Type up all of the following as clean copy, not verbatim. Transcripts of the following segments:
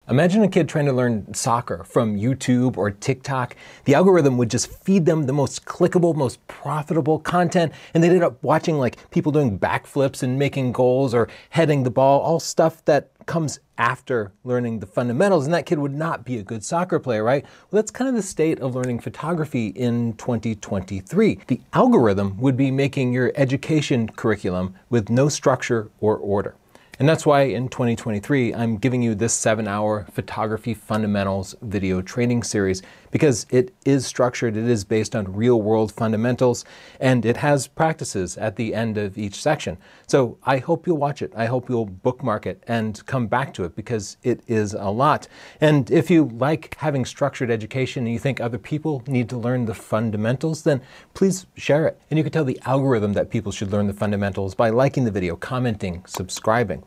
Imagine a kid trying to learn soccer from YouTube or TikTok. The algorithm would just feed them the most clickable, most profitable content, and they'd end up watching like people doing backflips and making goals or heading the ball, all stuff that comes after learning the fundamentals, and that kid would not be a good soccer player, right? Well, that's kind of the state of learning photography in 2023. The algorithm would be making your education curriculum with no structure or order. And that's why in 2023, I'm giving you this 7-hour photography fundamentals video training series, because it is structured, it is based on real world fundamentals, and it has practices at the end of each section. So I hope you'll watch it. I hope you'll bookmark it and come back to it, because it is a lot. And if you like having structured education and you think other people need to learn the fundamentals, then please share it. And you can tell the algorithm that people should learn the fundamentals by liking the video, commenting, subscribing.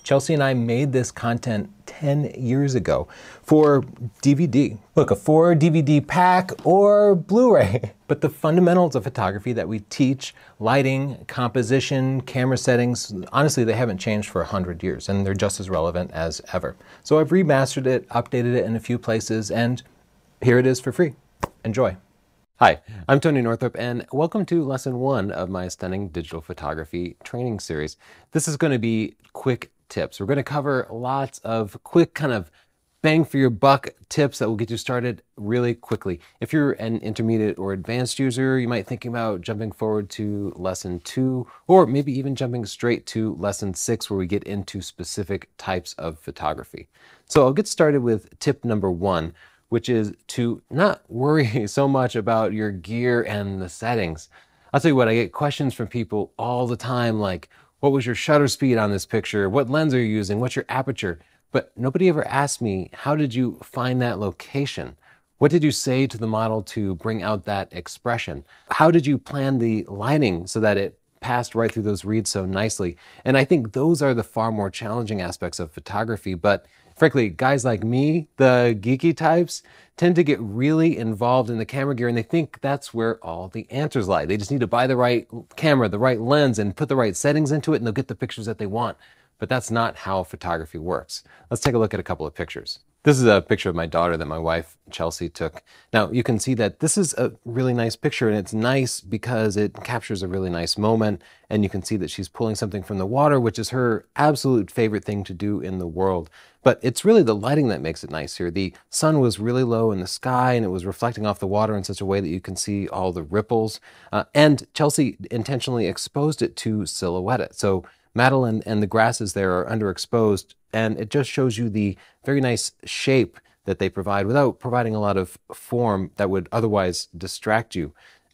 Chelsea and I made this content 10 years ago for DVD. Look, a 4 DVD pack or Blu-ray. But the fundamentals of photography that we teach, lighting, composition, camera settings, honestly, they haven't changed for 100 years, and they're just as relevant as ever. So I've remastered it, updated it in a few places, and here it is for free. Enjoy. Hi, I'm Tony Northrup, and welcome to lesson 1 of my stunning digital photography training series. This is going to be quick tips. We're going to cover lots of quick kind of bang for your buck tips that will get you started really quickly. If you're an intermediate or advanced user, you might think about jumping forward to lesson 2, or maybe even jumping straight to lesson 6, where we get into specific types of photography. So I'll get started with tip number 1, which is to not worry so much about your gear and the settings. I'll tell you what, I get questions from people all the time like, what was your shutter speed on this picture? What lens are you using? What's your aperture? But nobody ever asked me, how did you find that location? What did you say to the model to bring out that expression? How did you plan the lighting so that it passed right through those reads so nicely? And I think those are the far more challenging aspects of photography. But frankly, guys like me, the geeky types, tend to get really involved in the camera gear, and they think that's where all the answers lie. They just need to buy the right camera, the right lens, and put the right settings into it, and they'll get the pictures that they want. But that's not how photography works. Let's take a look at a couple of pictures. This is a picture of my daughter that my wife, Chelsea, took. Now, you can see that this is a really nice picture, and it's nice because it captures a really nice moment, and you can see that she's pulling something from the water, which is her absolute favorite thing to do in the world. But it's really the lighting that makes it nice here. The sun was really low in the sky, and it was reflecting off the water in such a way that you can see all the ripples. And Chelsea intentionally exposed it to silhouette it. So Madeline and the grasses there are underexposed, and it just shows you the very nice shape that they provide without providing a lot of form that would otherwise distract you.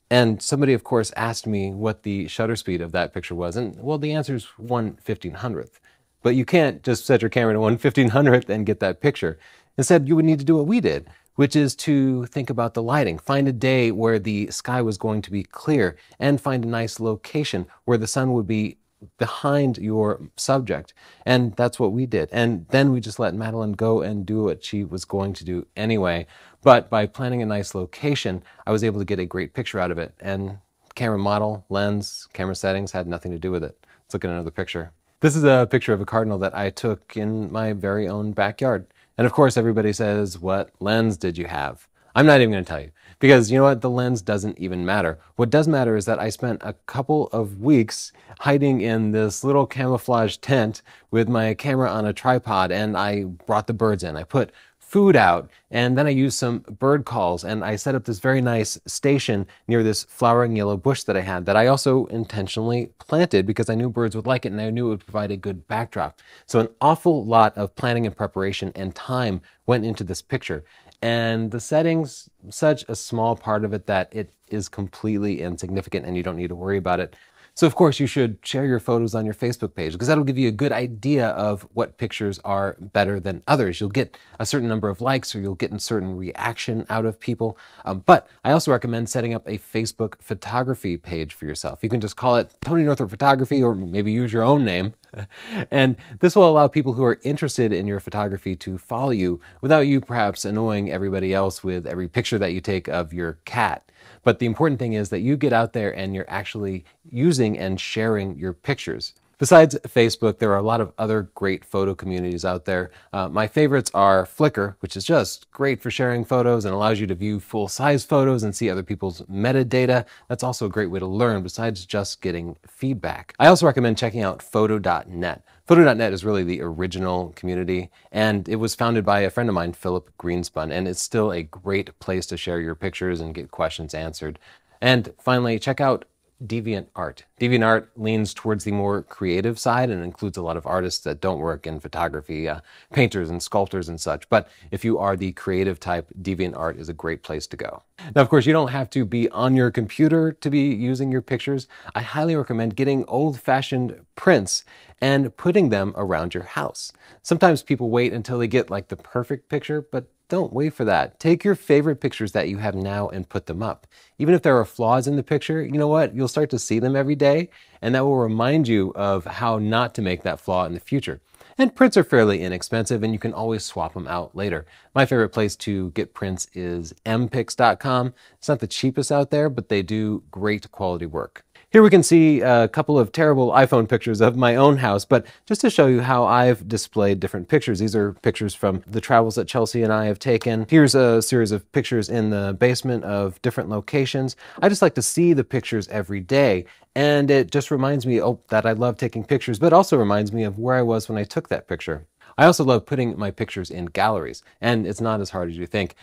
And somebody, of course, asked me what the shutter speed of that picture was, and well, the answer is 1/1500th. But you can't just set your camera to 1/1500th and get that picture. Instead, you would need to do what we did, which is to think about the lighting. Find a day where the sky was going to be clear, and find a nice location where the sun would be behind your subject. And that's what we did. And then we just let Madeline go and do what she was going to do anyway. But by planning a nice location, I was able to get a great picture out of it. And camera model, lens, camera settings had nothing to do with it. Let's look at another picture. This is a picture of a cardinal that I took in my very own backyard. And of course, everybody says, what lens did you have? I'm not even going to tell you, because you know what? The lens doesn't even matter. What does matter is that I spent a couple of weeks hiding in this little camouflage tent with my camera on a tripod, and I brought the birds in. I put food out, and then I used some bird calls, and I set up this very nice station near this flowering yellow bush that I had that I also intentionally planted because I knew birds would like it, and I knew it would provide a good backdrop. So an awful lot of planning and preparation and time went into this picture. And the settings, such a small part of it that it is completely insignificant and you don't need to worry about it. So of course you should share your photos on your Facebook page, because that'll give you a good idea of what pictures are better than others. You'll get a certain number of likes, or you'll get a certain reaction out of people. But I also recommend setting up a Facebook photography page for yourself. You can just call it Tony Northrup Photography, or maybe use your own name. And this will allow people who are interested in your photography to follow you without you perhaps annoying everybody else with every picture that you take of your cat. But the important thing is that you get out there and you're actually using and sharing your pictures. Besides Facebook, there are a lot of other great photo communities out there. My favorites are Flickr, which is just great for sharing photos and allows you to view full-size photos and see other people's metadata. That's also a great way to learn besides just getting feedback. I also recommend checking out photo.net. Photo.net is really the original community, and it was founded by a friend of mine, Philip Greenspun, and it's still a great place to share your pictures and get questions answered. And finally, check out DeviantArt. DeviantArt leans towards the more creative side and includes a lot of artists that don't work in photography, painters and sculptors and such. But if you are the creative type, DeviantArt is a great place to go. Now, of course, you don't have to be on your computer to be using your pictures. I highly recommend getting old-fashioned prints and putting them around your house. Sometimes people wait until they get like the perfect picture, but don't wait for that. Take your favorite pictures that you have now and put them up. Even if there are flaws in the picture, you know what? You'll start to see them every day, and that will remind you of how not to make that flaw in the future. And prints are fairly inexpensive, and you can always swap them out later. My favorite place to get prints is mpix.com. It's not the cheapest out there, but they do great quality work. Here we can see a couple of terrible iPhone pictures of my own house, but just to show you how I've displayed different pictures. These are pictures from the travels that Chelsea and I have taken. Here's a series of pictures in the basement of different locations. I just like to see the pictures every day, and it just reminds me that I love taking pictures, but also reminds me of where I was when I took that picture. I also love putting my pictures in galleries, and it's not as hard as you think.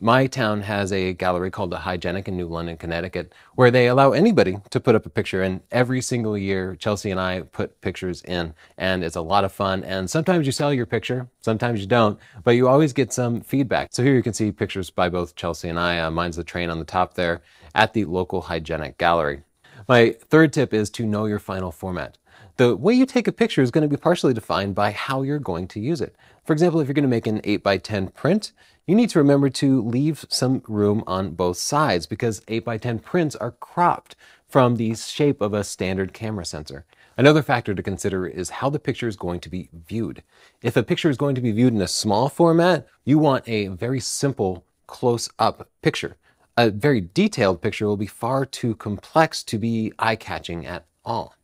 My town has a gallery called the Hygienic in New London, Connecticut, where they allow anybody to put up a picture. And every single year, Chelsea and I put pictures in, and it's a lot of fun. And sometimes you sell your picture, sometimes you don't, but you always get some feedback. So here you can see pictures by both Chelsea and I. Mine's the train on the top there at the local Hygienic gallery. My third tip is to know your final format. The way you take a picture is going to be partially defined by how you're going to use it. For example, if you're going to make an 8x10 print, you need to remember to leave some room on both sides because 8x10 prints are cropped from the shape of a standard camera sensor. Another factor to consider is how the picture is going to be viewed. If a picture is going to be viewed in a small format, you want a very simple close-up picture. A very detailed picture will be far too complex to be eye-catching at all.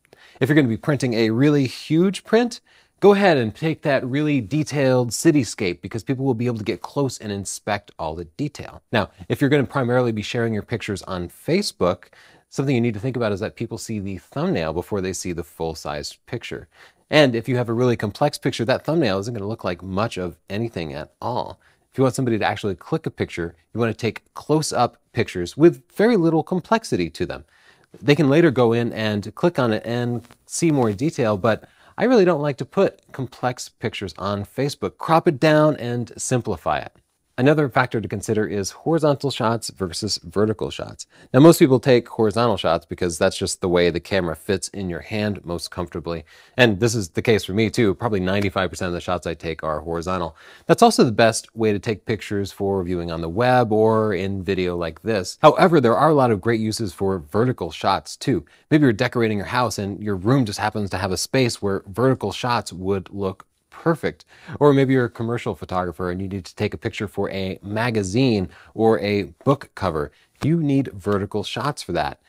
If you're going to be printing a really huge print, go ahead and take that really detailed cityscape because people will be able to get close and inspect all the detail. Now, if you're going to primarily be sharing your pictures on Facebook, something you need to think about is that people see the thumbnail before they see the full-size picture. And if you have a really complex picture, that thumbnail isn't going to look like much of anything at all. If you want somebody to actually click a picture, you want to take close-up pictures with very little complexity to them. They can later go in and click on it and see more detail, but I really don't like to put complex pictures on Facebook. Crop it down and simplify it. Another factor to consider is horizontal shots versus vertical shots. Now, most people take horizontal shots because that's just the way the camera fits in your hand most comfortably. And this is the case for me too. Probably 95% of the shots I take are horizontal. That's also the best way to take pictures for viewing on the web or in video like this. However, there are a lot of great uses for vertical shots too. Maybe you're decorating your house and your room just happens to have a space where vertical shots would look perfect. Or maybe you're a commercial photographer and you need to take a picture for a magazine or a book cover. You need vertical shots for that.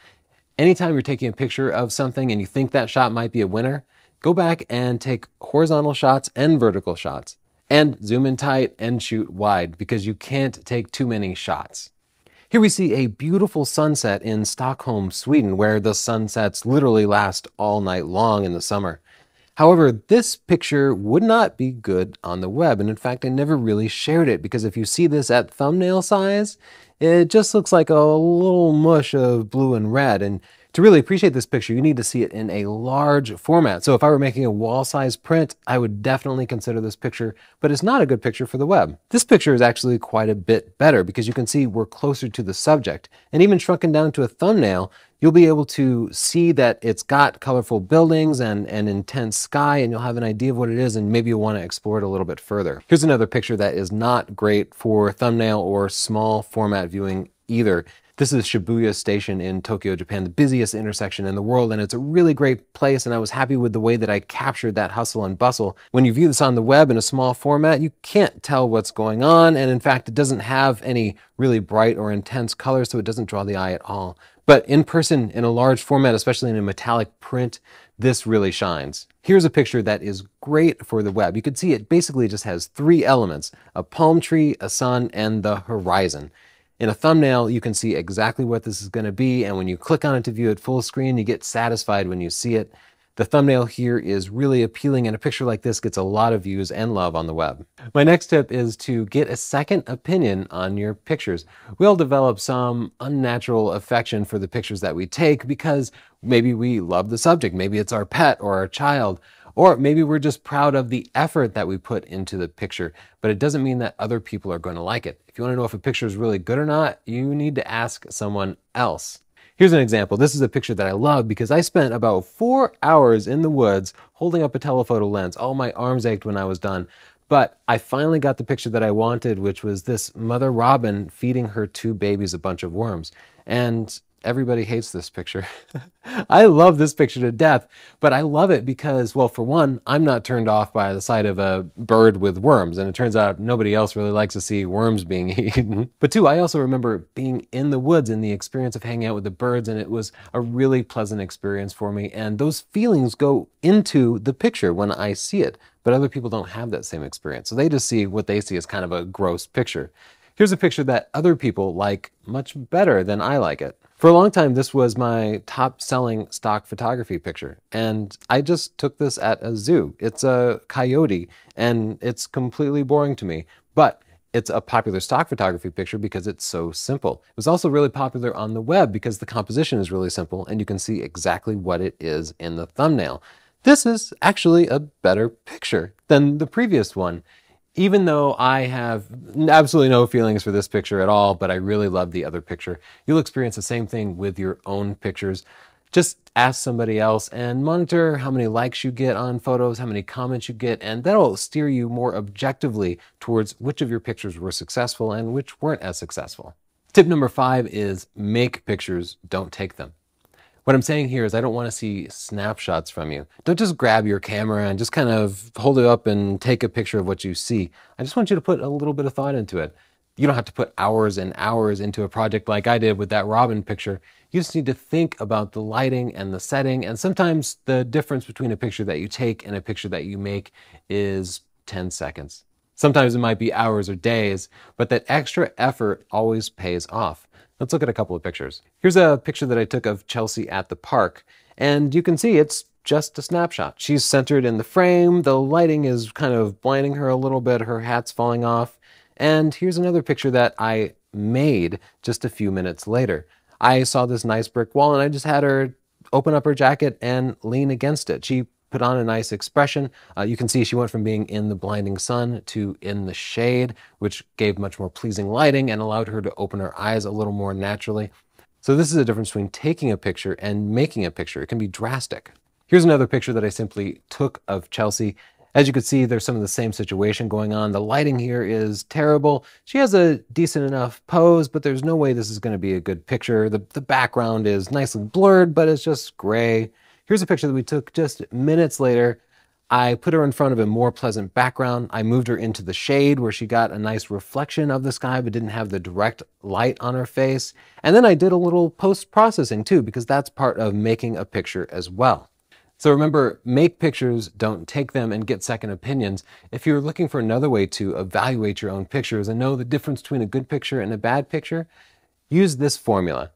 Anytime you're taking a picture of something and you think that shot might be a winner, go back and take horizontal shots and vertical shots. And zoom in tight and shoot wide because you can't take too many shots. Here we see a beautiful sunset in Stockholm, Sweden, where the sunsets literally last all night long in the summer. However, this picture would not be good on the web, and in fact, I never really shared it because if you see this at thumbnail size, it just looks like a little mush of blue and red, and to really appreciate this picture, you need to see it in a large format. So if I were making a wall-size print, I would definitely consider this picture, but it's not a good picture for the web. This picture is actually quite a bit better because you can see we're closer to the subject, and even shrunken down to a thumbnail, you'll be able to see that it's got colorful buildings and an intense sky, and you'll have an idea of what it is, and maybe you'll want to explore it a little bit further. Here's another picture that is not great for thumbnail or small format viewing either. This is Shibuya Station in Tokyo, Japan, the busiest intersection in the world, and it's a really great place, and I was happy with the way that I captured that hustle and bustle. When you view this on the web in a small format, you can't tell what's going on, and in fact, it doesn't have any really bright or intense colors, so it doesn't draw the eye at all. But in person, in a large format, especially in a metallic print, this really shines. Here's a picture that is great for the web. You can see it basically just has three elements: a palm tree, a sun, and the horizon. In a thumbnail, you can see exactly what this is going to be, and when you click on it to view it full screen, you get satisfied when you see it. The thumbnail here is really appealing, and a picture like this gets a lot of views and love on the web. My next tip is to get a second opinion on your pictures. We all develop some unnatural affection for the pictures that we take because maybe we love the subject, maybe it's our pet or our child, or maybe we're just proud of the effort that we put into the picture, but it doesn't mean that other people are going to like it. If you want to know if a picture is really good or not, you need to ask someone else. Here's an example. This is a picture that I love because I spent about 4 hours in the woods holding up a telephoto lens. All my arms ached when I was done, but I finally got the picture that I wanted, which was this mother robin feeding her two babies a bunch of worms. And everybody hates this picture. I love this picture to death, but I love it because, well, for one, I'm not turned off by the sight of a bird with worms, and it turns out nobody else really likes to see worms being eaten. But two, I also remember being in the woods and the experience of hanging out with the birds, and it was a really pleasant experience for me, and those feelings go into the picture when I see it, but other people don't have that same experience, so they just see what they see as kind of a gross picture. Here's a picture that other people like much better than I like it. For a long time, this was my top-selling stock photography picture, and I just took this at a zoo. It's a coyote, and it's completely boring to me, but it's a popular stock photography picture because it's so simple. It was also really popular on the web because the composition is really simple, and you can see exactly what it is in the thumbnail. This is actually a better picture than the previous one. Even though I have absolutely no feelings for this picture at all, but I really love the other picture, you'll experience the same thing with your own pictures. Just ask somebody else and monitor how many likes you get on photos, how many comments you get, and that'll steer you more objectively towards which of your pictures were successful and which weren't as successful. Tip number 5 is make pictures, don't take them. What I'm saying here is I don't want to see snapshots from you. Don't just grab your camera and just kind of hold it up and take a picture of what you see. I just want you to put a little bit of thought into it. You don't have to put hours and hours into a project like I did with that robin picture. You just need to think about the lighting and the setting, and sometimes the difference between a picture that you take and a picture that you make is 10 seconds. Sometimes it might be hours or days, but that extra effort always pays off. Let's look at a couple of pictures. Here's a picture that I took of Chelsea at the park, and you can see it's just a snapshot. She's centered in the frame, the lighting is kind of blinding her a little bit, her hat's falling off, and here's another picture that I made just a few minutes later. I saw this nice brick wall and I just had her open up her jacket and lean against it. She put on a nice expression. You can see she went from being in the blinding sun to in the shade, which gave much more pleasing lighting and allowed her to open her eyes a little more naturally. So this is the difference between taking a picture and making a picture. It can be drastic. Here's another picture that I simply took of Chelsea. As you can see, there's some of the same situation going on. The lighting here is terrible. She has a decent enough pose, but there's no way this is going to be a good picture. The background is nicely blurred, but it's just gray. Here's a picture that we took just minutes later. I put her in front of a more pleasant background. I moved her into the shade where she got a nice reflection of the sky but didn't have the direct light on her face. And then I did a little post-processing too, because that's part of making a picture as well. So remember, make pictures, don't take them, and get second opinions. If you're looking for another way to evaluate your own pictures and know the difference between a good picture and a bad picture, use this formula.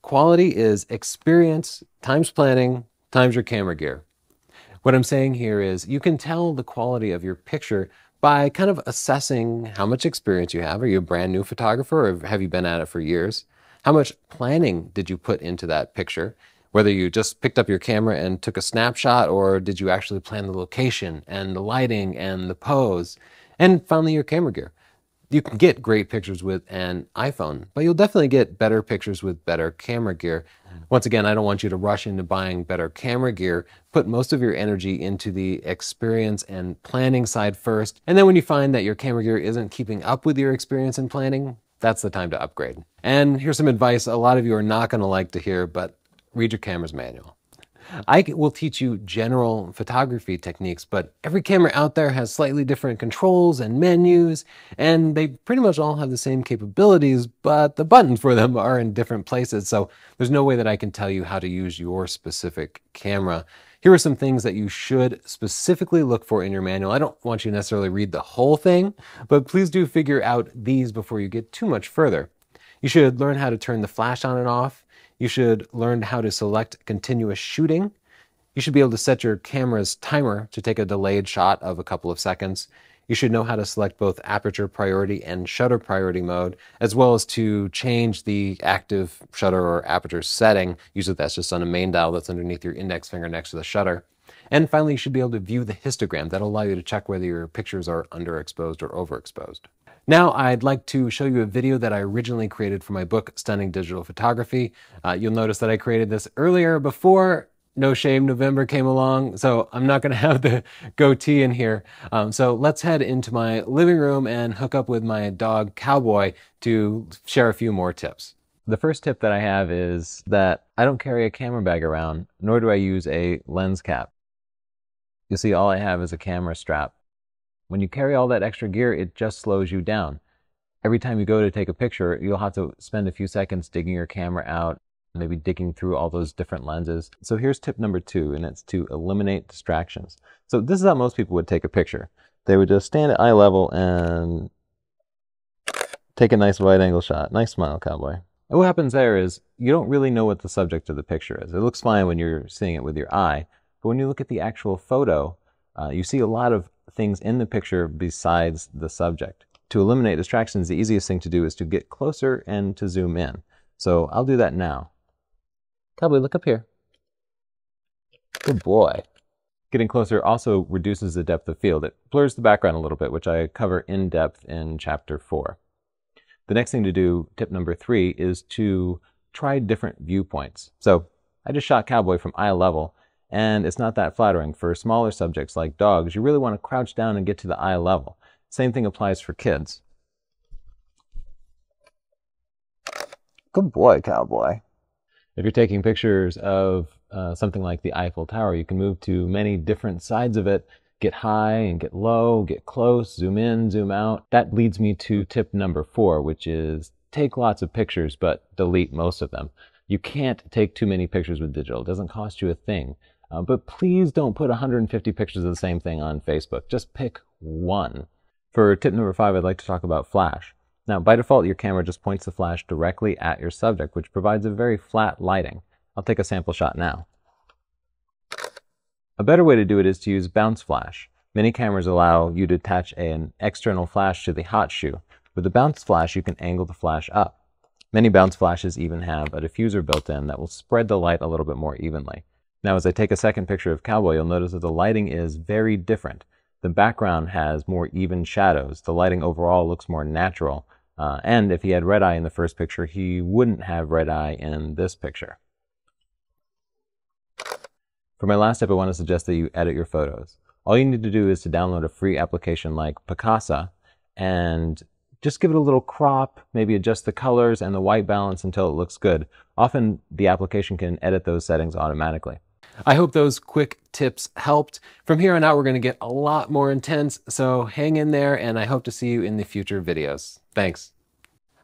Quality is experience times planning times your camera gear. What I'm saying here is you can tell the quality of your picture by kind of assessing how much experience you have. Are you a brand new photographer, or have you been at it for years? How much planning did you put into that picture? Whether you just picked up your camera and took a snapshot, or did you actually plan the location and the lighting and the pose? And finally, your camera gear. You can get great pictures with an iPhone, but you'll definitely get better pictures with better camera gear. Once again, I don't want you to rush into buying better camera gear. Put most of your energy into the experience and planning side first. And then when you find that your camera gear isn't keeping up with your experience and planning, that's the time to upgrade. And here's some advice a lot of you are not going to like to hear, but read your camera's manual. I will teach you general photography techniques, but every camera out there has slightly different controls and menus, and they pretty much all have the same capabilities, but the buttons for them are in different places, so there's no way that I can tell you how to use your specific camera. Here are some things that you should specifically look for in your manual. I don't want you to necessarily read the whole thing, but please do figure out these before you get too much further. You should learn how to turn the flash on and off. You should learn how to select continuous shooting. You should be able to set your camera's timer to take a delayed shot of a couple of seconds. You should know how to select both aperture priority and shutter priority mode, as well as to change the active shutter or aperture setting. Usually that's just on a main dial that's underneath your index finger next to the shutter. And finally, you should be able to view the histogram. That'll allow you to check whether your pictures are underexposed or overexposed. Now I'd like to show you a video that I originally created for my book, Stunning Digital Photography. You'll notice that I created this earlier before No Shame November came along, so I'm not gonna have the goatee in here. So let's head into my living room and hook up with my dog Cowboy to share a few more tips. The first tip that I have is that I don't carry a camera bag around, nor do I use a lens cap. You see, all I have is a camera strap. When you carry all that extra gear, it just slows you down. Every time you go to take a picture, you'll have to spend a few seconds digging your camera out, maybe digging through all those different lenses. So here's tip number 2, and it's to eliminate distractions. So this is how most people would take a picture. They would just stand at eye level and take a nice wide angle shot. Nice smile, Cowboy. And what happens there is you don't really know what the subject of the picture is. It looks fine when you're seeing it with your eye, but when you look at the actual photo, you see a lot of things in the picture besides the subject. To eliminate distractions, the easiest thing to do is to get closer and to zoom in. So I'll do that now. Cowboy, look up here. Good boy. Getting closer also reduces the depth of field. It blurs the background a little bit, which I cover in depth in chapter 4. The next thing to do, tip number 3, is to try different viewpoints. So I just shot Cowboy from eye level, and it's not that flattering. For smaller subjects like dogs, you really want to crouch down and get to the eye level. Same thing applies for kids. Good boy, Cowboy. If you're taking pictures of something like the Eiffel Tower, you can move to many different sides of it, get high and get low, get close, zoom in, zoom out. That leads me to tip number 4, which is take lots of pictures, but delete most of them. You can't take too many pictures with digital. It doesn't cost you a thing. But please don't put 150 pictures of the same thing on Facebook. Just pick one. For tip number 5, I'd like to talk about flash. Now, by default, your camera just points the flash directly at your subject, which provides a very flat lighting. I'll take a sample shot now. A better way to do it is to use bounce flash. Many cameras allow you to attach an external flash to the hot shoe. With the bounce flash, you can angle the flash up. Many bounce flashes even have a diffuser built in that will spread the light a little bit more evenly. Now, as I take a second picture of Cowboy, you'll notice that the lighting is very different. The background has more even shadows. The lighting overall looks more natural. And if he had red eye in the first picture, he wouldn't have red eye in this picture. For my last tip, I want to suggest that you edit your photos. All you need to do is to download a free application like Picasa and just give it a little crop, maybe adjust the colors and the white balance until it looks good. Often the application can edit those settings automatically. I hope those quick tips helped. From here on out, we're going to get a lot more intense, so hang in there, and I hope to see you in the future videos. Thanks.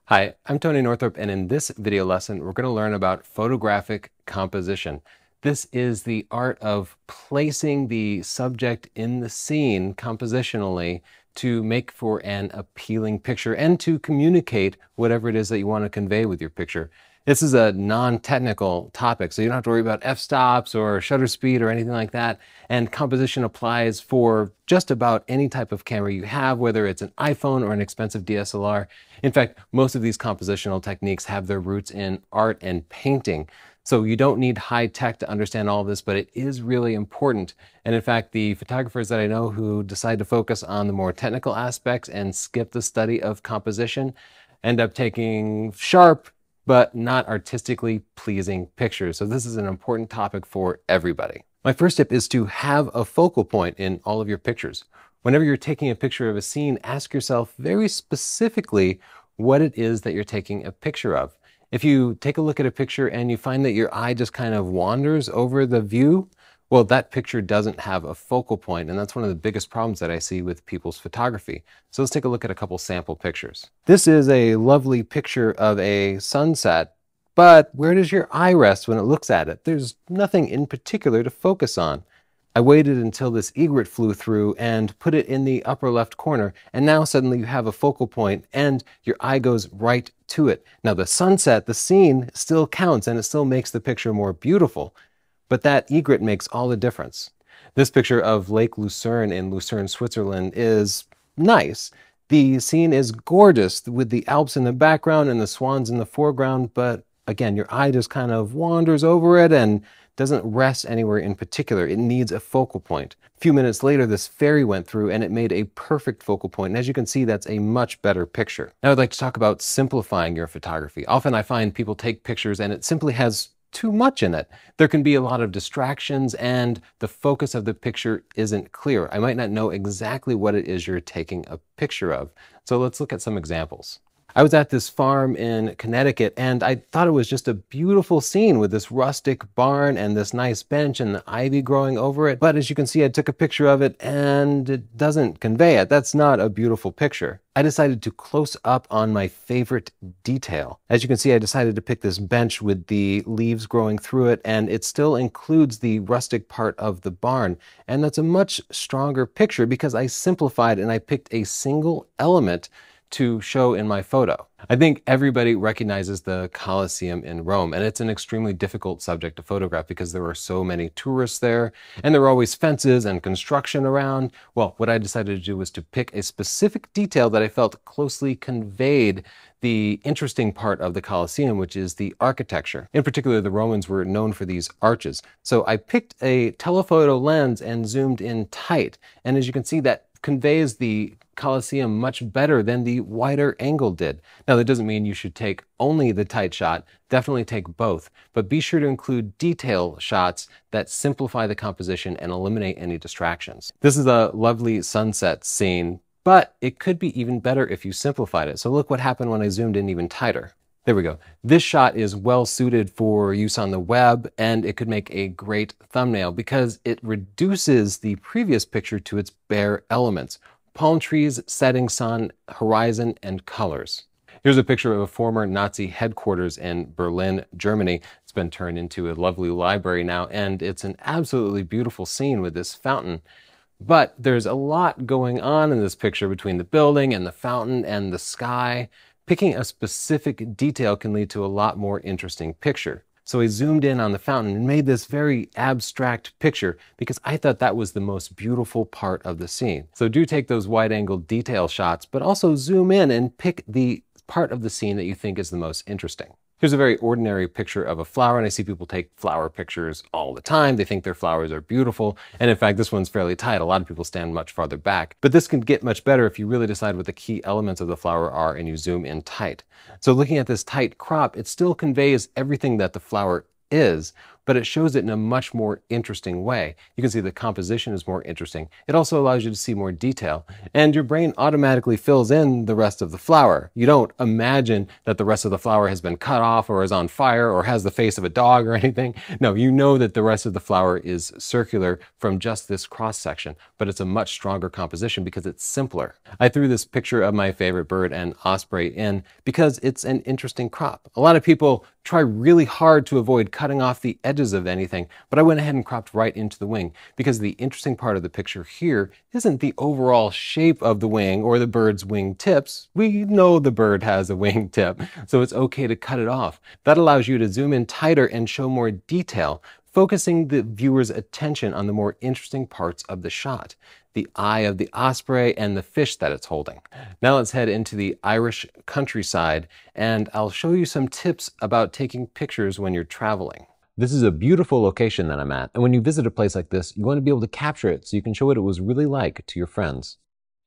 Hi, I'm Tony Northrup, and in this video lesson, we're going to learn about photographic composition. This is the art of placing the subject in the scene compositionally to make for an appealing picture and to communicate whatever it is that you want to convey with your picture. This is a non-technical topic, so you don't have to worry about f-stops or shutter speed or anything like that. And composition applies for just about any type of camera you have, whether it's an iPhone or an expensive DSLR. In fact, most of these compositional techniques have their roots in art and painting. So you don't need high tech to understand all of this, but it is really important. And in fact, the photographers that I know who decide to focus on the more technical aspects and skip the study of composition end up taking sharp, but not artistically pleasing pictures. So this is an important topic for everybody. My first tip is to have a focal point in all of your pictures. Whenever you're taking a picture of a scene, ask yourself very specifically, what it is that you're taking a picture of. If you take a look at a picture and you find that your eye just kind of wanders over the view, well, that picture doesn't have a focal point, and that's one of the biggest problems that I see with people's photography. So let's take a look at a couple sample pictures. This is a lovely picture of a sunset, but where does your eye rest when it looks at it? There's nothing in particular to focus on. I waited until this egret flew through and put it in the upper left corner, and now suddenly you have a focal point and your eye goes right to it. Now the sunset, the scene, still counts and it still makes the picture more beautiful, but that egret makes all the difference. This picture of Lake Lucerne in Lucerne, Switzerland is nice. The scene is gorgeous with the Alps in the background and the swans in the foreground, but again, your eye just kind of wanders over it and doesn't rest anywhere in particular. It needs a focal point. A few minutes later, this ferry went through and it made a perfect focal point. And as you can see, that's a much better picture. Now I'd like to talk about simplifying your photography. Often I find people take pictures and it simply has too much in it. There can be a lot of distractions and the focus of the picture isn't clear. I might not know exactly what it is you're taking a picture of. So let's look at some examples. I was at this farm in Connecticut and I thought it was just a beautiful scene with this rustic barn and this nice bench and the ivy growing over it. But as you can see, I took a picture of it and it doesn't convey it. That's not a beautiful picture. I decided to close up on my favorite detail. As you can see, I decided to pick this bench with the leaves growing through it, and it still includes the rustic part of the barn. And that's a much stronger picture because I simplified and I picked a single element to show in my photo. I think everybody recognizes the Colosseum in Rome, and it's an extremely difficult subject to photograph because there are so many tourists there, and there are always fences and construction around. Well, what I decided to do was to pick a specific detail that I felt closely conveyed the interesting part of the Colosseum, which is the architecture. In particular, the Romans were known for these arches. So I picked a telephoto lens and zoomed in tight, and as you can see, that conveys the Colosseum much better than the wider angle did. Now, that doesn't mean you should take only the tight shot. Definitely take both, but be sure to include detail shots that simplify the composition and eliminate any distractions. This is a lovely sunset scene, but it could be even better if you simplified it. So look what happened when I zoomed in even tighter. There we go. This shot is well suited for use on the web, and it could make a great thumbnail because it reduces the previous picture to its bare elements: palm trees, setting sun, horizon, and colors. Here's a picture of a former Nazi headquarters in Berlin, Germany. It's been turned into a lovely library now, and it's an absolutely beautiful scene with this fountain. But there's a lot going on in this picture between the building and the fountain and the sky. Picking a specific detail can lead to a lot more interesting picture. So I zoomed in on the fountain and made this very abstract picture because I thought that was the most beautiful part of the scene. So do take those wide-angle detail shots, but also zoom in and pick the part of the scene that you think is the most interesting. Here's a very ordinary picture of a flower, and I see people take flower pictures all the time. They think their flowers are beautiful, and in fact, this one's fairly tight. A lot of people stand much farther back, but this can get much better if you really decide what the key elements of the flower are and you zoom in tight. So looking at this tight crop, it still conveys everything that the flower is, but it shows it in a much more interesting way. You can see the composition is more interesting. It also allows you to see more detail, and your brain automatically fills in the rest of the flower. You don't imagine that the rest of the flower has been cut off or is on fire or has the face of a dog or anything. No, you know that the rest of the flower is circular from just this cross section, but it's a much stronger composition because it's simpler. I threw this picture of my favorite bird, an osprey, in because it's an interesting crop. A lot of people try really hard to avoid cutting off the edges of anything, but I went ahead and cropped right into the wing because the interesting part of the picture here isn't the overall shape of the wing or the bird's wing tips. We know the bird has a wing tip, so it's okay to cut it off. That allows you to zoom in tighter and show more detail, focusing the viewer's attention on the more interesting parts of the shot: the eye of the osprey and the fish that it's holding. Now let's head into the Irish countryside, and I'll show you some tips about taking pictures when you're traveling. This is a beautiful location that I'm at, and when you visit a place like this, you want to be able to capture it so you can show what it was really like to your friends.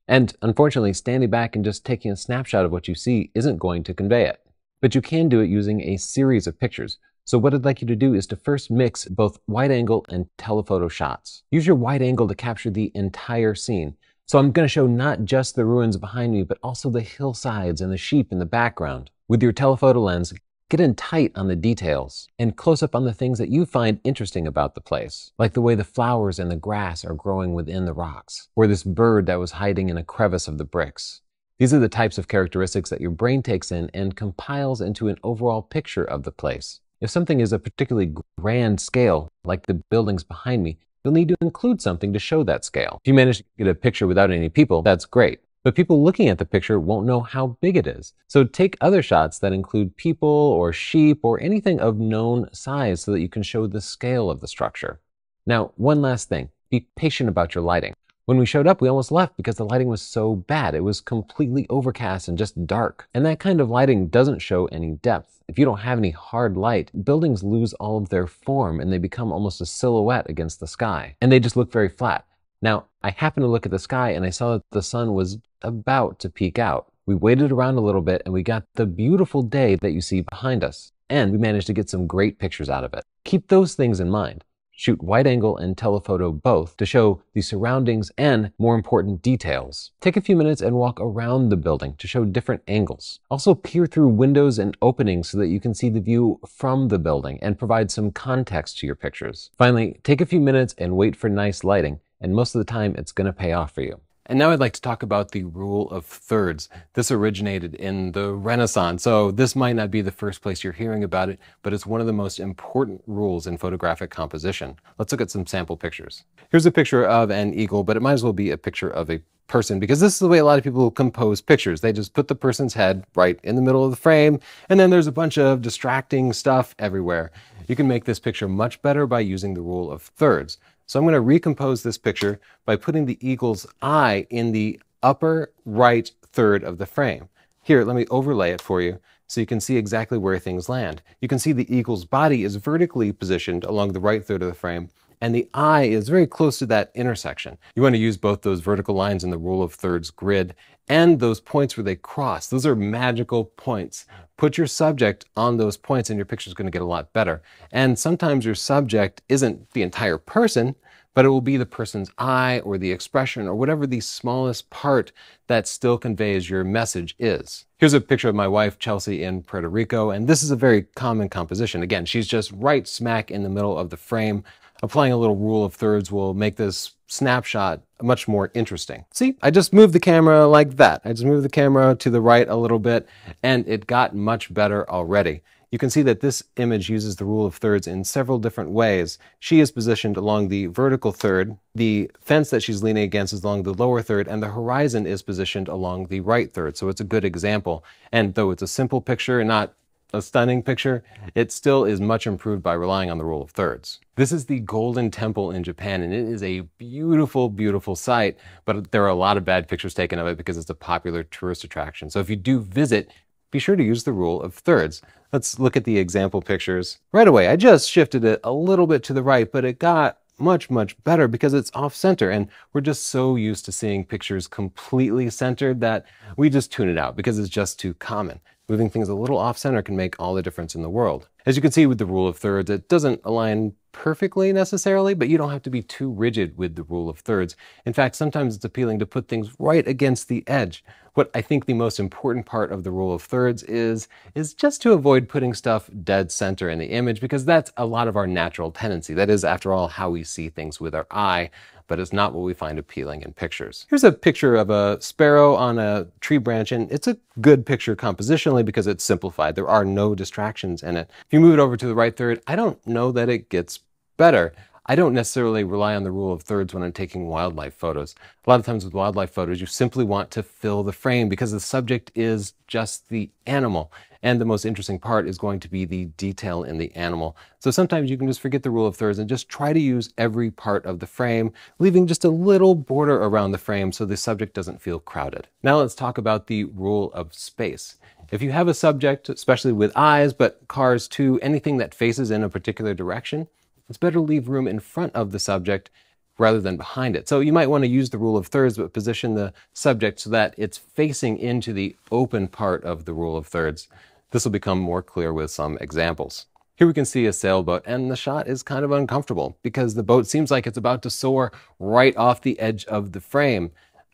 And unfortunately, standing back and just taking a snapshot of what you see isn't going to convey it. But you can do it using a series of pictures. So what I'd like you to do is to first mix both wide angle and telephoto shots. Use your wide angle to capture the entire scene. So I'm going to show not just the ruins behind me, but also the hillsides and the sheep in the background. With your telephoto lens, get in tight on the details and close up on the things that you find interesting about the place, like the way the flowers and the grass are growing within the rocks, or this bird that was hiding in a crevice of the bricks. These are the types of characteristics that your brain takes in and compiles into an overall picture of the place. If something is a particularly grand scale, like the buildings behind me, you'll need to include something to show that scale. If you manage to get a picture without any people, that's great. But people looking at the picture won't know how big it is. So take other shots that include people or sheep or anything of known size so that you can show the scale of the structure. Now, one last thing. Be patient about your lighting. When we showed up, we almost left because the lighting was so bad. It was completely overcast and just dark. And that kind of lighting doesn't show any depth. If you don't have any hard light, buildings lose all of their form and they become almost a silhouette against the sky. And they just look very flat. Now, I happened to look at the sky and I saw that the sun was about to peek out. We waited around a little bit and we got the beautiful day that you see behind us. And we managed to get some great pictures out of it. Keep those things in mind. Shoot wide angle and telephoto both to show the surroundings and, more important, details. Take a few minutes and walk around the building to show different angles. Also peer through windows and openings so that you can see the view from the building and provide some context to your pictures. Finally, take a few minutes and wait for nice lighting, and most of the time it's going to pay off for you. And now I'd like to talk about the rule of thirds. This originated in the Renaissance, so this might not be the first place you're hearing about it, but it's one of the most important rules in photographic composition. Let's look at some sample pictures. Here's a picture of an eagle, but it might as well be a picture of a person, because this is the way a lot of people compose pictures. They just put the person's head right in the middle of the frame, and then there's a bunch of distracting stuff everywhere. You can make this picture much better by using the rule of thirds. So I'm going to recompose this picture by putting the eagle's eye in the upper right third of the frame. Here, let me overlay it for you so you can see exactly where things land. You can see the eagle's body is vertically positioned along the right third of the frame, and the eye is very close to that intersection. You want to use both those vertical lines in the rule of thirds grid and those points where they cross. Those are magical points. Put your subject on those points and your picture is going to get a lot better. And sometimes your subject isn't the entire person, but it will be the person's eye or the expression or whatever the smallest part that still conveys your message is. Here's a picture of my wife, Chelsea, in Puerto Rico, and this is a very common composition. Again, she's just right smack in the middle of the frame. Applying a little rule of thirds will make this snapshot much more interesting. See, I just moved the camera like that. I just moved the camera to the right a little bit, and it got much better already. You can see that this image uses the rule of thirds in several different ways. She is positioned along the vertical third, the fence that she's leaning against is along the lower third, and the horizon is positioned along the right third. So it's a good example. And though it's a simple picture and not a stunning picture, it still is much improved by relying on the rule of thirds. This is the Golden Temple in Japan, and it is a beautiful, beautiful site, but there are a lot of bad pictures taken of it because it's a popular tourist attraction. So if you do visit, be sure to use the rule of thirds. Let's look at the example pictures. Right away, I just shifted it a little bit to the right, but it got much, much better because it's off center, and we're just so used to seeing pictures completely centered that we just tune it out because it's just too common. Moving things a little off center can make all the difference in the world. As you can see with the rule of thirds, it doesn't align perfectly necessarily, but you don't have to be too rigid with the rule of thirds. In fact, sometimes it's appealing to put things right against the edge. What I think the most important part of the rule of thirds is just to avoid putting stuff dead center in the image, because that's a lot of our natural tendency. That is, after all, how we see things with our eye, but it's not what we find appealing in pictures. Here's a picture of a sparrow on a tree branch, and it's a good picture compositionally because it's simplified. There are no distractions in it. If you move it over to the right third, I don't know that it gets better. I don't necessarily rely on the rule of thirds when I'm taking wildlife photos. A lot of times with wildlife photos, you simply want to fill the frame because the subject is just the animal. And the most interesting part is going to be the detail in the animal. So sometimes you can just forget the rule of thirds and just try to use every part of the frame, leaving just a little border around the frame so the subject doesn't feel crowded. Now let's talk about the rule of space. If you have a subject, especially with eyes, but cars too, anything that faces in a particular direction, it's better to leave room in front of the subject rather than behind it. So you might want to use the rule of thirds, but position the subject so that it's facing into the open part of the rule of thirds. This will become more clear with some examples. Here we can see a sailboat, and the shot is kind of uncomfortable because the boat seems like it's about to soar right off the edge of the frame.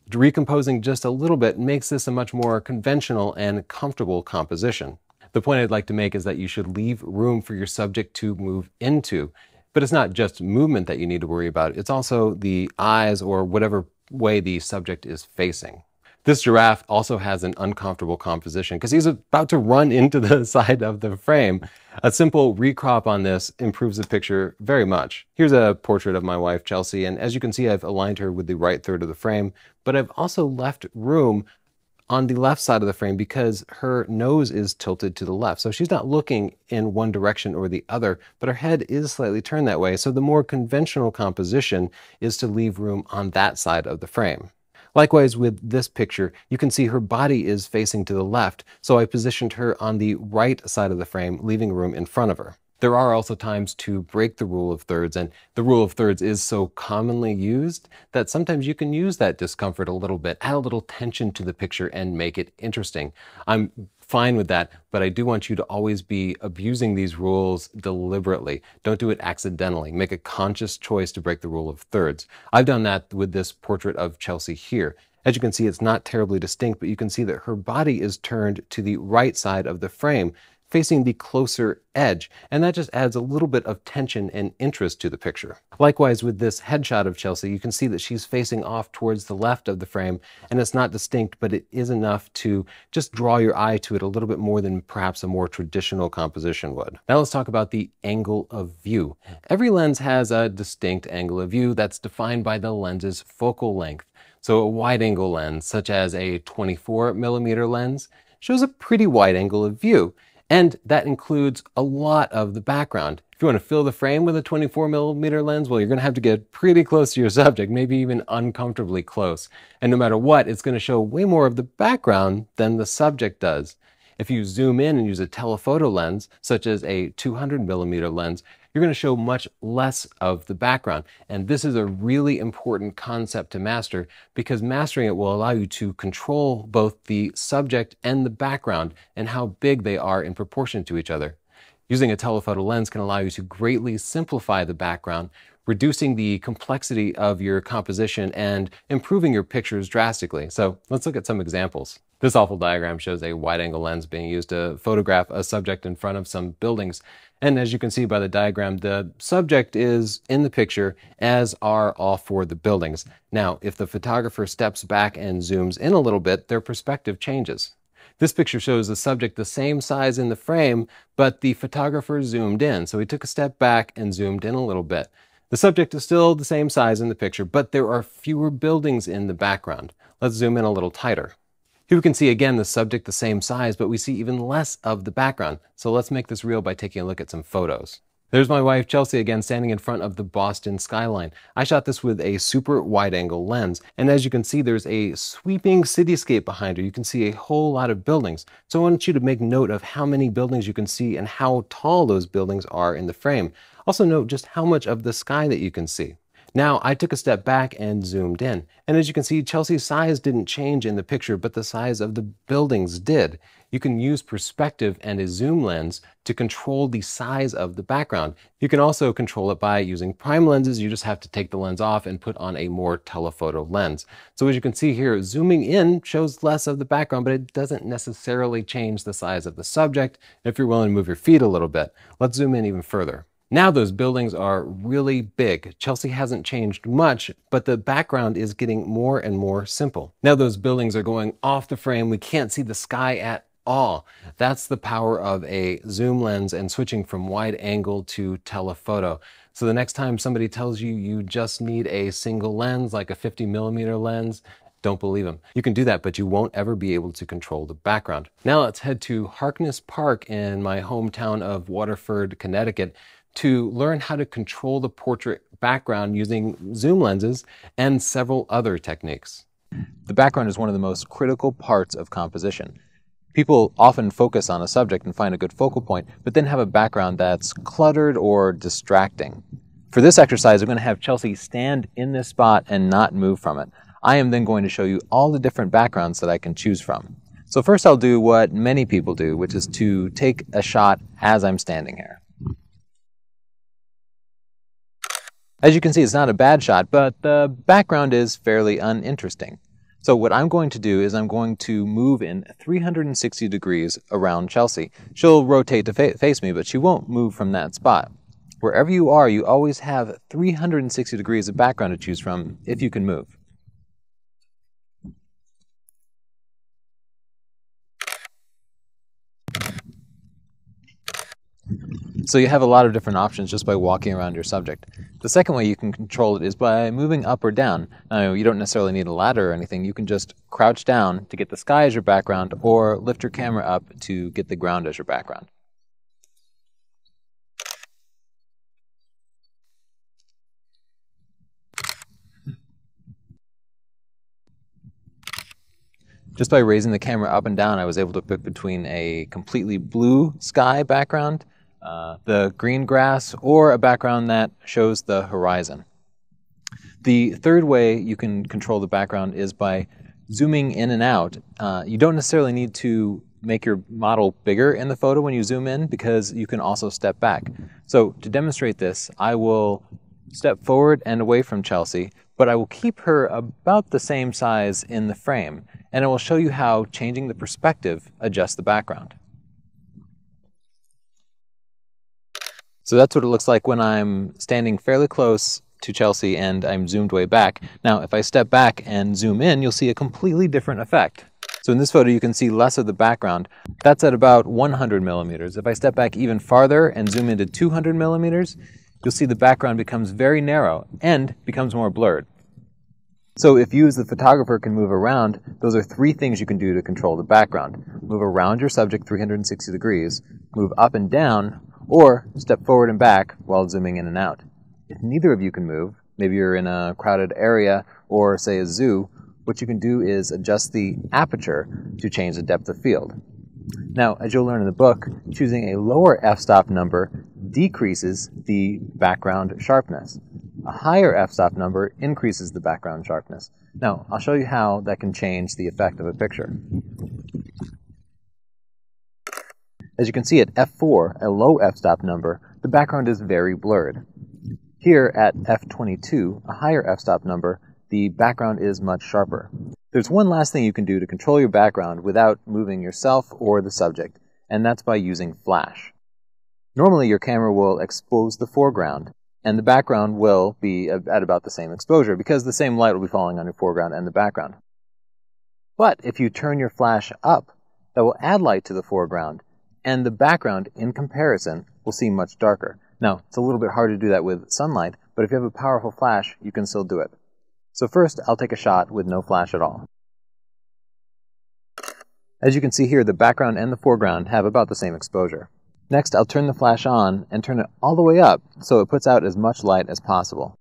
Recomposing just a little bit makes this a much more conventional and comfortable composition. The point I'd like to make is that you should leave room for your subject to move into. But it's not just movement that you need to worry about, it's also the eyes or whatever way the subject is facing. This giraffe also has an uncomfortable composition because he's about to run into the side of the frame. A simple recrop on this improves the picture very much. Here's a portrait of my wife, Chelsea, and as you can see, I've aligned her with the right third of the frame, but I've also left room on the left side of the frame because her nose is tilted to the left. So she's not looking in one direction or the other, but her head is slightly turned that way. So the more conventional composition is to leave room on that side of the frame. Likewise with this picture, you can see her body is facing to the left, so I positioned her on the right side of the frame, leaving room in front of her. There are also times to break the rule of thirds, and the rule of thirds is so commonly used that sometimes you can use that discomfort a little bit, add a little tension to the picture and make it interesting. I'm fine with that, but I do want you to always be abusing these rules deliberately. Don't do it accidentally. Make a conscious choice to break the rule of thirds. I've done that with this portrait of Chelsea here. As you can see, it's not terribly distinct, but you can see that her body is turned to the right side of the frame, facing the closer edge, and that just adds a little bit of tension and interest to the picture. Likewise with this headshot of Chelsea, you can see that she's facing off towards the left of the frame, and it's not distinct, but it is enough to just draw your eye to it a little bit more than perhaps a more traditional composition would. Now let's talk about the angle of view. Every lens has a distinct angle of view that's defined by the lens's focal length. So a wide-angle lens, such as a 24mm lens, shows a pretty wide angle of view. And that includes a lot of the background. If you want to fill the frame with a 24mm lens, well, you're going to have to get pretty close to your subject, maybe even uncomfortably close. And no matter what, it's going to show way more of the background than the subject does. If you zoom in and use a telephoto lens, such as a 200mm lens, you're going to show much less of the background. And this is a really important concept to master because mastering it will allow you to control both the subject and the background and how big they are in proportion to each other. Using a telephoto lens can allow you to greatly simplify the background, reducing the complexity of your composition and improving your pictures drastically. So let's look at some examples. This awful diagram shows a wide-angle lens being used to photograph a subject in front of some buildings. And as you can see by the diagram, the subject is in the picture, as are all four of the buildings. Now, if the photographer steps back and zooms in a little bit, their perspective changes. This picture shows the subject the same size in the frame, but the photographer zoomed in. So he took a step back and zoomed in a little bit. The subject is still the same size in the picture, but there are fewer buildings in the background. Let's zoom in a little tighter. Here we can see again the subject the same size, but we see even less of the background. So let's make this real by taking a look at some photos. There's my wife Chelsea again standing in front of the Boston skyline. I shot this with a super wide-angle lens, and as you can see there's a sweeping cityscape behind her. You can see a whole lot of buildings. So I want you to make note of how many buildings you can see and how tall those buildings are in the frame. Also note just how much of the sky that you can see. Now I took a step back and zoomed in, and as you can see Chelsea's size didn't change in the picture, but the size of the buildings did. You can use perspective and a zoom lens to control the size of the background. You can also control it by using prime lenses. You just have to take the lens off and put on a more telephoto lens. So as you can see here, zooming in shows less of the background, but it doesn't necessarily change the size of the subject if you're willing to move your feet a little bit. Let's zoom in even further. Now those buildings are really big. Chelsea hasn't changed much, but the background is getting more and more simple. Now those buildings are going off the frame. We can't see the sky at all. That's the power of a zoom lens and switching from wide angle to telephoto. So the next time somebody tells you you just need a single lens, like a 50mm lens, don't believe them. You can do that, but you won't ever be able to control the background. Now let's head to Harkness Park in my hometown of Waterford, Connecticut, to learn how to control the portrait background using zoom lenses and several other techniques. The background is one of the most critical parts of composition. People often focus on a subject and find a good focal point, but then have a background that's cluttered or distracting. For this exercise, I'm going to have Chelsea stand in this spot and not move from it. I am then going to show you all the different backgrounds that I can choose from. So first I'll do what many people do, which is to take a shot as I'm standing here. As you can see, it's not a bad shot, but the background is fairly uninteresting. So what I'm going to do is I'm going to move in 360 degrees around Chelsea. She'll rotate to face me, but she won't move from that spot. Wherever you are, you always have 360 degrees of background to choose from if you can move. So you have a lot of different options just by walking around your subject. The second way you can control it is by moving up or down. Now, you don't necessarily need a ladder or anything. You can just crouch down to get the sky as your background, or lift your camera up to get the ground as your background. Just by raising the camera up and down, I was able to pick between a completely blue sky background, the green grass, or a background that shows the horizon. The third way you can control the background is by zooming in and out. You don't necessarily need to make your model bigger in the photo when you zoom in, because you can also step back. So to demonstrate this, I will step forward and away from Chelsea, but I will keep her about the same size in the frame, and it will show you how changing the perspective adjusts the background. So that's what it looks like when I'm standing fairly close to Chelsea and I'm zoomed way back. Now, if I step back and zoom in, you'll see a completely different effect. So in this photo, you can see less of the background. That's at about 100 millimeters. If I step back even farther and zoom into 200 millimeters, you'll see the background becomes very narrow and becomes more blurred. So if you as the photographer can move around, those are three things you can do to control the background. Move around your subject 360 degrees, move up and down, or step forward and back while zooming in and out. If neither of you can move, maybe you're in a crowded area or say a zoo, what you can do is adjust the aperture to change the depth of field. Now, as you'll learn in the book, choosing a lower f-stop number decreases the background sharpness. A higher f-stop number increases the background sharpness. Now, I'll show you how that can change the effect of a picture. As you can see at f4, a low f-stop number, the background is very blurred. Here at f22, a higher f-stop number, the background is much sharper. There's one last thing you can do to control your background without moving yourself or the subject, and that's by using flash. Normally your camera will expose the foreground, and the background will be at about the same exposure because the same light will be falling on your foreground and the background. But if you turn your flash up, that will add light to the foreground, and the background, in comparison, will seem much darker. Now, it's a little bit hard to do that with sunlight, but if you have a powerful flash, you can still do it. So first, I'll take a shot with no flash at all. As you can see here, the background and the foreground have about the same exposure. Next, I'll turn the flash on and turn it all the way up so it puts out as much light as possible.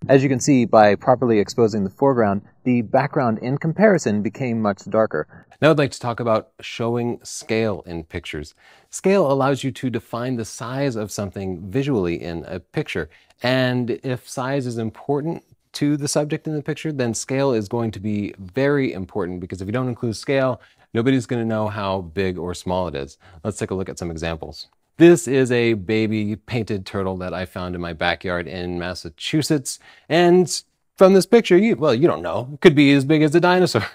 As you can see, by properly exposing the foreground, the background in comparison became much darker. Now I'd like to talk about showing scale in pictures. Scale allows you to define the size of something visually in a picture. And if size is important to the subject in the picture, then scale is going to be very important, because if you don't include scale, nobody's going to know how big or small it is. Let's take a look at some examples. This is a baby painted turtle that I found in my backyard in Massachusetts. And from this picture, you don't know. It could be as big as a dinosaur.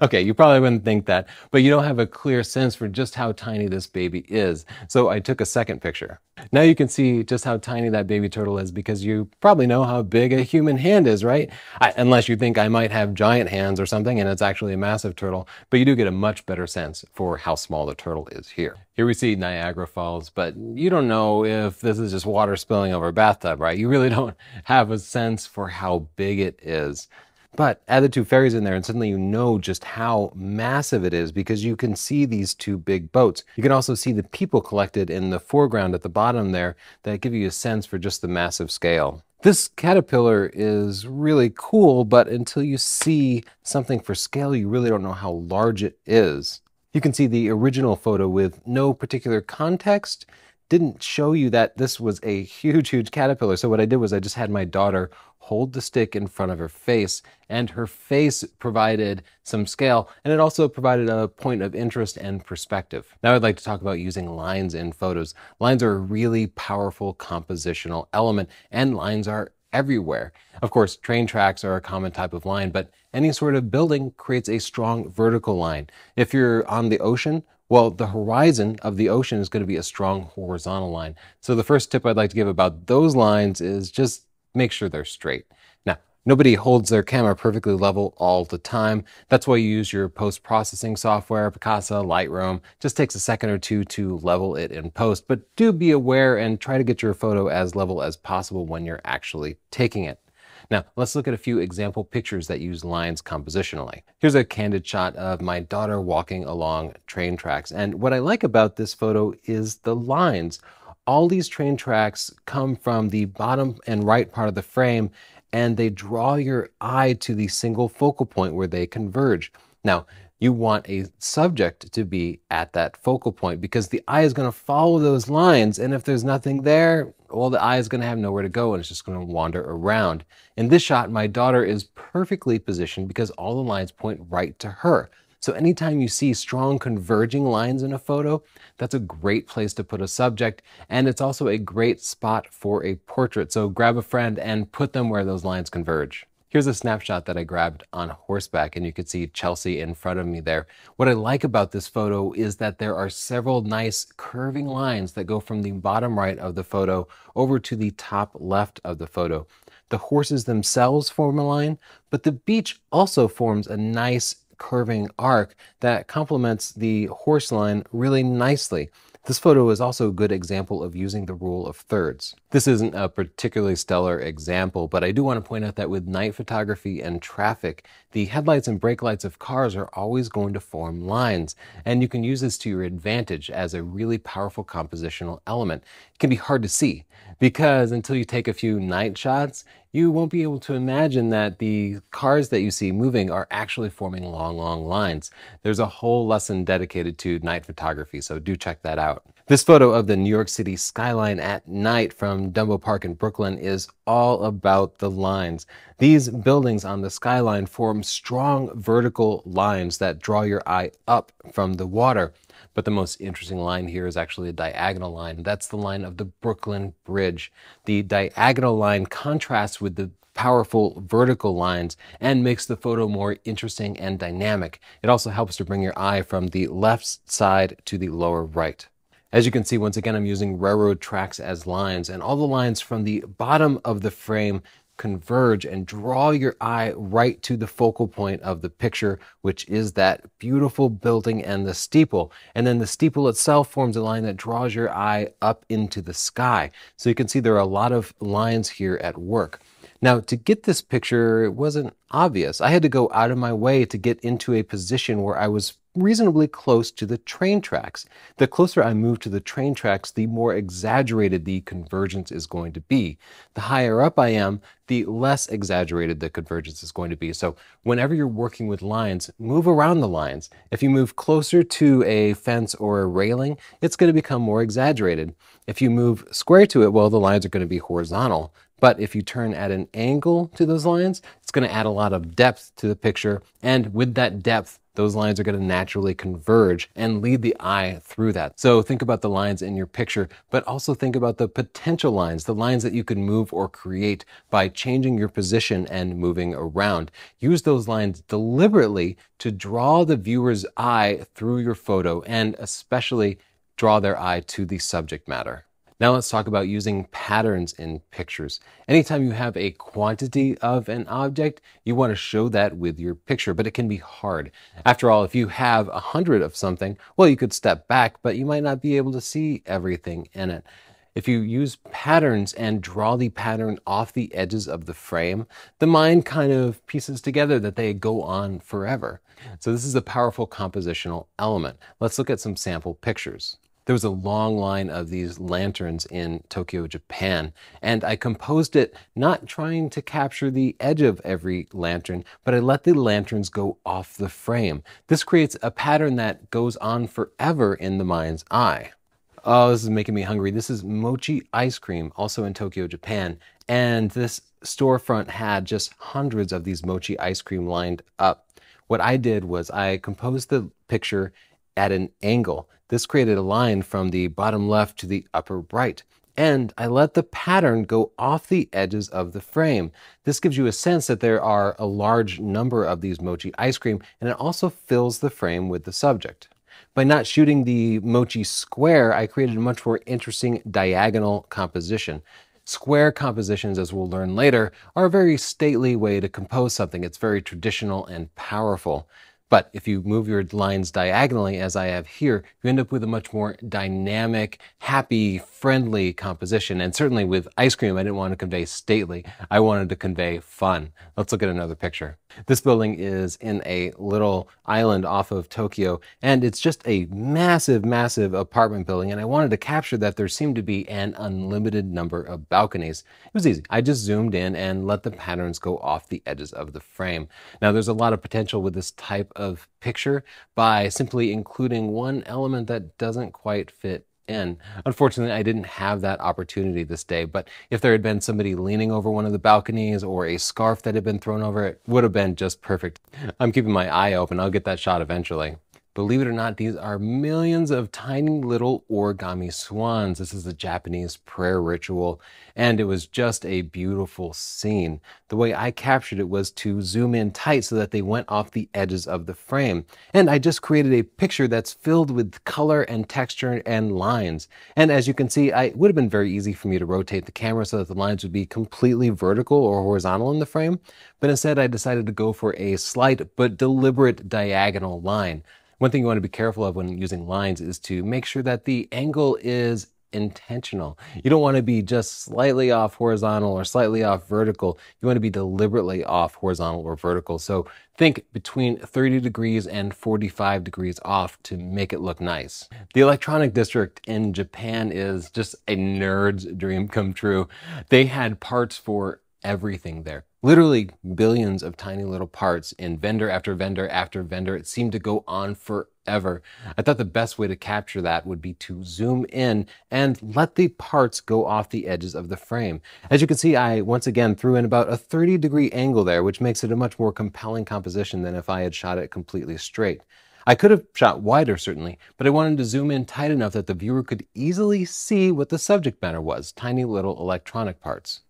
Okay, you probably wouldn't think that, but you don't have a clear sense for just how tiny this baby is. So I took a second picture. Now you can see just how tiny that baby turtle is, because you probably know how big a human hand is, right? Unless you think I might have giant hands or something and it's actually a massive turtle, but you do get a much better sense for how small the turtle is here. Here we see Niagara Falls, but you don't know if this is just water spilling over a bathtub, right? You really don't have a sense for how big it is. But add the two ferries in there and suddenly you know just how massive it is, because you can see these two big boats. You can also see the people collected in the foreground at the bottom there that give you a sense for just the massive scale. This caterpillar is really cool, but until you see something for scale, you really don't know how large it is. You can see the original photo with no particular context didn't show you that this was a huge, huge caterpillar. So what I did was I just had my daughter hold the stick in front of her face, and her face provided some scale, and it also provided a point of interest and perspective. Now I'd like to talk about using lines in photos. Lines are a really powerful compositional element, and lines are everywhere. Of course, train tracks are a common type of line, but any sort of building creates a strong vertical line. If you're on the ocean, well, the horizon of the ocean is going to be a strong horizontal line. So the first tip I'd like to give about those lines is just make sure they're straight. Now, nobody holds their camera perfectly level all the time. That's why you use your post-processing software, Picasa, Lightroom. Just takes a second or two to level it in post, but do be aware and try to get your photo as level as possible when you're actually taking it. Now, let's look at a few example pictures that use lines compositionally. Here's a candid shot of my daughter walking along train tracks. And what I like about this photo is the lines. All these train tracks come from the bottom and right part of the frame, and they draw your eye to the single focal point where they converge. Now, you want a subject to be at that focal point because the eye is going to follow those lines, and if there's nothing there, well, the eye is going to have nowhere to go and it's just going to wander around. In this shot, my daughter is perfectly positioned because all the lines point right to her. So anytime you see strong converging lines in a photo, that's a great place to put a subject, and it's also a great spot for a portrait. So grab a friend and put them where those lines converge. Here's a snapshot that I grabbed on horseback, and you can see Chelsea in front of me there. What I like about this photo is that there are several nice curving lines that go from the bottom right of the photo over to the top left of the photo. The horses themselves form a line, but the beach also forms a nice curving arc that complements the horse line really nicely. This photo is also a good example of using the rule of thirds. This isn't a particularly stellar example, but I do want to point out that with night photography and traffic, the headlights and brake lights of cars are always going to form lines, and you can use this to your advantage as a really powerful compositional element. It can be hard to see because until you take a few night shots, you won't be able to imagine that the cars that you see moving are actually forming long, long lines. There's a whole lesson dedicated to night photography, so do check that out. This photo of the New York City skyline at night from Dumbo Park in Brooklyn is all about the lines. These buildings on the skyline form strong vertical lines that draw your eye up from the water. But the most interesting line here is actually a diagonal line. That's the line of the Brooklyn Bridge. The diagonal line contrasts with the powerful vertical lines and makes the photo more interesting and dynamic. It also helps to bring your eye from the left side to the lower right. As you can see, once again, I'm using railroad tracks as lines, and all the lines from the bottom of the frame converge and draw your eye right to the focal point of the picture, which is that beautiful building and the steeple. And then the steeple itself forms a line that draws your eye up into the sky. So you can see there are a lot of lines here at work. Now, to get this picture, it wasn't obvious. I had to go out of my way to get into a position where I was reasonably close to the train tracks. The closer I move to the train tracks, the more exaggerated the convergence is going to be. The higher up I am, the less exaggerated the convergence is going to be. So whenever you're working with lines, move around the lines. If you move closer to a fence or a railing, it's going to become more exaggerated. If you move square to it, well, the lines are going to be horizontal. But if you turn at an angle to those lines, it's going to add a lot of depth to the picture. And with that depth, those lines are going to naturally converge and lead the eye through that. So think about the lines in your picture, but also think about the potential lines, the lines that you can move or create by changing your position and moving around. Use those lines deliberately to draw the viewer's eye through your photo and especially draw their eye to the subject matter. Now let's talk about using patterns in pictures. Anytime you have a quantity of an object, you want to show that with your picture, but it can be hard. After all, if you have 100 of something, well, you could step back, but you might not be able to see everything in it. If you use patterns and draw the pattern off the edges of the frame, the mind kind of pieces together that they go on forever. So this is a powerful compositional element. Let's look at some sample pictures. There was a long line of these lanterns in Tokyo, Japan, and I composed it not trying to capture the edge of every lantern, but I let the lanterns go off the frame. This creates a pattern that goes on forever in the mind's eye. Oh, this is making me hungry. This is mochi ice cream, also in Tokyo, Japan, and this storefront had just hundreds of these mochi ice cream lined up. What I did was I composed the picture at an angle. This created a line from the bottom left to the upper right. and I let the pattern go off the edges of the frame. This gives you a sense that there are a large number of these mochi ice cream, and it also fills the frame with the subject. By not shooting the mochi square, I created a much more interesting diagonal composition. Square compositions, as we'll learn later, are a very stately way to compose something. It's very traditional and powerful. But if you move your lines diagonally, as I have here, you end up with a much more dynamic, happy, friendly composition. And certainly with ice cream, I didn't want to convey stately. I wanted to convey fun. Let's look at another picture. This building is in a little island off of Tokyo, and it's just a massive, massive apartment building. And I wanted to capture that there seemed to be an unlimited number of balconies. It was easy. I just zoomed in and let the patterns go off the edges of the frame. Now, there's a lot of potential with this type of picture by simply including one element that doesn't quite fit in. Unfortunately, I didn't have that opportunity this day, but if there had been somebody leaning over one of the balconies or a scarf that had been thrown over it, would have been just perfect. I'm keeping my eye open. I'll get that shot eventually. Believe it or not, these are millions of tiny little origami swans. This is a Japanese prayer ritual, and it was just a beautiful scene. The way I captured it was to zoom in tight so that they went off the edges of the frame. And I just created a picture that's filled with color and texture and lines. And as you can see, it would have been very easy for me to rotate the camera so that the lines would be completely vertical or horizontal in the frame. But instead, I decided to go for a slight but deliberate diagonal line. One thing you want to be careful of when using lines is to make sure that the angle is intentional. You don't want to be just slightly off horizontal or slightly off vertical. You want to be deliberately off horizontal or vertical. So think between 30 degrees and 45 degrees off to make it look nice. The electronic district in Japan is just a nerd's dream come true. They had parts for everything there. Literally billions of tiny little parts in vendor after vendor after vendor. It seemed to go on forever. I thought the best way to capture that would be to zoom in and let the parts go off the edges of the frame. As you can see, I once again threw in about a 30-degree angle there, which makes it a much more compelling composition than if I had shot it completely straight. I could have shot wider, certainly, but I wanted to zoom in tight enough that the viewer could easily see what the subject matter was, tiny little electronic parts.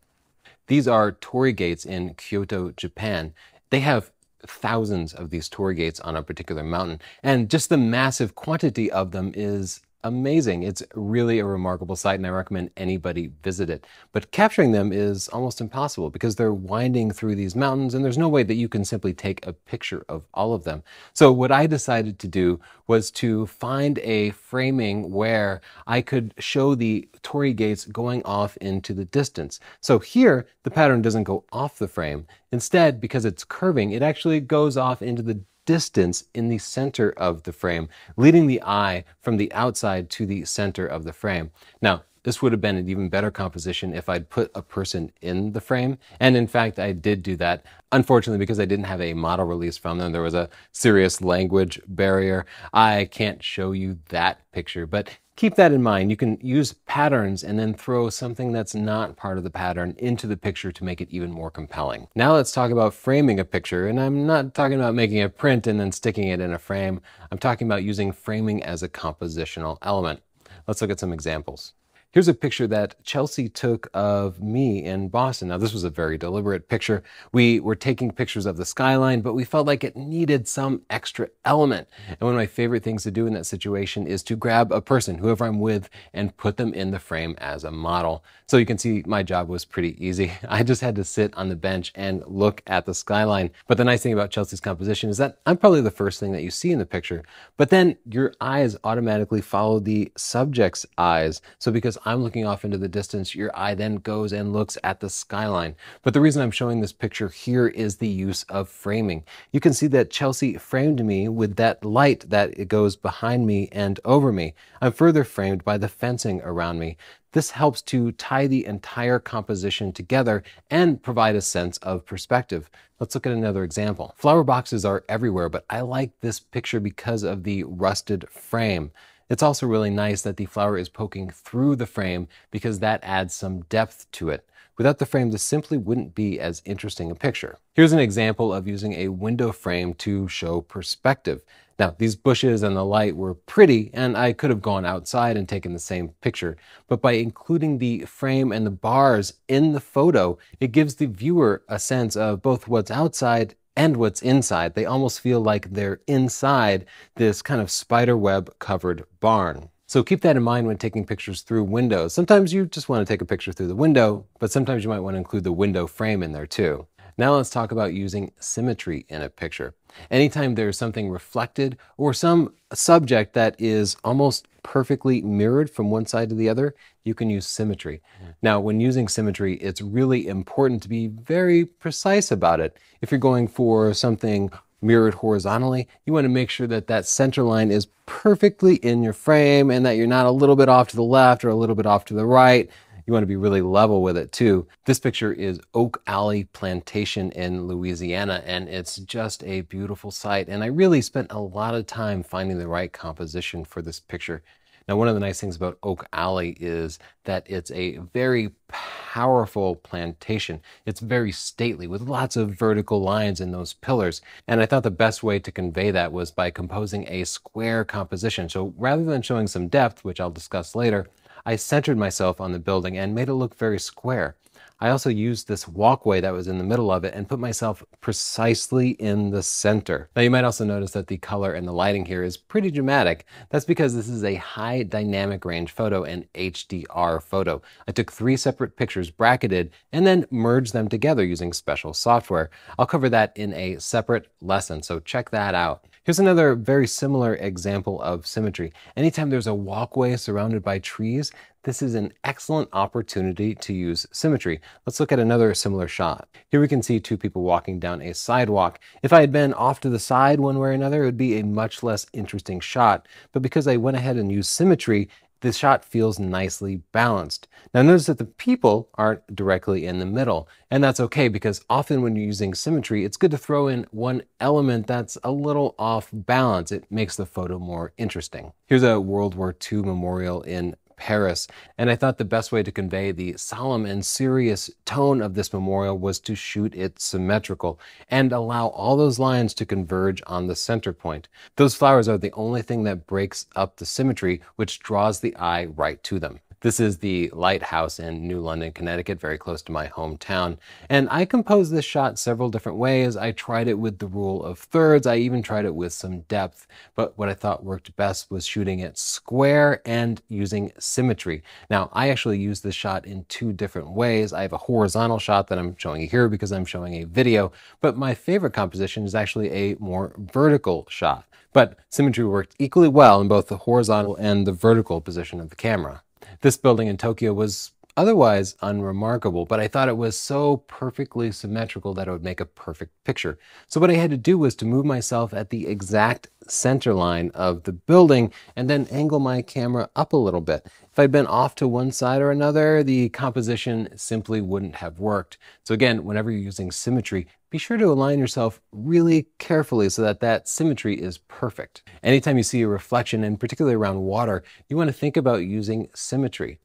These are torii gates in Kyoto, Japan. They have thousands of these torii gates on a particular mountain, and just the massive quantity of them is amazing. It's really a remarkable sight, and I recommend anybody visit it. But capturing them is almost impossible because they're winding through these mountains, and there's no way that you can simply take a picture of all of them. So what I decided to do was to find a framing where I could show the torii gates going off into the distance. So here, the pattern doesn't go off the frame. Instead, because it's curving, it actually goes off into the distance in the center of the frame, leading the eye from the outside to the center of the frame. Now, this would have been an even better composition if I'd put a person in the frame. And in fact, I did do that. Unfortunately, because I didn't have a model release from them, there was a serious language barrier. I can't show you that picture, but keep that in mind. You can use patterns and then throw something that's not part of the pattern into the picture to make it even more compelling. Now let's talk about framing a picture. And I'm not talking about making a print and then sticking it in a frame. I'm talking about using framing as a compositional element. Let's look at some examples. Here's a picture that Chelsea took of me in Boston. Now, this was a very deliberate picture. We were taking pictures of the skyline, but we felt like it needed some extra element. And one of my favorite things to do in that situation is to grab a person, whoever I'm with, and put them in the frame as a model. So you can see my job was pretty easy. I just had to sit on the bench and look at the skyline. But the nice thing about Chelsea's composition is that I'm probably the first thing that you see in the picture, but then your eyes automatically follow the subject's eyes. So because I'm looking off into the distance, your eye then goes and looks at the skyline. But the reason I'm showing this picture here is the use of framing. You can see that Chelsea framed me with that light that it goes behind me and over me. I'm further framed by the fencing around me. This helps to tie the entire composition together and provide a sense of perspective. Let's look at another example. Flower boxes are everywhere, but I like this picture because of the rusted frame. It's also really nice that the flower is poking through the frame because that adds some depth to it. Without the frame, this simply wouldn't be as interesting a picture. Here's an example of using a window frame to show perspective. Now, these bushes and the light were pretty, and I could have gone outside and taken the same picture, but by including the frame and the bars in the photo, it gives the viewer a sense of both what's outside and what's inside. They almost feel like they're inside this kind of spiderweb covered barn. So keep that in mind when taking pictures through windows. Sometimes you just want to take a picture through the window, but sometimes you might want to include the window frame in there too. Now let's talk about using symmetry in a picture. Anytime there's something reflected or some subject that is almost perfectly mirrored from one side to the other, you can use symmetry. Now, when using symmetry, it's really important to be very precise about it. If you're going for something mirrored horizontally, you want to make sure that that center line is perfectly in your frame and that you're not a little bit off to the left or a little bit off to the right. You want to be really level with it too. This picture is Oak Alley Plantation in Louisiana, and it's just a beautiful sight. And I really spent a lot of time finding the right composition for this picture. Now, one of the nice things about Oak Alley is that it's a very powerful plantation. It's very stately with lots of vertical lines in those pillars. And I thought the best way to convey that was by composing a square composition. So rather than showing some depth, which I'll discuss later, I centered myself on the building and made it look very square. I also used this walkway that was in the middle of it and put myself precisely in the center. Now you might also notice that the color and the lighting here is pretty dramatic. That's because this is a high dynamic range photo and HDR photo. I took 3 separate pictures bracketed and then merged them together using special software. I'll cover that in a separate lesson, so check that out. Here's another very similar example of symmetry. Anytime there's a walkway surrounded by trees, this is an excellent opportunity to use symmetry. Let's look at another similar shot. Here we can see 2 people walking down a sidewalk. If I had been off to the side one way or another, it would be a much less interesting shot. But because I went ahead and used symmetry, the shot feels nicely balanced. Now notice that the people aren't directly in the middle, and that's okay because often when you're using symmetry, it's good to throw in one element that's a little off balance. It makes the photo more interesting. Here's a World War II memorial in Paris, and I thought the best way to convey the solemn and serious tone of this memorial was to shoot it symmetrical and allow all those lines to converge on the center point. Those flowers are the only thing that breaks up the symmetry, which draws the eye right to them. This is the lighthouse in New London, Connecticut, very close to my hometown. And I composed this shot several different ways. I tried it with the rule of thirds. I even tried it with some depth. But what I thought worked best was shooting it square and using symmetry. Now, I actually used this shot in 2 different ways. I have a horizontal shot that I'm showing you here because I'm showing a video. But my favorite composition is actually a more vertical shot. But symmetry worked equally well in both the horizontal and the vertical position of the camera. This building in Tokyo was otherwise unremarkable, but I thought it was so perfectly symmetrical that it would make a perfect picture. So what I had to do was to move myself at the exact center line of the building and then angle my camera up a little bit. If I'd been off to one side or another, the composition simply wouldn't have worked. So again, whenever you're using symmetry, be sure to align yourself really carefully so that that symmetry is perfect. Anytime you see a reflection, and particularly around water, you want to think about using symmetry.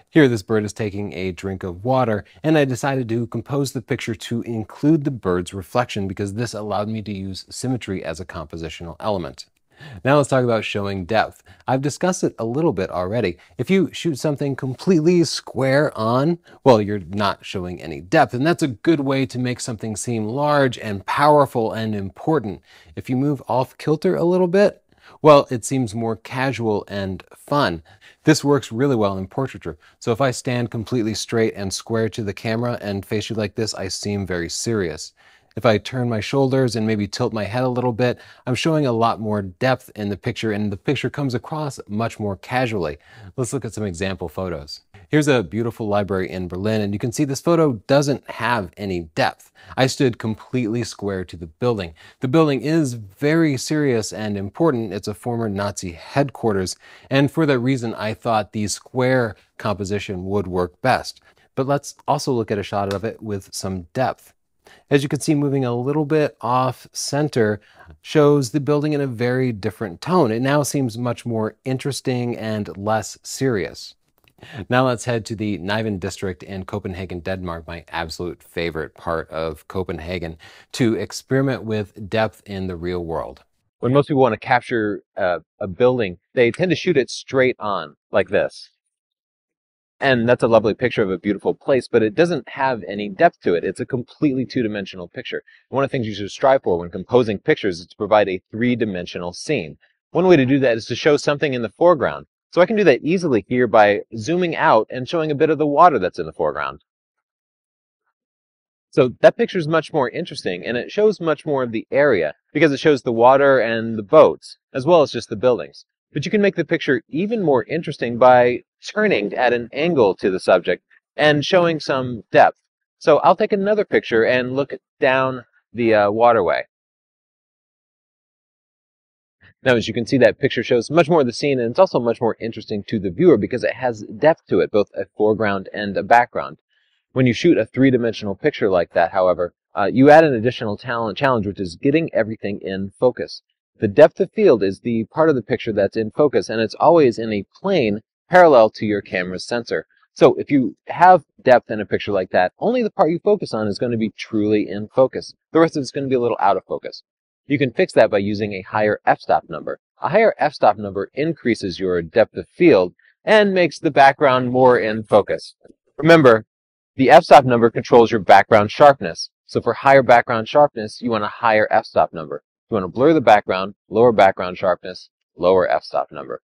Here, this bird is taking a drink of water, and I decided to compose the picture to include the bird's reflection because this allowed me to use symmetry as a compositional element. Now let's talk about showing depth. I've discussed it a little bit already. If you shoot something completely square on, well, you're not showing any depth, and that's a good way to make something seem large and powerful and important. If you move off kilter a little bit, well, it seems more casual and fun. This works really well in portraiture. So if I stand completely straight and square to the camera and face you like this, I seem very serious. If I turn my shoulders and maybe tilt my head a little bit, I'm showing a lot more depth in the picture, and the picture comes across much more casually. Let's look at some example photos. Here's a beautiful library in Berlin, and you can see this photo doesn't have any depth. I stood completely square to the building. The building is very serious and important. It's a former Nazi headquarters, and for that reason, I thought the square composition would work best. But let's also look at a shot of it with some depth. As you can see, moving a little bit off center shows the building in a very different tone. It now seems much more interesting and less serious. Now let's head to the Niven district in Copenhagen, Denmark, my absolute favorite part of Copenhagen, to experiment with depth in the real world. When most people want to capture a building, they tend to shoot it straight on, like this. And that's a lovely picture of a beautiful place, but it doesn't have any depth to it. It's a completely two-dimensional picture. One of the things you should strive for when composing pictures is to provide a three-dimensional scene. One way to do that is to show something in the foreground. So I can do that easily here by zooming out and showing a bit of the water that's in the foreground. So that picture is much more interesting, and it shows much more of the area because it shows the water and the boats, as well as just the buildings. But you can make the picture even more interesting by turning at an angle to the subject and showing some depth. So I'll take another picture and look down the waterway. Now, as you can see, that picture shows much more of the scene, and it's also much more interesting to the viewer because it has depth to it, both a foreground and a background. When you shoot a three-dimensional picture like that, however, you add an additional challenge, which is getting everything in focus. The depth of field is the part of the picture that's in focus, and it's always in a plane parallel to your camera's sensor. So if you have depth in a picture like that, only the part you focus on is going to be truly in focus. The rest of it's going to be a little out of focus. You can fix that by using a higher f-stop number. A higher f-stop number increases your depth of field and makes the background more in focus. Remember, the f-stop number controls your background sharpness. So for higher background sharpness, you want a higher f-stop number. If you want to blur the background, lower background sharpness, lower f-stop number.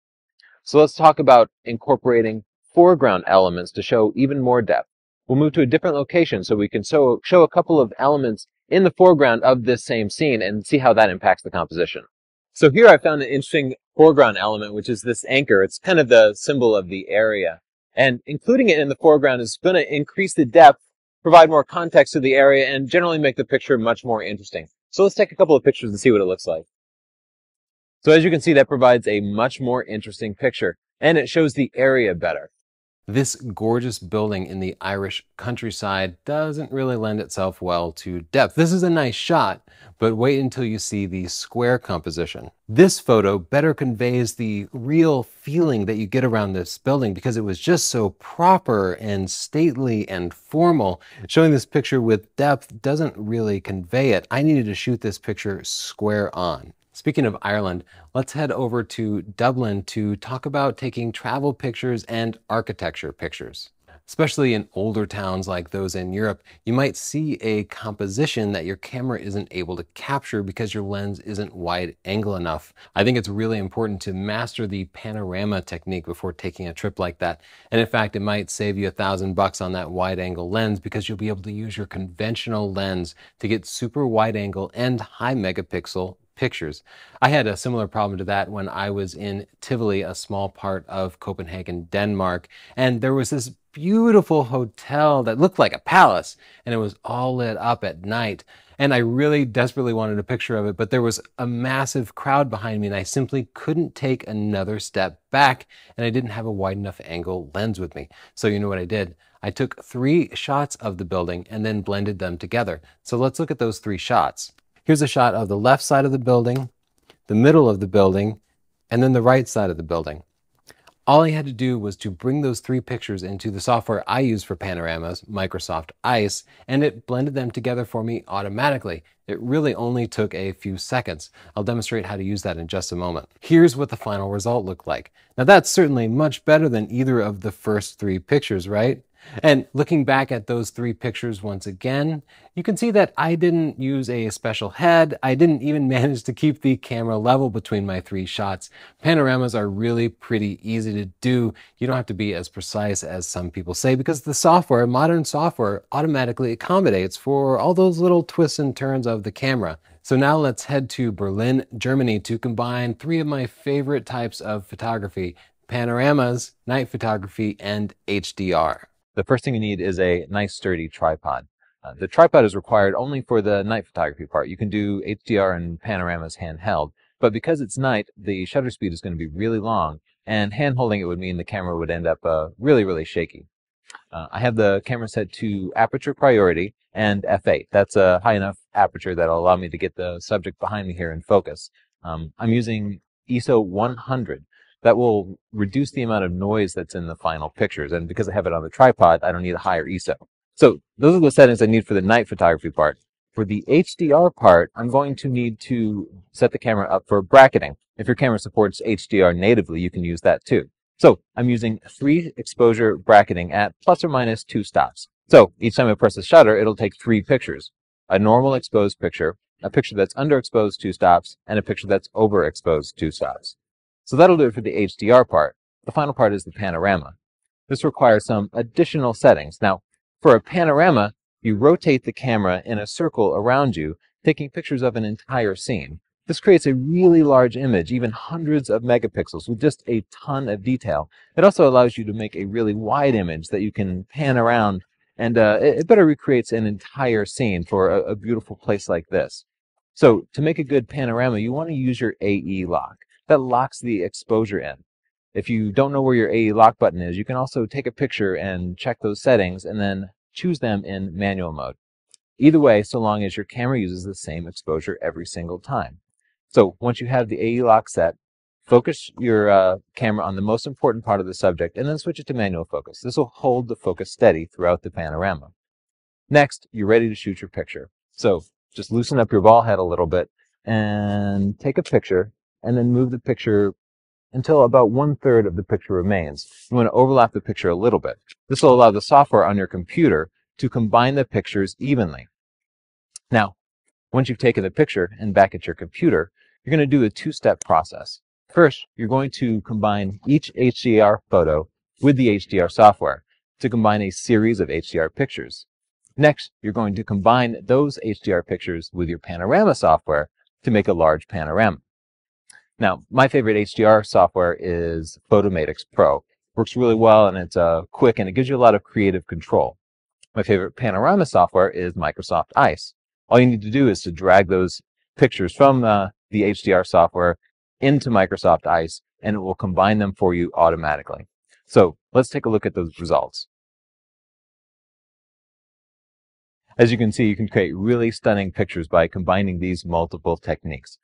So let's talk about incorporating foreground elements to show even more depth. We'll move to a different location so we can show a couple of elements in the foreground of this same scene and see how that impacts the composition. So here I found an interesting foreground element, which is this anchor. It's kind of the symbol of the area. And including it in the foreground is going to increase the depth, provide more context to the area, and generally make the picture much more interesting. So let's take a couple of pictures and see what it looks like. So as you can see, that provides a much more interesting picture, and it shows the area better. This gorgeous building in the Irish countryside doesn't really lend itself well to depth. This is a nice shot, but wait until you see the square composition. This photo better conveys the real feeling that you get around this building because it was just so proper and stately and formal. Showing this picture with depth doesn't really convey it. I needed to shoot this picture square on. Speaking of Ireland, let's head over to Dublin to talk about taking travel pictures and architecture pictures. Especially in older towns like those in Europe, you might see a composition that your camera isn't able to capture because your lens isn't wide angle enough. I think it's really important to master the panorama technique before taking a trip like that. And in fact, it might save you $1,000 on that wide angle lens because you'll be able to use your conventional lens to get super wide angle and high megapixel pictures. I had a similar problem to that when I was in Tivoli, a small part of Copenhagen, Denmark, and there was this beautiful hotel that looked like a palace, and it was all lit up at night. And I really desperately wanted a picture of it, but there was a massive crowd behind me, and I simply couldn't take another step back, and I didn't have a wide enough angle lens with me. So you know what I did? I took 3 shots of the building and then blended them together. So let's look at those 3 shots. Here's a shot of the left side of the building, the middle of the building, and then the right side of the building. All I had to do was to bring those 3 pictures into the software I use for panoramas, Microsoft Ice, and it blended them together for me automatically. It really only took a few seconds. I'll demonstrate how to use that in just a moment. Here's what the final result looked like. Now that's certainly much better than either of the first 3 pictures, right? And looking back at those 3 pictures once again, you can see that I didn't use a special head. I didn't even manage to keep the camera level between my 3 shots. Panoramas are really pretty easy to do. You don't have to be as precise as some people say because the software, modern software, automatically accommodates for all those little twists and turns of the camera. So now let's head to Berlin, Germany to combine 3 of my favorite types of photography: panoramas, night photography, and HDR. The first thing you need is a nice sturdy tripod. The tripod is required only for the night photography part. You can do HDR and panoramas handheld, but because it's night, the shutter speed is going to be really long, and hand holding it would mean the camera would end up really, really shaky. I have the camera set to aperture priority and f8. That's a high enough aperture that'll allow me to get the subject behind me here in focus. I'm using ISO 100. That will reduce the amount of noise that's in the final pictures. And because I have it on the tripod, I don't need a higher ISO. So those are the settings I need for the night photography part. For the HDR part, I'm going to need to set the camera up for bracketing. If your camera supports HDR natively, you can use that too. So I'm using 3 exposure bracketing at plus or minus 2 stops. So each time I press the shutter, it'll take 3 pictures. A normal exposed picture, a picture that's underexposed 2 stops, and a picture that's overexposed 2 stops. So that'll do it for the HDR part. The final part is the panorama. This requires some additional settings. Now, for a panorama, you rotate the camera in a circle around you, taking pictures of an entire scene. This creates a really large image, even hundreds of megapixels, with just a ton of detail. It also allows you to make a really wide image that you can pan around, and it better recreates an entire scene for a beautiful place like this. So, to make a good panorama, you want to use your AE lock. That locks the exposure in. If you don't know where your AE lock button is, you can also take a picture and check those settings, and then choose them in manual mode. Either way, so long as your camera uses the same exposure every single time. So once you have the AE lock set, focus your camera on the most important part of the subject and then switch it to manual focus. This will hold the focus steady throughout the panorama. Next, you're ready to shoot your picture. So just loosen up your ball head a little bit and take a picture and then move the picture until about 1/3 of the picture remains. You want to overlap the picture a little bit. This will allow the software on your computer to combine the pictures evenly. Now, once you've taken the picture and back at your computer, you're going to do a 2-step process. First, you're going to combine each HDR photo with the HDR software to combine a series of HDR pictures. Next, you're going to combine those HDR pictures with your panorama software to make a large panorama. Now, my favorite HDR software is Photomatix Pro. Works really well, and it's quick, and it gives you a lot of creative control. My favorite panorama software is Microsoft Ice. All you need to do is to drag those pictures from the HDR software into Microsoft Ice, and it will combine them for you automatically. So let's take a look at those results. As you can see, you can create really stunning pictures by combining these multiple techniques.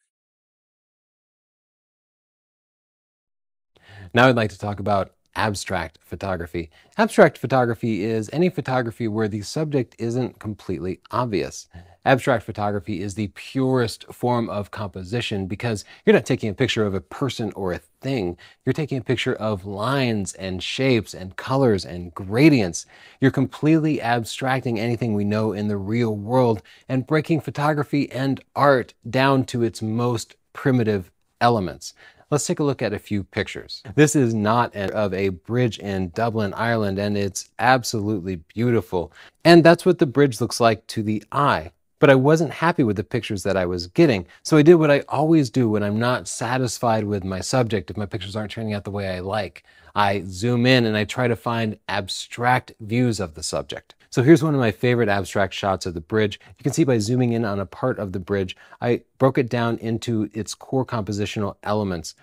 Now I'd like to talk about abstract photography. Abstract photography is any photography where the subject isn't completely obvious. Abstract photography is the purest form of composition because you're not taking a picture of a person or a thing. You're taking a picture of lines and shapes and colors and gradients. You're completely abstracting anything we know in the real world and breaking photography and art down to its most primitive elements. Let's take a look at a few pictures. This is not of a bridge in Dublin, Ireland, and it's absolutely beautiful. And that's what the bridge looks like to the eye. But I wasn't happy with the pictures that I was getting, so I did what I always do when I'm not satisfied with my subject, if my pictures aren't turning out the way I like. I zoom in and I try to find abstract views of the subject. So here's one of my favorite abstract shots of the bridge. You can see by zooming in on a part of the bridge, I broke it down into its core compositional elements.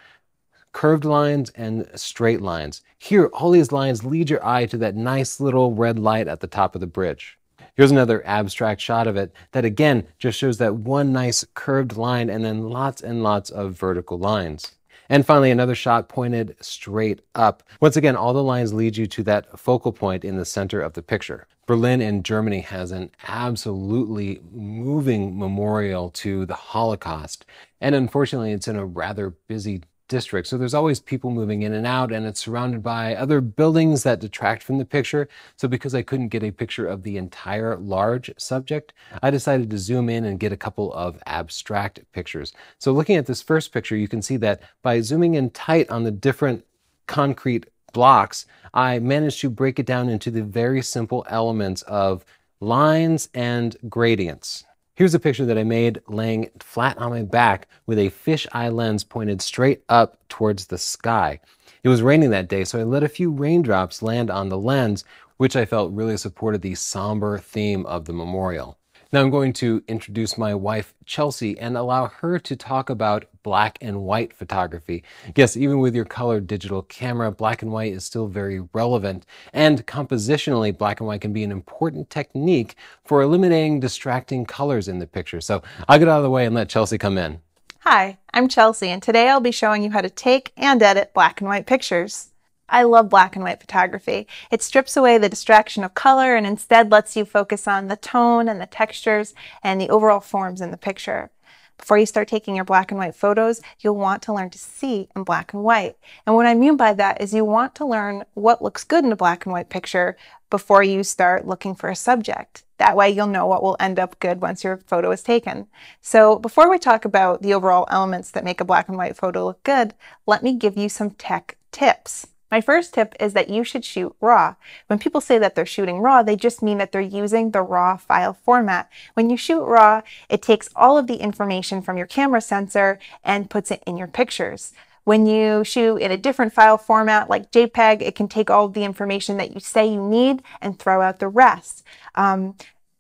Curved lines and straight lines. Here, all these lines lead your eye to that nice little red light at the top of the bridge. Here's another abstract shot of it that again just shows that one nice curved line and then lots and lots of vertical lines. And finally, another shot pointed straight up. Once again, all the lines lead you to that focal point in the center of the picture. Berlin in Germany has an absolutely moving memorial to the Holocaust. And unfortunately, it's in a rather busy district. So there's always people moving in and out, and it's surrounded by other buildings that detract from the picture. So because I couldn't get a picture of the entire large subject, I decided to zoom in and get a couple of abstract pictures. So looking at this first picture, you can see that by zooming in tight on the different concrete blocks, I managed to break it down into the very simple elements of lines and gradients. Here's a picture that I made laying flat on my back with a fisheye lens pointed straight up towards the sky. It was raining that day, so I let a few raindrops land on the lens, which I felt really supported the somber theme of the memorial. Now I'm going to introduce my wife, Chelsea, and allow her to talk about black and white photography. Yes, even with your color digital camera, black and white is still very relevant. And compositionally, black and white can be an important technique for eliminating distracting colors in the picture. So I'll get out of the way and let Chelsea come in. Hi, I'm Chelsea, and today I'll be showing you how to take and edit black and white pictures. I love black and white photography. It strips away the distraction of color and instead lets you focus on the tone and the textures and the overall forms in the picture. Before you start taking your black and white photos, you'll want to learn to see in black and white. And what I mean by that is you want to learn what looks good in a black and white picture before you start looking for a subject. That way you'll know what will end up good once your photo is taken. So before we talk about the overall elements that make a black and white photo look good, let me give you some tech tips. My first tip is that you should shoot RAW. When people say that they're shooting RAW, they just mean that they're using the RAW file format. When you shoot RAW, it takes all of the information from your camera sensor and puts it in your pictures. When you shoot in a different file format like JPEG, it can take all of the information that you say you need and throw out the rest.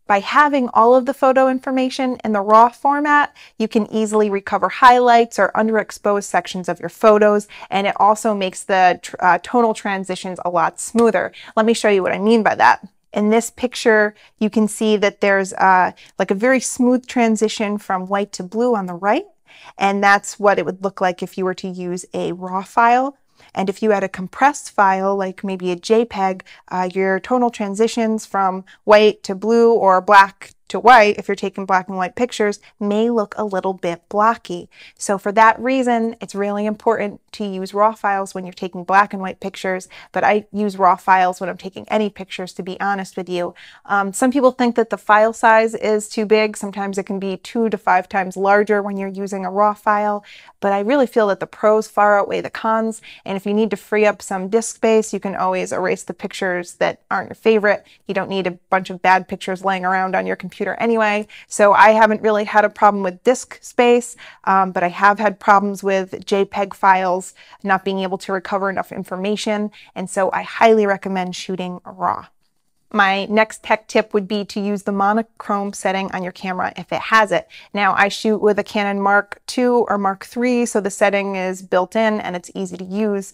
By having all of the photo information in the RAW format, you can easily recover highlights or underexposed sections of your photos, and it also makes the tonal transitions a lot smoother. Let me show you what I mean by that. In this picture, you can see that there's like a very smooth transition from white to blue on the right, and that's what it would look like if you were to use a RAW file. And if you had a compressed file, like maybe a JPEG, your tonal transitions from white to blue or black to white, if you're taking black and white pictures, may look a little bit blocky. So for that reason, it's really important to use RAW files when you're taking black and white pictures, but I use RAW files when I'm taking any pictures, to be honest with you. Some people think that the file size is too big. Sometimes it can be 2 to 5 times larger when you're using a RAW file, but I really feel that the pros far outweigh the cons, and if you need to free up some disk space, you can always erase the pictures that aren't your favorite. You don't need a bunch of bad pictures laying around on your computer anyway. So I haven't really had a problem with disk space, but I have had problems with JPEG files not being able to recover enough information, and so I highly recommend shooting RAW. My next tech tip would be to use the monochrome setting on your camera if it has it. Now, I shoot with a Canon Mark II or Mark III, so the setting is built in and it's easy to use.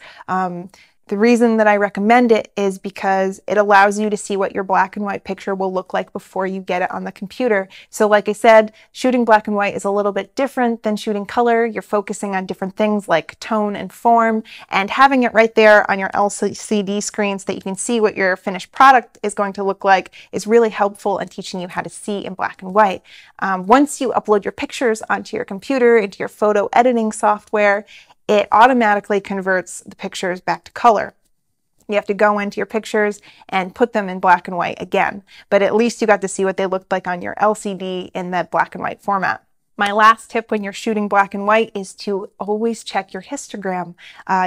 The reason that I recommend it is because it allows you to see what your black and white picture will look like before you get it on the computer. So like I said, shooting black and white is a little bit different than shooting color. You're focusing on different things like tone and form, and having it right there on your LCD screen so that you can see what your finished product is going to look like is really helpful in teaching you how to see in black and white. Once you upload your pictures onto your computer, into your photo editing software, it automatically converts the pictures back to color. You have to go into your pictures and put them in black and white again, but at least you got to see what they looked like on your LCD in that black and white format. My last tip when you're shooting black and white is to always check your histogram.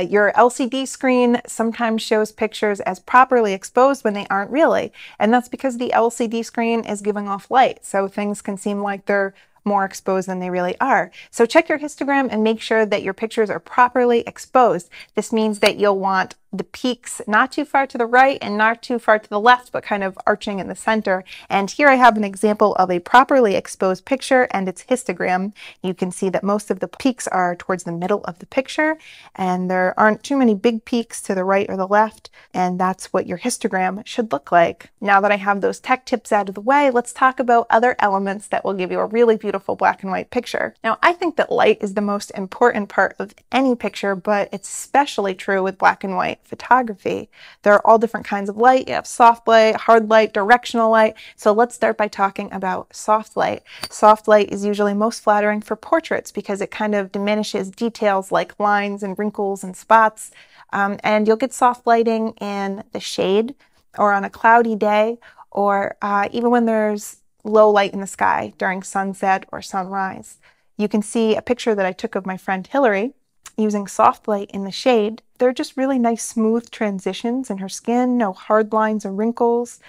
Your LCD screen sometimes shows pictures as properly exposed when they aren't really, and that's because the LCD screen is giving off light, so things can seem like they're more exposed than they really are. So check your histogram and make sure that your pictures are properly exposed. This means that you'll want the peaks not too far to the right and not too far to the left, but kind of arching in the center. And here I have an example of a properly exposed picture and its histogram. You can see that most of the peaks are towards the middle of the picture, and there aren't too many big peaks to the right or the left, and that's what your histogram should look like. Now that I have those tech tips out of the way, let's talk about other elements that will give you a really beautiful black and white picture. Now, I think that light is the most important part of any picture, but it's especially true with black and white photography. There are all different kinds of light. You have soft light, hard light, directional light. So let's start by talking about soft light. Soft light is usually most flattering for portraits because it kind of diminishes details like lines and wrinkles and spots. And you'll get soft lighting in the shade or on a cloudy day, or even when there's low light in the sky during sunset or sunrise. You can see a picture that I took of my friend Hillary using soft light in the shade. They're just really nice smooth transitions in her skin, no hard lines or wrinkles,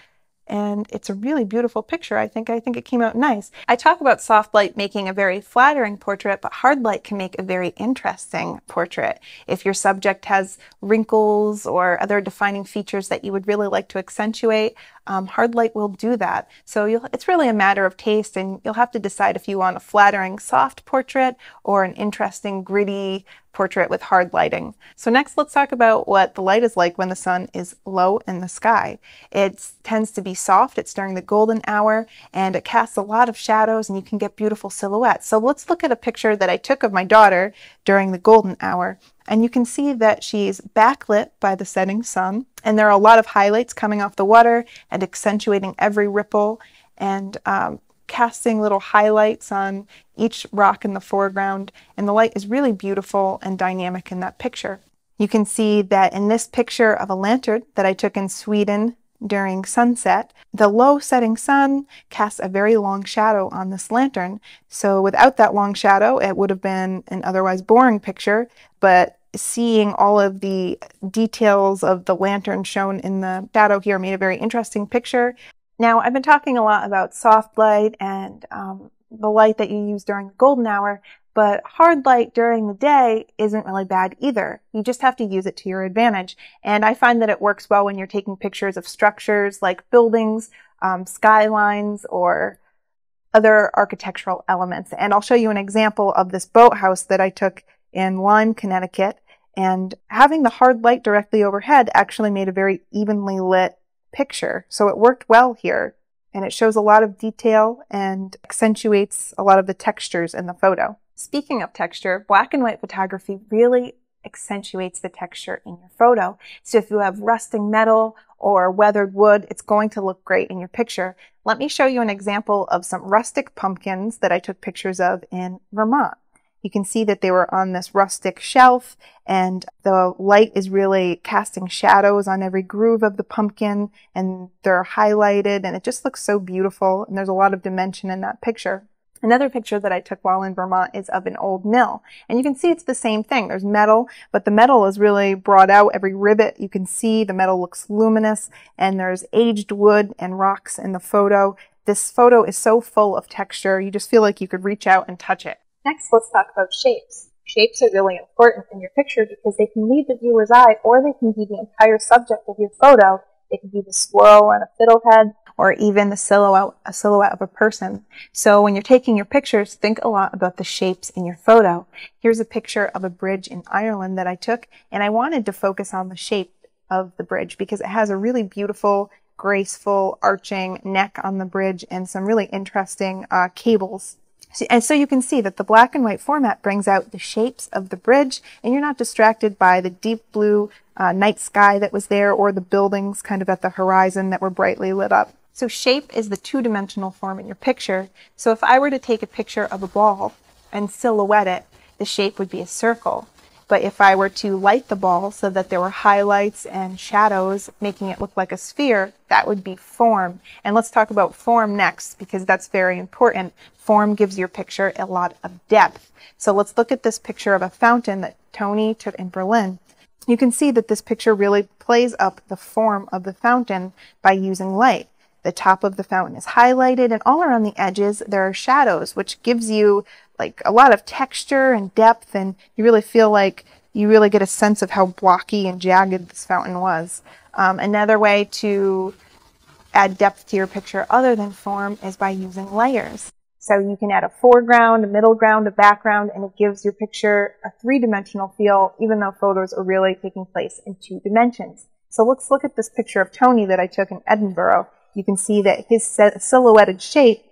and it's a really beautiful picture. I think it came out nice. I talk about soft light making a very flattering portrait, but hard light can make a very interesting portrait. If your subject has wrinkles or other defining features that you would really like to accentuate, hard light will do that. So it's really a matter of taste, and you'll have to decide if you want a flattering soft portrait or an interesting gritty portrait with hard lighting. So next, let's talk about what the light is like when the sun is low in the sky. It tends to be soft, it's during the golden hour, and it casts a lot of shadows and you can get beautiful silhouettes. So let's look at a picture that I took of my daughter during the golden hour. And you can see that she's backlit by the setting sun, and there are a lot of highlights coming off the water and accentuating every ripple and casting little highlights on each rock in the foreground, and the light is really beautiful and dynamic in that picture. You can see that in this picture of a lantern that I took in Sweden during sunset, the low setting sun casts a very long shadow on this lantern. So without that long shadow, it would have been an otherwise boring picture, but seeing all of the details of the lantern shown in the shadow here made a very interesting picture. Now, I've been talking a lot about soft light and the light that you use during the golden hour, but hard light during the day isn't really bad either. You just have to use it to your advantage. And I find that it works well when you're taking pictures of structures like buildings, skylines, or other architectural elements. And I'll show you an example of this boathouse that I took in Lyme, Connecticut. And having the hard light directly overhead actually made a very evenly lit picture. So it worked well here. And it shows a lot of detail and accentuates a lot of the textures in the photo. Speaking of texture, black and white photography really accentuates the texture in your photo. So if you have rusting metal or weathered wood, it's going to look great in your picture. Let me show you an example of some rustic pumpkins that I took pictures of in Vermont. You can see that they were on this rustic shelf, and the light is really casting shadows on every groove of the pumpkin, and they're highlighted, and it just looks so beautiful, and there's a lot of dimension in that picture. Another picture that I took while in Vermont is of an old mill, and you can see it's the same thing. There's metal, but the metal is really brought out. Every rivet you can see, the metal looks luminous, and there's aged wood and rocks in the photo. This photo is so full of texture, you just feel like you could reach out and touch it. Next, let's talk about shapes. Shapes are really important in your picture because they can lead the viewer's eye, or they can be the entire subject of your photo. They can be the squirrel and a fiddlehead, or even the silhouette of a person. So when you're taking your pictures, think a lot about the shapes in your photo. Here's a picture of a bridge in Ireland that I took, and I wanted to focus on the shape of the bridge because it has a really beautiful, graceful, arching neck on the bridge and some really interesting cables. And so you can see that the black and white format brings out the shapes of the bridge, and you're not distracted by the deep blue night sky that was there or the buildings kind of at the horizon that were brightly lit up. So shape is the two-dimensional form in your picture. So if I were to take a picture of a ball and silhouette it, the shape would be a circle. But if I were to light the ball so that there were highlights and shadows making it look like a sphere, that would be form. And let's talk about form next because that's very important. Form gives your picture a lot of depth. So let's look at this picture of a fountain that Tony took in Berlin. You can see that this picture really plays up the form of the fountain by using light. The top of the fountain is highlighted, and all around the edges there are shadows, which gives you like a lot of texture and depth, and you really feel like you really get a sense of how blocky and jagged this fountain was. Another way to add depth to your picture other than form is by using layers. So you can add a foreground, a middle ground, a background, and it gives your picture a three-dimensional feel, even though photos are really taking place in 2 dimensions. So let's look at this picture of Tony that I took in Edinburgh. You can see that his silhouetted shape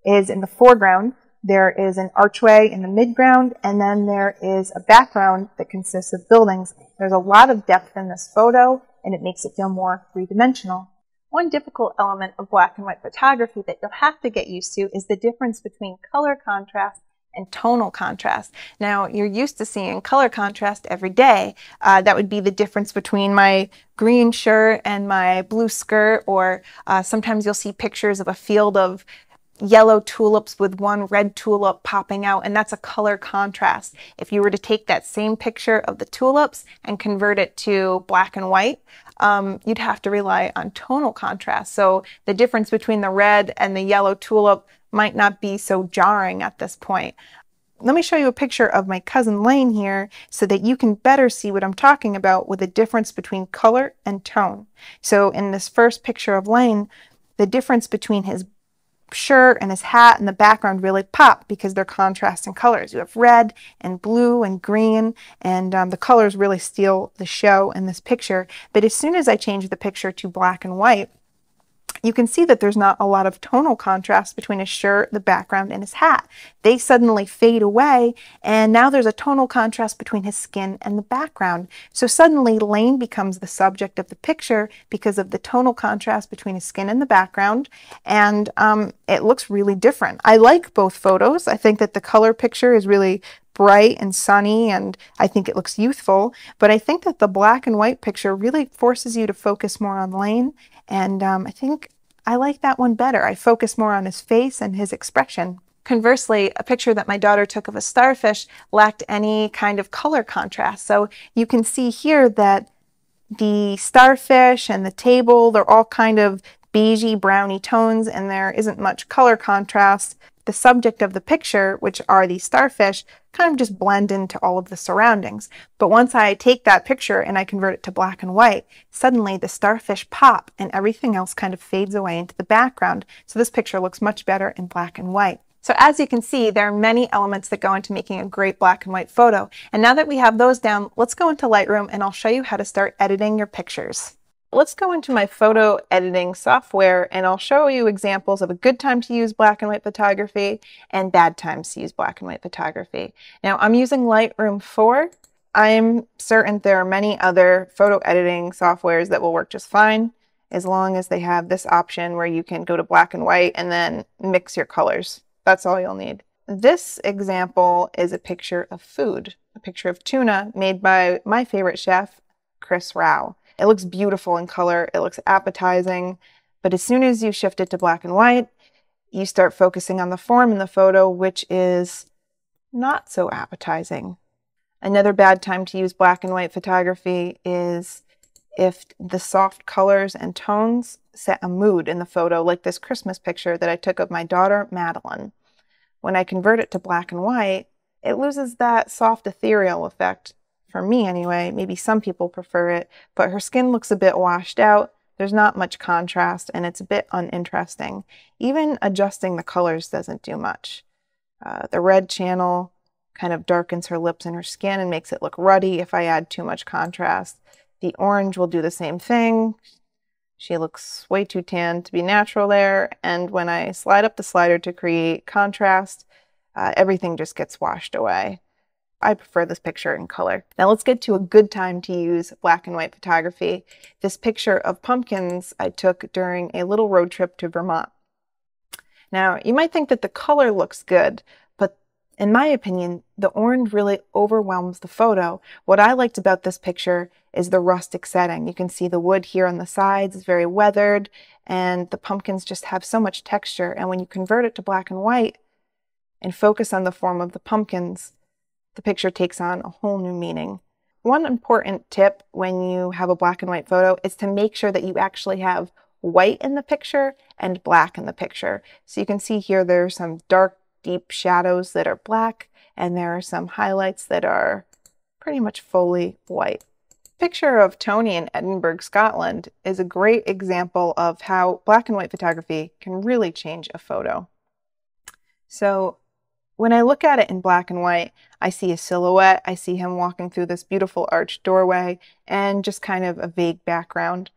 is in the foreground. There is an archway in the midground, and then there is a background that consists of buildings. There's a lot of depth in this photo, and it makes it feel more three-dimensional. One difficult element of black and white photography that you'll have to get used to is the difference between color contrast and tonal contrast. Now, you're used to seeing color contrast every day. That would be the difference between my green shirt and my blue skirt, or sometimes you'll see pictures of a field of yellow tulips with one red tulip popping out, and that's a color contrast. If you were to take that same picture of the tulips and convert it to black and white, you'd have to rely on tonal contrast. So the difference between the red and the yellow tulip might not be so jarring at this point. Let me show you a picture of my cousin Lane here so that you can better see what I'm talking about with the difference between color and tone. So in this first picture of Lane, the difference between his shirt and his hat and the background really pop because they're contrasting colors. You have red and blue and green, and the colors really steal the show in this picture. But as soon as I change the picture to black and white, you can see that there's not a lot of tonal contrast between his shirt, the background, and his hat. They suddenly fade away, and now there's a tonal contrast between his skin and the background. So suddenly Lane becomes the subject of the picture because of the tonal contrast between his skin and the background, and it looks really different. I like both photos. I think that the color picture is really bright and sunny, and I think it looks youthful, but I think that the black and white picture really forces you to focus more on Lane, and I think I like that one better. I focus more on his face and his expression. Conversely, a picture that my daughter took of a starfish lacked any kind of color contrast. So you can see here that the starfish and the table, they're all kind of beigey, browny tones, and there isn't much color contrast. The subject of the picture, which are these starfish, kind of just blend into all of the surroundings. But once I take that picture and I convert it to black and white, suddenly the starfish pop and everything else kind of fades away into the background. So this picture looks much better in black and white. So as you can see, there are many elements that go into making a great black and white photo. And now that we have those down, let's go into Lightroom and I'll show you how to start editing your pictures. Let's go into my photo editing software and I'll show you examples of a good time to use black and white photography and bad times to use black and white photography. Now I'm using Lightroom 4. I'm certain there are many other photo editing softwares that will work just fine as long as they have this option where you can go to black and white and then mix your colors. That's all you'll need. This example is a picture of food, a picture of tuna made by my favorite chef, Chris Rao. It looks beautiful in color, it looks appetizing, but as soon as you shift it to black and white, you start focusing on the form in the photo, which is not so appetizing. Another bad time to use black and white photography is if the soft colors and tones set a mood in the photo, like this Christmas picture that I took of my daughter, Madeline. When I convert it to black and white, it loses that soft ethereal effect. For me anyway, maybe some people prefer it, but her skin looks a bit washed out, there's not much contrast, and it's a bit uninteresting. Even adjusting the colors doesn't do much. The red channel kind of darkens her lips and her skin and makes it look ruddy if I add too much contrast. The orange will do the same thing. She looks way too tan to be natural there, and when I slide up the slider to create contrast, everything just gets washed away. I prefer this picture in color. Now let's get to a good time to use black and white photography. This picture of pumpkins I took during a little road trip to Vermont. Now you might think that the color looks good, but in my opinion, the orange really overwhelms the photo. What I liked about this picture is the rustic setting. You can see the wood here on the sides is very weathered, and the pumpkins just have so much texture. And when you convert it to black and white and focus on the form of the pumpkins, the picture takes on a whole new meaning. One important tip when you have a black and white photo is to make sure that you actually have white in the picture and black in the picture. So you can see here there are some dark, deep shadows that are black, and there are some highlights that are pretty much fully white. The picture of Tony in Edinburgh, Scotland is a great example of how black and white photography can really change a photo. So when I look at it in black and white, I see a silhouette, I see him walking through this beautiful arched doorway, and just kind of a vague background.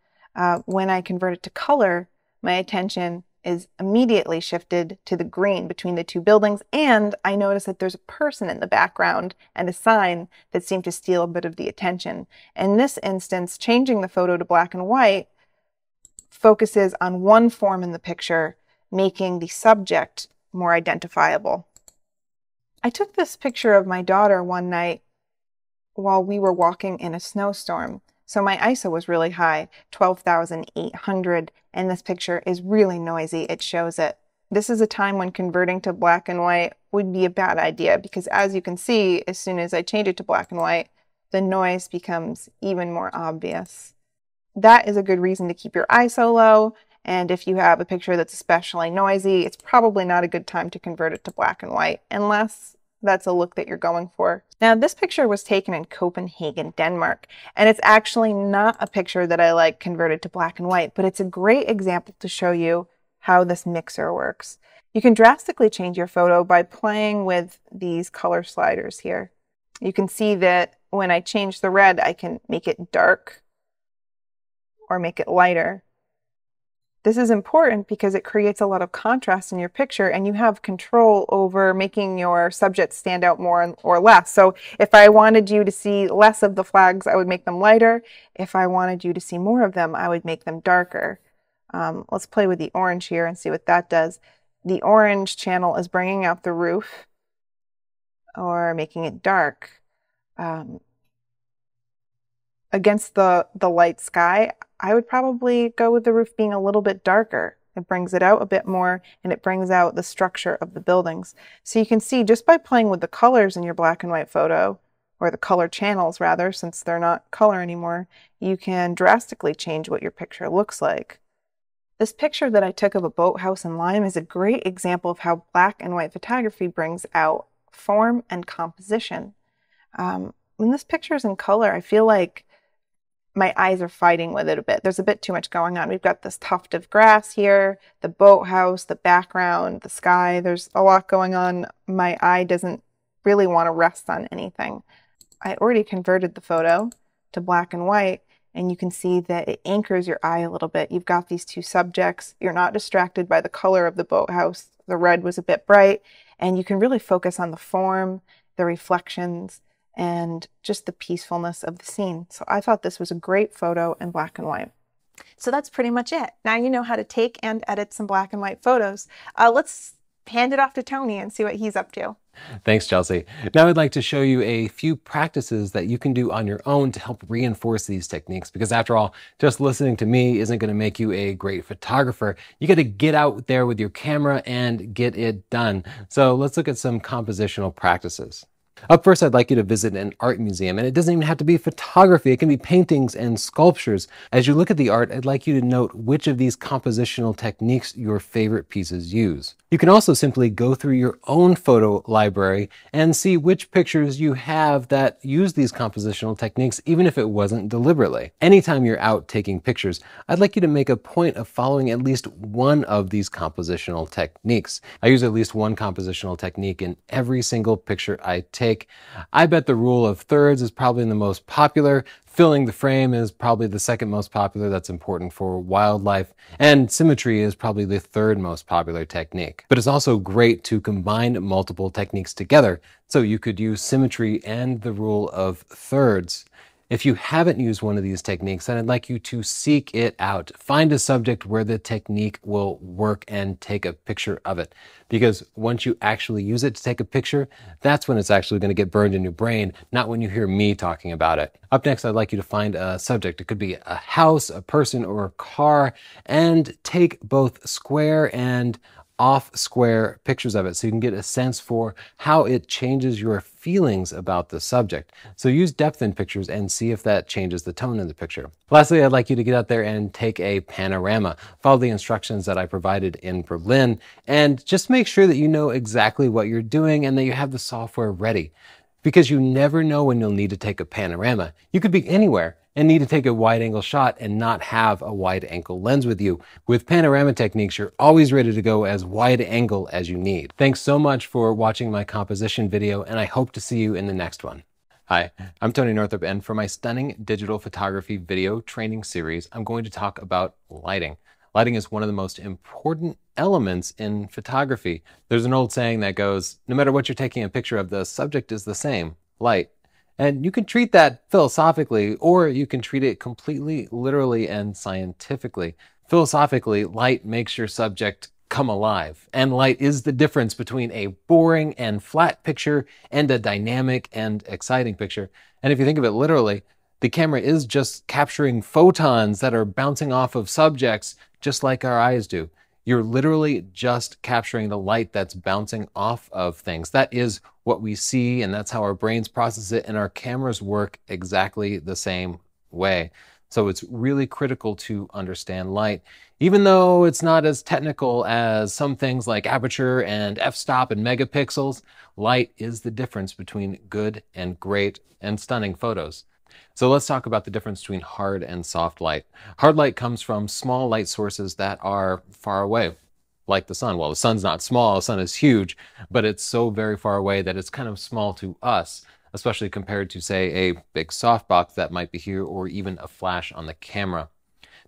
When I convert it to color, my attention is immediately shifted to the green between the two buildings, and I notice that there's a person in the background and a sign that seem to steal a bit of the attention. In this instance, changing the photo to black and white focuses on one form in the picture, making the subject more identifiable. I took this picture of my daughter one night while we were walking in a snowstorm. So my ISO was really high, 12,800, and this picture is really noisy. It shows it. This is a time when converting to black and white would be a bad idea because, as you can see, as soon as I change it to black and white, the noise becomes even more obvious. That is a good reason to keep your ISO low, and if you have a picture that's especially noisy, it's probably not a good time to convert it to black and white, unless that's a look that you're going for. Now, this picture was taken in Copenhagen, Denmark, and it's actually not a picture that I like converted to black and white, but it's a great example to show you how this mixer works. You can drastically change your photo by playing with these color sliders here. You can see that when I change the red, I can make it dark or make it lighter. This is important because it creates a lot of contrast in your picture, and you have control over making your subject stand out more or less. So if I wanted you to see less of the flags, I would make them lighter. If I wanted you to see more of them, I would make them darker. Let's play with the orange here and see what that does. The orange channel is bringing out the roof or making it dark. Against the light sky, I would probably go with the roof being a little bit darker. It brings it out a bit more, and it brings out the structure of the buildings. So you can see just by playing with the colors in your black and white photo, or the color channels rather, since they're not color anymore, you can drastically change what your picture looks like. This picture that I took of a boathouse in lime is a great example of how black and white photography brings out form and composition. When this picture is in color, I feel like my eyes are fighting with it a bit. There's a bit too much going on. We've got this tuft of grass here, the boathouse, the background, the sky. There's a lot going on. My eye doesn't really want to rest on anything. I already converted the photo to black and white, and you can see that it anchors your eye a little bit. You've got these two subjects. You're not distracted by the color of the boathouse. The red was a bit bright, and you can really focus on the form, the reflections, and just the peacefulness of the scene. So I thought this was a great photo in black and white. So that's pretty much it. Now you know how to take and edit some black and white photos. Let's hand it off to Tony and see what he's up to. Thanks, Chelsea. Now I'd like to show you a few practices that you can do on your own to help reinforce these techniques, because after all, just listening to me isn't going to make you a great photographer. You got to get out there with your camera and get it done. So let's look at some compositional practices. Up first, I'd like you to visit an art museum, and it doesn't even have to be photography. It can be paintings and sculptures. As you look at the art, I'd like you to note which of these compositional techniques your favorite pieces use. You can also simply go through your own photo library and see which pictures you have that use these compositional techniques, even if it wasn't deliberately. Anytime you're out taking pictures, I'd like you to make a point of following at least one of these compositional techniques. I use at least one compositional technique in every single picture I take. I bet the rule of thirds is probably the most popular. Filling the frame is probably the second most popular. That's important for wildlife. And symmetry is probably the third most popular technique. But it's also great to combine multiple techniques together. So you could use symmetry and the rule of thirds. If you haven't used one of these techniques, then I'd like you to seek it out. Find a subject where the technique will work and take a picture of it. Because once you actually use it to take a picture, that's when it's actually going to get burned in your brain, not when you hear me talking about it. Up next, I'd like you to find a subject. It could be a house, a person, or a car, and take both square and off-square pictures of it so you can get a sense for how it changes your feelings about the subject. So use depth in pictures and see if that changes the tone in the picture. Lastly, I'd like you to get out there and take a panorama. Follow the instructions that I provided in Berlin, and just make sure that you know exactly what you're doing and that you have the software ready. Because you never know when you'll need to take a panorama. You could be anywhere and need to take a wide-angle shot and not have a wide-angle lens with you. With panorama techniques, you're always ready to go as wide-angle as you need. Thanks so much for watching my composition video, and I hope to see you in the next one. Hi, I'm Tony Northrup, and for my stunning digital photography video training series, I'm going to talk about lighting. Lighting is one of the most important elements in photography. There's an old saying that goes, no matter what you're taking a picture of, the subject is the same, light. And you can treat that philosophically, or you can treat it completely literally and scientifically. Philosophically, light makes your subject come alive. And light is the difference between a boring and flat picture and a dynamic and exciting picture. And if you think of it literally, the camera is just capturing photons that are bouncing off of subjects just like our eyes do. You're literally just capturing the light that's bouncing off of things. That is what we see, and that's how our brains process it, and our cameras work exactly the same way. So it's really critical to understand light. Even though it's not as technical as some things like aperture and f-stop and megapixels, light is the difference between good and great and stunning photos. So let's talk about the difference between hard and soft light. Hard light comes from small light sources that are far away. like the sun. Well, the sun's not small, the sun is huge, but it's so very far away that it's kind of small to us, especially compared to, say, a big softbox that might be here, or even a flash on the camera.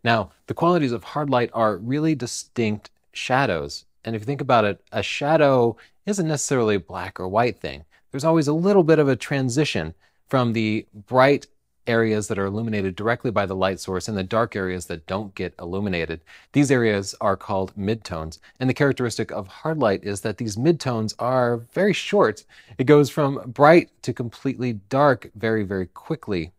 Now, the qualities of hard light are really distinct shadows. And if you think about it, a shadow isn't necessarily a black or white thing. There's always a little bit of a transition from the bright areas that are illuminated directly by the light source and the dark areas that don't get illuminated. These areas are called midtones. And the characteristic of hard light is that these midtones are very short. It goes from bright to completely dark very, very quickly.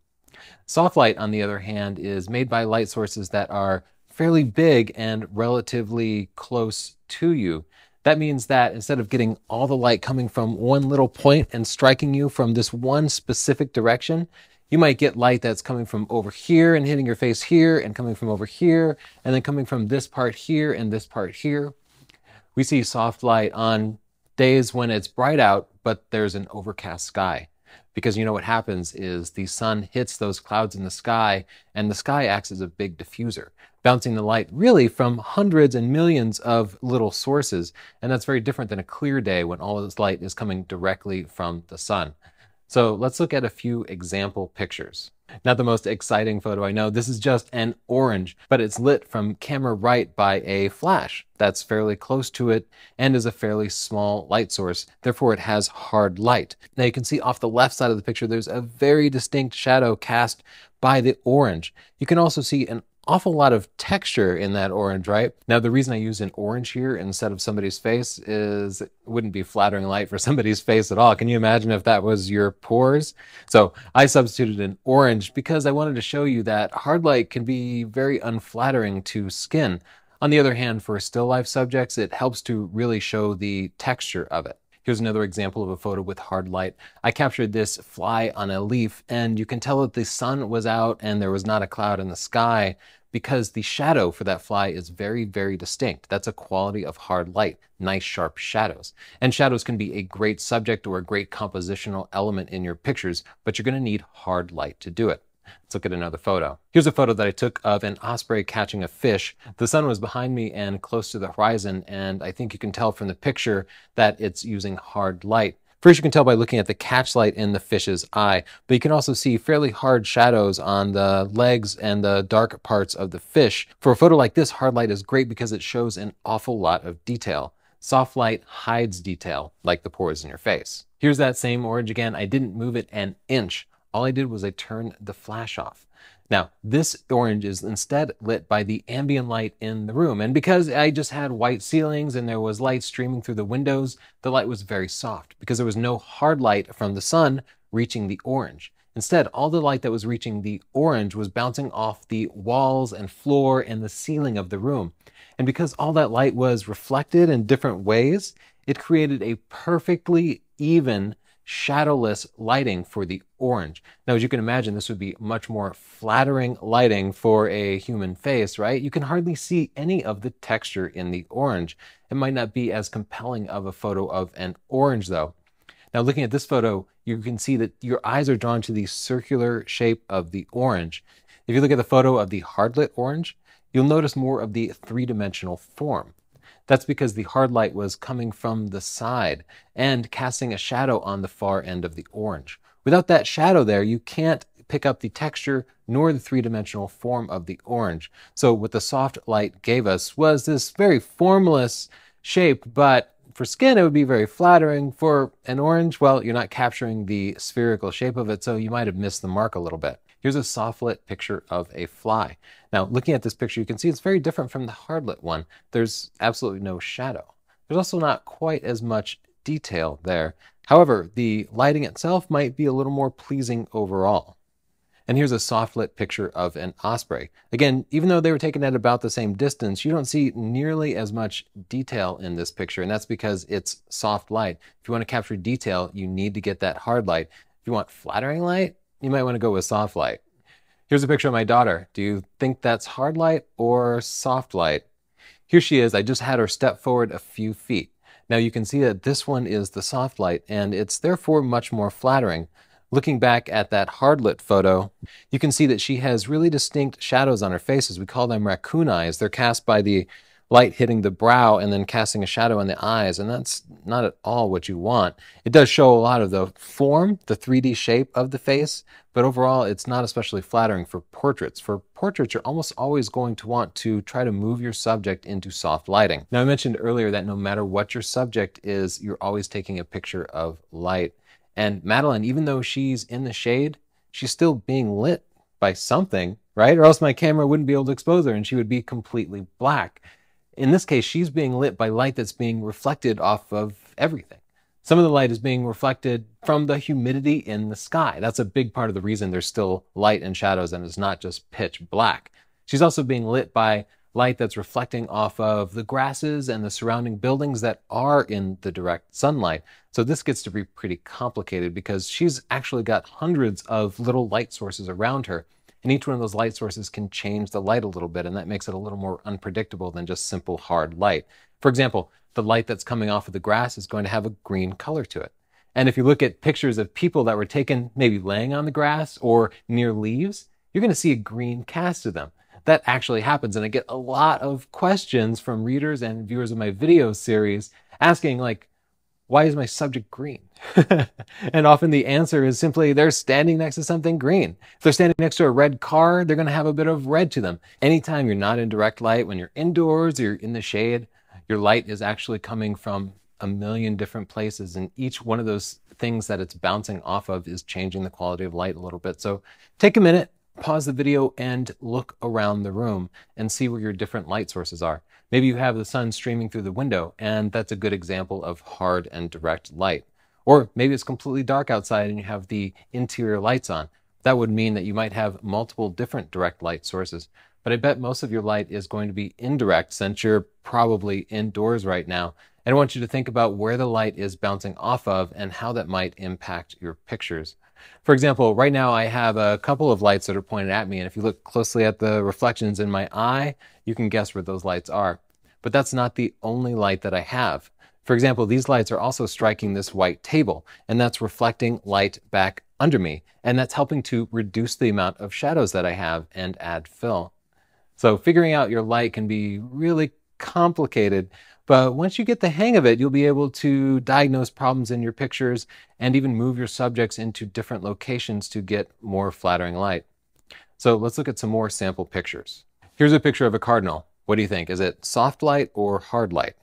Soft light, on the other hand, is made by light sources that are fairly big and relatively close to you. That means that instead of getting all the light coming from one little point and striking you from this one specific direction, you might get light that's coming from over here and hitting your face here, and coming from over here, and then coming from this part here and this part here. We see soft light on days when it's bright out, but there's an overcast sky. Because you know what happens is the sun hits those clouds in the sky, and the sky acts as a big diffuser, bouncing the light really from hundreds and millions of little sources. And that's very different than a clear day when all of this light is coming directly from the sun. So let's look at a few example pictures. Not the most exciting photo, I know. This is just an orange, but it's lit from camera right by a flash that's fairly close to it and is a fairly small light source. Therefore, it has hard light. Now you can see off the left side of the picture, there's a very distinct shadow cast by the orange. You can also see an awful lot of texture in that orange, right? Now, the reason I use an orange here instead of somebody's face is it wouldn't be flattering light for somebody's face at all. Can you imagine if that was your pores? So I substituted an orange because I wanted to show you that hard light can be very unflattering to skin. On the other hand, for still life subjects, it helps to really show the texture of it. Here's another example of a photo with hard light. I captured this fly on a leaf, and you can tell that the sun was out and there was not a cloud in the sky because the shadow for that fly is very, very distinct. That's a quality of hard light, nice sharp shadows. And shadows can be a great subject or a great compositional element in your pictures, but you're going to need hard light to do it. Let's look at another photo. Here's a photo that I took of an osprey catching a fish. The sun was behind me and close to the horizon, and I think you can tell from the picture that it's using hard light. First, you can tell by looking at the catch light in the fish's eye, but you can also see fairly hard shadows on the legs and the dark parts of the fish. For a photo like this, hard light is great because it shows an awful lot of detail. Soft light hides detail, like the pores in your face. Here's that same orange again. I didn't move it an inch. All I did was I turned the flash off. Now, this orange is instead lit by the ambient light in the room. And because I just had white ceilings and there was light streaming through the windows, the light was very soft because there was no hard light from the sun reaching the orange. Instead, all the light that was reaching the orange was bouncing off the walls and floor and the ceiling of the room. And because all that light was reflected in different ways, it created a perfectly even shadowless lighting for the orange. Now, as you can imagine, this would be much more flattering lighting for a human face, right? You can hardly see any of the texture in the orange. It might not be as compelling of a photo of an orange, though. Now, looking at this photo, you can see that your eyes are drawn to the circular shape of the orange. If you look at the photo of the hard lit orange, you'll notice more of the three-dimensional form. That's because the hard light was coming from the side and casting a shadow on the far end of the orange. Without that shadow there, you can't pick up the texture nor the three-dimensional form of the orange. So what the soft light gave us was this very formless shape, but for skin it would be very flattering. For an orange, well, you're not capturing the spherical shape of it, so you might have missed the mark a little bit. Here's a soft lit picture of a fly. Now, looking at this picture, you can see it's very different from the hard lit one. There's absolutely no shadow. There's also not quite as much detail there. However, the lighting itself might be a little more pleasing overall. And here's a soft lit picture of an osprey. Again, even though they were taken at about the same distance, you don't see nearly as much detail in this picture, and that's because it's soft light. If you want to capture detail, you need to get that hard light. If you want flattering light, you might want to go with soft light. Here's a picture of my daughter. Do you think that's hard light or soft light? Here she is. I just had her step forward a few feet. Now you can see that this one is the soft light, and it's therefore much more flattering. Looking back at that hard lit photo, you can see that she has really distinct shadows on her face, as we call them raccoon eyes. They're cast by the light hitting the brow and then casting a shadow on the eyes, and that's not at all what you want. It does show a lot of the form, the 3D shape of the face, but overall it's not especially flattering for portraits. For portraits, you're almost always going to want to try to move your subject into soft lighting. Now, I mentioned earlier that no matter what your subject is, you're always taking a picture of light. And Madeline, even though she's in the shade, she's still being lit by something, right? Or else my camera wouldn't be able to expose her and she would be completely black. In this case, she's being lit by light that's being reflected off of everything. Some of the light is being reflected from the humidity in the sky. That's a big part of the reason there's still light and shadows and it's not just pitch black. She's also being lit by light that's reflecting off of the grasses and the surrounding buildings that are in the direct sunlight. So this gets to be pretty complicated because she's actually got hundreds of little light sources around her. And each one of those light sources can change the light a little bit, and that makes it a little more unpredictable than just simple hard light. For example, the light that's coming off of the grass is going to have a green color to it. And if you look at pictures of people that were taken maybe laying on the grass or near leaves, you're going to see a green cast to them. That actually happens, and I get a lot of questions from readers and viewers of my video series asking, like, why is my subject green? And often the answer is simply they're standing next to something green. If they're standing next to a red car, they're going to have a bit of red to them. Anytime you're not in direct light, when you're indoors or you're in the shade, your light is actually coming from a million different places, and each one of those things that it's bouncing off of is changing the quality of light a little bit. So take a minute, pause the video, and look around the room and see where your different light sources are. Maybe you have the sun streaming through the window, and that's a good example of hard and direct light. Or maybe it's completely dark outside and you have the interior lights on. That would mean that you might have multiple different direct light sources. But I bet most of your light is going to be indirect since you're probably indoors right now. And I want you to think about where the light is bouncing off of and how that might impact your pictures. For example, right now I have a couple of lights that are pointed at me, and if you look closely at the reflections in my eye, you can guess where those lights are. But that's not the only light that I have. For example, these lights are also striking this white table, and that's reflecting light back under me, and that's helping to reduce the amount of shadows that I have and add fill. So figuring out your light can be really complicated, but once you get the hang of it, you'll be able to diagnose problems in your pictures and even move your subjects into different locations to get more flattering light. So let's look at some more sample pictures. Here's a picture of a cardinal. What do you think? Is it soft light or hard light?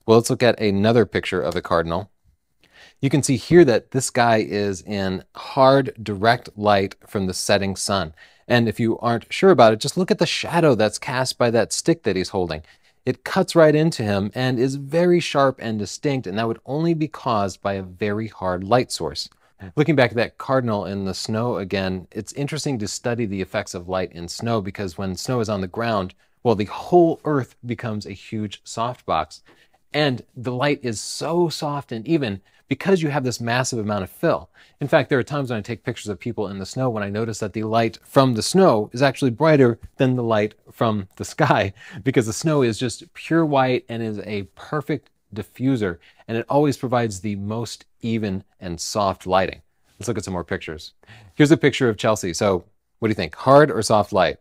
Well, let's look at another picture of a cardinal. You can see here that this guy is in hard, direct light from the setting sun. And if you aren't sure about it, just look at the shadow that's cast by that stick that he's holding. It cuts right into him and is very sharp and distinct, and that would only be caused by a very hard light source. Looking back at that cardinal in the snow again, it's interesting to study the effects of light in snow, because when snow is on the ground, well, the whole earth becomes a huge softbox. And the light is so soft and even because you have this massive amount of fill. In fact, there are times when I take pictures of people in the snow when I notice that the light from the snow is actually brighter than the light from the sky, because the snow is just pure white and is a perfect diffuser, and it always provides the most even and soft lighting. Let's look at some more pictures. Here's a picture of Chelsea. So what do you think, hard or soft light?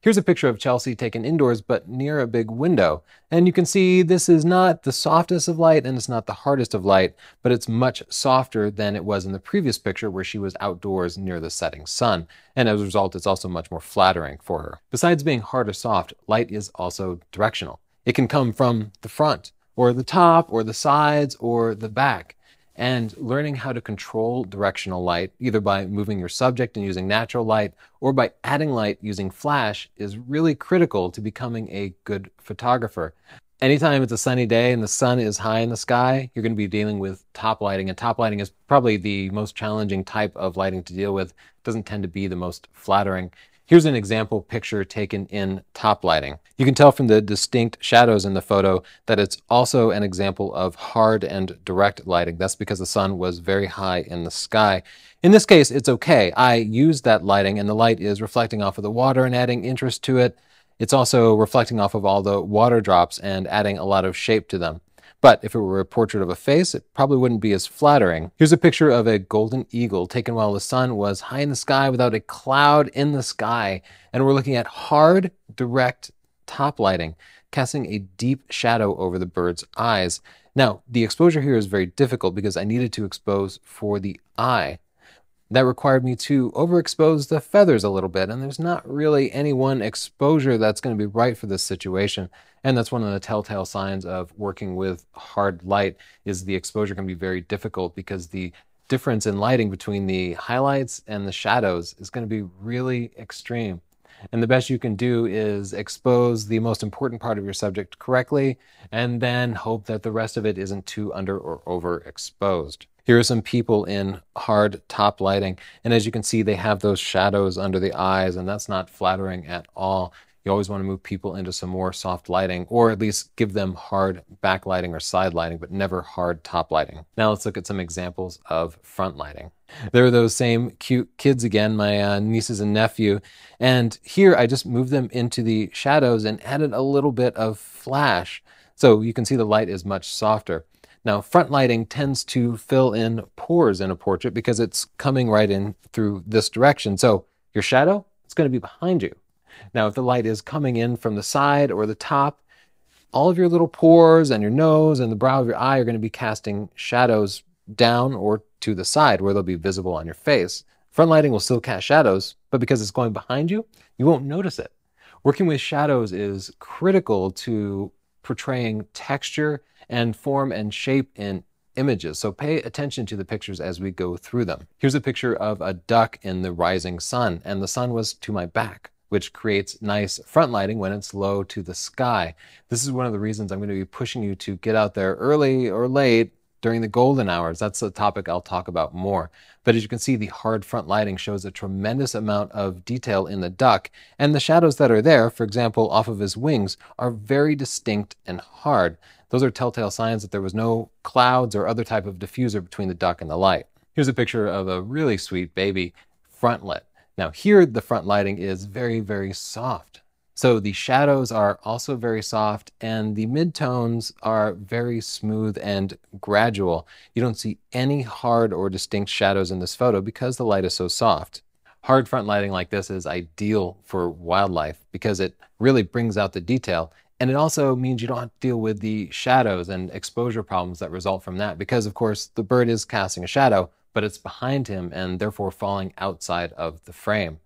Here's a picture of Chelsea taken indoors, but near a big window. And you can see this is not the softest of light and it's not the hardest of light, but it's much softer than it was in the previous picture where she was outdoors near the setting sun. And as a result, it's also much more flattering for her. Besides being hard or soft, light is also directional. It can come from the front, or the top, or the sides, or the back. And learning how to control directional light, either by moving your subject and using natural light, or by adding light using flash, is really critical to becoming a good photographer. Anytime it's a sunny day and the sun is high in the sky, you're going to be dealing with top lighting, and top lighting is probably the most challenging type of lighting to deal with. It doesn't tend to be the most flattering. Here's an example picture taken in top lighting. You can tell from the distinct shadows in the photo that it's also an example of hard and direct lighting. That's because the sun was very high in the sky. In this case, it's okay. I used that lighting and the light is reflecting off of the water and adding interest to it. It's also reflecting off of all the water drops and adding a lot of shape to them. But if it were a portrait of a face, it probably wouldn't be as flattering. Here's a picture of a golden eagle taken while the sun was high in the sky without a cloud in the sky. And we're looking at hard, direct top lighting, casting a deep shadow over the bird's eyes. Now, the exposure here is very difficult because I needed to expose for the eye. That required me to overexpose the feathers a little bit, and there's not really any one exposure that's going to be right for this situation. And that's one of the telltale signs of working with hard light, is the exposure can be very difficult because the difference in lighting between the highlights and the shadows is going to be really extreme. And the best you can do is expose the most important part of your subject correctly, and then hope that the rest of it isn't too under or overexposed. Here are some people in hard top lighting, and as you can see, they have those shadows under the eyes, and that's not flattering at all. You always want to move people into some more soft lighting, or at least give them hard backlighting or side lighting, but never hard top lighting. Now let's look at some examples of front lighting. There are those same cute kids again, my nieces and nephew, and here I just moved them into the shadows and added a little bit of flash, so you can see the light is much softer. Now, front lighting tends to fill in pores in a portrait because it's coming right in through this direction. So your shadow, it's going to be behind you. Now, if the light is coming in from the side or the top, all of your little pores and your nose and the brow of your eye are going to be casting shadows down or to the side where they'll be visible on your face. Front lighting will still cast shadows, but because it's going behind you, you won't notice it. Working with shadows is critical to portraying texture and form and shape in images. So pay attention to the pictures as we go through them. Here's a picture of a duck in the rising sun, and the sun was to my back, which creates nice front lighting when it's low to the sky. This is one of the reasons I'm going to be pushing you to get out there early or late during the golden hours. That's a topic I'll talk about more. But as you can see, the hard front lighting shows a tremendous amount of detail in the duck, and the shadows that are there, for example, off of his wings, are very distinct and hard. Those are telltale signs that there was no clouds or other type of diffuser between the duck and the light. Here's a picture of a really sweet baby front lit. Now here, the front lighting is very, very soft. So the shadows are also very soft, and the midtones are very smooth and gradual. You don't see any hard or distinct shadows in this photo because the light is so soft. Hard front lighting like this is ideal for wildlife because it really brings out the detail. And it also means you don't have to deal with the shadows and exposure problems that result from that because, of course, the bird is casting a shadow, but it's behind him and therefore falling outside of the frame.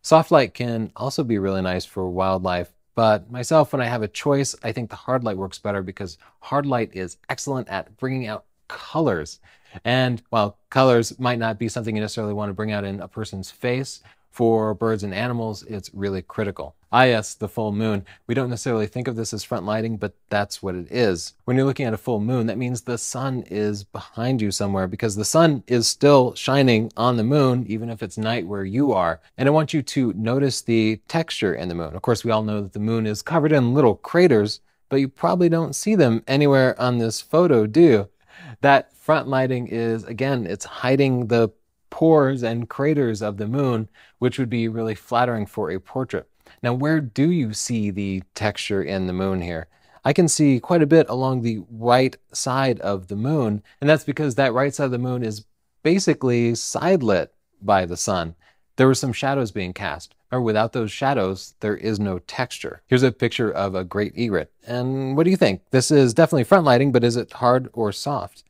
Soft light can also be really nice for wildlife, but myself, when I have a choice, I think the hard light works better because hard light is excellent at bringing out colors. And while colors might not be something you necessarily want to bring out in a person's face, for birds and animals, it's really critical. Yes, the full moon. We don't necessarily think of this as front lighting, but that's what it is. When you're looking at a full moon, that means the sun is behind you somewhere because the sun is still shining on the moon, even if it's night where you are. And I want you to notice the texture in the moon. Of course, we all know that the moon is covered in little craters, but you probably don't see them anywhere on this photo, do you? That front lighting is, again, it's hiding the pores and craters of the moon, which would be really flattering for a portrait. Now, where do you see the texture in the moon here? I can see quite a bit along the right side of the moon, and that's because that right side of the moon is basically side lit by the sun. There were some shadows being cast, or without those shadows, there is no texture. Here's a picture of a great egret, and what do you think? This is definitely front lighting, but is it hard or soft?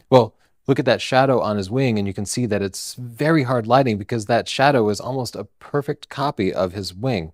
Well, look at that shadow on his wing, and you can see that it's very hard lighting because that shadow is almost a perfect copy of his wing.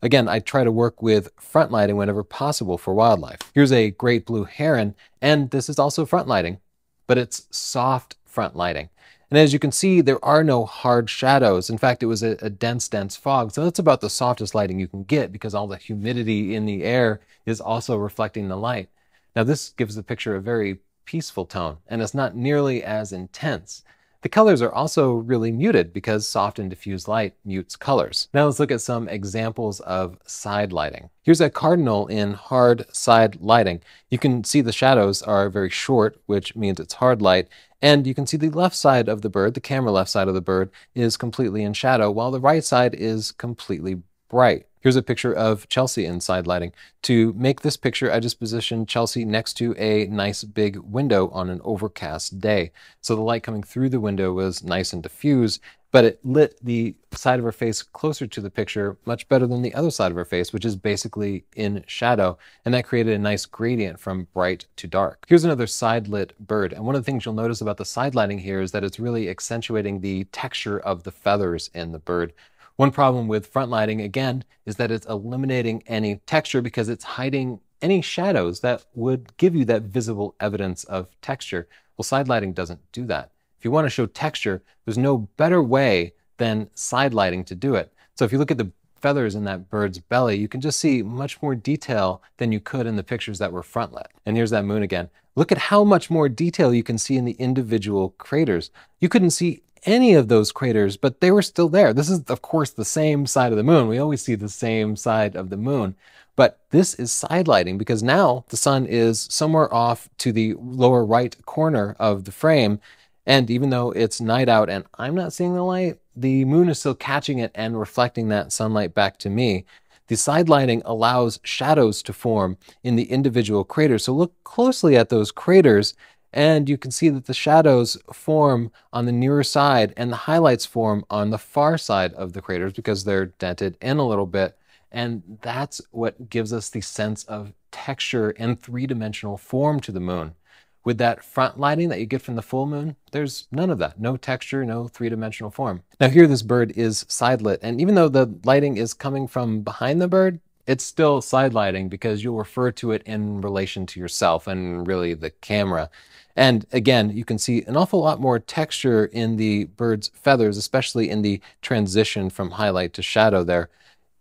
Again, I try to work with front lighting whenever possible for wildlife. Here's a great blue heron, and this is also front lighting, but it's soft front lighting. And as you can see, there are no hard shadows. In fact, it was a dense fog. So that's about the softest lighting you can get because all the humidity in the air is also reflecting the light. Now, this gives the picture a very peaceful tone, and it's not nearly as intense. The colors are also really muted because soft and diffuse light mutes colors. Now let's look at some examples of side lighting. Here's a cardinal in hard side lighting. You can see the shadows are very short, which means it's hard light, and you can see the left side of the bird, the camera left side of the bird, is completely in shadow, while the right side is completely bright. Here's a picture of Chelsea in side lighting. To make this picture, I just positioned Chelsea next to a nice big window on an overcast day. So the light coming through the window was nice and diffuse, but it lit the side of her face closer to the picture much better than the other side of her face, which is basically in shadow, and that created a nice gradient from bright to dark. Here's another side lit bird, and one of the things you'll notice about the side lighting here is that it's really accentuating the texture of the feathers in the bird. One problem with front lighting, again, is that it's eliminating any texture because it's hiding any shadows that would give you that visible evidence of texture. Well, side lighting doesn't do that. If you want to show texture, there's no better way than side lighting to do it. So if you look at the feathers in that bird's belly, you can just see much more detail than you could in the pictures that were front lit. And here's that moon again. Look at how much more detail you can see in the individual craters. You couldn't see any of those craters, but they were still there. This is, of course, the same side of the moon. We always see the same side of the moon. But this is side lighting because now the sun is somewhere off to the lower right corner of the frame. And even though it's night out and I'm not seeing the light, the moon is still catching it and reflecting that sunlight back to me. The side lighting allows shadows to form in the individual craters. So look closely at those craters and you can see that the shadows form on the nearer side and the highlights form on the far side of the craters because they're dented in a little bit. And that's what gives us the sense of texture and three-dimensional form to the moon. With that front lighting that you get from the full moon, there's none of that. No texture, no three-dimensional form. Now here this bird is side lit, and even though the lighting is coming from behind the bird, it's still side lighting because you'll refer to it in relation to yourself and really the camera. And again, you can see an awful lot more texture in the bird's feathers, especially in the transition from highlight to shadow there.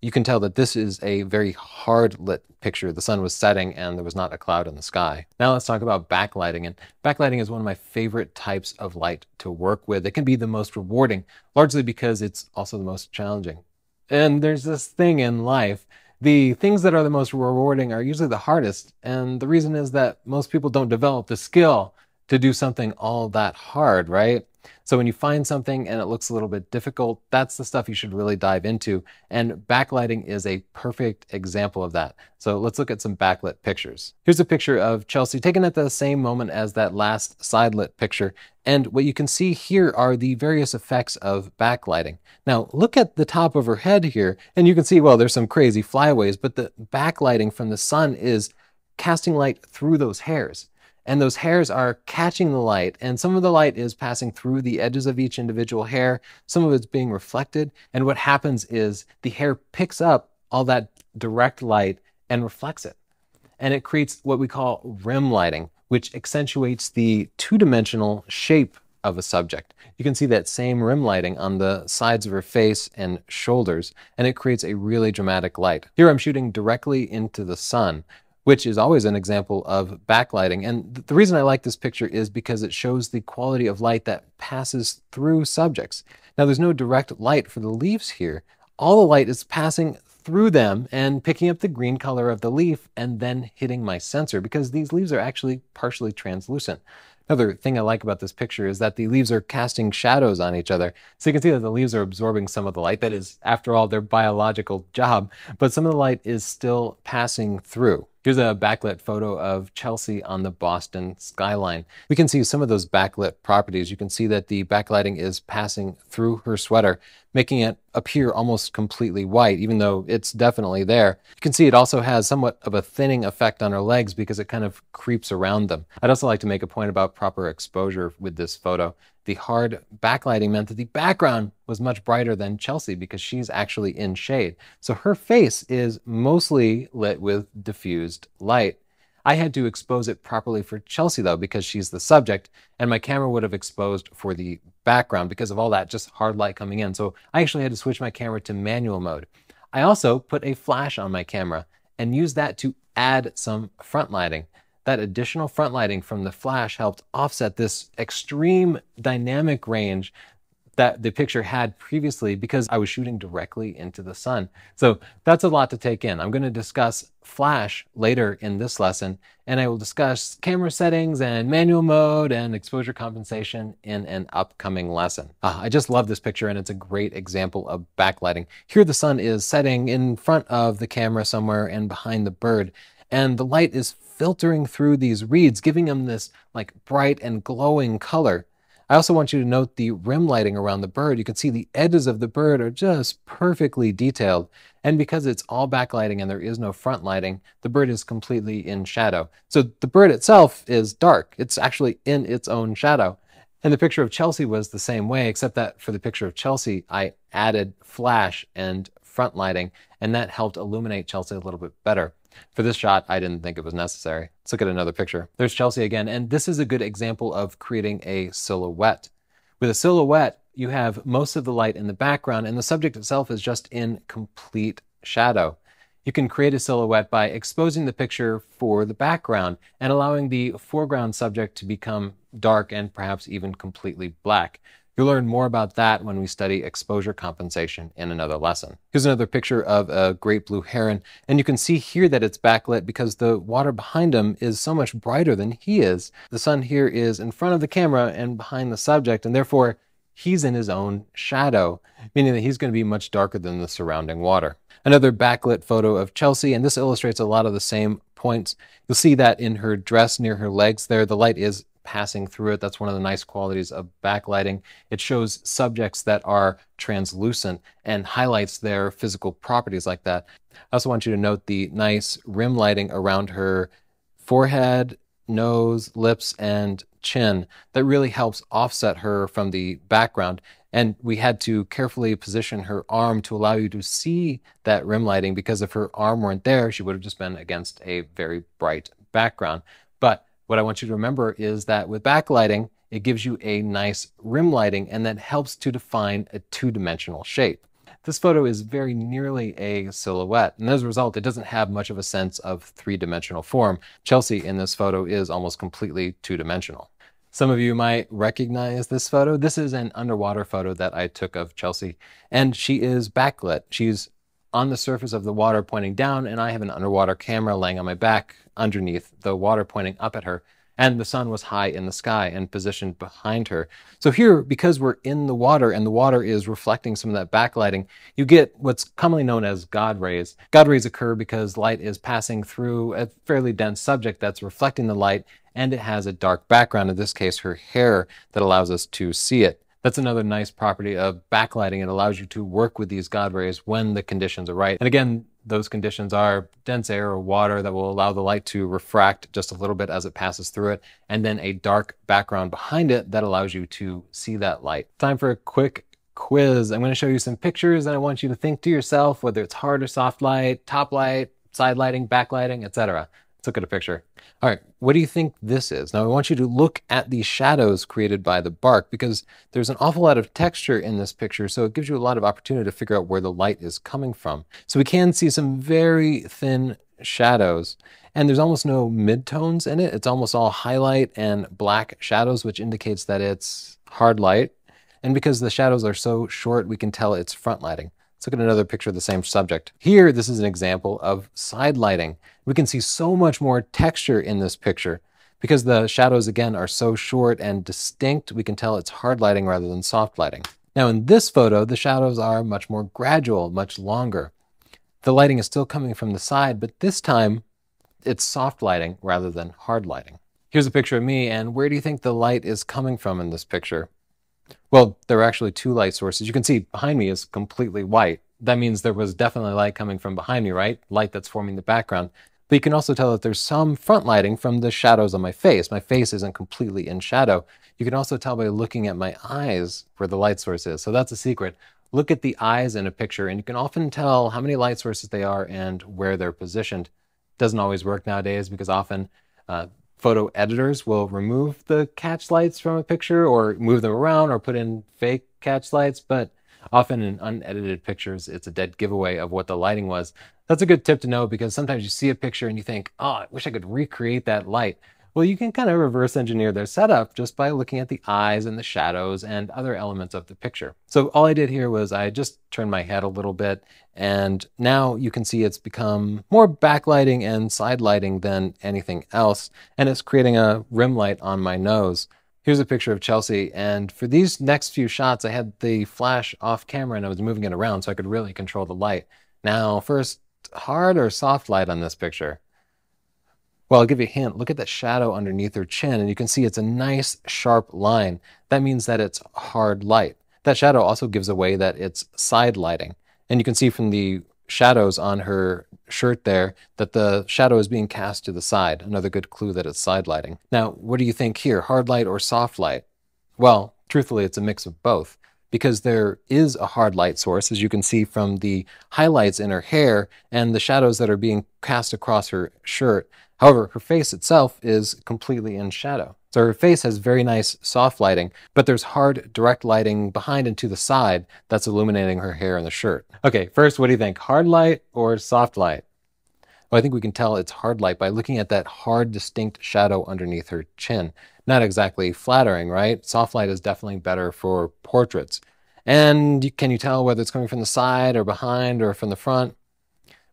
You can tell that this is a very hard lit picture. The sun was setting and there was not a cloud in the sky. Now let's talk about backlighting. And backlighting is one of my favorite types of light to work with. It can be the most rewarding, largely because it's also the most challenging. And there's this thing in life. The things that are the most rewarding are usually the hardest. And the reason is that most people don't develop the skill to do something all that hard, right? So when you find something and it looks a little bit difficult, that's the stuff you should really dive into. And backlighting is a perfect example of that. So let's look at some backlit pictures. Here's a picture of Chelsea taken at the same moment as that last side lit picture. And what you can see here are the various effects of backlighting. Now look at the top of her head here and you can see, well, there's some crazy flyaways, but the backlighting from the sun is casting light through those hairs. And those hairs are catching the light, and some of the light is passing through the edges of each individual hair, some of it's being reflected, and what happens is the hair picks up all that direct light and reflects it. And it creates what we call rim lighting, which accentuates the two-dimensional shape of a subject. You can see that same rim lighting on the sides of her face and shoulders, and it creates a really dramatic light. Here I'm shooting directly into the sun, which is always an example of backlighting. And the reason I like this picture is because it shows the quality of light that passes through subjects. Now there's no direct light for the leaves here. All the light is passing through them and picking up the green color of the leaf and then hitting my sensor because these leaves are actually partially translucent. Another thing I like about this picture is that the leaves are casting shadows on each other. So you can see that the leaves are absorbing some of the light. That is, after all, their biological job, but some of the light is still passing through. Here's a backlit photo of Chelsea on the Boston skyline. We can see some of those backlit properties. You can see that the backlighting is passing through her sweater, making it appear almost completely white, even though it's definitely there. You can see it also has somewhat of a thinning effect on her legs because it kind of creeps around them. I'd also like to make a point about proper exposure with this photo. The hard backlighting meant that the background was much brighter than Chelsea because she's actually in shade. So her face is mostly lit with diffused light. I had to expose it properly for Chelsea though because she's the subject, and my camera would have exposed for the background because of all that just hard light coming in. So I actually had to switch my camera to manual mode. I also put a flash on my camera and used that to add some front lighting. That additional front lighting from the flash helped offset this extreme dynamic range that the picture had previously because I was shooting directly into the sun. So that's a lot to take in. I'm going to discuss flash later in this lesson, and I will discuss camera settings and manual mode and exposure compensation in an upcoming lesson. I just love this picture, and it's a great example of backlighting. Here the sun is setting in front of the camera somewhere and behind the bird, and the light is filtering through these reeds, giving them this like bright and glowing color. I also want you to note the rim lighting around the bird. You can see the edges of the bird are just perfectly detailed. And because it's all backlighting and there is no front lighting, the bird is completely in shadow. So the bird itself is dark. It's actually in its own shadow. And the picture of Chelsea was the same way, except that for the picture of Chelsea, I added flash and front lighting, and that helped illuminate Chelsea a little bit better. For this shot, I didn't think it was necessary. Let's look at another picture. There's Chelsea again, and this is a good example of creating a silhouette. With a silhouette, you have most of the light in the background, and the subject itself is just in complete shadow. You can create a silhouette by exposing the picture for the background and allowing the foreground subject to become dark and perhaps even completely black. You'll learn more about that when we study exposure compensation in another lesson. Here's another picture of a great blue heron, and you can see here that it's backlit because the water behind him is so much brighter than he is. The sun here is in front of the camera and behind the subject, and therefore he's in his own shadow, meaning that he's going to be much darker than the surrounding water. Another backlit photo of Chelsea, and this illustrates a lot of the same points. You'll see that in her dress near her legs there, the light is passing through it. That's one of the nice qualities of backlighting. It shows subjects that are translucent and highlights their physical properties like that. I also want you to note the nice rim lighting around her forehead, nose, lips, and chin that really helps offset her from the background. And we had to carefully position her arm to allow you to see that rim lighting, because if her arm weren't there, she would have just been against a very bright background. But what I want you to remember is that with backlighting, it gives you a nice rim lighting, and that helps to define a two-dimensional shape. This photo is very nearly a silhouette, and as a result, it doesn't have much of a sense of three-dimensional form. Chelsea in this photo is almost completely two-dimensional. Some of you might recognize this photo. This is an underwater photo that I took of Chelsea, and she is backlit. She's on the surface of the water pointing down, and I have an underwater camera laying on my back underneath the water pointing up at her, and the sun was high in the sky and positioned behind her. So here, because we're in the water and the water is reflecting some of that backlighting, you get what's commonly known as God rays. God rays occur because light is passing through a fairly dense subject that's reflecting the light, and it has a dark background, in this case her hair, that allows us to see it. That's another nice property of backlighting. It allows you to work with these God rays when the conditions are right. And again, those conditions are dense air or water that will allow the light to refract just a little bit as it passes through it, and then a dark background behind it that allows you to see that light. Time for a quick quiz. I'm going to show you some pictures, and I want you to think to yourself whether it's hard or soft light, top light, side lighting, backlighting, etc. Let's look at a picture. All right, what do you think this is? Now I want you to look at the shadows created by the bark, because there's an awful lot of texture in this picture, so it gives you a lot of opportunity to figure out where the light is coming from. So we can see some very thin shadows, and there's almost no midtones in it. It's almost all highlight and black shadows, which indicates that it's hard light. And because the shadows are so short, we can tell it's front lighting. Let's look at another picture of the same subject. Here, this is an example of side lighting. We can see so much more texture in this picture. Because the shadows, again, are so short and distinct, we can tell it's hard lighting rather than soft lighting. Now in this photo, the shadows are much more gradual, much longer. The lighting is still coming from the side, but this time it's soft lighting rather than hard lighting. Here's a picture of me, and where do you think the light is coming from in this picture? Well, there are actually two light sources. You can see behind me is completely white. That means there was definitely light coming from behind me, right? Light that's forming the background. But you can also tell that there's some front lighting from the shadows on my face. My face isn't completely in shadow. You can also tell by looking at my eyes where the light source is. So that's a secret. Look at the eyes in a picture, and you can often tell how many light sources they are and where they're positioned. Doesn't always work nowadays, because often photo editors will remove the catch lights from a picture or move them around or put in fake catch lights, but often in unedited pictures, it's a dead giveaway of what the lighting was. That's a good tip to know, because sometimes you see a picture and you think, oh, I wish I could recreate that light. Well, you can kind of reverse engineer their setup just by looking at the eyes and the shadows and other elements of the picture. So all I did here was I just turned my head a little bit, and now you can see it's become more backlighting and side lighting than anything else, and it's creating a rim light on my nose. Here's a picture of Chelsea, and for these next few shots, I had the flash off camera and I was moving it around so I could really control the light. Now, first, hard or soft light on this picture? Well, I'll give you a hint. Look at that shadow underneath her chin, and you can see it's a nice sharp line. That means that it's hard light. That shadow also gives away that it's side lighting. And you can see from the shadows on her shirt there that the shadow is being cast to the side. Another good clue that it's side lighting. Now, what do you think here? Hard light or soft light? Well, truthfully, it's a mix of both, because there is a hard light source, as you can see from the highlights in her hair and the shadows that are being cast across her shirt. However, her face itself is completely in shadow. So her face has very nice soft lighting, but there's hard direct lighting behind and to the side that's illuminating her hair and the shirt. Okay, first, what do you think? Hard light or soft light? Well, I think we can tell it's hard light by looking at that hard, distinct shadow underneath her chin. Not exactly flattering, right? Soft light is definitely better for portraits. And can you tell whether it's coming from the side or behind or from the front?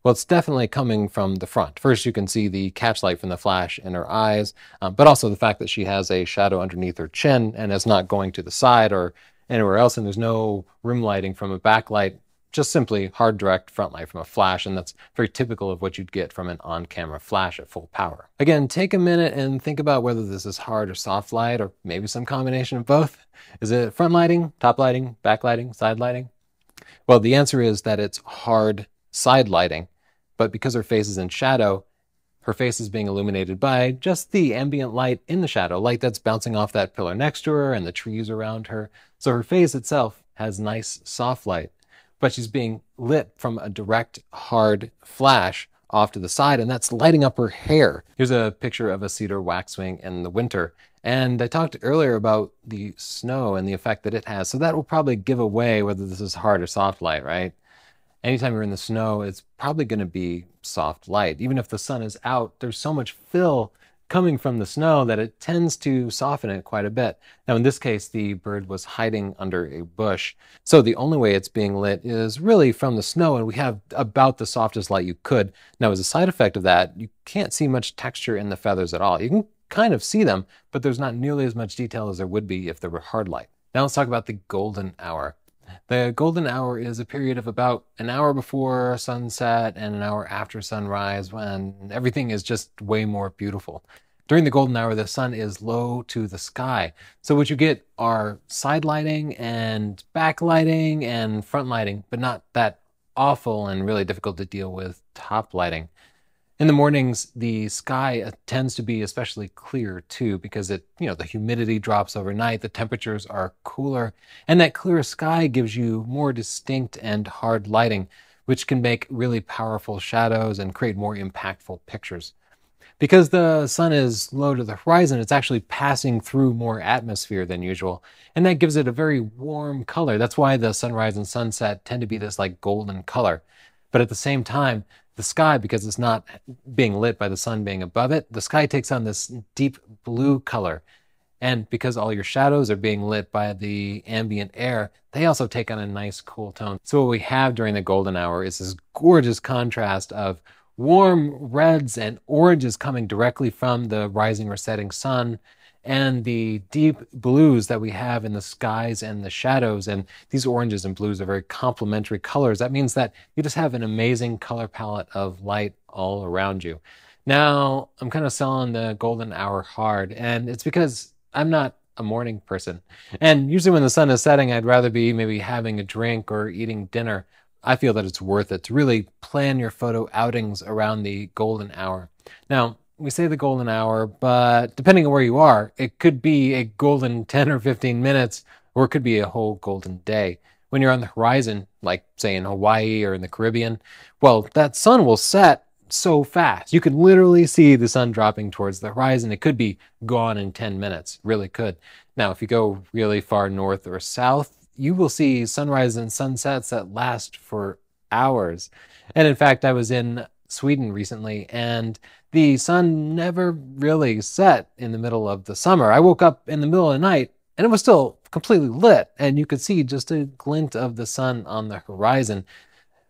Well, it's definitely coming from the front. First, you can see the catch light from the flash in her eyes, but also the fact that she has a shadow underneath her chin and is not going to the side or anywhere else, and there's no room lighting from a backlight, just simply hard direct front light from a flash, and that's very typical of what you'd get from an on-camera flash at full power. Again, take a minute and think about whether this is hard or soft light, or maybe some combination of both. Is it front lighting, top lighting, back lighting, side lighting? Well, the answer is that it's hard side lighting. But because her face is in shadow, her face is being illuminated by just the ambient light in the shadow, light that's bouncing off that pillar next to her and the trees around her. So her face itself has nice soft light, but she's being lit from a direct, hard flash off to the side, and that's lighting up her hair. Here's a picture of a cedar waxwing in the winter. And I talked earlier about the snow and the effect that it has. So that will probably give away whether this is hard or soft light, right? Anytime you're in the snow, it's probably going to be soft light. Even if the sun is out, there's so much fill coming from the snow that it tends to soften it quite a bit. Now, in this case, the bird was hiding under a bush. So the only way it's being lit is really from the snow, and we have about the softest light you could. Now, as a side effect of that, you can't see much texture in the feathers at all. You can kind of see them, but there's not nearly as much detail as there would be if there were hard light. Now let's talk about the golden hour. The golden hour is a period of about an hour before sunset and an hour after sunrise, when everything is just way more beautiful. During the golden hour, the sun is low to the sky. So what you get are side lighting and back lighting and front lighting, but not that awful and really difficult to deal with top lighting. In the mornings, the sky tends to be especially clear too, because the humidity drops overnight, the temperatures are cooler, and that clear sky gives you more distinct and hard lighting, which can make really powerful shadows and create more impactful pictures. Because the sun is low to the horizon, it's actually passing through more atmosphere than usual, and that gives it a very warm color. That's why the sunrise and sunset tend to be this like golden color. But at the same time, the sky, because it's not being lit by the sun being above it, the sky takes on this deep blue color. And because all your shadows are being lit by the ambient air, they also take on a nice cool tone. So what we have during the golden hour is this gorgeous contrast of warm reds and oranges coming directly from the rising or setting sun, and the deep blues that we have in the skies and the shadows. And these oranges and blues are very complementary colors. That means that you just have an amazing color palette of light all around you. Now, I'm kind of selling the golden hour hard, and it's because I'm not a morning person. And usually when the sun is setting, I'd rather be maybe having a drink or eating dinner. I feel that it's worth it to really plan your photo outings around the golden hour. Now, we say the golden hour, but depending on where you are, it could be a golden 10 or 15 minutes, or it could be a whole golden day. When you're on the horizon, like say in Hawaii or in the Caribbean, well, that sun will set so fast. You could literally see the sun dropping towards the horizon. It could be gone in 10 minutes, really could. Now, if you go really far north or south, you will see sunrise and sunsets that last for hours. And in fact, I was in Sweden recently, and the sun never really set in the middle of the summer. I woke up in the middle of the night and it was still completely lit, and you could see just a glint of the sun on the horizon.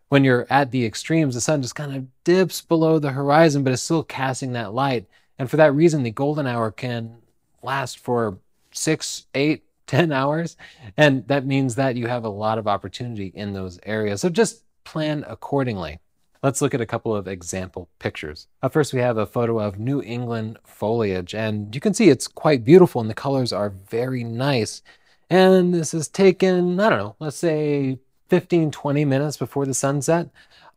When you're at the extremes, the sun just kind of dips below the horizon, but it's still casting that light. And for that reason, the golden hour can last for 6, 8, 10 hours. And that means that you have a lot of opportunity in those areas. So just plan accordingly. Let's look at a couple of example pictures. Up first, we have a photo of New England foliage, and you can see it's quite beautiful and the colors are very nice. And this is taken, I don't know, let's say 15, 20 minutes before the sunset.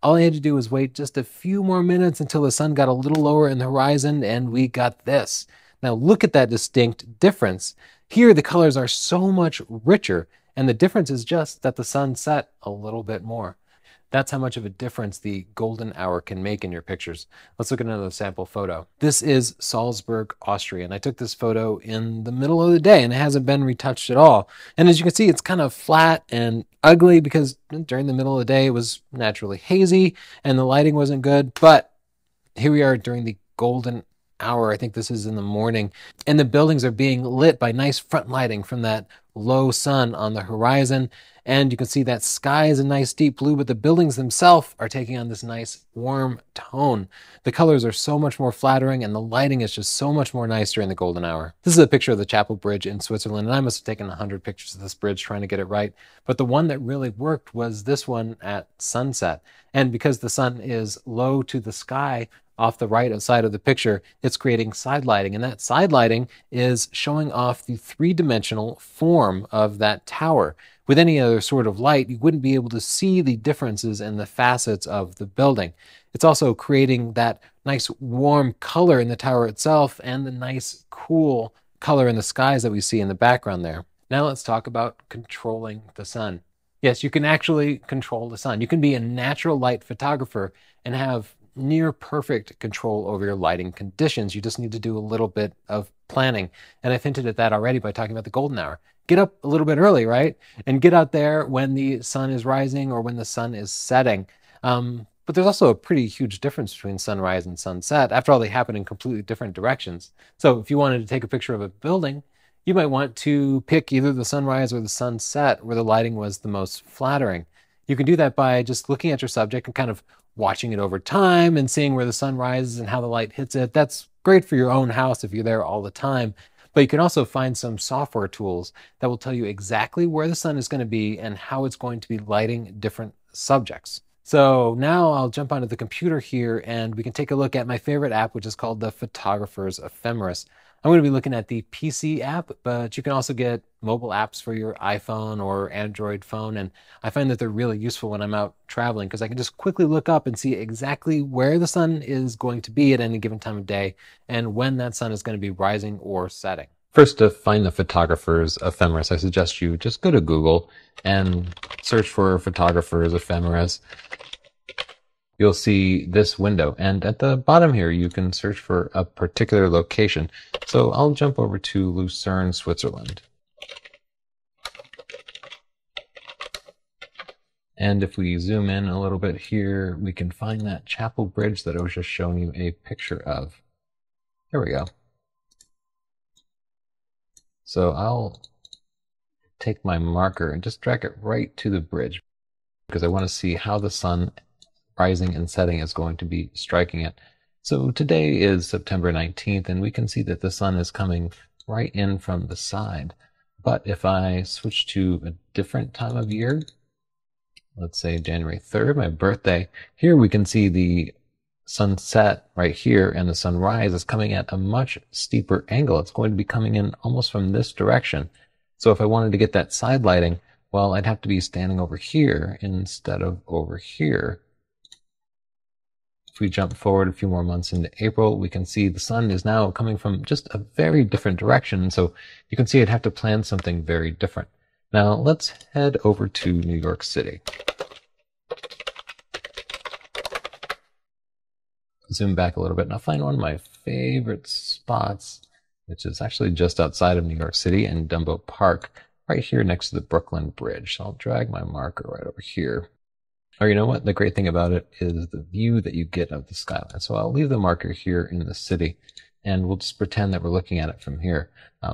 All I had to do was wait just a few more minutes until the sun got a little lower in the horizon, and we got this. Now look at that distinct difference. Here, the colors are so much richer, and the difference is just that the sun set a little bit more. That's how much of a difference the golden hour can make in your pictures. Let's look at another sample photo. This is Salzburg, Austria, and I took this photo in the middle of the day, and it hasn't been retouched at all. And as you can see, it's kind of flat and ugly because during the middle of the day it was naturally hazy and the lighting wasn't good. But here we are during the golden hour. I think this is in the morning, and the buildings are being lit by nice front lighting from that low sun on the horizon. And you can see that sky is a nice deep blue, but the buildings themselves are taking on this nice warm tone. The colors are so much more flattering, and the lighting is just so much more nice during the golden hour. This is a picture of the Chapel Bridge in Switzerland, and I must have taken 100 pictures of this bridge trying to get it right. But the one that really worked was this one at sunset. And because the sun is low to the sky, off the right side of the picture, it's creating side lighting, and that side lighting is showing off the three-dimensional form of that tower. With any other sort of light, you wouldn't be able to see the differences in the facets of the building. It's also creating that nice warm color in the tower itself and the nice cool color in the skies that we see in the background there. Now let's talk about controlling the sun. Yes, you can actually control the sun. You can be a natural light photographer and have near perfect control over your lighting conditions. You just need to do a little bit of planning. And I've hinted at that already by talking about the golden hour. Get up a little bit early, right? And get out there when the sun is rising or when the sun is setting. But there's also a pretty huge difference between sunrise and sunset. After all, they happen in completely different directions. So if you wanted to take a picture of a building, you might want to pick either the sunrise or the sunset where the lighting was the most flattering. You can do that by just looking at your subject and kind of watching it over time and seeing where the sun rises and how the light hits it. That's great for your own house if you're there all the time. But you can also find some software tools that will tell you exactly where the sun is going to be and how it's going to be lighting different subjects. So now I'll jump onto the computer here and we can take a look at my favorite app, which is called the Photographer's Ephemeris. I'm going to be looking at the PC app, but you can also get mobile apps for your iPhone or Android phone. And I find that they're really useful when I'm out traveling because I can just quickly look up and see exactly where the sun is going to be at any given time of day and when that sun is going to be rising or setting. First, to find the Photographer's Ephemeris, I suggest you just go to Google and search for Photographer's Ephemeris. You'll see this window, and at the bottom here you can search for a particular location. So I'll jump over to Lucerne, Switzerland. And if we zoom in a little bit here, we can find that chapel bridge that I was just showing you a picture of. There we go. So I'll take my marker and just drag it right to the bridge because I want to see how the sun rising and setting is going to be striking it. So today is September 19th, and we can see that the sun is coming right in from the side. But if I switch to a different time of year, let's say January 3rd, my birthday, here we can see the sunset right here, and the sunrise is coming at a much steeper angle. It's going to be coming in almost from this direction. So if I wanted to get that side lighting, well, I'd have to be standing over here instead of over here. If we jump forward a few more months into April, we can see the sun is now coming from just a very different direction. So you can see I'd have to plan something very different. Now let's head over to New York City. Zoom back a little bit and I'll find one of my favorite spots, which is actually just outside of New York City in Dumbo Park, right here next to the Brooklyn Bridge. So I'll drag my marker right over here. Or you know what? The great thing about it is the view that you get of the skyline. So I'll leave the marker here in the city and we'll just pretend that we're looking at it from here.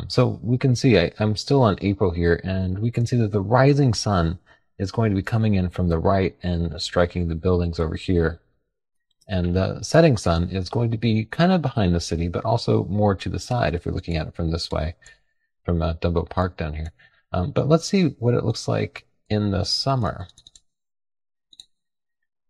So we can see I'm still on April here, and we can see that the rising sun is going to be coming in from the right and striking the buildings over here. And the setting sun is going to be kind of behind the city, but also more to the side if you're looking at it from this way, from Dumbo Park down here. But let's see what it looks like in the summer.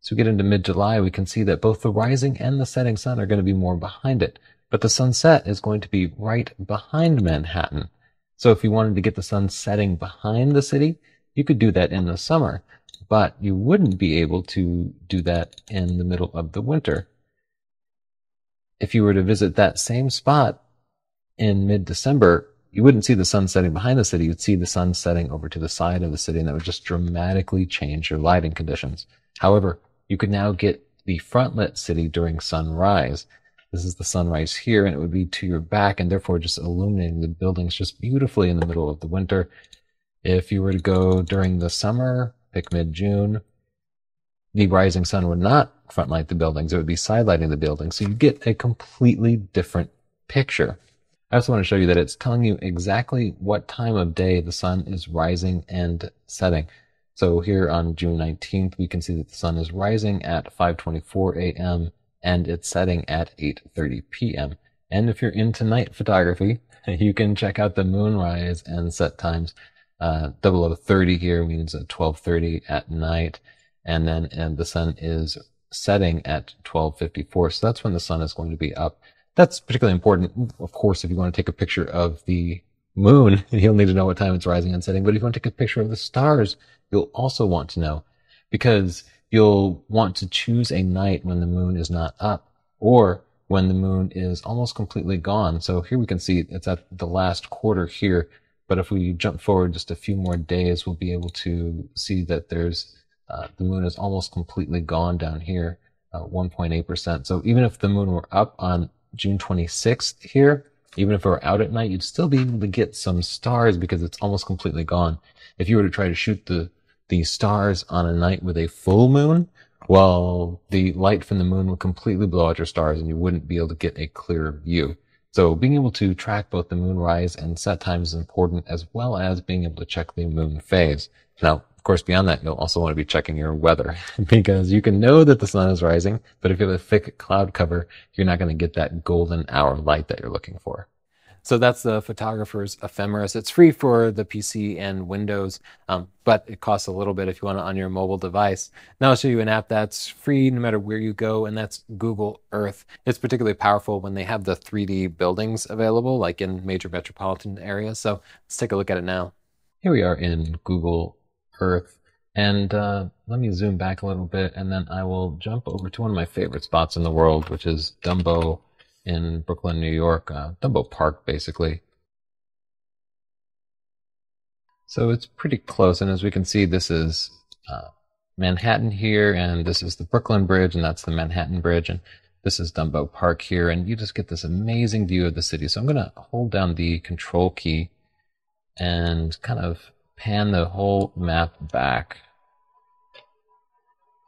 So we get into mid-July, we can see that both the rising and the setting sun are going to be more behind it. But the sunset is going to be right behind Manhattan. So if you wanted to get the sun setting behind the city, you could do that in the summer. But you wouldn't be able to do that in the middle of the winter. If you were to visit that same spot in mid-December, you wouldn't see the sun setting behind the city. You'd see the sun setting over to the side of the city, and that would just dramatically change your lighting conditions. However, you could now get the front-lit city during sunrise. This is the sunrise here, and it would be to your back, and therefore just illuminating the buildings just beautifully in the middle of the winter. If you were to go during the summer, pick mid-June, the rising sun would not front-light the buildings. It would be side-lighting the buildings, so you get a completely different picture. I also want to show you that it's telling you exactly what time of day the sun is rising and setting. So here on June 19th, we can see that the sun is rising at 5:24 a.m. and it's setting at 8:30 p.m. And if you're into night photography, you can check out the moonrise and set times. 0030 here means 12:30 at night, and the sun is setting at 12:54. So that's when the sun is going to be up. That's particularly important, of course, if you want to take a picture of the moon, you'll need to know what time it's rising and setting. But if you want to take a picture of the stars, you'll also want to know, because you'll want to choose a night when the moon is not up or when the moon is almost completely gone. So here we can see it's at the last quarter here. But if we jump forward just a few more days, we'll be able to see that there's the moon is almost completely gone down here, 1.8%. So even if the moon were up on June 26th here, even if it were out at night, you'd still be able to get some stars because it's almost completely gone. If you were to try to shoot the stars on a night with a full moon, well, the light from the moon would completely blow out your stars and you wouldn't be able to get a clear view. So being able to track both the moonrise and set times is important, as well as being able to check the moon phase. Now, of course, beyond that, you'll also want to be checking your weather because you can know that the sun is rising, but if you have a thick cloud cover, you're not going to get that golden hour light that you're looking for. So that's the photographer's Ephemeris. It's free for the PC and Windows, but it costs a little bit if you want it on your mobile device. Now I'll show you an app that's free no matter where you go, and that's Google Earth. It's particularly powerful when they have the 3D buildings available, like in major metropolitan areas. So let's take a look at it now. Here we are in Google Earth, and let me zoom back a little bit, and then I will jump over to one of my favorite spots in the world, which is Dumbo in Brooklyn, New York, Dumbo Park, basically. So it's pretty close, and as we can see, this is Manhattan here, and this is the Brooklyn Bridge, and that's the Manhattan Bridge, and this is Dumbo Park here, and you just get this amazing view of the city. So I'm going to hold down the Control key and kind of pan the whole map back.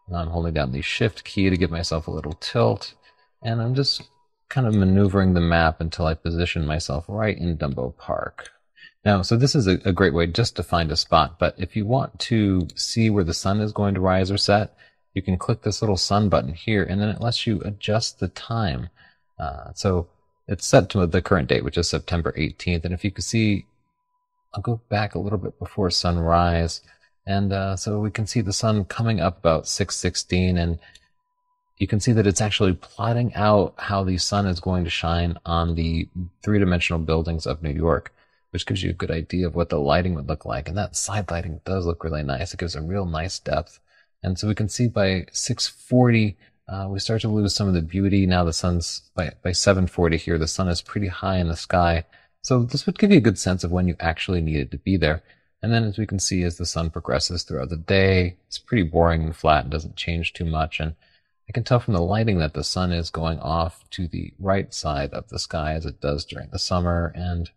Now I'm holding down the Shift key to give myself a little tilt, and I'm just kind of maneuvering the map until I position myself right in Dumbo Park. Now, so this is a great way just to find a spot, but if you want to see where the sun is going to rise or set, you can click this little sun button here, and then it lets you adjust the time. So it's set to the current date, which is September 18th, and if you can see, I'll go back a little bit before sunrise, and so we can see the sun coming up about 6:16, and you can see that it's actually plotting out how the sun is going to shine on the three-dimensional buildings of New York, which gives you a good idea of what the lighting would look like. And that side lighting does look really nice. It gives a real nice depth. And so we can see by 6:40, we start to lose some of the beauty. Now the sun's, by 7:40 here, the sun is pretty high in the sky. So this would give you a good sense of when you actually needed to be there. And then as we can see, as the sun progresses throughout the day, it's pretty boring and flat and doesn't change too much. And I can tell from the lighting that the sun is going off to the right side of the sky as it does during the summer. And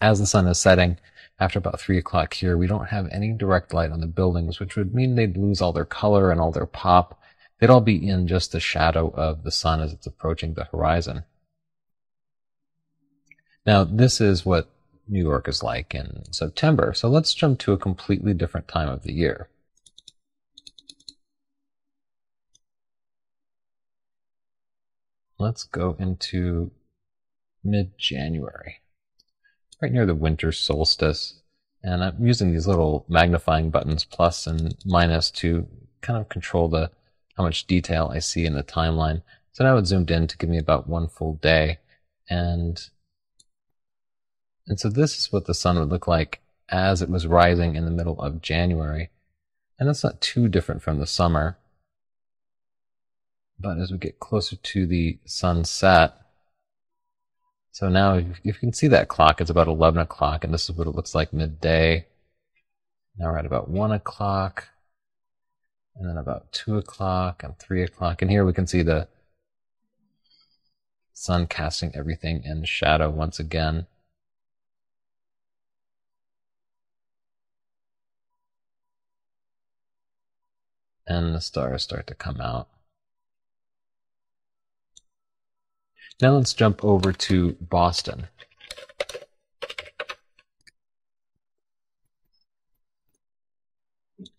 as the sun is setting, after about 3 o'clock here, we don't have any direct light on the buildings, which would mean they'd lose all their color and all their pop. They'd all be in just the shadow of the sun as it's approaching the horizon. Now, this is what New York is like in September. So let's jump to a completely different time of the year. Let's go into mid-January, right near the winter solstice. And I'm using these little magnifying buttons, plus and minus, to kind of control the how much detail I see in the timeline. So now it's zoomed in to give me about one full day. And so this is what the sun would look like as it was rising in the middle of January. And that's not too different from the summer. But as we get closer to the sunset, so now if you can see that clock, it's about 11 o'clock, and this is what it looks like midday. Now we're at about 1 o'clock, and then about 2 o'clock and 3 o'clock. And here we can see the sun casting everything in shadow once again. And the stars start to come out. Now let's jump over to Boston.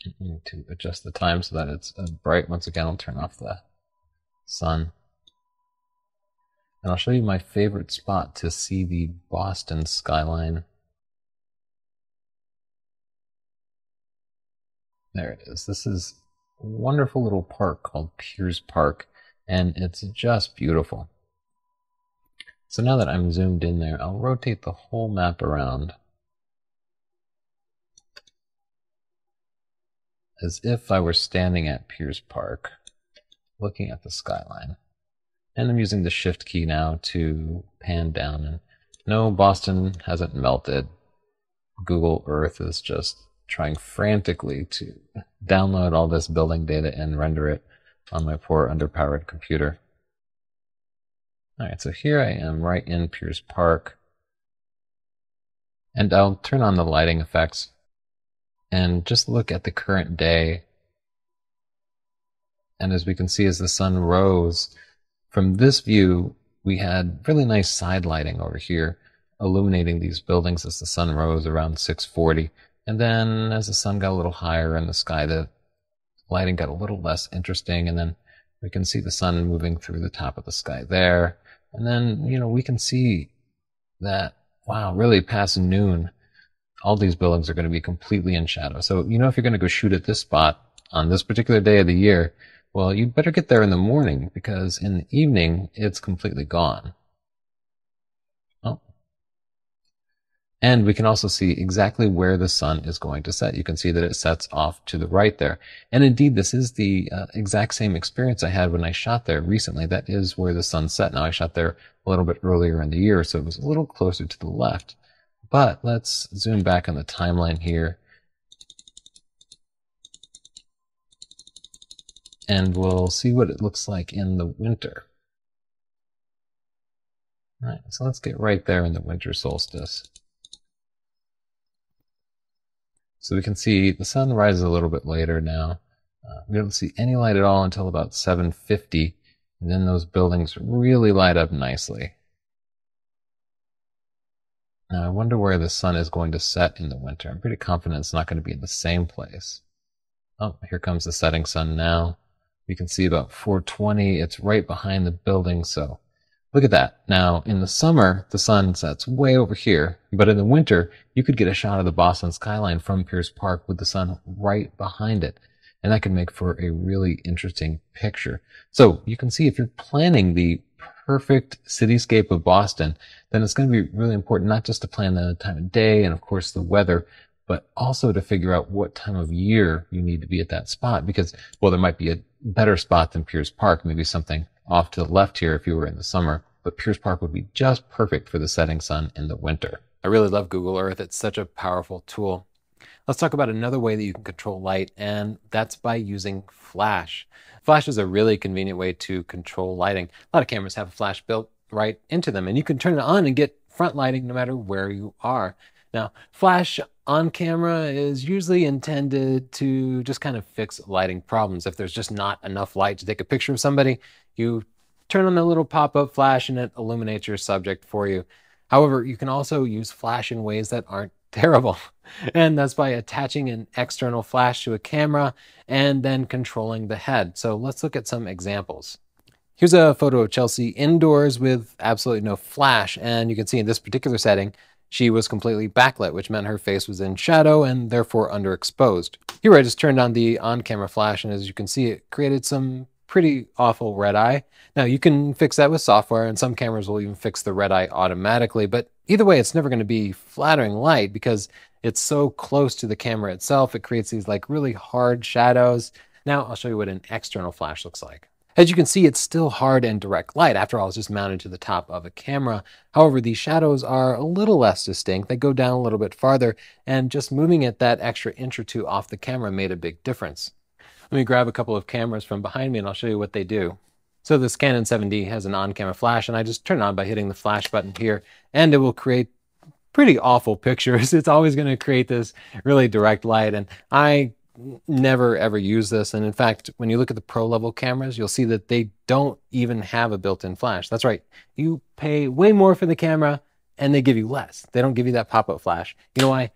I need to adjust the time so that it's bright. Once again, I'll turn off the sun. And I'll show you my favorite spot to see the Boston skyline. There it is. This is a wonderful little park called Piers Park, and it's just beautiful. So now that I'm zoomed in there, I'll rotate the whole map around as if I were standing at Piers Park, looking at the skyline. And I'm using the Shift key now to pan down. And no, Boston hasn't melted. Google Earth is just trying frantically to download all this building data and render it on my poor underpowered computer. All right, so here I am right in Piers Park. And I'll turn on the lighting effects and just look at the current day. And as we can see, as the sun rose, from this view, we had really nice side lighting over here, illuminating these buildings as the sun rose around 6:40. And then as the sun got a little higher in the sky, the lighting got a little less interesting. And then we can see the sun moving through the top of the sky there. And then, we can see that, wow, really past noon, all these buildings are going to be completely in shadow. So, if you're going to go shoot at this spot on this particular day of the year, well, you better get there in the morning, because in the evening, it's completely gone. Oh. And we can also see exactly where the sun is going to set. You can see that it sets off to the right there. And indeed, this is the exact same experience I had when I shot there recently. That is where the sun set. Now, I shot there a little bit earlier in the year, so it was a little closer to the left. But let's zoom back on the timeline here. And we'll see what it looks like in the winter. All right, so let's get right there in the winter solstice. So we can see the sun rises a little bit later now. We don't see any light at all until about 7:50, and then those buildings really light up nicely. Now I wonder where the sun is going to set in the winter. I'm pretty confident it's not going to be in the same place. Oh, here comes the setting sun now. We can see about 4:20. It's right behind the building, so look at that. Now, in the summer, the sun sets way over here, but in the winter, you could get a shot of the Boston skyline from Piers Park with the sun right behind it, and that can make for a really interesting picture. So you can see if you're planning the perfect cityscape of Boston, then it's going to be really important not just to plan the time of day and, of course, the weather, but also to figure out what time of year you need to be at that spot, because, well, there might be a better spot than Piers Park, maybe something off to the left here if you were in the summer, but Piers Park would be just perfect for the setting sun in the winter. I really love Google Earth. It's such a powerful tool. Let's talk about another way that you can control light, and that's by using flash. Flash is a really convenient way to control lighting. A lot of cameras have a flash built right into them, and you can turn it on and get front lighting no matter where you are. Now, flash on camera is usually intended to just kind of fix lighting problems. If there's just not enough light to take a picture of somebody, you turn on the little pop-up flash and it illuminates your subject for you. However, you can also use flash in ways that aren't terrible. And that's by attaching an external flash to a camera and then controlling the head. So let's look at some examples. Here's a photo of Chelsea indoors with absolutely no flash. And you can see in this particular setting, she was completely backlit, which meant her face was in shadow and therefore underexposed. Here I just turned on the on-camera flash, and as you can see, it created some pretty awful red eye. Now you can fix that with software, and some cameras will even fix the red eye automatically, but either way it's never going to be flattering light because it's so close to the camera itself. It creates these like really hard shadows. Now I'll show you what an external flash looks like. As you can see, it's still hard and direct light. After all, it's just mounted to the top of a camera. However, these shadows are a little less distinct. They go down a little bit farther, and just moving it that extra inch or two off the camera made a big difference. Let me grab a couple of cameras from behind me and I'll show you what they do. So this Canon 7D has an on-camera flash, and I just turn it on by hitting the flash button here, and it will create pretty awful pictures. It's always going to create this really direct light, and I never ever use this. And in fact, when you look at the pro level cameras, you'll see that they don't even have a built-in flash. That's right. You pay way more for the camera and they give you less. They don't give you that pop-up flash. You know why?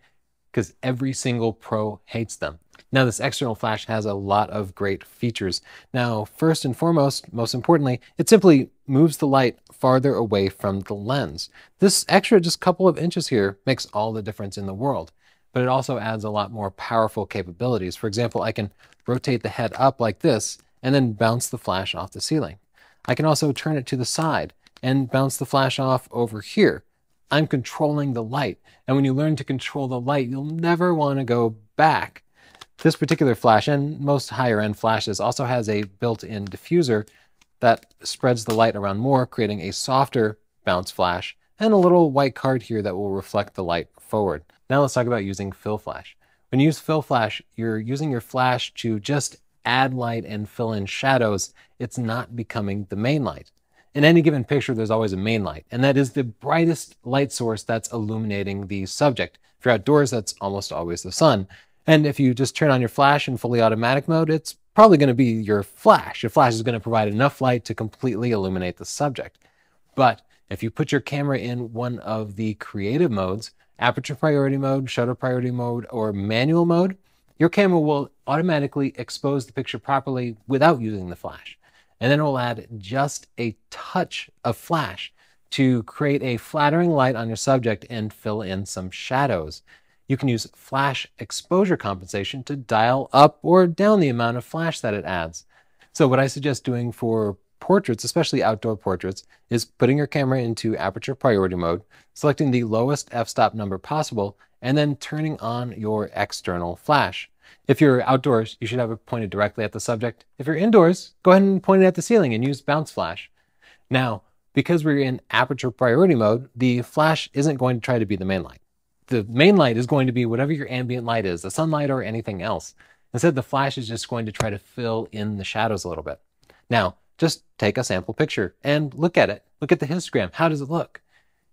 Because every single pro hates them. Now, this external flash has a lot of great features. Now, first and foremost, most importantly, it simply moves the light farther away from the lens. This extra just couple of inches here makes all the difference in the world. But it also adds a lot more powerful capabilities. For example, I can rotate the head up like this and then bounce the flash off the ceiling. I can also turn it to the side and bounce the flash off over here. I'm controlling the light. And when you learn to control the light, you'll never want to go back. This particular flash, and most higher end flashes, also has a built-in diffuser that spreads the light around more, creating a softer bounce flash and a little white card here that will reflect the light forward. Now let's talk about using fill flash. When you use fill flash, you're using your flash to just add light and fill in shadows. It's not becoming the main light. In any given picture, there's always a main light, and that is the brightest light source that's illuminating the subject. If you're outdoors, that's almost always the sun. And if you just turn on your flash in fully automatic mode, it's probably going to be your flash. Your flash is going to provide enough light to completely illuminate the subject. But if you put your camera in one of the creative modes, aperture priority mode, shutter priority mode, or manual mode, your camera will automatically expose the picture properly without using the flash. And then it will add just a touch of flash to create a flattering light on your subject and fill in some shadows. You can use flash exposure compensation to dial up or down the amount of flash that it adds. So what I suggest doing for portraits, especially outdoor portraits, is putting your camera into aperture priority mode, selecting the lowest f-stop number possible, and then turning on your external flash. If you're outdoors, you should have it pointed directly at the subject. If you're indoors, go ahead and point it at the ceiling and use bounce flash. Now, because we're in aperture priority mode, the flash isn't going to try to be the main light. The main light is going to be whatever your ambient light is, the sunlight or anything else. Instead, the flash is just going to try to fill in the shadows a little bit. Now, just take a sample picture and look at it. Look at the histogram. How does it look?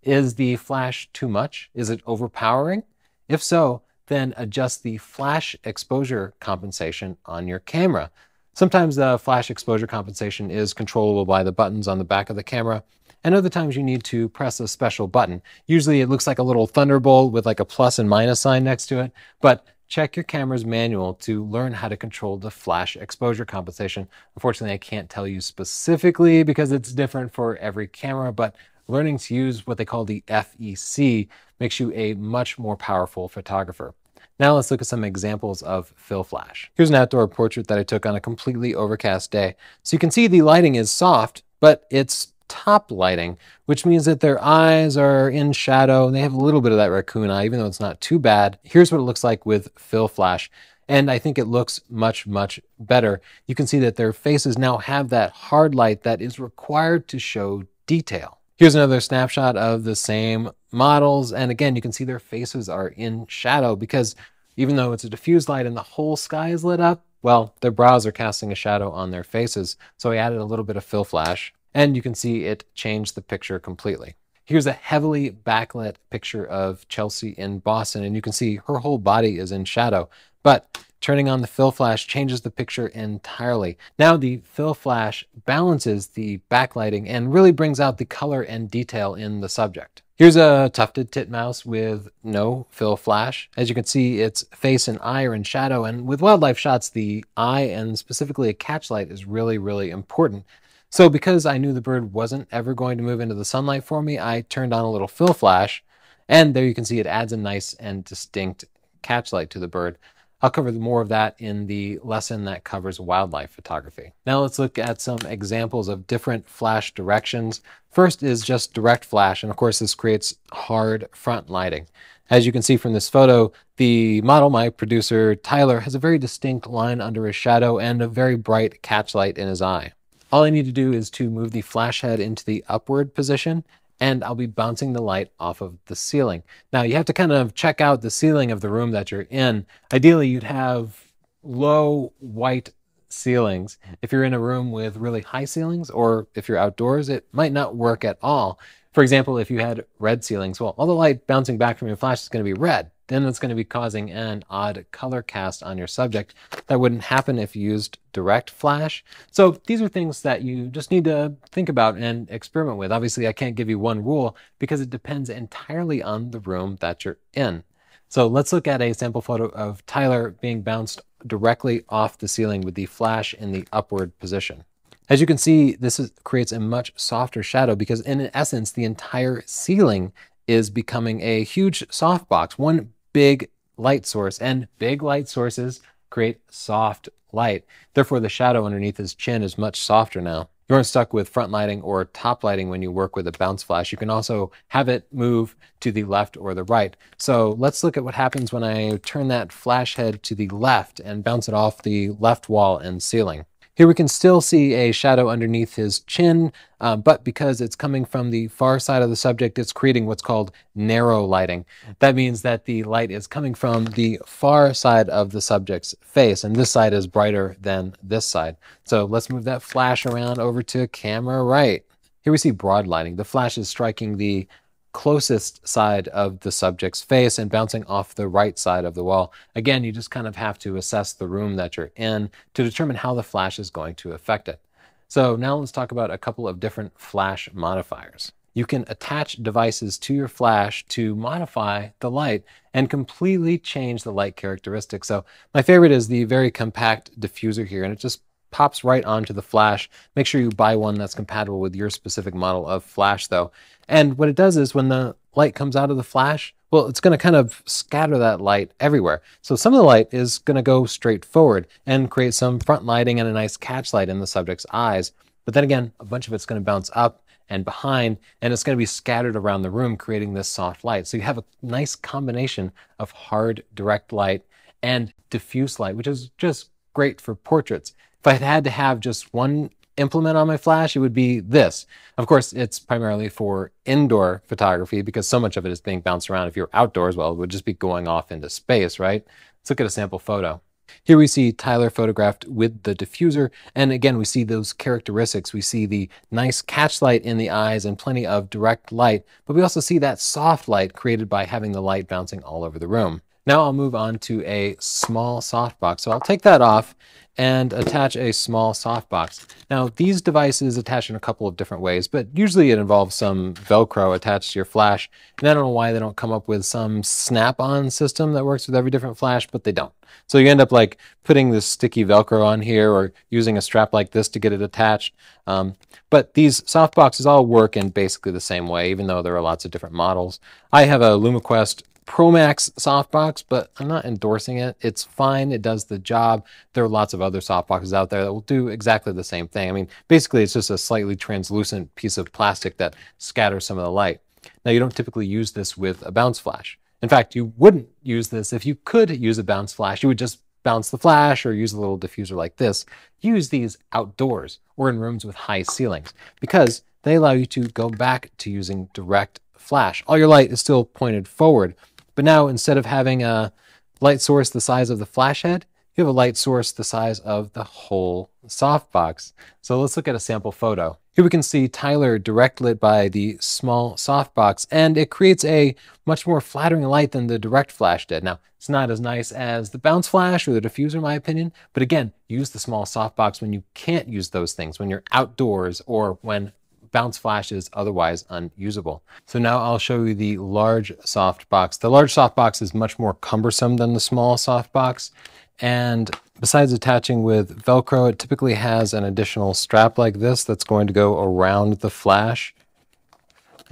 Is the flash too much? Is it overpowering? If so, then adjust the flash exposure compensation on your camera. Sometimes the flash exposure compensation is controllable by the buttons on the back of the camera, and other times you need to press a special button. Usually it looks like a little thunderbolt with like a plus and minus sign next to it, but check your camera's manual to learn how to control the flash exposure compensation. Unfortunately, I can't tell you specifically because it's different for every camera, but learning to use what they call the FEC makes you a much more powerful photographer. Now let's look at some examples of fill flash. Here's an outdoor portrait that I took on a completely overcast day. So you can see the lighting is soft, but it's top lighting, which means that their eyes are in shadow. They have a little bit of that raccoon eye, even though it's not too bad. Here's what it looks like with fill flash. And I think it looks much, much better. You can see that their faces now have that hard light that is required to show detail. Here's another snapshot of the same models. And again, you can see their faces are in shadow because even though it's a diffused light and the whole sky is lit up, well, their brows are casting a shadow on their faces. So I added a little bit of fill flash and you can see it changed the picture completely. Here's a heavily backlit picture of Chelsea in Boston, and you can see her whole body is in shadow, but turning on the fill flash changes the picture entirely. Now the fill flash balances the backlighting and really brings out the color and detail in the subject. Here's a tufted titmouse with no fill flash. As you can see, its face and eye are in shadow, and with wildlife shots, the eye and specifically a catch light is really, really important. So because I knew the bird wasn't ever going to move into the sunlight for me, I turned on a little fill flash, and there you can see it adds a nice and distinct catch light to the bird. I'll cover more of that in the lesson that covers wildlife photography. Now let's look at some examples of different flash directions. First is just direct flash, and of course this creates hard front lighting. As you can see from this photo, the model, my producer Tyler, has a very distinct line under his shadow and a very bright catch light in his eye. All I need to do is to move the flash head into the upward position, and I'll be bouncing the light off of the ceiling. Now you have to kind of check out the ceiling of the room that you're in. Ideally, you'd have low white ceilings. If you're in a room with really high ceilings, or if you're outdoors, it might not work at all. For example, if you had red ceilings, well, all the light bouncing back from your flash is going to be red. Then it's going to be causing an odd color cast on your subject. That wouldn't happen if you used direct flash. So these are things that you just need to think about and experiment with. Obviously, I can't give you one rule because it depends entirely on the room that you're in. So let's look at a sample photo of Tyler being bounced directly off the ceiling with the flash in the upward position. As you can see, this creates a much softer shadow because in essence, the entire ceiling is becoming a huge softbox, one big light source, and big light sources create soft light. Therefore, the shadow underneath his chin is much softer now. You aren't stuck with front lighting or top lighting when you work with a bounce flash. You can also have it move to the left or the right. So let's look at what happens when I turn that flash head to the left and bounce it off the left wall and ceiling. Here we can still see a shadow underneath his chin, but because it's coming from the far side of the subject, it's creating what's called narrow lighting. That means that the light is coming from the far side of the subject's face, and this side is brighter than this side. So let's move that flash around over to camera right. Here we see broad lighting. The flash is striking the closest side of the subject's face and bouncing off the right side of the wall. Again, you just kind of have to assess the room that you're in to determine how the flash is going to affect it. So now let's talk about a couple of different flash modifiers. You can attach devices to your flash to modify the light and completely change the light characteristics. So my favorite is the very compact diffuser here, and it just pops right onto the flash. Make sure you buy one that's compatible with your specific model of flash though. And what it does is when the light comes out of the flash, well, it's going to kind of scatter that light everywhere. So some of the light is going to go straight forward and create some front lighting and a nice catch light in the subject's eyes. But then again, a bunch of it's going to bounce up and behind, and it's going to be scattered around the room, creating this soft light. So you have a nice combination of hard direct light and diffuse light, which is just great for portraits. If I had to have just one implement on my flash, it would be this. Of course, it's primarily for indoor photography because so much of it is being bounced around. If you're outdoors, well, it would just be going off into space, right? Let's look at a sample photo. Here we see Tyler photographed with the diffuser, and again, we see those characteristics. We see the nice catch light in the eyes and plenty of direct light, but we also see that soft light created by having the light bouncing all over the room. Now I'll move on to a small softbox. So I'll take that off and attach a small softbox. Now these devices attach in a couple of different ways, but usually it involves some Velcro attached to your flash. And I don't know why they don't come up with some snap-on system that works with every different flash, but they don't. So you end up like putting this sticky Velcro on here or using a strap like this to get it attached. But these softboxes all work in basically the same way, even though there are lots of different models. I have a LumaQuest Pro Max softbox, but I'm not endorsing it. It's fine. It does the job. There are lots of other softboxes out there that will do exactly the same thing. I mean, basically, it's just a slightly translucent piece of plastic that scatters some of the light. Now, you don't typically use this with a bounce flash. In fact, you wouldn't use this if you could use a bounce flash. You would just bounce the flash or use a little diffuser like this. Use these outdoors or in rooms with high ceilings because they allow you to go back to using direct flash. All your light is still pointed forward. But now instead of having a light source the size of the flash head, you have a light source the size of the whole softbox. So let's look at a sample photo. Here we can see Tyler direct lit by the small softbox, and it creates a much more flattering light than the direct flash did. Now, it's not as nice as the bounce flash or the diffuser, in my opinion, but again, use the small softbox when you can't use those things, when you're outdoors or when bounce flash is otherwise unusable. So now I'll show you the large softbox. The large softbox is much more cumbersome than the small softbox. And besides attaching with Velcro, it typically has an additional strap like this that's going to go around the flash.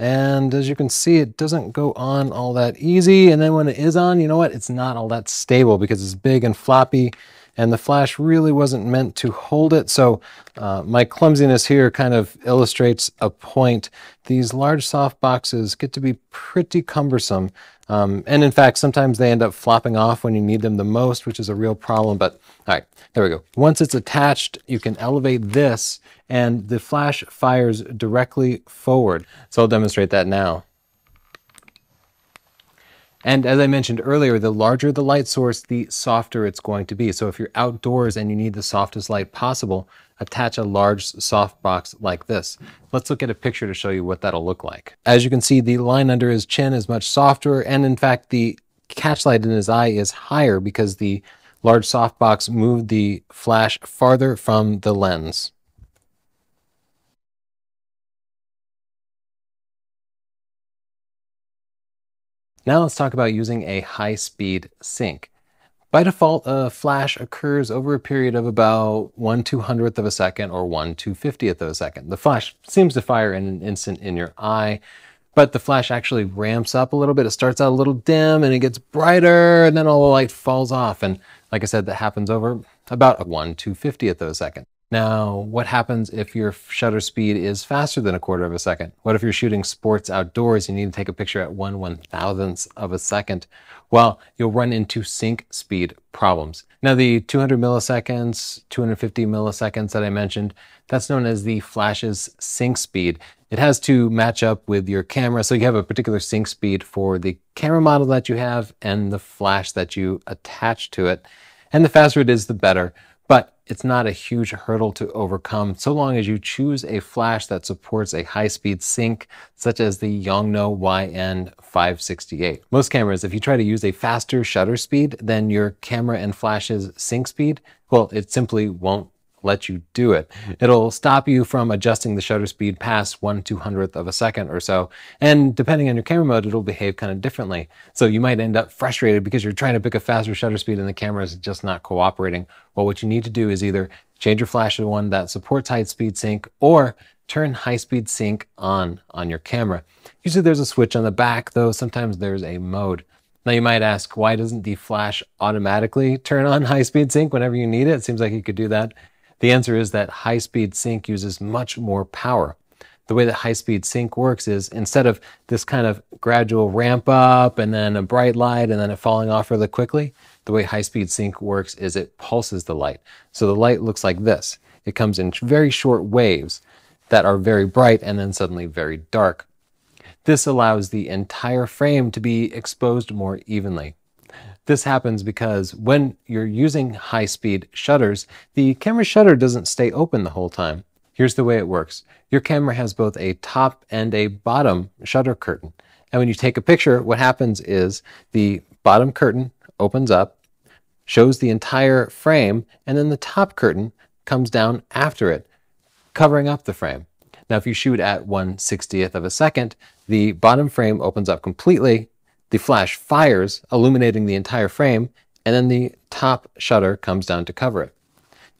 And as you can see, it doesn't go on all that easy. And then when it is on, you know what? It's not all that stable because it's big and floppy, and the flash really wasn't meant to hold it. So my clumsiness here kind of illustrates a point. These large soft boxes get to be pretty cumbersome. And in fact, sometimes they end up flopping off when you need them the most, which is a real problem. But all right, there we go. Once it's attached, you can elevate this and the flash fires directly forward. So I'll demonstrate that now. And as I mentioned earlier, the larger the light source, the softer it's going to be. So if you're outdoors and you need the softest light possible, attach a large soft box like this. Let's look at a picture to show you what that'll look like. As you can see, the line under his chin is much softer, and in fact, the catch light in his eye is higher because the large softbox moved the flash farther from the lens. Now let's talk about using a high-speed sync. By default, a flash occurs over a period of about 1/200th of a second or 1/250th of a second. The flash seems to fire in an instant in your eye, but the flash actually ramps up a little bit. It starts out a little dim and it gets brighter, and then all the light falls off. And like I said, that happens over about 1/250th of a second. Now, what happens if your shutter speed is faster than 1/4 of a second? What if you're shooting sports outdoors, you need to take a picture at 1/1000th of a second? Well, you'll run into sync speed problems. Now, the 200 milliseconds, 250 milliseconds that I mentioned, that's known as the flash's sync speed. It has to match up with your camera, so you have a particular sync speed for the camera model that you have and the flash that you attach to it. And the faster it is, the better. But it's not a huge hurdle to overcome so long as you choose a flash that supports a high-speed sync, such as the Yongnuo YN568. Most cameras, if you try to use a faster shutter speed than your camera and flash's sync speed, well, it simply won't let you do it. It'll stop you from adjusting the shutter speed past 1/200th of a second or so. And depending on your camera mode, it'll behave kind of differently. So you might end up frustrated because you're trying to pick a faster shutter speed and the camera is just not cooperating. Well, what you need to do is either change your flash to one that supports high-speed sync or turn high-speed sync on your camera. Usually there's a switch on the back, though sometimes there's a mode. Now you might ask, why doesn't the flash automatically turn on high-speed sync whenever you need it? It seems like you could do that. The answer is that high-speed sync uses much more power. The way that high-speed sync works is instead of this kind of gradual ramp up and then a bright light and then it falling off really quickly, the way high-speed sync works is it pulses the light. So the light looks like this. It comes in very short waves that are very bright and then suddenly very dark. This allows the entire frame to be exposed more evenly. This happens because when you're using high-speed shutters, the camera shutter doesn't stay open the whole time. Here's the way it works. Your camera has both a top and a bottom shutter curtain. And when you take a picture, what happens is the bottom curtain opens up, shows the entire frame, and then the top curtain comes down after it, covering up the frame. Now, if you shoot at 1/60th of a second, the bottom frame opens up completely, the flash fires, illuminating the entire frame, and then the top shutter comes down to cover it.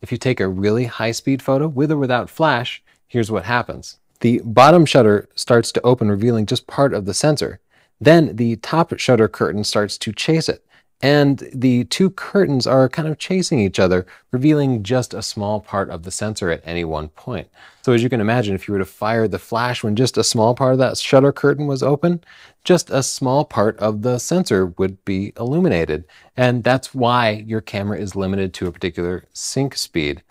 If you take a really high-speed photo with or without flash, here's what happens. The bottom shutter starts to open, revealing just part of the sensor. Then the top shutter curtain starts to chase it. And the two curtains are kind of chasing each other, revealing just a small part of the sensor at any one point. So as you can imagine, if you were to fire the flash when just a small part of that shutter curtain was open, just a small part of the sensor would be illuminated. And that's why your camera is limited to a particular sync speed.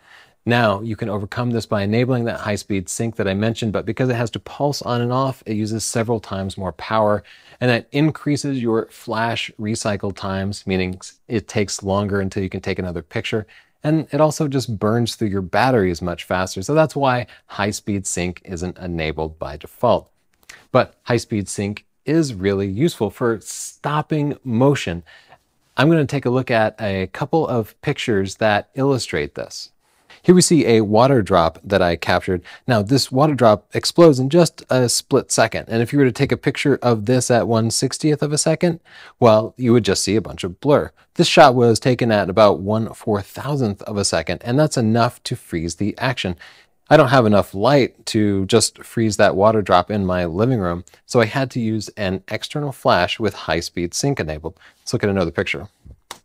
Now, you can overcome this by enabling that high-speed sync that I mentioned, but because it has to pulse on and off, it uses several times more power, and that increases your flash recycle times, meaning it takes longer until you can take another picture, and it also just burns through your batteries much faster. So that's why high-speed sync isn't enabled by default. But high-speed sync is really useful for stopping motion. I'm going to take a look at a couple of pictures that illustrate this. Here we see a water drop that I captured. Now, this water drop explodes in just a split second. And if you were to take a picture of this at 1/60th of a second, well, you would just see a bunch of blur. This shot was taken at about 1/4000th of a second, and that's enough to freeze the action. I don't have enough light to just freeze that water drop in my living room, so I had to use an external flash with high-speed sync enabled. Let's look at another picture.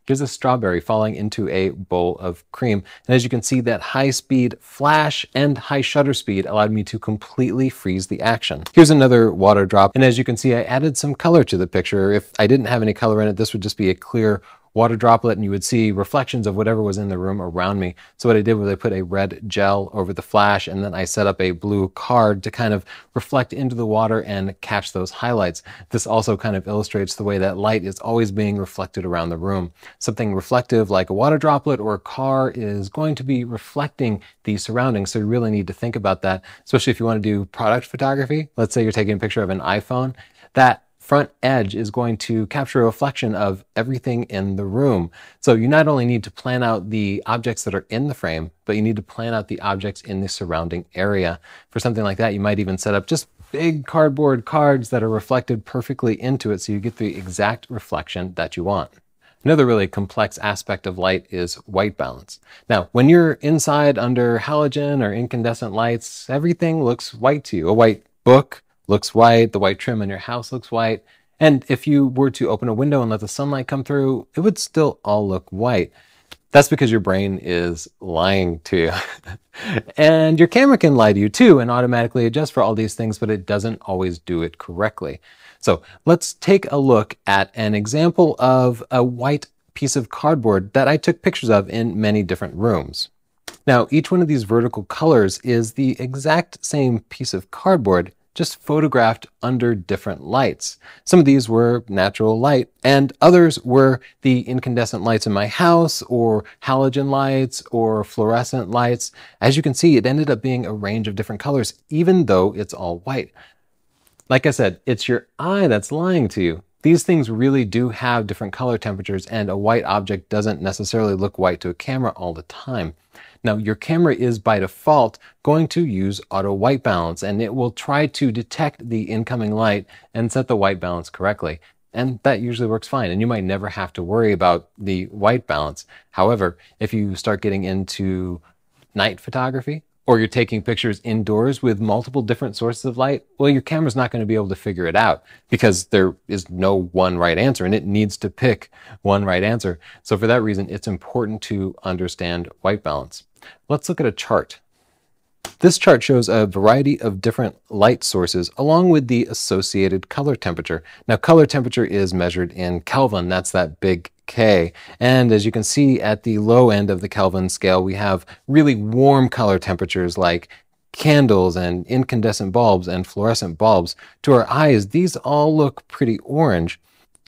Here's a strawberry falling into a bowl of cream. And as you can see, that high-speed flash and high shutter speed allowed me to completely freeze the action. Here's another water drop. And as you can see, I added some color to the picture. If I didn't have any color in it, this would just be a clear water droplet, and you would see reflections of whatever was in the room around me. So what I did was I put a red gel over the flash, and then I set up a blue card to kind of reflect into the water and catch those highlights. This also kind of illustrates the way that light is always being reflected around the room. Something reflective like a water droplet or a car is going to be reflecting the surroundings, so you really need to think about that, especially if you want to do product photography. Let's say you're taking a picture of an iPhone. That front edge is going to capture a reflection of everything in the room. So you not only need to plan out the objects that are in the frame, but you need to plan out the objects in the surrounding area. For something like that, you might even set up just big cardboard cards that are reflected perfectly into it so you get the exact reflection that you want. Another really complex aspect of light is white balance. Now, when you're inside under halogen or incandescent lights, everything looks white to you. A white book looks white, the white trim in your house looks white, and if you were to open a window and let the sunlight come through, it would still all look white. That's because your brain is lying to you. And your camera can lie to you too and automatically adjust for all these things, but it doesn't always do it correctly. So let's take a look at an example of a white piece of cardboard that I took pictures of in many different rooms. Now, each one of these vertical colors is the exact same piece of cardboard, just photographed under different lights. Some of these were natural light, and others were the incandescent lights in my house, or halogen lights, or fluorescent lights. As you can see, it ended up being a range of different colors, even though it's all white. Like I said, it's your eye that's lying to you. These things really do have different color temperatures, and a white object doesn't necessarily look white to a camera all the time. Now, your camera is by default going to use auto white balance, and it will try to detect the incoming light and set the white balance correctly. And that usually works fine, and you might never have to worry about the white balance. However, if you start getting into night photography, or you're taking pictures indoors with multiple different sources of light, well, your camera's not going to be able to figure it out because there is no one right answer, and it needs to pick one right answer. So for that reason, it's important to understand white balance. Let's look at a chart. This chart shows a variety of different light sources along with the associated color temperature. Now, color temperature is measured in Kelvin. That's that big K. And as you can see at the low end of the Kelvin scale, we have really warm color temperatures like candles and incandescent bulbs and fluorescent bulbs. To our eyes, these all look pretty orange.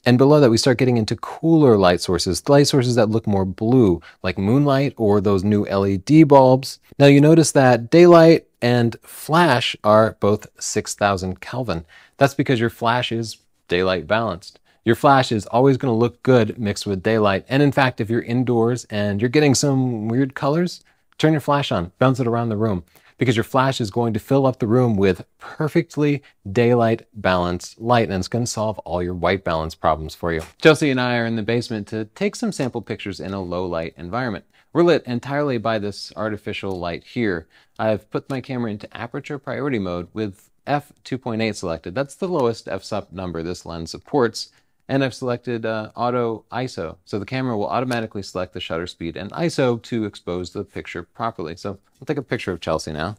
And below that, we start getting into cooler light sources that look more blue, like moonlight or those new LED bulbs. Now you notice that daylight and flash are both 6,000 Kelvin. That's because your flash is daylight balanced. Your flash is always going to look good mixed with daylight. And in fact, if you're indoors and you're getting some weird colors, turn your flash on, bounce it around the room, because your flash is going to fill up the room with perfectly daylight balanced light, and it's going to solve all your white balance problems for you. Chelsea and I are in the basement to take some sample pictures in a low light environment. We're lit entirely by this artificial light here. I've put my camera into aperture priority mode with f2.8 selected. That's the lowest f-stop number this lens supports. And I've selected auto ISO. So the camera will automatically select the shutter speed and ISO to expose the picture properly. So I'll take a picture of Chelsea now.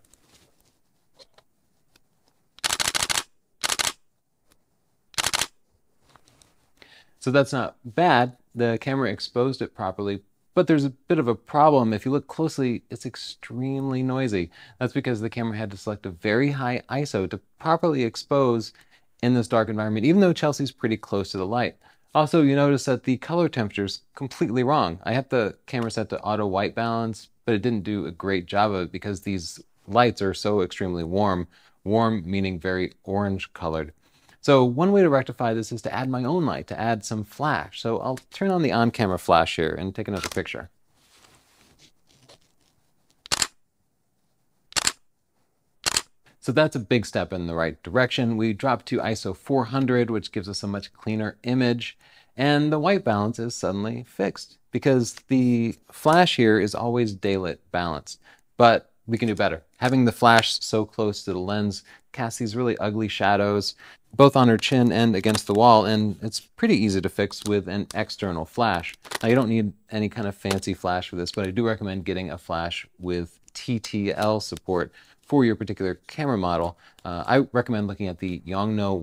So that's not bad. The camera exposed it properly, but there's a bit of a problem. If you look closely, it's extremely noisy. That's because the camera had to select a very high ISO to properly expose in this dark environment, even though Chelsea's pretty close to the light. Also, you notice that the color temperature is completely wrong. I have the camera set to auto white balance, but it didn't do a great job of it because these lights are so extremely warm. Warm meaning very orange colored. So one way to rectify this is to add my own light, to add some flash. So I'll turn on the on-camera flash here and take another picture. So that's a big step in the right direction. We dropped to ISO 400, which gives us a much cleaner image. And the white balance is suddenly fixed because the flash here is always daylit balanced. But we can do better. Having the flash so close to the lens casts these really ugly shadows, both on her chin and against the wall, and it's pretty easy to fix with an external flash. Now, you don't need any kind of fancy flash for this, but I do recommend getting a flash with TTL support for your particular camera model. I recommend looking at the Yongnuo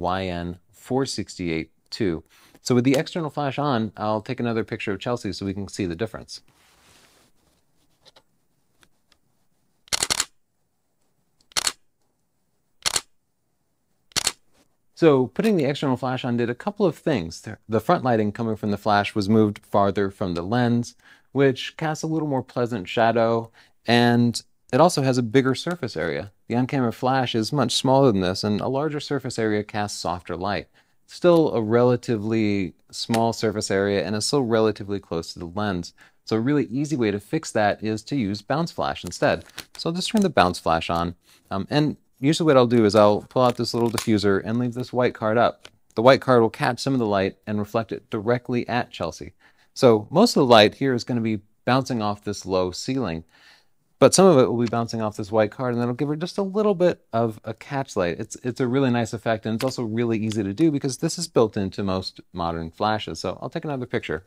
YN468-2. So with the external flash on, I'll take another picture of Chelsea so we can see the difference. So putting the external flash on did a couple of things. The front lighting coming from the flash was moved farther from the lens, which casts a little more pleasant shadow, and it also has a bigger surface area. The on-camera flash is much smaller than this, and a larger surface area casts softer light. Still a relatively small surface area, and it's still relatively close to the lens. So a really easy way to fix that is to use bounce flash instead. So I'll just turn the bounce flash on, and usually what I'll do is I'll pull out this little diffuser and leave this white card up. The white card will catch some of the light and reflect it directly at Chelsea. So most of the light here is going to be bouncing off this low ceiling, but some of it will be bouncing off this white card, and that'll give her just a little bit of a catch light. It's a really nice effect, and it's also really easy to do because this is built into most modern flashes. So I'll take another picture.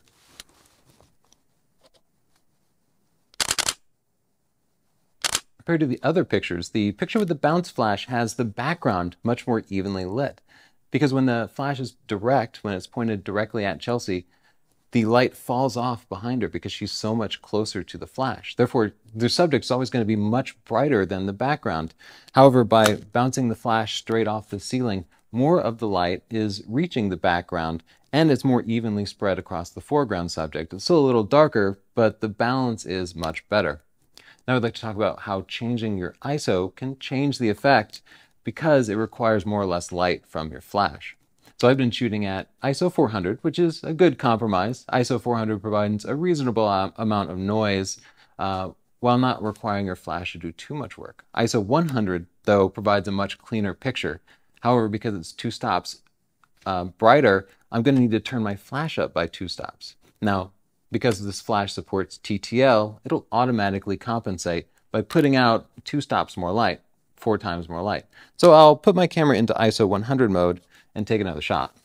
Compared to the other pictures, the picture with the bounce flash has the background much more evenly lit. Because when the flash is direct, when it's pointed directly at Chelsea, the light falls off behind her because she's so much closer to the flash. Therefore, the subject's always going to be much brighter than the background. However, by bouncing the flash straight off the ceiling, more of the light is reaching the background, and it's more evenly spread across the foreground subject. It's still a little darker, but the balance is much better. Now I'd like to talk about how changing your ISO can change the effect because it requires more or less light from your flash. So I've been shooting at ISO 400, which is a good compromise. ISO 400 provides a reasonable amount of noise while not requiring your flash to do too much work. ISO 100, though, provides a much cleaner picture. However, because it's 2 stops brighter, I'm going to need to turn my flash up by 2 stops. Now, because this flash supports TTL, it'll automatically compensate by putting out 2 stops more light, 4 times more light. So I'll put my camera into ISO 100 mode and take another shot.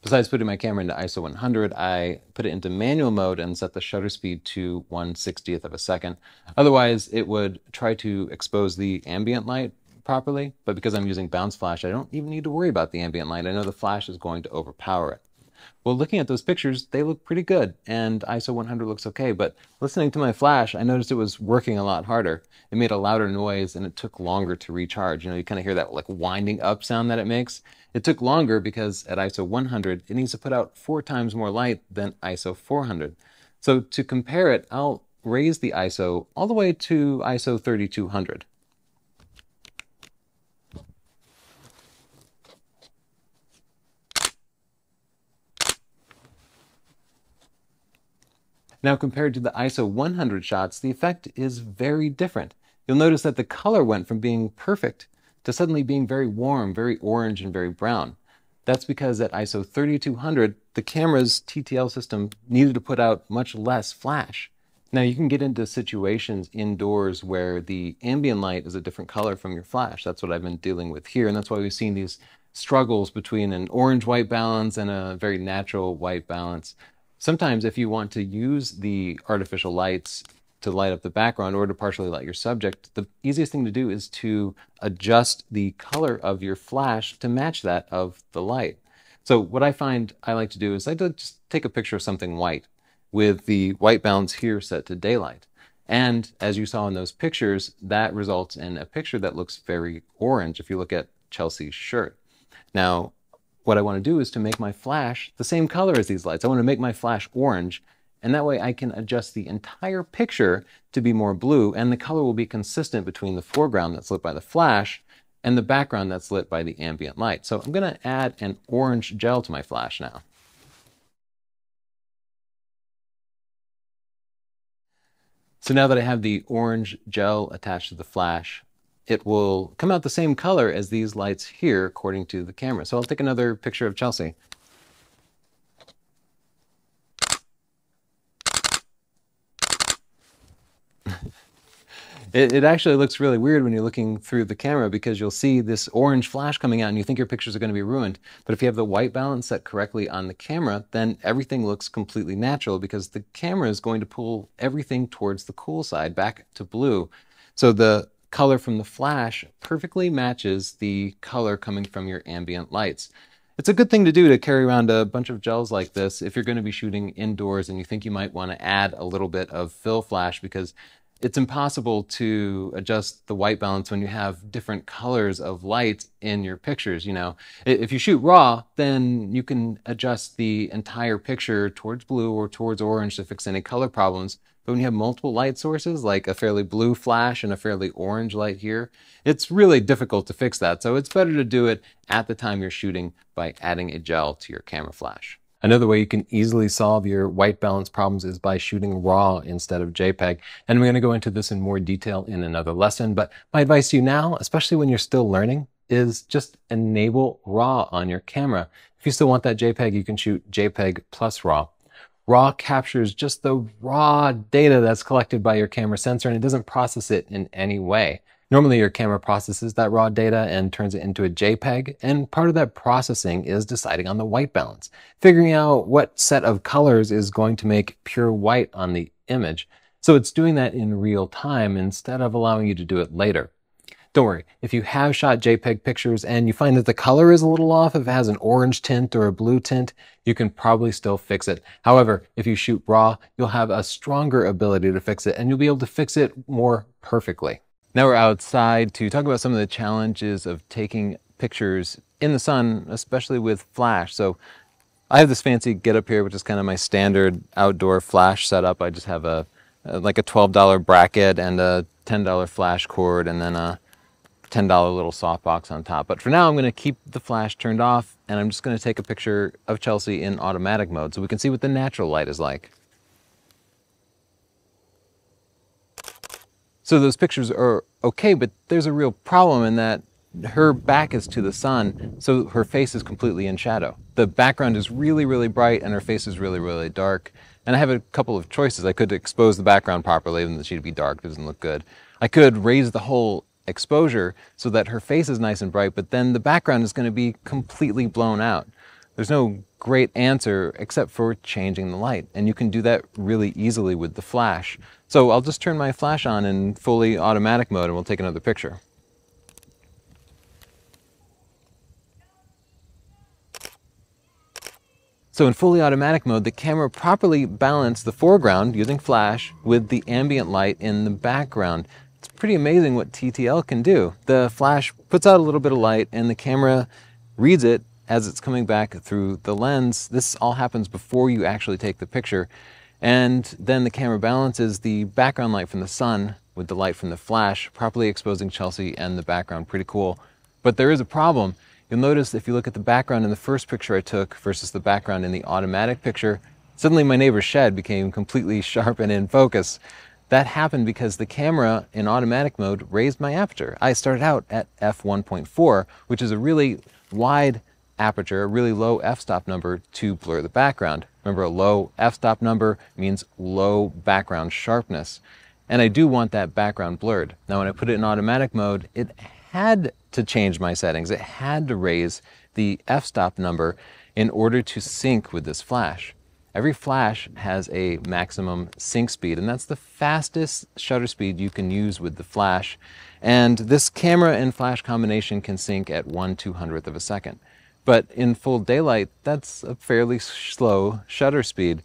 Besides putting my camera into ISO 100, I put it into manual mode and set the shutter speed to 1/60th of a second. Otherwise, it would try to expose the ambient light properly, but because I'm using bounce flash, I don't even need to worry about the ambient light. I know the flash is going to overpower it. Well, looking at those pictures, they look pretty good, and ISO 100 looks okay, but listening to my flash, I noticed it was working a lot harder. It made a louder noise, and it took longer to recharge. You know, you kind of hear that like winding up sound that it makes. It took longer because at ISO 100, it needs to put out 4 times more light than ISO 400. So to compare it, I'll raise the ISO all the way to ISO 3200. Now, compared to the ISO 100 shots, the effect is very different. You'll notice that the color went from being perfect to suddenly being very warm, very orange, and very brown. That's because at ISO 3200, the camera's TTL system needed to put out much less flash. Now, you can get into situations indoors where the ambient light is a different color from your flash. That's what I've been dealing with here, and that's why we've seen these struggles between an orange-white balance and a very natural white balance. Sometimes if you want to use the artificial lights to light up the background or to partially light your subject, the easiest thing to do is to adjust the color of your flash to match that of the light. So what I find I like to do is I just take a picture of something white with the white balance here set to daylight. And as you saw in those pictures, that results in a picture that looks very orange if you look at Chelsea's shirt. Now, what I want to do is to make my flash the same color as these lights. I want to make my flash orange, and that way I can adjust the entire picture to be more blue, and the color will be consistent between the foreground that's lit by the flash and the background that's lit by the ambient light. So I'm going to add an orange gel to my flash now. So now that I have the orange gel attached to the flash, it will come out the same color as these lights here according to the camera. So I'll take another picture of Chelsea. It actually looks really weird when you're looking through the camera because you'll see this orange flash coming out and you think your pictures are going to be ruined. But if you have the white balance set correctly on the camera, then everything looks completely natural because the camera is going to pull everything towards the cool side, back to blue. So the color from the flash perfectly matches the color coming from your ambient lights. It's a good thing to do to carry around a bunch of gels like this if you're going to be shooting indoors and you think you might want to add a little bit of fill flash, because it's impossible to adjust the white balance when you have different colors of light in your pictures. You know, if you shoot raw, then you can adjust the entire picture towards blue or towards orange to fix any color problems. But when you have multiple light sources, like a fairly blue flash and a fairly orange light here, it's really difficult to fix that. So it's better to do it at the time you're shooting by adding a gel to your camera flash. Another way you can easily solve your white balance problems is by shooting RAW instead of JPEG. And we're going to go into this in more detail in another lesson. But my advice to you now, especially when you're still learning, is just enable RAW on your camera. If you still want that JPEG, you can shoot JPEG plus RAW. RAW captures just the raw data that's collected by your camera sensor, and it doesn't process it in any way. Normally your camera processes that raw data and turns it into a JPEG, and part of that processing is deciding on the white balance, figuring out what set of colors is going to make pure white on the image. So it's doing that in real time instead of allowing you to do it later. Don't worry, if you have shot JPEG pictures and you find that the color is a little off, if it has an orange tint or a blue tint, you can probably still fix it. However, if you shoot RAW, you'll have a stronger ability to fix it, and you'll be able to fix it more perfectly. Now we're outside to talk about some of the challenges of taking pictures in the sun, especially with flash. So I have this fancy getup here, which is kind of my standard outdoor flash setup. I just have like a $12 bracket and a $10 flash cord, and then a $10 little softbox on top. But for now, I'm going to keep the flash turned off, and I'm just going to take a picture of Chelsea in automatic mode so we can see what the natural light is like. So those pictures are okay, but there's a real problem in that her back is to the sun, so her face is completely in shadow. The background is really, really bright, and her face is really, really dark. And I have a couple of choices. I could expose the background properly, and she'd be dark, it doesn't look good. I could raise the whole exposure so that her face is nice and bright, but then the background is going to be completely blown out. There's no great answer except for changing the light, and you can do that really easily with the flash. So I'll just turn my flash on in fully automatic mode and we'll take another picture. So in fully automatic mode, the camera properly balanced the foreground using flash with the ambient light in the background. It's pretty amazing what TTL can do. The flash puts out a little bit of light and the camera reads it as it's coming back through the lens. This all happens before you actually take the picture. And then the camera balances the background light from the sun with the light from the flash, properly exposing Chelsea and the background. Pretty cool. But there is a problem. You'll notice if you look at the background in the first picture I took versus the background in the automatic picture, suddenly my neighbor's shed became completely sharp and in focus. That happened because the camera in automatic mode raised my aperture. I started out at f1.4, which is a really wide aperture, a really low f-stop number to blur the background. Remember, a low f-stop number means low background sharpness. And I do want that background blurred. Now when I put it in automatic mode, it had to change my settings. It had to raise the f-stop number in order to sync with this flash. Every flash has a maximum sync speed, and that's the fastest shutter speed you can use with the flash. And this camera and flash combination can sync at 1/200th of a second. But in full daylight, that's a fairly slow shutter speed.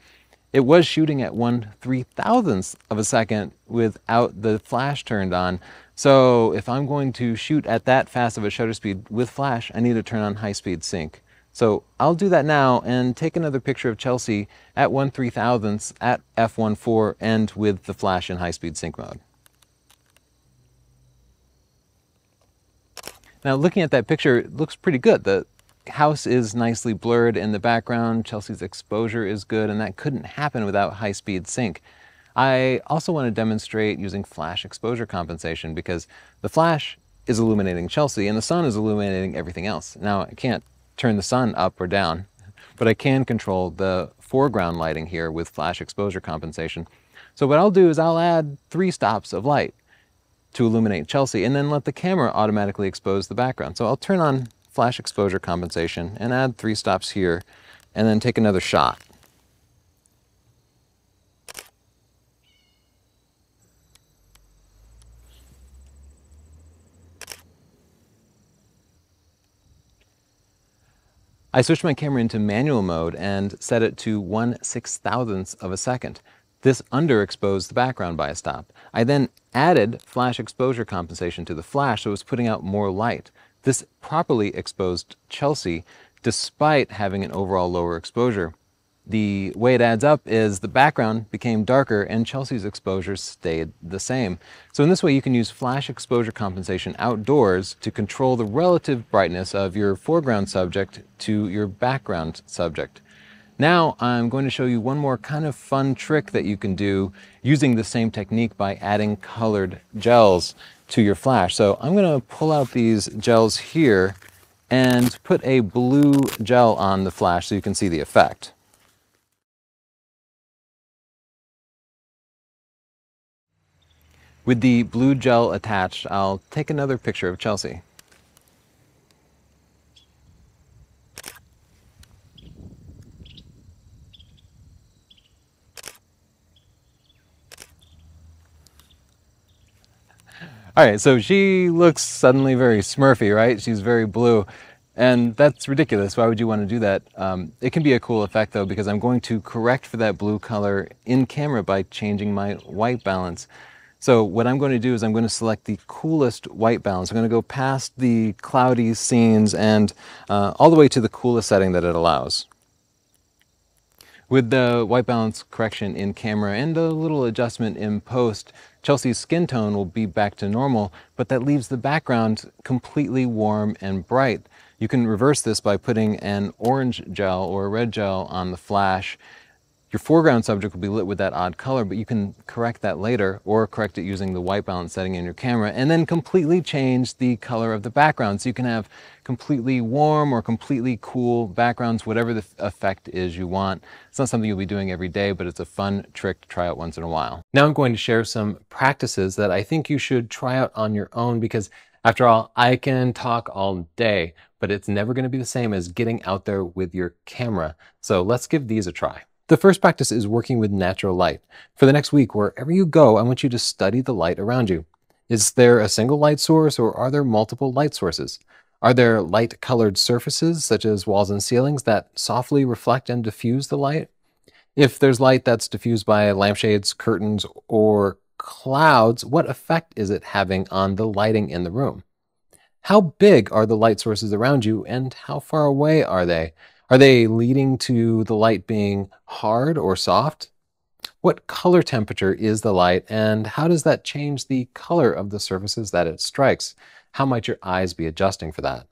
It was shooting at 1/3000th of a second without the flash turned on. So if I'm going to shoot at that fast of a shutter speed with flash, I need to turn on high-speed sync. So I'll do that now and take another picture of Chelsea at 1/3000th at f1.4 and with the flash in high-speed sync mode. Now looking at that picture, it looks pretty good. The house is nicely blurred in the background, Chelsea's exposure is good, and that couldn't happen without high-speed sync. I also want to demonstrate using flash exposure compensation because the flash is illuminating Chelsea and the sun is illuminating everything else. Now I can't turn the sun up or down, but I can control the foreground lighting here with flash exposure compensation. So what I'll do is I'll add 3 stops of light. to illuminate Chelsea, and then let the camera automatically expose the background. So I'll turn on flash exposure compensation and add 3 stops here, and then take another shot. I switched my camera into manual mode and set it to 1/6000th of a second. This underexposed the background by a stop. I then added flash exposure compensation to the flash, so it was putting out more light. This properly exposed Chelsea despite having an overall lower exposure. The way it adds up is the background became darker and Chelsea's exposure stayed the same. So in this way you can use flash exposure compensation outdoors to control the relative brightness of your foreground subject to your background subject. Now I'm going to show you one more kind of fun trick that you can do using the same technique by adding colored gels to your flash. So I'm going to pull out these gels here and put a blue gel on the flash so you can see the effect. With the blue gel attached, I'll take another picture of Chelsea. All right, so she looks suddenly very Smurfy, right? She's very blue, and that's ridiculous. Why would you want to do that? It can be a cool effect though, because I'm going to correct for that blue color in camera by changing my white balance. So what I'm going to do is I'm going to select the coolest white balance. I'm going to go past the cloudy scenes and all the way to the coolest setting that it allows. With the white balance correction in camera and a little adjustment in post, Chelsea's skin tone will be back to normal, but that leaves the background completely warm and bright. You can reverse this by putting an orange gel or a red gel on the flash. Your foreground subject will be lit with that odd color, but you can correct that later or correct it using the white balance setting in your camera and then completely change the color of the background. So you can have completely warm or completely cool backgrounds, whatever the effect is you want. It's not something you'll be doing every day, but it's a fun trick to try out once in a while. Now I'm going to share some practices that I think you should try out on your own because after all, I can talk all day, but it's never going to be the same as getting out there with your camera. So let's give these a try. The first practice is working with natural light. For the next week, wherever you go, I want you to study the light around you. Is there a single light source or are there multiple light sources? Are there light-colored surfaces, such as walls and ceilings, that softly reflect and diffuse the light? If there's light that's diffused by lampshades, curtains, or clouds, what effect is it having on the lighting in the room? How big are the light sources around you and how far away are they? Are they leading to the light being hard or soft? What color temperature is the light and how does that change the color of the surfaces that it strikes? How might your eyes be adjusting for that?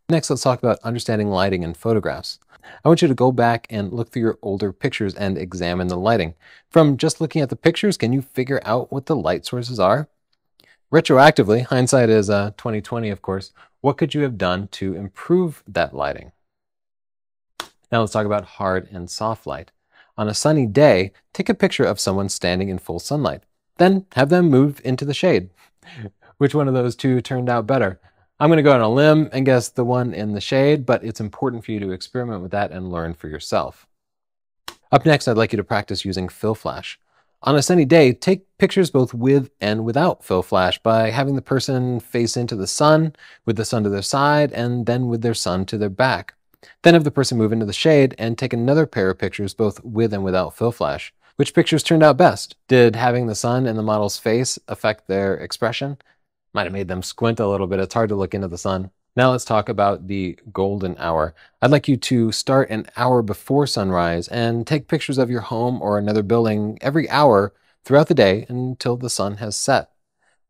Next, let's talk about understanding lighting in photographs. I want you to go back and look through your older pictures and examine the lighting. From just looking at the pictures, can you figure out what the light sources are? Retroactively, hindsight is 20/20, of course. What could you have done to improve that lighting? Now let's talk about hard and soft light. On a sunny day, take a picture of someone standing in full sunlight. Then have them move into the shade. Which one of those two turned out better? I'm going to go on a limb and guess the one in the shade, but it's important for you to experiment with that and learn for yourself. Up next, I'd like you to practice using fill flash. On a sunny day, take pictures both with and without fill flash by having the person face into the sun, with the sun to their side, and then with their sun to their back. Then have the person move into the shade and take another pair of pictures both with and without fill flash. Which pictures turned out best? Did having the sun in the model's face affect their expression? Might have made them squint a little bit. It's hard to look into the sun. Now let's talk about the golden hour. I'd like you to start an hour before sunrise and take pictures of your home or another building every hour throughout the day until the sun has set.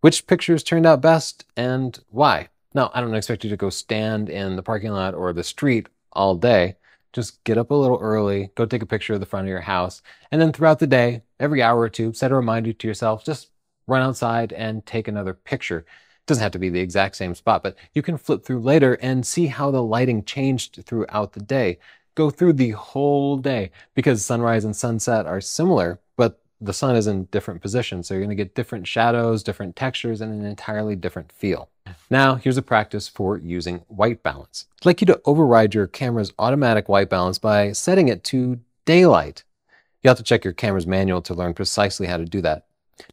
Which pictures turned out best and why? Now, I don't expect you to go stand in the parking lot or the street all day. Just get up a little early, go take a picture of the front of your house, and then throughout the day, every hour or two, set a reminder to yourself, just run outside and take another picture. It doesn't have to be the exact same spot, but you can flip through later and see how the lighting changed throughout the day. Go through the whole day because sunrise and sunset are similar, but the sun is in different positions. So you're going to get different shadows, different textures, and an entirely different feel. Now, here's a practice for using white balance. I'd like you to override your camera's automatic white balance by setting it to daylight. You'll have to check your camera's manual to learn precisely how to do that.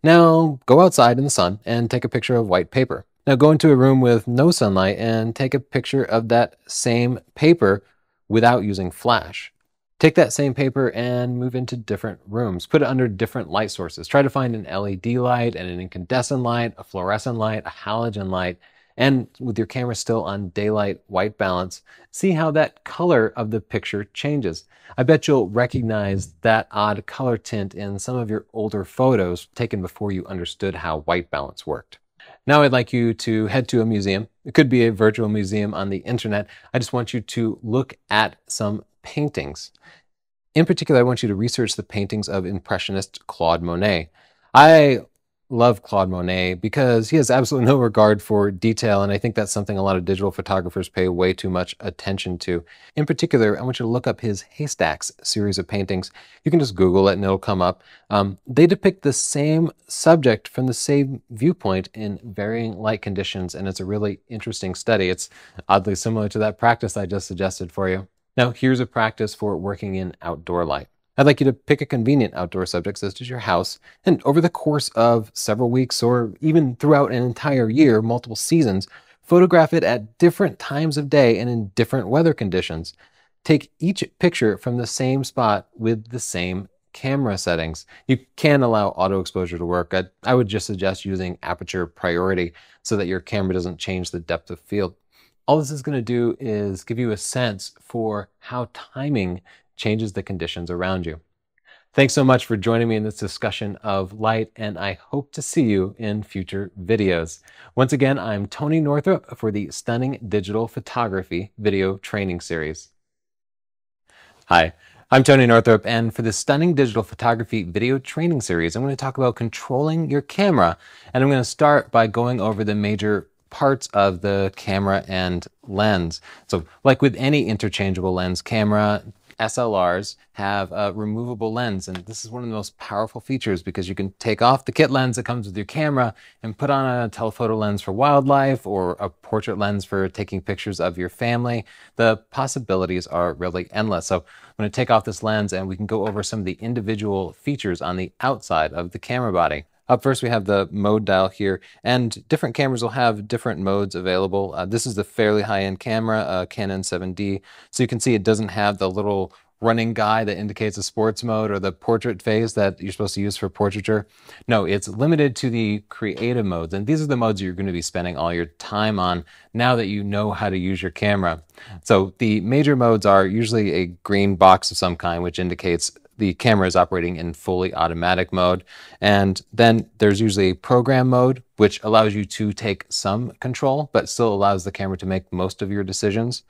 Now, go outside in the sun and take a picture of white paper. Now go into a room with no sunlight and take a picture of that same paper without using flash. Take that same paper and move into different rooms. Put it under different light sources. Try to find an LED light, and an incandescent light, a fluorescent light, a halogen light, and with your camera still on daylight white balance, see how that color of the picture changes. I bet you'll recognize that odd color tint in some of your older photos taken before you understood how white balance worked. Now I'd like you to head to a museum. It could be a virtual museum on the internet. I just want you to look at some paintings. In particular, I want you to research the paintings of Impressionist Claude Monet. I love Claude Monet because he has absolutely no regard for detail, and I think that's something a lot of digital photographers pay way too much attention to. In particular, I want you to look up his Haystacks series of paintings. You can just Google it and it'll come up. They depict the same subject from the same viewpoint in varying light conditions, and it's a really interesting study. It's oddly similar to that practice I just suggested for you. Now, here's a practice for working in outdoor light. I'd like you to pick a convenient outdoor subject, such as your house, and over the course of several weeks or even throughout an entire year, multiple seasons, photograph it at different times of day and in different weather conditions. Take each picture from the same spot with the same camera settings. You can allow auto exposure to work. I would just suggest using aperture priority so that your camera doesn't change the depth of field. All this is going to do is give you a sense for how timing changes the conditions around you. Thanks so much for joining me in this discussion of light, and I hope to see you in future videos. Once again, I'm Tony Northrup for the Stunning Digital Photography video training series. Hi, I'm Tony Northrup, and for the Stunning Digital Photography video training series, I'm going to talk about controlling your camera, and I'm going to start by going over the major parts of the camera and lens. So like with any interchangeable lens camera, SLRs have a removable lens, and this is one of the most powerful features because you can take off the kit lens that comes with your camera and put on a telephoto lens for wildlife or a portrait lens for taking pictures of your family. The possibilities are really endless. So I'm going to take off this lens and we can go over some of the individual features on the outside of the camera body. Up first, we have the mode dial here, and different cameras will have different modes available. This is the fairly high-end camera, Canon 7D. So you can see it doesn't have the little running guy that indicates a sports mode or the portrait phase that you're supposed to use for portraiture. No, it's limited to the creative modes, and these are the modes you're going to be spending all your time on now that you know how to use your camera. So the major modes are usually a green box of some kind, which indicates the camera is operating in fully automatic mode. And then there's usually a program mode, which allows you to take some control, but still allows the camera to make most of your decisions.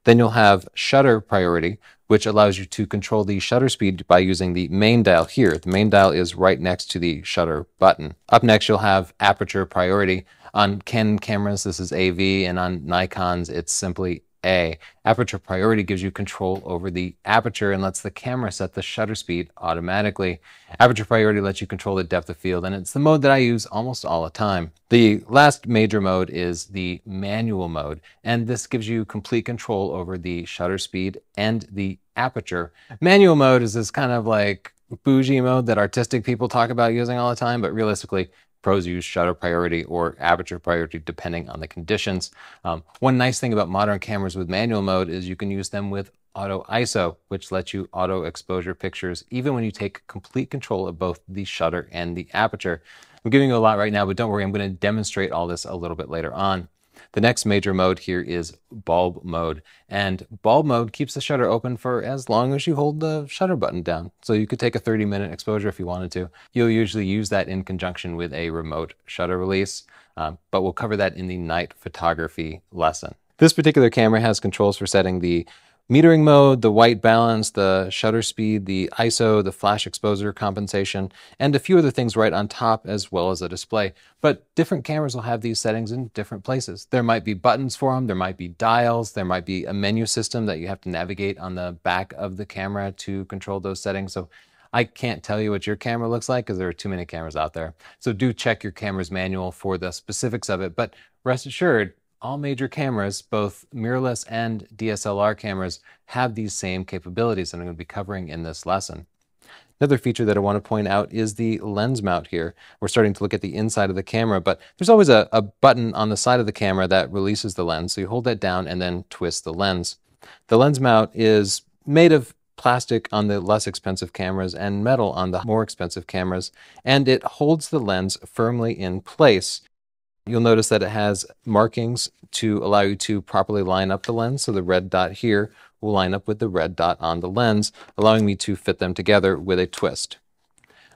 Then you'll have shutter priority, which allows you to control the shutter speed by using the main dial here. The main dial is right next to the shutter button. Up next, you'll have aperture priority. On Canon cameras, this is AV, and on Nikons, it's simply A. Aperture priority gives you control over the aperture and lets the camera set the shutter speed automatically. Aperture priority lets you control the depth of field, and it's the mode that I use almost all the time. The last major mode is the manual mode, and this gives you complete control over the shutter speed and the aperture. Manual mode is this kind of like bougie mode that artistic people talk about using all the time, but realistically, pros use shutter priority or aperture priority depending on the conditions. One nice thing about modern cameras with manual mode is you can use them with auto ISO, which lets you auto exposure pictures even when you take complete control of both the shutter and the aperture. I'm giving you a lot right now, but don't worry, I'm going to demonstrate all this a little bit later on. The next major mode here is bulb mode, and bulb mode keeps the shutter open for as long as you hold the shutter button down. So you could take a 30-minute exposure if you wanted to. You'll usually use that in conjunction with a remote shutter release, but we'll cover that in the night photography lesson. This particular camera has controls for setting the metering mode, the white balance, the shutter speed, the ISO, the flash exposure compensation, and a few other things right on top as well as a display. But different cameras will have these settings in different places. There might be buttons for them, there might be dials, there might be a menu system that you have to navigate on the back of the camera to control those settings. So I can't tell you what your camera looks like because there are too many cameras out there. So do check your camera's manual for the specifics of it, but rest assured, all major cameras, both mirrorless and DSLR cameras, have these same capabilities that I'm going to be covering in this lesson. Another feature that I want to point out is the lens mount here. We're starting to look at the inside of the camera, but there's always a button on the side of the camera that releases the lens. So you hold that down and then twist the lens. The lens mount is made of plastic on the less expensive cameras and metal on the more expensive cameras, and it holds the lens firmly in place. You'll notice that it has markings to allow you to properly line up the lens. So the red dot here will line up with the red dot on the lens, allowing me to fit them together with a twist.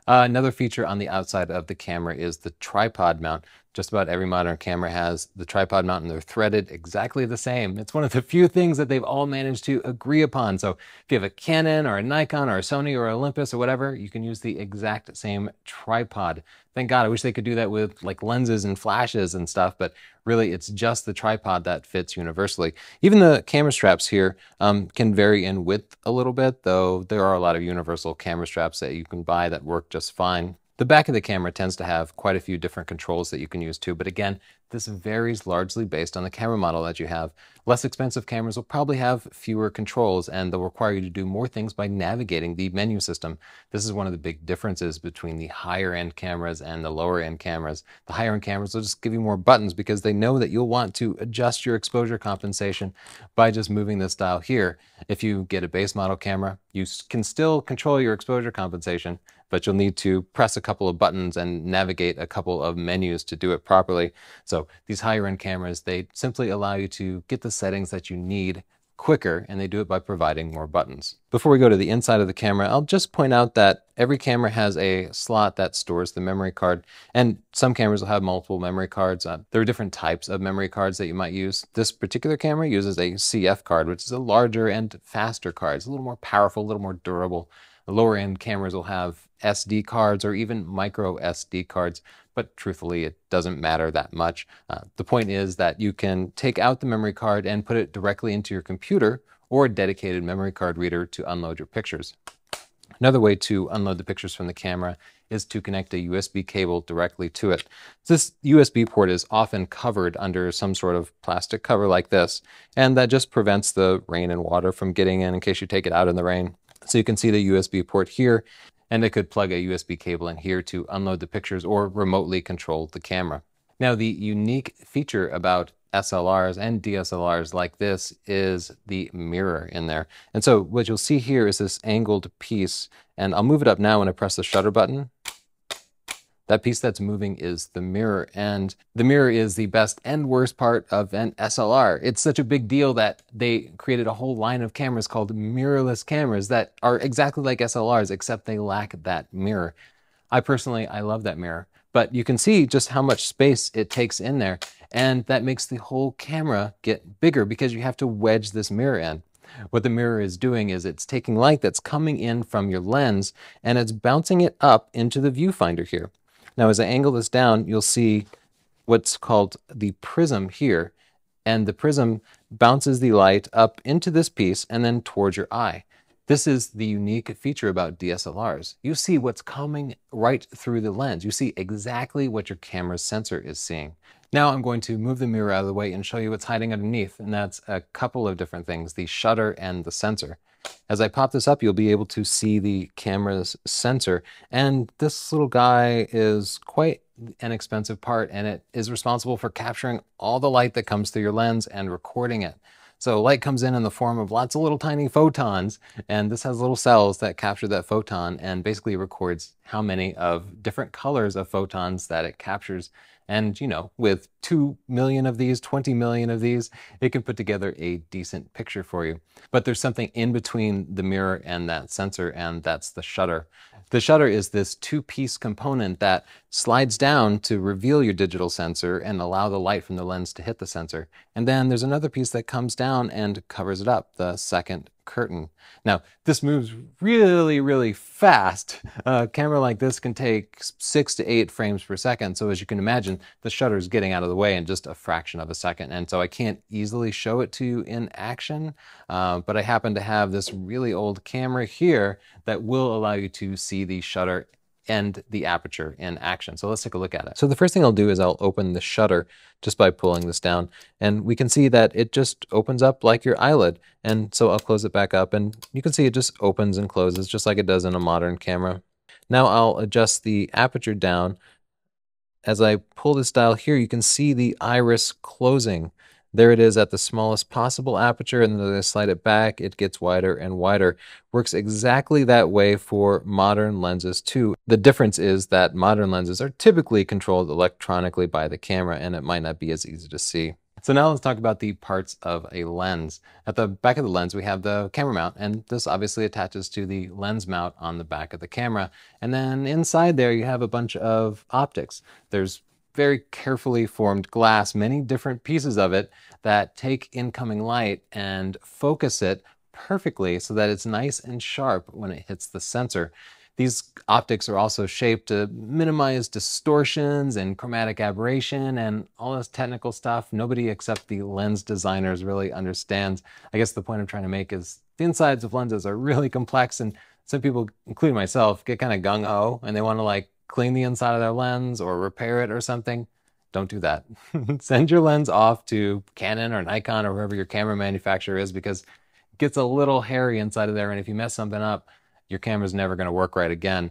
Another feature on the outside of the camera is the tripod mount. Just about every modern camera has the tripod mount, and they're threaded exactly the same. It's one of the few things that they've all managed to agree upon. So if you have a Canon or a Nikon or a Sony or Olympus or whatever, you can use the exact same tripod. Thank God, I wish they could do that with like lenses and flashes and stuff, but really it's just the tripod that fits universally. Even the camera straps here can vary in width a little bit, though there are a lot of universal camera straps that you can buy that work just fine. The back of the camera tends to have quite a few different controls that you can use too, but again, this varies largely based on the camera model that you have. Less expensive cameras will probably have fewer controls, and they'll require you to do more things by navigating the menu system. This is one of the big differences between the higher end cameras and the lower end cameras. The higher end cameras will just give you more buttons because they know that you'll want to adjust your exposure compensation by just moving this dial here. If you get a base model camera, you can still control your exposure compensation, but you'll need to press a couple of buttons and navigate a couple of menus to do it properly. So these higher end cameras, they simply allow you to get the settings that you need quicker, and they do it by providing more buttons. Before we go to the inside of the camera, I'll just point out that every camera has a slot that stores the memory card, and some cameras will have multiple memory cards. There are different types of memory cards that you might use. This particular camera uses a CF card, which is a larger and faster card. It's a little more powerful, a little more durable. The lower end cameras will have SD cards or even micro SD cards, but truthfully, it doesn't matter that much. The point is that you can take out the memory card and put it directly into your computer or a dedicated memory card reader to unload your pictures. Another way to unload the pictures from the camera is to connect a USB cable directly to it. This USB port is often covered under some sort of plastic cover like this, and that just prevents the rain and water from getting in case you take it out in the rain. So you can see the USB port here, and it could plug a USB cable in here to unload the pictures or remotely control the camera. Now, the unique feature about SLRs and DSLRs like this is the mirror in there. And so what you'll see here is this angled piece, and I'll move it up now when I press the shutter button. That piece that's moving is the mirror, and the mirror is the best and worst part of an SLR. It's such a big deal that they created a whole line of cameras called mirrorless cameras that are exactly like SLRs, except they lack that mirror. I love that mirror, but you can see just how much space it takes in there, and that makes the whole camera get bigger because you have to wedge this mirror in. What the mirror is doing is it's taking light that's coming in from your lens, and it's bouncing it up into the viewfinder here. Now, as I angle this down, you'll see what's called the prism here, and the prism bounces the light up into this piece and then towards your eye. This is the unique feature about DSLRs. You see what's coming right through the lens. You see exactly what your camera's sensor is seeing. Now I'm going to move the mirror out of the way and show you what's hiding underneath, and that's a couple of different things, the shutter and the sensor. As I pop this up, you'll be able to see the camera's sensor, and this little guy is quite an expensive part, and it is responsible for capturing all the light that comes through your lens and recording it. So light comes in the form of lots of little tiny photons, and this has little cells that capture that photon and basically records how many of different colors of photons that it captures. And, you know, with 2 million of these, 20 million of these, it can put together a decent picture for you. But there's something in between the mirror and that sensor, and that's the shutter. The shutter is this two-piece component that slides down to reveal your digital sensor and allow the light from the lens to hit the sensor. And then there's another piece that comes down and covers it up, the second curtain. Now, this moves really, really fast. A camera like this can take 6 to 8 frames per second. So as you can imagine, the shutter is getting out of the way in just a fraction of a second. And so I can't easily show it to you in action, but I happen to have this really old camera here that will allow you to see the shutter and the aperture in action. So let's take a look at it. So the first thing I'll do is I'll open the shutter just by pulling this down, and we can see that it just opens up like your eyelid. And so I'll close it back up, and you can see it just opens and closes just like it does in a modern camera. Now I'll adjust the aperture down. As I pull this dial here, you can see the iris closing. There it is at the smallest possible aperture, and then as I slide it back, it gets wider and wider. Works exactly that way for modern lenses too. The difference is that modern lenses are typically controlled electronically by the camera, and it might not be as easy to see. So now let's talk about the parts of a lens. At the back of the lens, we have the camera mount, and this obviously attaches to the lens mount on the back of the camera. And then inside there, you have a bunch of optics. There's very carefully formed glass, many different pieces of it that take incoming light and focus it perfectly so that it's nice and sharp when it hits the sensor. These optics are also shaped to minimize distortions and chromatic aberration and all this technical stuff. Nobody except the lens designers really understands. I guess the point I'm trying to make is the insides of lenses are really complex, and some people, including myself, get kind of gung-ho and they want to like clean the inside of their lens or repair it or something. Don't do that. Send your lens off to Canon or Nikon or whoever your camera manufacturer is, because it gets a little hairy inside of there, and if you mess something up, your camera's never going to work right again.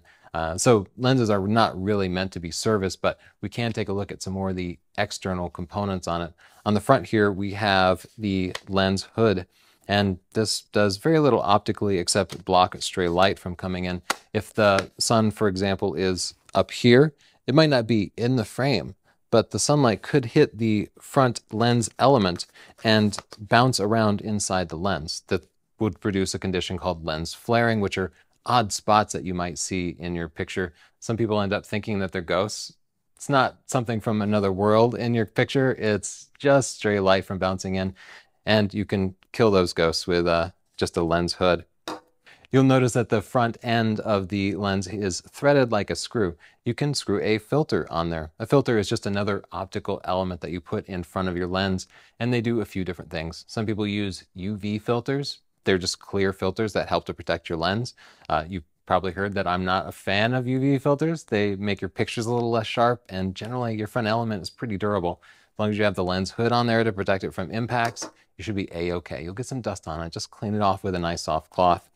So lenses are not really meant to be serviced, but we can take a look at some more of the external components on it. On the front here, we have the lens hood, and this does very little optically except block stray light from coming in. If the sun, for example, is up here, it might not be in the frame, but the sunlight could hit the front lens element and bounce around inside the lens. That would produce a condition called lens flaring, which are odd spots that you might see in your picture. Some people end up thinking that they're ghosts. It's not something from another world in your picture. It's just stray light from bouncing in, and you can kill those ghosts with just a lens hood. You'll notice that the front end of the lens is threaded like a screw. You can screw a filter on there. A filter is just another optical element that you put in front of your lens, and they do a few different things. Some people use UV filters. They're just clear filters that help to protect your lens. You've probably heard that I'm not a fan of UV filters. They make your pictures a little less sharp, and generally your front element is pretty durable. As long as you have the lens hood on there to protect it from impacts, you should be A-okay. You'll get some dust on it. Just clean it off with a nice soft cloth.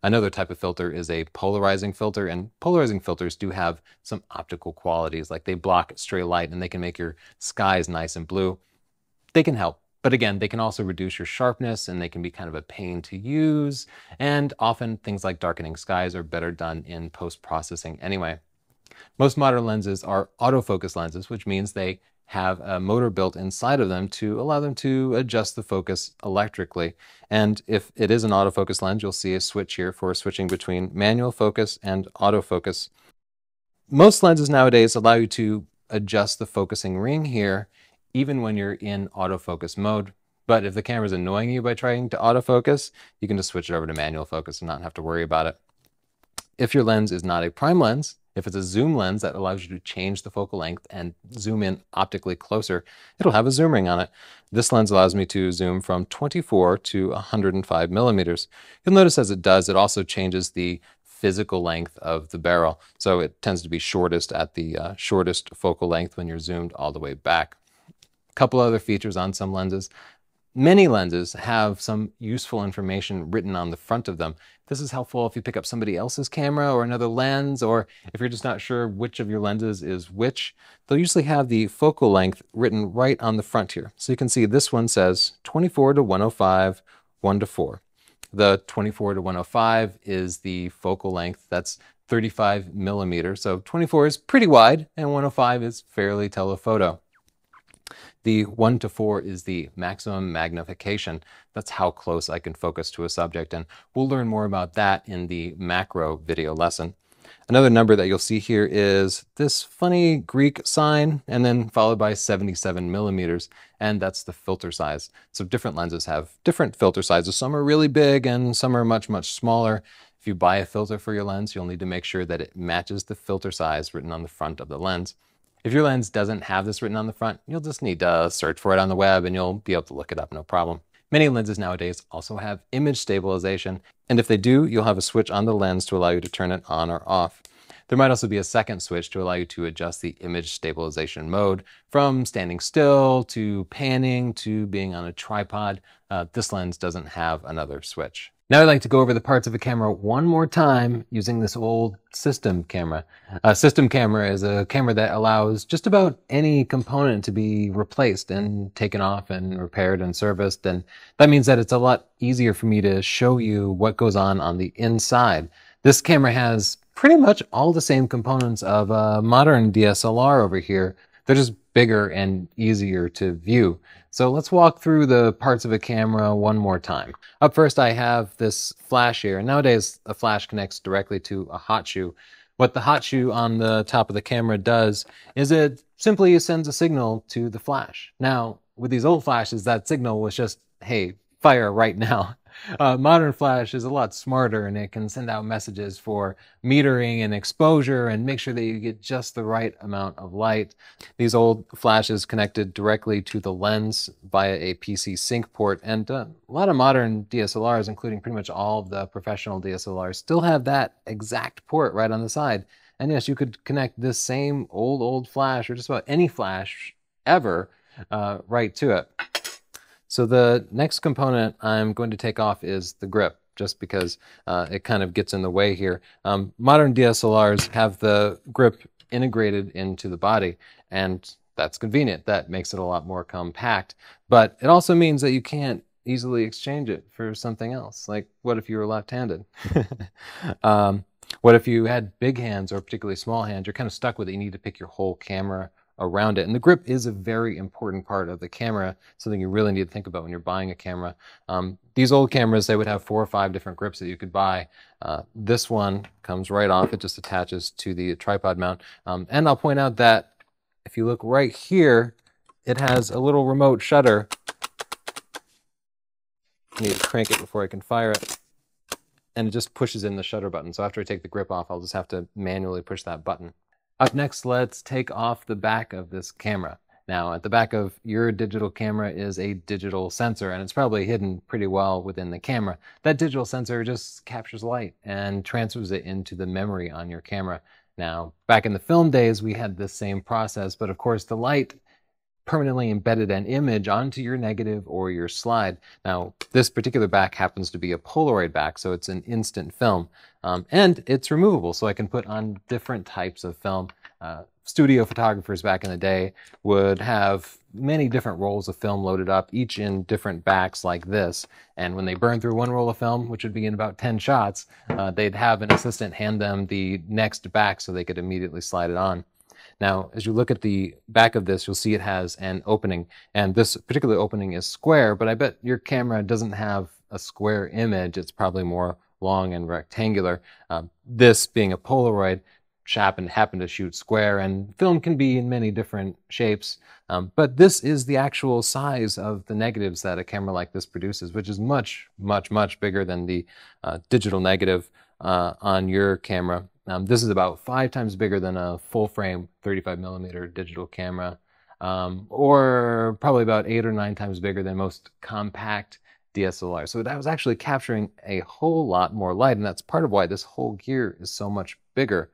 Another type of filter is a polarizing filter, and polarizing filters do have some optical qualities, like they block stray light and they can make your skies nice and blue. They can help, but again, they can also reduce your sharpness, and they can be kind of a pain to use, and often things like darkening skies are better done in post-processing anyway. Most modern lenses are autofocus lenses, which means they have a motor built inside of them to allow them to adjust the focus electrically. And if it is an autofocus lens, you'll see a switch here for switching between manual focus and autofocus. Most lenses nowadays allow you to adjust the focusing ring here, even when you're in autofocus mode. But if the camera's annoying you by trying to autofocus, you can just switch it over to manual focus and not have to worry about it. If your lens is not a prime lens, if it's a zoom lens that allows you to change the focal length and zoom in optically closer, it'll have a zoom ring on it. This lens allows me to zoom from 24 to 105 millimeters. You'll notice as it does, it also changes the physical length of the barrel. So it tends to be shortest at the shortest focal length when you're zoomed all the way back. A couple other features on some lenses. Many lenses have some useful information written on the front of them. This is helpful if you pick up somebody else's camera or another lens, or if you're just not sure which of your lenses is which. They'll usually have the focal length written right on the front here. So you can see this one says 24 to 105, 1 to 4. The 24 to 105 is the focal length. That's 35 millimeters. So 24 is pretty wide, and 105 is fairly telephoto. The 1 to 4 is the maximum magnification. That's how close I can focus to a subject, and we'll learn more about that in the macro video lesson. Another number that you'll see here is this funny Greek sign, and then followed by 77 millimeters, and that's the filter size. So different lenses have different filter sizes. Some are really big and some are much, much smaller. If you buy a filter for your lens, you'll need to make sure that it matches the filter size written on the front of the lens. If your lens doesn't have this written on the front, you'll just need to search for it on the web and you'll be able to look it up, no problem. Many lenses nowadays also have image stabilization, and if they do, you'll have a switch on the lens to allow you to turn it on or off. There might also be a second switch to allow you to adjust the image stabilization mode from standing still to panning to being on a tripod. This lens doesn't have another switch. Now I'd like to go over the parts of a camera one more time using this old system camera. A system camera is a camera that allows just about any component to be replaced and taken off and repaired and serviced, and that means that it's a lot easier for me to show you what goes on the inside. This camera has pretty much all the same components of a modern DSLR over here. They're just bigger and easier to view. So let's walk through the parts of a camera one more time. Up first, I have this flash here. Nowadays, a flash connects directly to a hot shoe. What the hot shoe on the top of the camera does is it simply sends a signal to the flash. Now, with these old flashes, that signal was just, hey, fire right now. Modern flash is a lot smarter, and it can send out messages for metering and exposure and make sure that you get just the right amount of light. These old flashes connected directly to the lens via a PC sync port, and a lot of modern DSLRs, including pretty much all of the professional DSLRs, still have that exact port right on the side. And yes, you could connect this same old flash, or just about any flash ever, right to it. So the next component I'm going to take off is the grip, just because it kind of gets in the way here. Modern DSLRs have the grip integrated into the body, and that's convenient. That makes it a lot more compact, but it also means that you can't easily exchange it for something else. Like, what if you were left-handed? What if you had big hands or particularly small hands? You're kind of stuck with it. You need to pick your whole camera around it. And the grip is a very important part of the camera, something you really need to think about when you're buying a camera. These old cameras, they would have 4 or 5 different grips that you could buy. This one comes right off. It just attaches to the tripod mount. And I'll point out that if you look right here, it has a little remote shutter. I need to crank it before I can fire it. And it just pushes in the shutter button. So after I take the grip off, I'll just have to manually push that button. Up next, let's take off the back of this camera. Now, at the back of your digital camera is a digital sensor, and it's probably hidden pretty well within the camera. That digital sensor just captures light and transfers it into the memory on your camera. Now, back in the film days, we had this same process, but of course the light permanently embedded an image onto your negative or your slide. Now, this particular back happens to be a Polaroid back, so it's an instant film. And it's removable, so I can put on different types of film. Studio photographers back in the day would have many different rolls of film loaded up, each in different backs like this. And when they burned through one roll of film, which would be in about 10 shots, they'd have an assistant hand them the next back so they could immediately slide it on. Now, as you look at the back of this, you'll see it has an opening, and this particular opening is square, but I bet your camera doesn't have a square image. It's probably more long and rectangular. This being a Polaroid, happened to shoot square, and film can be in many different shapes, but this is the actual size of the negatives that a camera like this produces, which is much, much, much bigger than the digital negative on your camera. This is about 5 times bigger than a full-frame 35mm digital camera, or probably about 8 or 9 times bigger than most compact DSLR. So that was actually capturing a whole lot more light, and that's part of why this whole gear is so much bigger.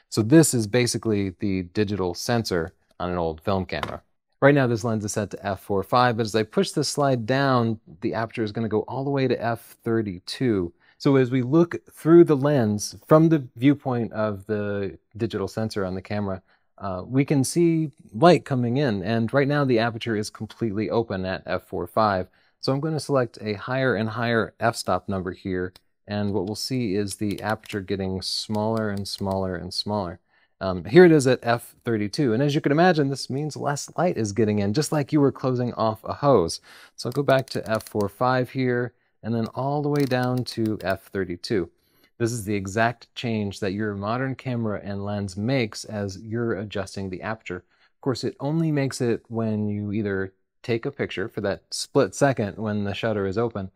So this is basically the digital sensor on an old film camera. Right now this lens is set to f4.5, but as I push this slide down, the aperture is going to go all the way to f32. So as we look through the lens from the viewpoint of the digital sensor on the camera, we can see light coming in, and right now the aperture is completely open at f4.5. So I'm going to select a higher and higher f-stop number here, and what we'll see is the aperture getting smaller and smaller and smaller. Here it is at f32, and as you can imagine, this means less light is getting in, just like you were closing off a hose. So I'll go back to f4.5 here, and then all the way down to f32. This is the exact change that your modern camera and lens makes as you're adjusting the aperture. Of course, it only makes it when you either take a picture for that split second when the shutter is open,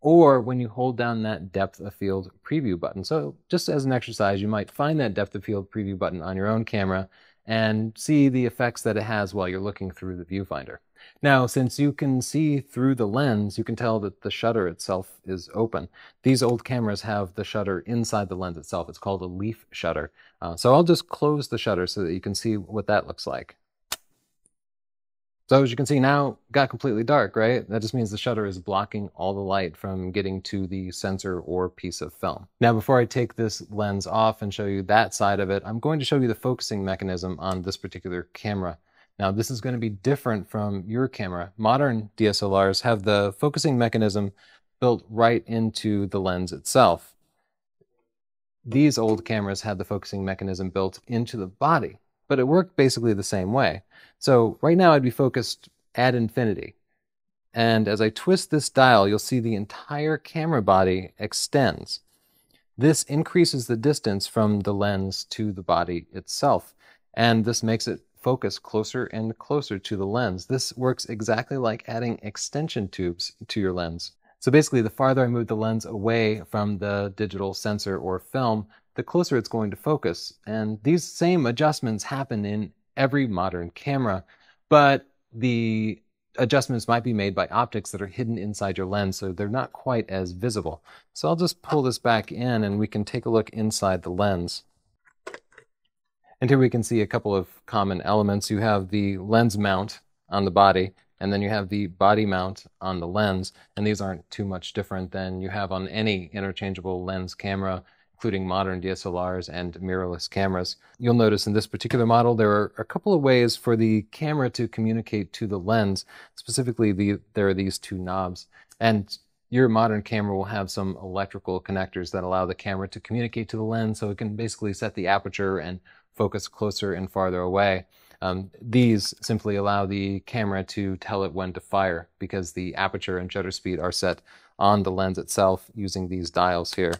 or when you hold down that depth of field preview button. So just as an exercise, you might find that depth of field preview button on your own camera and see the effects that it has while you're looking through the viewfinder. Now, since you can see through the lens, you can tell that the shutter itself is open. These old cameras have the shutter inside the lens itself. It's called a leaf shutter. So I'll just close the shutter so that you can see what that looks like. So as you can see now, it got completely dark, right? That just means the shutter is blocking all the light from getting to the sensor or piece of film. Now, before I take this lens off and show you that side of it, I'm going to show you the focusing mechanism on this particular camera. Now, this is going to be different from your camera. Modern DSLRs have the focusing mechanism built right into the lens itself. These old cameras had the focusing mechanism built into the body, but it worked basically the same way. So right now I'd be focused at infinity. And as I twist this dial, you'll see the entire camera body extends. This increases the distance from the lens to the body itself. And this makes it focus closer and closer to the lens. This works exactly like adding extension tubes to your lens. So basically, the farther I move the lens away from the digital sensor or film, the closer it's going to focus. And these same adjustments happen in every modern camera, but the adjustments might be made by optics that are hidden inside your lens, so they're not quite as visible. So I'll just pull this back in and we can take a look inside the lens. And here we can see a couple of common elements. You have the lens mount on the body, and then you have the body mount on the lens, and these aren't too much different than you have on any interchangeable lens camera, including modern DSLRs and mirrorless cameras. You'll notice in this particular model, there are a couple of ways for the camera to communicate to the lens. Specifically, there are these two knobs. And your modern camera will have some electrical connectors that allow the camera to communicate to the lens, so it can basically set the aperture and focus closer and farther away. These simply allow the camera to tell it when to fire, because the aperture and shutter speed are set on the lens itself using these dials here.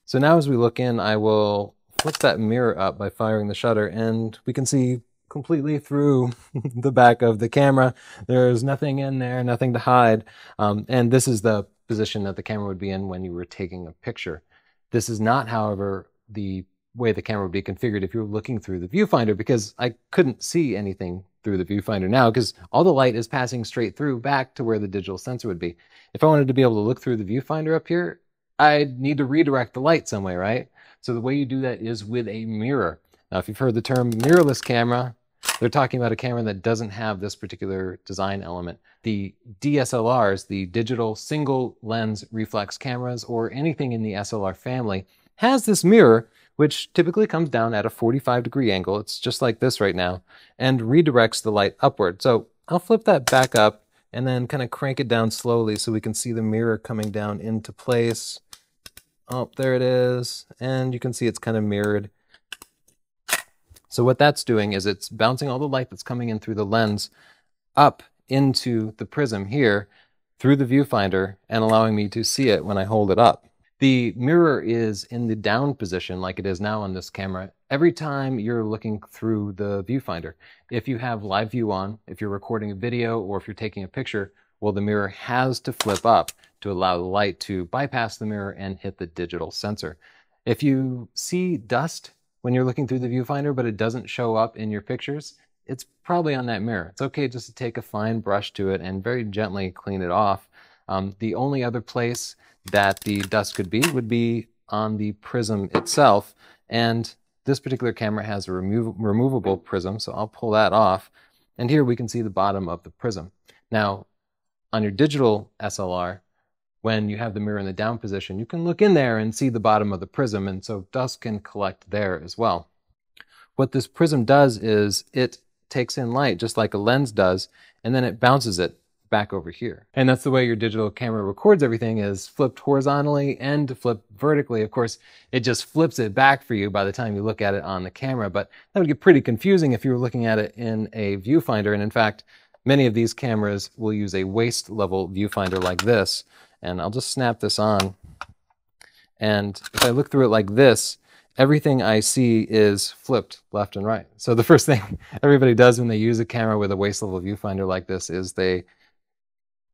So now as we look in, I will flip that mirror up by firing the shutter, and we can see completely through the back of the camera. There's nothing in there, nothing to hide. And this is the position that the camera would be in when you were taking a picture. This is not, however, the way the camera would be configured if you were looking through the viewfinder, because I couldn't see anything through the viewfinder now because all the light is passing straight through back to where the digital sensor would be. If I wanted to be able to look through the viewfinder up here, I'd need to redirect the light some way, right? So the way you do that is with a mirror. Now, if you've heard the term mirrorless camera, they're talking about a camera that doesn't have this particular design element. The DSLRs, the digital single lens reflex cameras, or anything in the SLR family, has this mirror, which typically comes down at a 45-degree angle. It's just like this right now, and redirects the light upward. So I'll flip that back up and then kind of crank it down slowly so we can see the mirror coming down into place. Oh, there it is. And you can see it's kind of mirrored. So what that's doing is it's bouncing all the light that's coming in through the lens up into the prism here through the viewfinder and allowing me to see it when I hold it up. The mirror is in the down position like it is now on this camera every time you're looking through the viewfinder. If you have live view on, if you're recording a video, or if you're taking a picture, well, the mirror has to flip up to allow the light to bypass the mirror and hit the digital sensor. If you see dust when you're looking through the viewfinder, but it doesn't show up in your pictures, it's probably on that mirror. It's okay just to take a fine brush to it and very gently clean it off. The only other place that the dust could be would be on the prism itself. And this particular camera has a removable prism, so I'll pull that off. And here we can see the bottom of the prism. Now, on your digital SLR, when you have the mirror in the down position, you can look in there and see the bottom of the prism, and so dust can collect there as well. What this prism does is it takes in light just like a lens does, and then it bounces it back over here. And that's the way your digital camera records everything, is flipped horizontally and flipped vertically. Of course, it just flips it back for you by the time you look at it on the camera, but that would get pretty confusing if you were looking at it in a viewfinder. And in fact, many of these cameras will use a waist level viewfinder like this. And I'll just snap this on. And if I look through it like this, everything I see is flipped left and right. So the first thing everybody does when they use a camera with a waist level viewfinder like this is they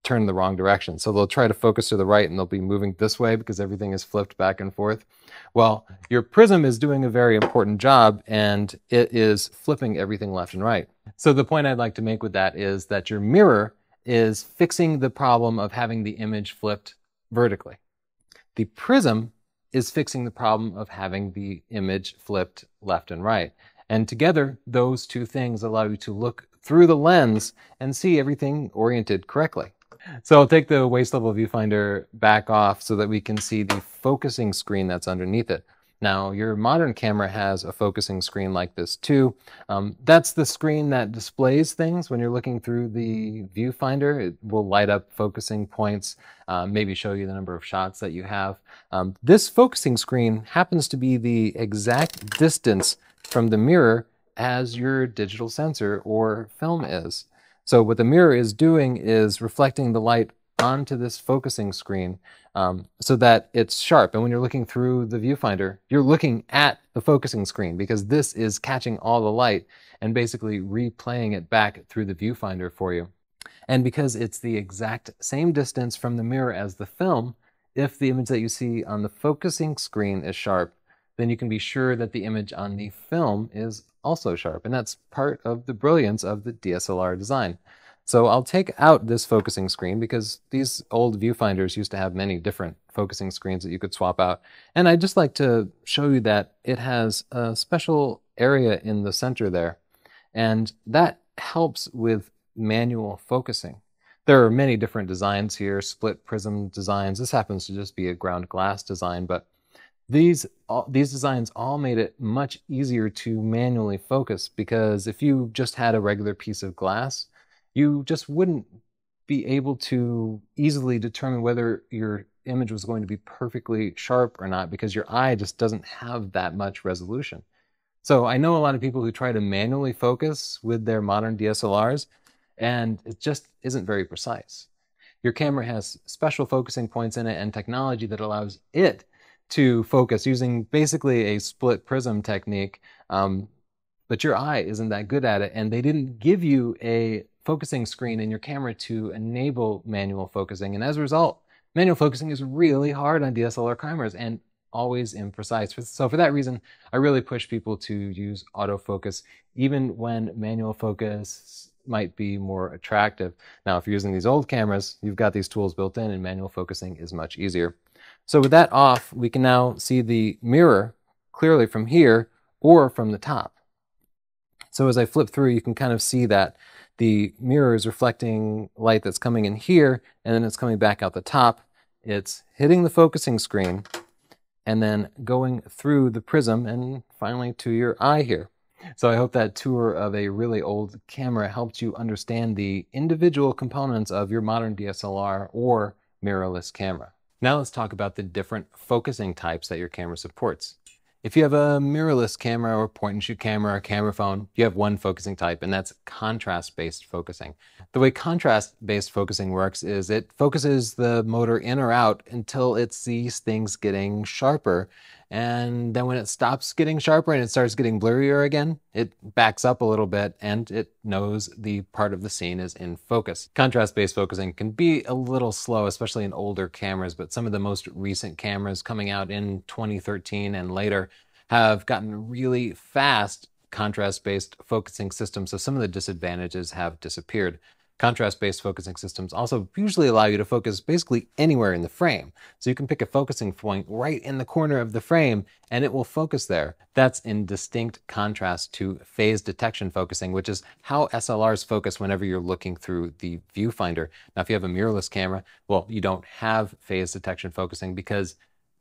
turn the wrong direction. So they'll try to focus to the right and they'll be moving this way because everything is flipped back and forth. Well, your prism is doing a very important job and it is flipping everything left and right. So the point I'd like to make with that is that your mirror is fixing the problem of having the image flipped vertically. The prism is fixing the problem of having the image flipped left and right. And together, those two things allow you to look through the lens and see everything oriented correctly. So I'll take the waist level viewfinder back off so that we can see the focusing screen that's underneath it. Now, your modern camera has a focusing screen like this too. That's the screen that displays things when you're looking through the viewfinder. It will light up focusing points, maybe show you the number of shots that you have. This focusing screen happens to be the exact distance from the mirror as your digital sensor or film is. So what the mirror is doing is reflecting the light onto this focusing screen so that it's sharp. And when you're looking through the viewfinder, you're looking at the focusing screen because this is catching all the light and basically replaying it back through the viewfinder for you. And because it's the exact same distance from the mirror as the film, if the image that you see on the focusing screen is sharp, then you can be sure that the image on the film is also sharp. And that's part of the brilliance of the DSLR design. So I'll take out this focusing screen because these old viewfinders used to have many different focusing screens that you could swap out. And I'd just like to show you that it has a special area in the center there. And that helps with manual focusing. There are many different designs here, split prism designs. This happens to just be a ground glass design, but these designs all made it much easier to manually focus because if you just had a regular piece of glass, you just wouldn't be able to easily determine whether your image was going to be perfectly sharp or not because your eye just doesn't have that much resolution. So I know a lot of people who try to manually focus with their modern DSLRs and it just isn't very precise. Your camera has special focusing points in it and technology that allows it to focus using basically a split prism technique, but your eye isn't that good at it, and they didn't give you a focusing screen in your camera to enable manual focusing, and as a result, manual focusing is really hard on DSLR cameras and always imprecise. So for that reason, I really push people to use autofocus, even when manual focus might be more attractive. Now, if you're using these old cameras, you've got these tools built in, and manual focusing is much easier. So with that off, we can now see the mirror clearly from here or from the top. So as I flip through, you can kind of see that the mirror is reflecting light that's coming in here, and then it's coming back out the top. It's hitting the focusing screen, and then going through the prism, and finally to your eye here. So I hope that tour of a really old camera helped you understand the individual components of your modern DSLR or mirrorless camera. Now let's talk about the different focusing types that your camera supports. If you have a mirrorless camera or point-and-shoot camera or camera phone, you have one focusing type, and that's contrast-based focusing. The way contrast-based focusing works is it focuses the motor in or out until it sees things getting sharper, and then when it stops getting sharper and it starts getting blurrier again, it backs up a little bit and it knows the part of the scene is in focus. Contrast-based focusing can be a little slow, especially in older cameras, but some of the most recent cameras coming out in 2013 and later have gotten really fast contrast-based focusing systems, so some of the disadvantages have disappeared. Contrast-based focusing systems also usually allow you to focus basically anywhere in the frame. So you can pick a focusing point right in the corner of the frame and it will focus there. That's in distinct contrast to phase detection focusing, which is how SLRs focus whenever you're looking through the viewfinder. Now, if you have a mirrorless camera, well, you don't have phase detection focusing because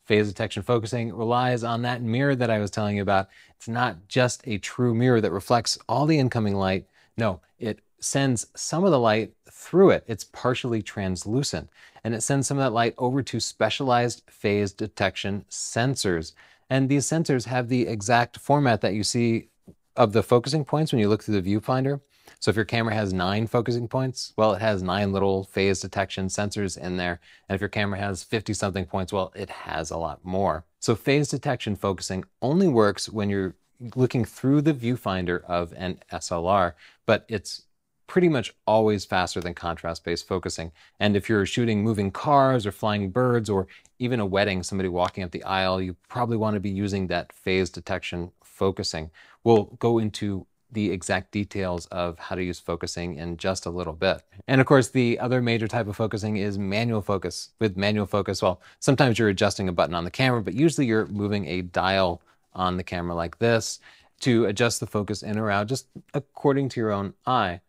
phase detection focusing relies on that mirror that I was telling you about. It's not just a true mirror that reflects all the incoming light. No, it sends some of the light through it. It's partially translucent, and it sends some of that light over to specialized phase detection sensors. And these sensors have the exact format that you see of the focusing points when you look through the viewfinder. So if your camera has 9 focusing points, well, it has 9 little phase detection sensors in there. And if your camera has 50 something points, well, it has a lot more. So phase detection focusing only works when you're looking through the viewfinder of an SLR, but it's pretty much always faster than contrast-based focusing. And if you're shooting moving cars or flying birds or even a wedding, somebody walking up the aisle, you probably want to be using that phase detection focusing. We'll go into the exact details of how to use focusing in just a little bit. And of course, the other major type of focusing is manual focus. With manual focus, well, sometimes you're adjusting a button on the camera, but usually you're moving a dial on the camera like this to adjust the focus in or out, just according to your own eye.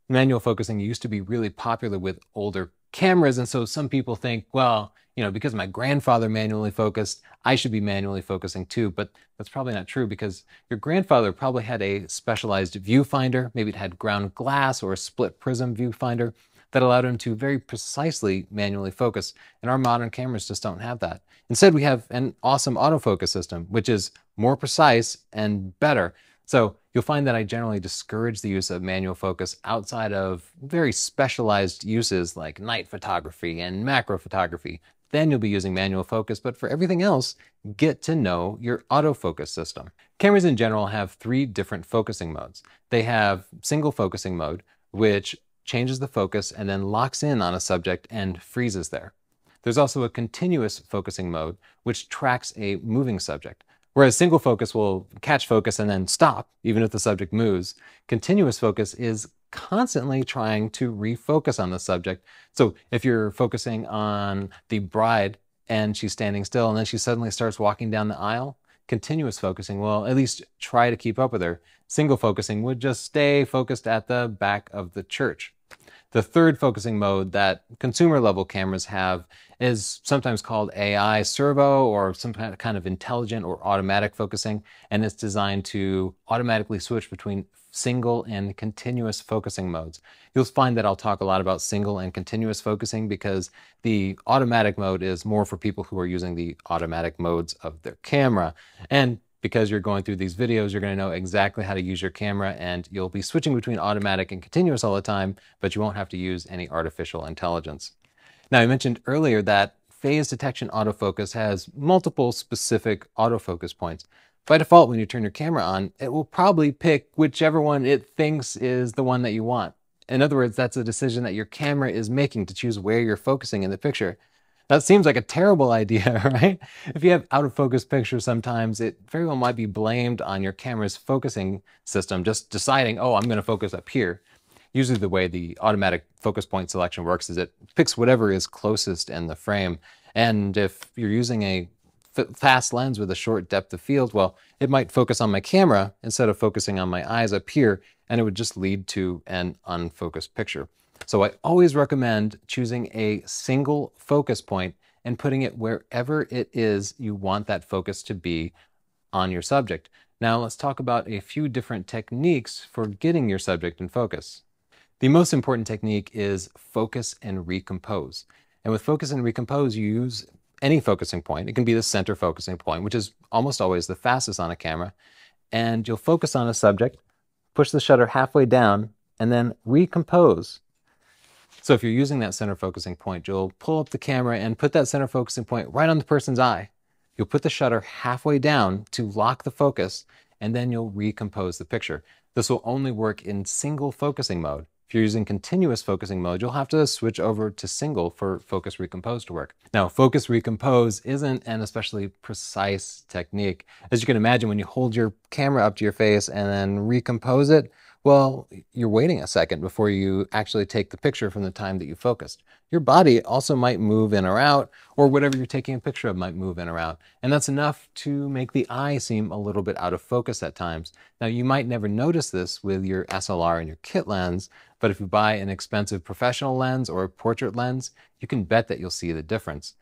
Manual focusing used to be really popular with older cameras, and so some people think, well, you know, because my grandfather manually focused, I should be manually focusing too, but that's probably not true because your grandfather probably had a specialized viewfinder, maybe it had ground glass or a split prism viewfinder that allowed him to very precisely manually focus, and our modern cameras just don't have that. Instead, we have an awesome autofocus system, which is more precise and better. So you'll find that I generally discourage the use of manual focus outside of very specialized uses like night photography and macro photography. Then you'll be using manual focus, but for everything else, get to know your autofocus system. Cameras in general have 3 different focusing modes. They have single focusing mode, which changes the focus and then locks in on a subject and freezes there. There's also a continuous focusing mode, which tracks a moving subject. Whereas single focus will catch focus and then stop, even if the subject moves. Continuous focus is constantly trying to refocus on the subject. So if you're focusing on the bride and she's standing still and then she suddenly starts walking down the aisle, continuous focusing will at least try to keep up with her. Single focusing would just stay focused at the back of the church. The third focusing mode that consumer level cameras have is sometimes called AI servo or some kind of intelligent or automatic focusing, and it's designed to automatically switch between single and continuous focusing modes. You'll find that I'll talk a lot about single and continuous focusing because the automatic mode is more for people who are using the automatic modes of their camera. And because you're going through these videos, you're going to know exactly how to use your camera, and you'll be switching between automatic and continuous all the time, but you won't have to use any artificial intelligence. Now, I mentioned earlier that phase detection autofocus has multiple specific autofocus points. By default, when you turn your camera on, it will probably pick whichever one it thinks is the one that you want. In other words, that's a decision that your camera is making to choose where you're focusing in the picture. That seems like a terrible idea, right? If you have out of focus pictures sometimes, it very well might be blamed on your camera's focusing system, just deciding, oh, I'm going to focus up here. Usually the way the automatic focus point selection works is it picks whatever is closest in the frame. And if you're using a fast lens with a short depth of field, well, it might focus on my camera instead of focusing on my eyes up here, and it would just lead to an unfocused picture. So I always recommend choosing a single focus point and putting it wherever it is you want that focus to be on your subject. Now let's talk about a few different techniques for getting your subject in focus. The most important technique is focus and recompose. And with focus and recompose, you use any focusing point. It can be the center focusing point, which is almost always the fastest on a camera. And you'll focus on a subject, push the shutter halfway down, and then recompose. So if you're using that center focusing point, you'll pull up the camera and put that center focusing point right on the person's eye. You'll put the shutter halfway down to lock the focus, and then you'll recompose the picture. This will only work in single focusing mode. If you're using continuous focusing mode, you'll have to switch over to single for focus recompose to work. Now, focus recompose isn't an especially precise technique. As you can imagine, when you hold your camera up to your face and then recompose it, well, you're waiting a second before you actually take the picture from the time that you focused. Your body also might move in or out, or whatever you're taking a picture of might move in or out. And that's enough to make the eye seem a little bit out of focus at times. Now, you might never notice this with your SLR and your kit lens, but if you buy an expensive professional lens or a portrait lens, you can bet that you'll see the difference.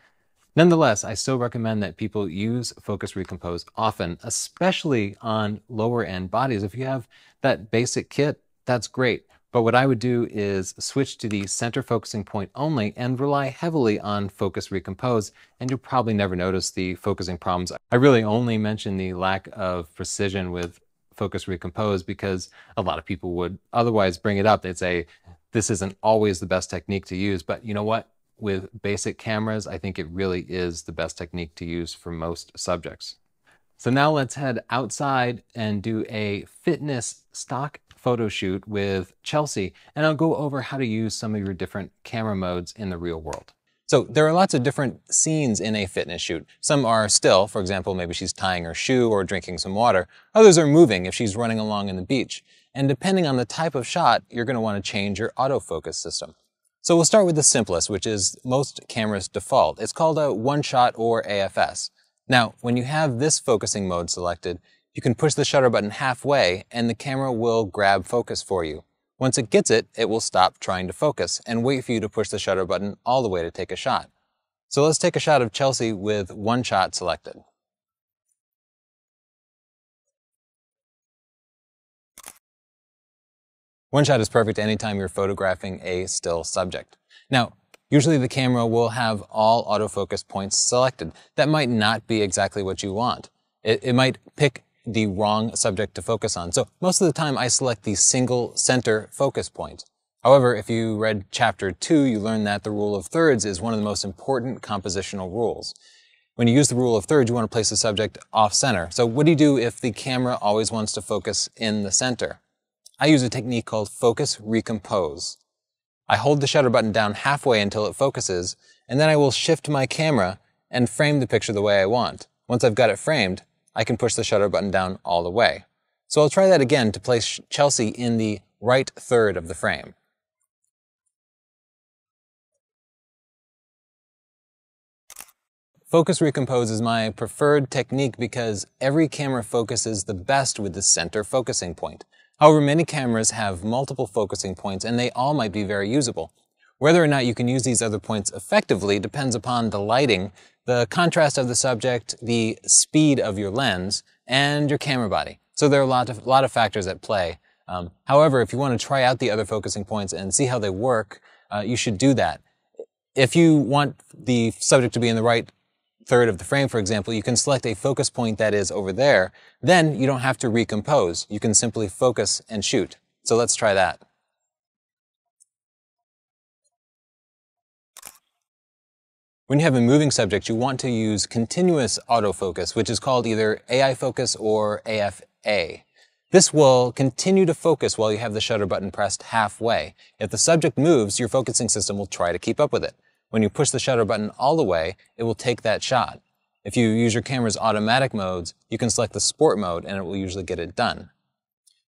Nonetheless, I still recommend that people use focus recompose often, especially on lower end bodies. If you have that basic kit, that's great. But what I would do is switch to the center focusing point only and rely heavily on focus recompose, and you'll probably never notice the focusing problems. I really only mention the lack of precision with focus recompose because a lot of people would otherwise bring it up. They'd say, this isn't always the best technique to use, but you know what? With basic cameras, I think it really is the best technique to use for most subjects. So now let's head outside and do a fitness stock photo shoot with Chelsea, and I'll go over how to use some of your different camera modes in the real world. So there are lots of different scenes in a fitness shoot. Some are still, for example, maybe she's tying her shoe or drinking some water. Others are moving if she's running along in the beach. And depending on the type of shot, you're going to want to change your autofocus system. So we'll start with the simplest, which is most cameras' default. It's called a one-shot or AFS. Now, when you have this focusing mode selected, you can push the shutter button halfway and the camera will grab focus for you. Once it gets it, it will stop trying to focus and wait for you to push the shutter button all the way to take a shot. So let's take a shot of Chelsea with one shot selected. One shot is perfect anytime you're photographing a still subject. Now, usually the camera will have all autofocus points selected. That might not be exactly what you want. It might pick the wrong subject to focus on. So most of the time I select the single center focus point. However, if you read chapter 2, you learned that the rule of thirds is one of the most important compositional rules. When you use the rule of thirds, you want to place the subject off center. So what do you do if the camera always wants to focus in the center? I use a technique called focus recompose. I hold the shutter button down halfway until it focuses, and then I will shift my camera and frame the picture the way I want. Once I've got it framed, I can push the shutter button down all the way. So I'll try that again to place Chelsea in the right third of the frame. Focus recompose is my preferred technique because every camera focuses the best with the center focusing point. However, many cameras have multiple focusing points and they all might be very usable. Whether or not you can use these other points effectively depends upon the lighting, the contrast of the subject, the speed of your lens, and your camera body. So there are a lot of factors at play. However, if you want to try out the other focusing points and see how they work, you should do that. If you want the subject to be in the right third of the frame, for example, you can select a focus point that is over there. Then you don't have to recompose. You can simply focus and shoot. So let's try that. When you have a moving subject, you want to use continuous autofocus, which is called either AI focus or AFA. This will continue to focus while you have the shutter button pressed halfway. If the subject moves, your focusing system will try to keep up with it. When you push the shutter button all the way, it will take that shot. If you use your camera's automatic modes, you can select the sport mode and it will usually get it done.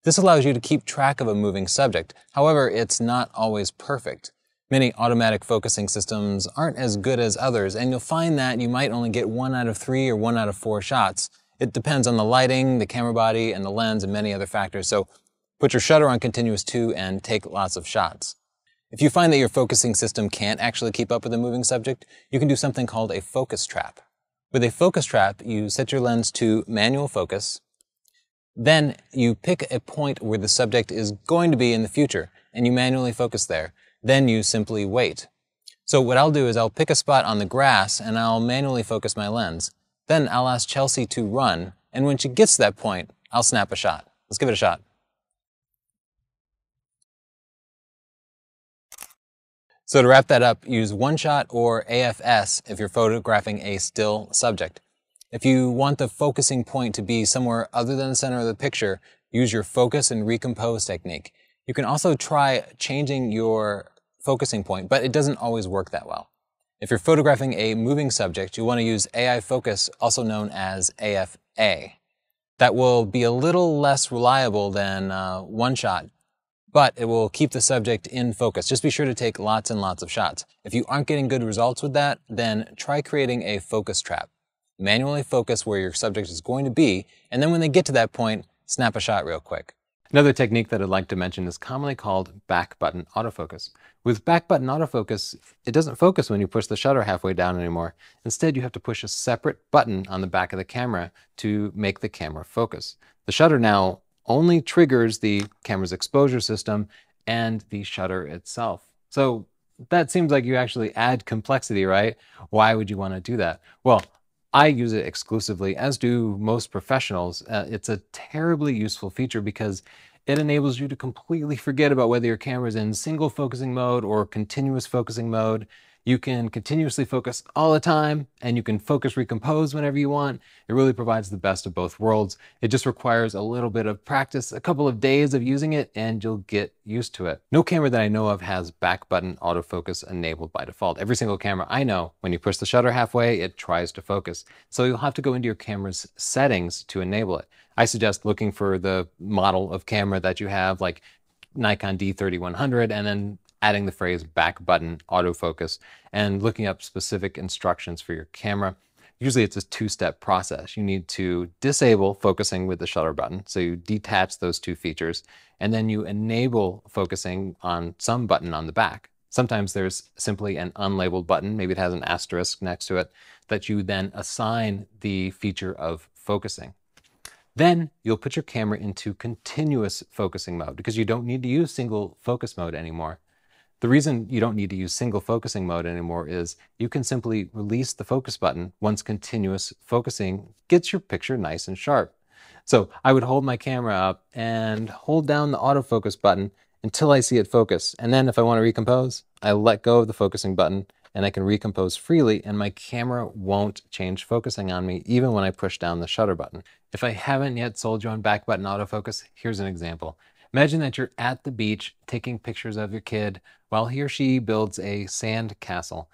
This allows you to keep track of a moving subject. However, it's not always perfect. Many automatic focusing systems aren't as good as others, and you'll find that you might only get 1 out of 3 or 1 out of 4 shots. It depends on the lighting, the camera body, and the lens, and many other factors. So put your shutter on continuous 2 and take lots of shots. If you find that your focusing system can't actually keep up with a moving subject, you can do something called a focus trap. With a focus trap, you set your lens to manual focus. Then you pick a point where the subject is going to be in the future, and you manually focus there. Then you simply wait. So what I'll do is I'll pick a spot on the grass, and I'll manually focus my lens. Then I'll ask Chelsea to run, and when she gets to that point, I'll snap a shot. Let's give it a shot. So to wrap that up, use one shot or AFS if you're photographing a still subject. If you want the focusing point to be somewhere other than the center of the picture, use your focus and recompose technique. You can also try changing your focusing point, but it doesn't always work that well. If you're photographing a moving subject, you want to use AI focus, also known as AFA. That will be a little less reliable than one shot, but it will keep the subject in focus. Just be sure to take lots and lots of shots. If you aren't getting good results with that, then try creating a focus trap. Manually focus where your subject is going to be, and then when they get to that point, snap a shot real quick. Another technique that I'd like to mention is commonly called back button autofocus. With back button autofocus, it doesn't focus when you push the shutter halfway down anymore. Instead, you have to push a separate button on the back of the camera to make the camera focus. The shutter now only triggers the camera's exposure system and the shutter itself. So that seems like you actually add complexity, right? Why would you want to do that? Well, I use it exclusively, as do most professionals. It's a terribly useful feature because it enables you to completely forget about whether your camera is in single focusing mode or continuous focusing mode. You can continuously focus all the time, and you can focus recompose whenever you want. It really provides the best of both worlds. It just requires a little bit of practice, a couple of days of using it, and you'll get used to it. No camera that I know of has back button autofocus enabled by default. Every single camera I know, when you push the shutter halfway, it tries to focus. So you'll have to go into your camera's settings to enable it. I suggest looking for the model of camera that you have, like Nikon D3100, and then adding the phrase back button autofocus and looking up specific instructions for your camera. Usually it's a two-step process. You need to disable focusing with the shutter button, so you detach those two features, and then you enable focusing on some button on the back. Sometimes there's simply an unlabeled button, maybe it has an asterisk next to it, that you then assign the feature of focusing. Then you'll put your camera into continuous focusing mode because you don't need to use single focus mode anymore. The reason you don't need to use single focusing mode anymore is you can simply release the focus button once continuous focusing gets your picture nice and sharp. So I would hold my camera up and hold down the autofocus button until I see it focus. And then if I want to recompose, I let go of the focusing button and I can recompose freely, and my camera won't change focusing on me even when I push down the shutter button. If I haven't yet sold you on back button autofocus, here's an example. Imagine that you're at the beach taking pictures of your kid while he or she builds a sand castle.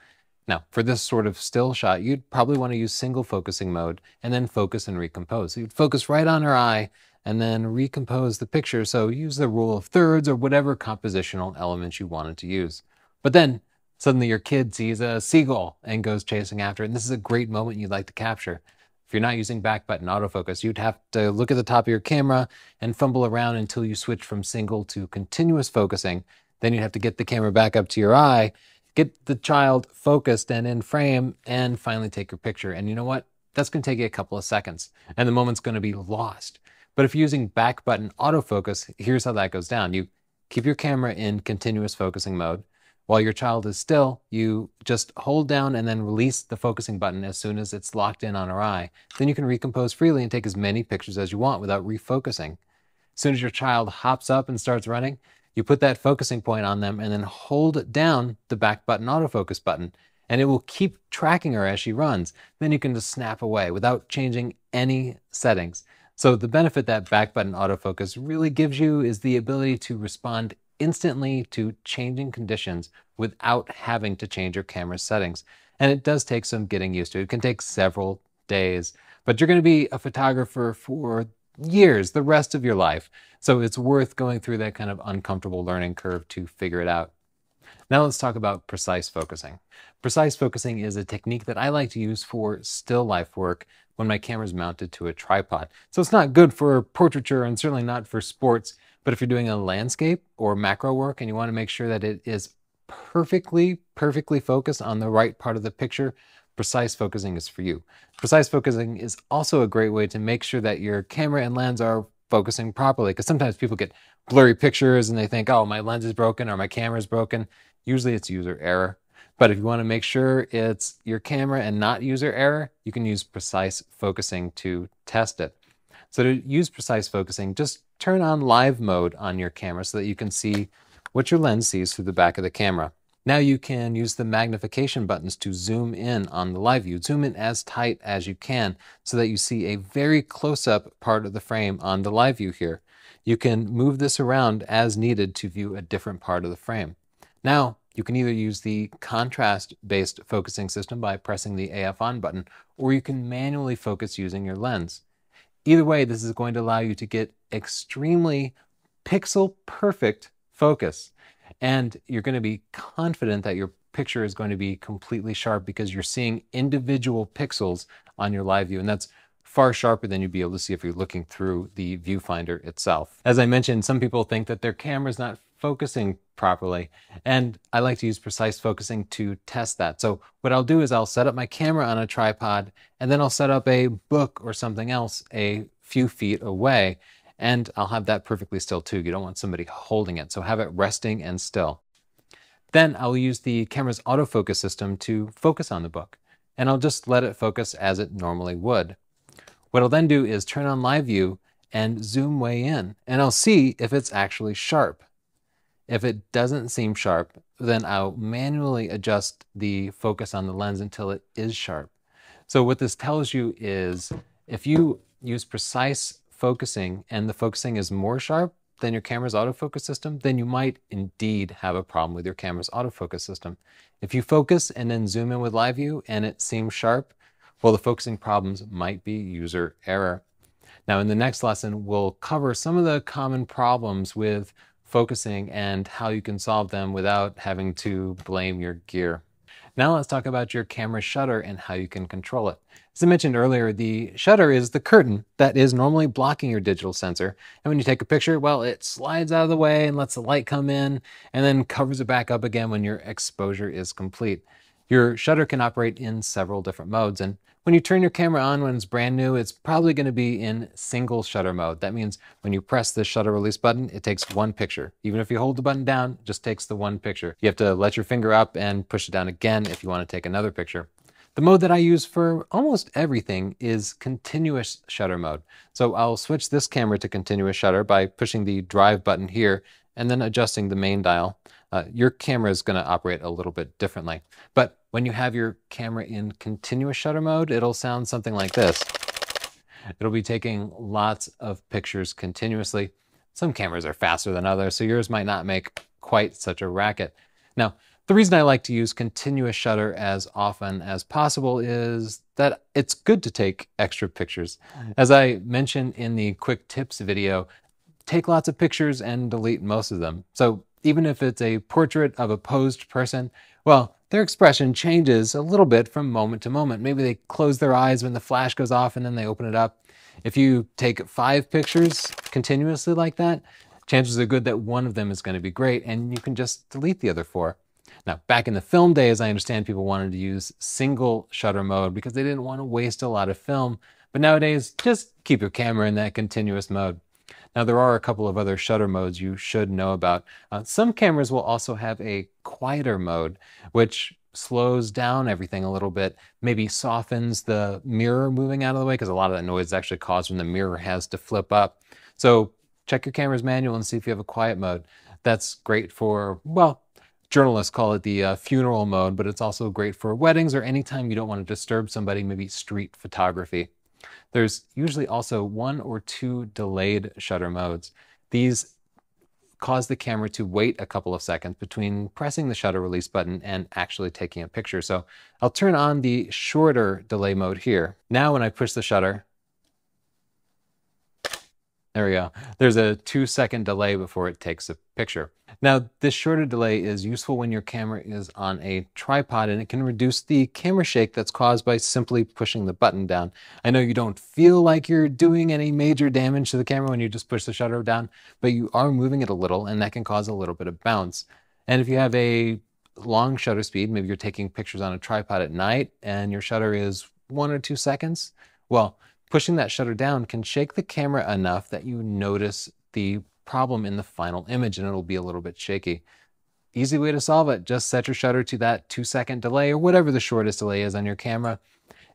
Now, for this sort of still shot, you'd probably want to use single focusing mode and then focus and recompose. So you'd focus right on her eye and then recompose the picture. So use the rule of thirds or whatever compositional elements you wanted to use. But then suddenly your kid sees a seagull and goes chasing after it. And this is a great moment you'd like to capture. If you're not using back button autofocus, you'd have to look at the top of your camera and fumble around until you switch from single to continuous focusing. Then you'd have to get the camera back up to your eye, get the child focused and in frame, and finally take your picture. And you know what? That's going to take you a couple of seconds, and the moment's going to be lost. But if you're using back button autofocus, here's how that goes down. You keep your camera in continuous focusing mode. While your child is still, you just hold down and then release the focusing button as soon as it's locked in on her eye. Then you can recompose freely and take as many pictures as you want without refocusing. As soon as your child hops up and starts running, you put that focusing point on them and then hold down the back button autofocus button, and it will keep tracking her as she runs. Then you can just snap away without changing any settings. So the benefit that back button autofocus really gives you is the ability to respond instantly to changing conditions without having to change your camera settings. And it does take some getting used to. It can take several days, but you're going to be a photographer for years, the rest of your life. So it's worth going through that kind of uncomfortable learning curve to figure it out. Now let's talk about precise focusing. Precise focusing is a technique that I like to use for still life work when my camera is mounted to a tripod. So it's not good for portraiture and certainly not for sports, but if you're doing a landscape or macro work and you want to make sure that it is perfectly focused on the right part of the picture, precise focusing is for you. Precise focusing is also a great way to make sure that your camera and lens are focusing properly, because sometimes people get blurry pictures and they think, oh, my lens is broken or my camera is broken. Usually it's user error. But if you want to make sure it's your camera and not user error, you can use precise focusing to test it. So to use precise focusing, just turn on live mode on your camera so that you can see what your lens sees through the back of the camera. Now you can use the magnification buttons to zoom in on the live view. Zoom in as tight as you can so that you see a very close-up part of the frame on the live view here. You can move this around as needed to view a different part of the frame. Now, you can either use the contrast-based focusing system by pressing the AF on button, or you can manually focus using your lens. Either way, this is going to allow you to get extremely pixel-perfect focus. And you're going to be confident that your picture is going to be completely sharp because you're seeing individual pixels on your live view. And that's far sharper than you'd be able to see if you're looking through the viewfinder itself. As I mentioned, some people think that their camera's not focusing properly, and I like to use precise focusing to test that. So what I'll do is I'll set up my camera on a tripod, and then I'll set up a book or something else a few feet away, and I'll have that perfectly still too. You don't want somebody holding it, so have it resting and still. Then I'll use the camera's autofocus system to focus on the book. and I'll just let it focus as it normally would. What I'll then do is turn on live view and zoom way in, and I'll see if it's actually sharp. If it doesn't seem sharp, then I'll manually adjust the focus on the lens until it is sharp. So what this tells you is if you use precise focusing and the focusing is more sharp than your camera's autofocus system, then you might indeed have a problem with your camera's autofocus system. If you focus and then zoom in with live view and it seems sharp, well, the focusing problems might be user error. Now, in the next lesson, we'll cover some of the common problems with focusing and how you can solve them without having to blame your gear. Now let's talk about your camera shutter and how you can control it. As I mentioned earlier, the shutter is the curtain that is normally blocking your digital sensor. And when you take a picture, well, it slides out of the way and lets the light come in and then covers it back up again when your exposure is complete. Your shutter can operate in several different modes, and when you turn your camera on when it's brand new, it's probably going to be in single shutter mode. That means when you press the shutter release button, it takes one picture. Even if you hold the button down, it just takes the one picture. You have to let your finger up and push it down again if you want to take another picture. The mode that I use for almost everything is continuous shutter mode. So I'll switch this camera to continuous shutter by pushing the drive button here and then adjusting the main dial. Your camera is going to operate a little bit differently. But when you have your camera in continuous shutter mode, it'll sound something like this. It'll be taking lots of pictures continuously. Some cameras are faster than others, so yours might not make quite such a racket. Now, the reason I like to use continuous shutter as often as possible is that it's good to take extra pictures. As I mentioned in the quick tips video, take lots of pictures and delete most of them. So even if it's a portrait of a posed person, well, their expression changes a little bit from moment to moment. Maybe they close their eyes when the flash goes off and then they open it up. If you take 5 pictures continuously like that, chances are good that one of them is going to be great and you can just delete the other 4. Now, back in the film days, I understand people wanted to use single shutter mode because they didn't want to waste a lot of film. But nowadays, just keep your camera in that continuous mode. Now, there are a couple of other shutter modes you should know about. Some cameras will also have a quieter mode, which slows down everything a little bit, maybe softens the mirror moving out of the way, because a lot of that noise is actually caused when the mirror has to flip up. So check your camera's manual and see if you have a quiet mode. That's great for, well, journalists call it the funeral mode, but it's also great for weddings or anytime you don't want to disturb somebody, maybe street photography. There's usually also 1 or 2 delayed shutter modes. These cause the camera to wait a couple of seconds between pressing the shutter release button and actually taking a picture. So I'll turn on the shorter delay mode here. Now when I push the shutter, there we go. There's a 2-second delay before it takes a picture. Now, this shorter delay is useful when your camera is on a tripod, and it can reduce the camera shake that's caused by simply pushing the button down. I know you don't feel like you're doing any major damage to the camera when you just push the shutter down, but you are moving it a little, and that can cause a little bit of bounce. And if you have a long shutter speed, maybe you're taking pictures on a tripod at night, and your shutter is 1 or 2 seconds, well, pushing that shutter down can shake the camera enough that you notice the problem in the final image and it'll be a little bit shaky. Easy way to solve it, just set your shutter to that 2-second delay or whatever the shortest delay is on your camera.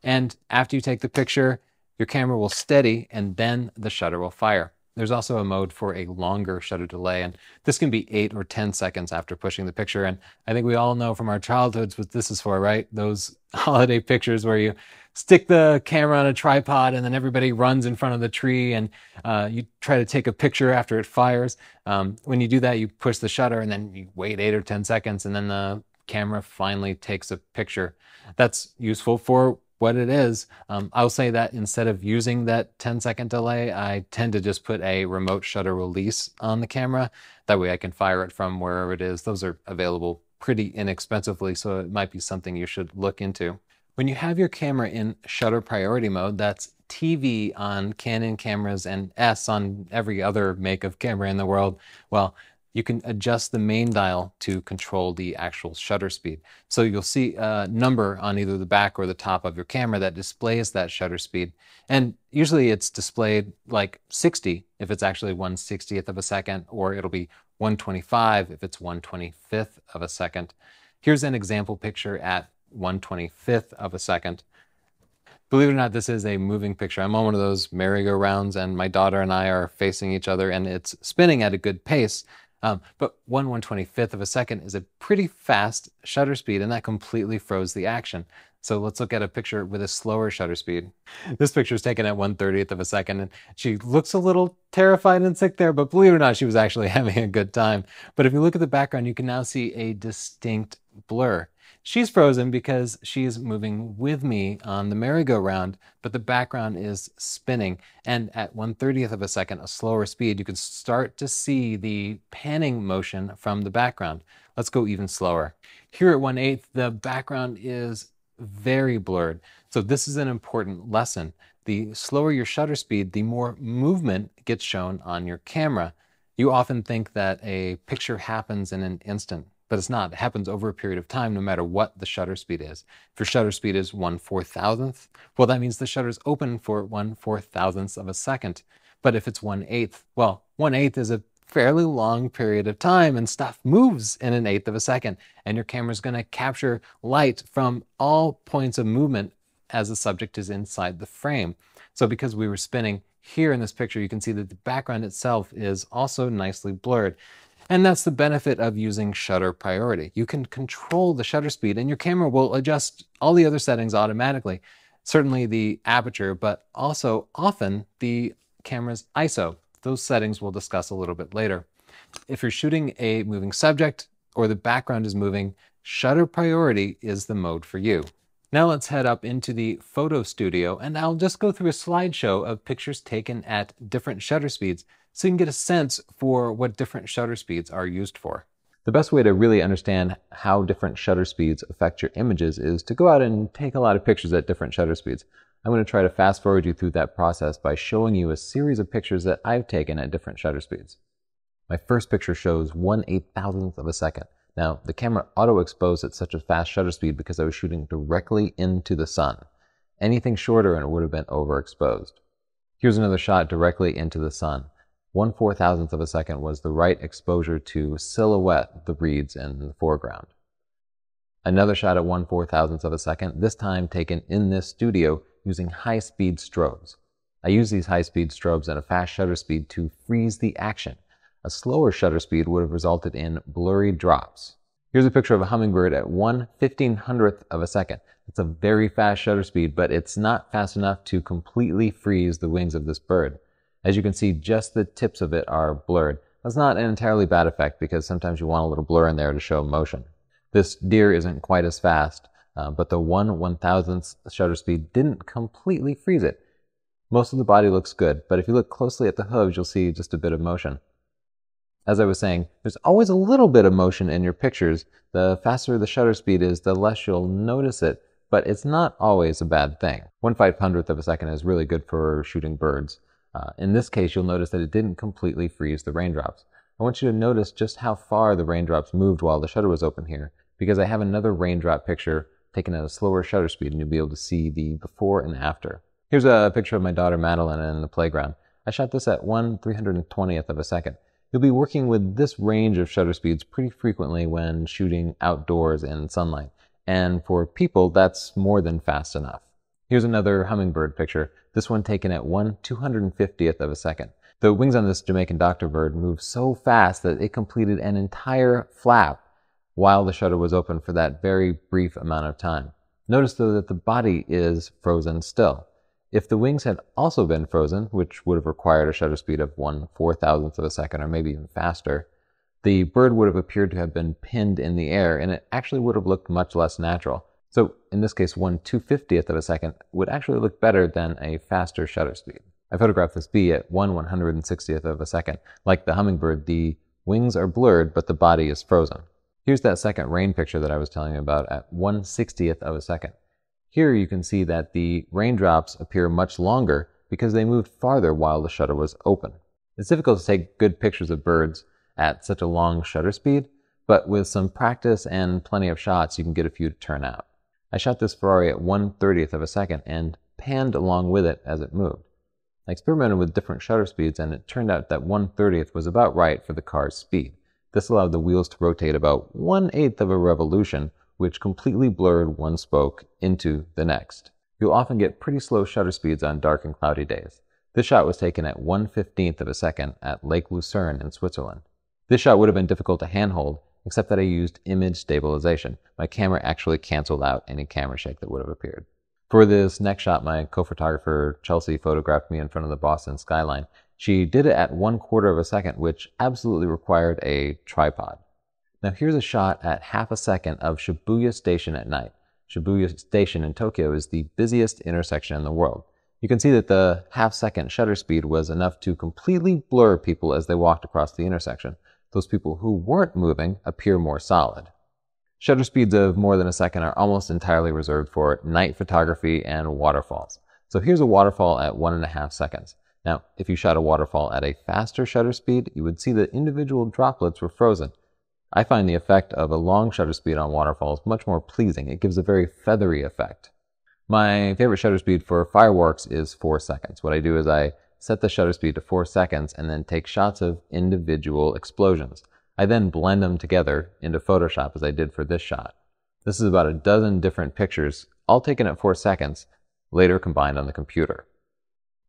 And after you take the picture, your camera will steady and then the shutter will fire. There's also a mode for a longer shutter delay, and this can be 8 or 10 seconds after pushing the picture. And I think we all know from our childhoods what this is for, right? Those holiday pictures where you stick the camera on a tripod and then everybody runs in front of the tree and you try to take a picture after it fires. When you do that, you push the shutter and then you wait 8 or 10 seconds and then the camera finally takes a picture. That's useful for what it is. I'll say that instead of using that 10-second delay, I tend to just put a remote shutter release on the camera. That way I can fire it from wherever it is. Those are available pretty inexpensively, so it might be something you should look into. When you have your camera in shutter priority mode, that's TV on Canon cameras and S on every other make of camera in the world, well, you can adjust the main dial to control the actual shutter speed. So you'll see a number on either the back or the top of your camera that displays that shutter speed. And usually it's displayed like 60 if it's actually 1/60th of a second, or it'll be 125 if it's 1/25th of a second. Here's an example picture at 1/25th of a second. Believe it or not, this is a moving picture. I'm on one of those merry-go-rounds and my daughter and I are facing each other and it's spinning at a good pace. But 1/125th of a second is a pretty fast shutter speed, and that completely froze the action. So let's look at a picture with a slower shutter speed. This picture is taken at 1/30th of a second, and she looks a little terrified and sick there, but believe it or not, she was actually having a good time. But if you look at the background, you can now see a distinct blur. She's frozen because she's moving with me on the merry-go-round, but the background is spinning. And at 1/30th of a second, a slower speed, you can start to see the panning motion from the background. Let's go even slower. Here at 1/8, the background is very blurred. So this is an important lesson. The slower your shutter speed, the more movement gets shown on your camera. You often think that a picture happens in an instant, but it's not. It happens over a period of time no matter what the shutter speed is. If your shutter speed is 1/4000th, well, that means the shutter is open for 1/4000th of a second. But if it's 1/8, well, 1/8 is a fairly long period of time and stuff moves in 1/8 of a second, and your camera's going to capture light from all points of movement as the subject is inside the frame. So because we were spinning here in this picture, you can see that the background itself is also nicely blurred. And that's the benefit of using shutter priority. You can control the shutter speed and your camera will adjust all the other settings automatically. Certainly the aperture, but also often the camera's ISO. Those settings we'll discuss a little bit later. If you're shooting a moving subject or the background is moving, shutter priority is the mode for you. Now let's head up into the photo studio and I'll just go through a slideshow of pictures taken at different shutter speeds so you can get a sense for what different shutter speeds are used for. The best way to really understand how different shutter speeds affect your images is to go out and take a lot of pictures at different shutter speeds. I'm going to try to fast forward you through that process by showing you a series of pictures that I've taken at different shutter speeds. My first picture shows 1/8000th of a second. Now, the camera auto-exposed at such a fast shutter speed because I was shooting directly into the sun. Anything shorter and it would have been overexposed. Here's another shot directly into the sun. 1/4000th of a second was the right exposure to silhouette the reeds in the foreground. Another shot at 1/4000th of a second, this time taken in this studio using high-speed strobes. I use these high-speed strobes at a fast shutter speed to freeze the action. A slower shutter speed would have resulted in blurry drops. Here's a picture of a hummingbird at 1/1500th of a second. It's a very fast shutter speed, but it's not fast enough to completely freeze the wings of this bird. As you can see, just the tips of it are blurred. That's not an entirely bad effect because sometimes you want a little blur in there to show motion. This deer isn't quite as fast, but the 1/1000th shutter speed didn't completely freeze it. Most of the body looks good, but if you look closely at the hooves, you'll see just a bit of motion. As I was saying, there's always a little bit of motion in your pictures. The faster the shutter speed is, the less you'll notice it, but it's not always a bad thing. 1/500th of a second is really good for shooting birds. In this case, you'll notice that it didn't completely freeze the raindrops. I want you to notice just how far the raindrops moved while the shutter was open here, because I have another raindrop picture taken at a slower shutter speed, and you'll be able to see the before and after. Here's a picture of my daughter Madeline in the playground. I shot this at 1/320th of a second. You'll be working with this range of shutter speeds pretty frequently when shooting outdoors in sunlight. And for people, that's more than fast enough. Here's another hummingbird picture, this one taken at 1/250th of a second. The wings on this Jamaican doctor bird moved so fast that it completed an entire flap while the shutter was open for that very brief amount of time. Notice though that the body is frozen still. If the wings had also been frozen, which would have required a shutter speed of 1/4000th of a second or maybe even faster, the bird would have appeared to have been pinned in the air and it actually would have looked much less natural. So in this case, 1/250th of a second would actually look better than a faster shutter speed. I photographed this bee at 1/160th of a second. Like the hummingbird, the wings are blurred, but the body is frozen. Here's that second rain picture that I was telling you about at 1/60th of a second. Here you can see that the raindrops appear much longer because they moved farther while the shutter was open. It's difficult to take good pictures of birds at such a long shutter speed, but with some practice and plenty of shots, you can get a few to turn out. I shot this Ferrari at 1/30th of a second and panned along with it as it moved. I experimented with different shutter speeds and it turned out that 1/30th was about right for the car's speed. This allowed the wheels to rotate about 1/8 of a revolution which completely blurred one spoke into the next. You'll often get pretty slow shutter speeds on dark and cloudy days. This shot was taken at 1/15th of a second at Lake Lucerne in Switzerland. This shot would have been difficult to handhold, except that I used image stabilization. My camera actually canceled out any camera shake that would have appeared. For this next shot, my co-photographer Chelsea photographed me in front of the Boston skyline. She did it at 1/4 of a second, which absolutely required a tripod. Now here's a shot at 1/2 a second of Shibuya Station at night. Shibuya Station in Tokyo is the busiest intersection in the world. You can see that the 1/2 second shutter speed was enough to completely blur people as they walked across the intersection. Those people who weren't moving appear more solid. Shutter speeds of more than a second are almost entirely reserved for night photography and waterfalls. So here's a waterfall at 1.5 seconds. Now, if you shot a waterfall at a faster shutter speed, you would see that individual droplets were frozen. I find the effect of a long shutter speed on waterfalls much more pleasing. It gives a very feathery effect. My favorite shutter speed for fireworks is 4 seconds. What I do is I set the shutter speed to 4 seconds and then take shots of individual explosions. I then blend them together into Photoshop as I did for this shot. This is about a dozen different pictures, all taken at 4 seconds, later combined on the computer.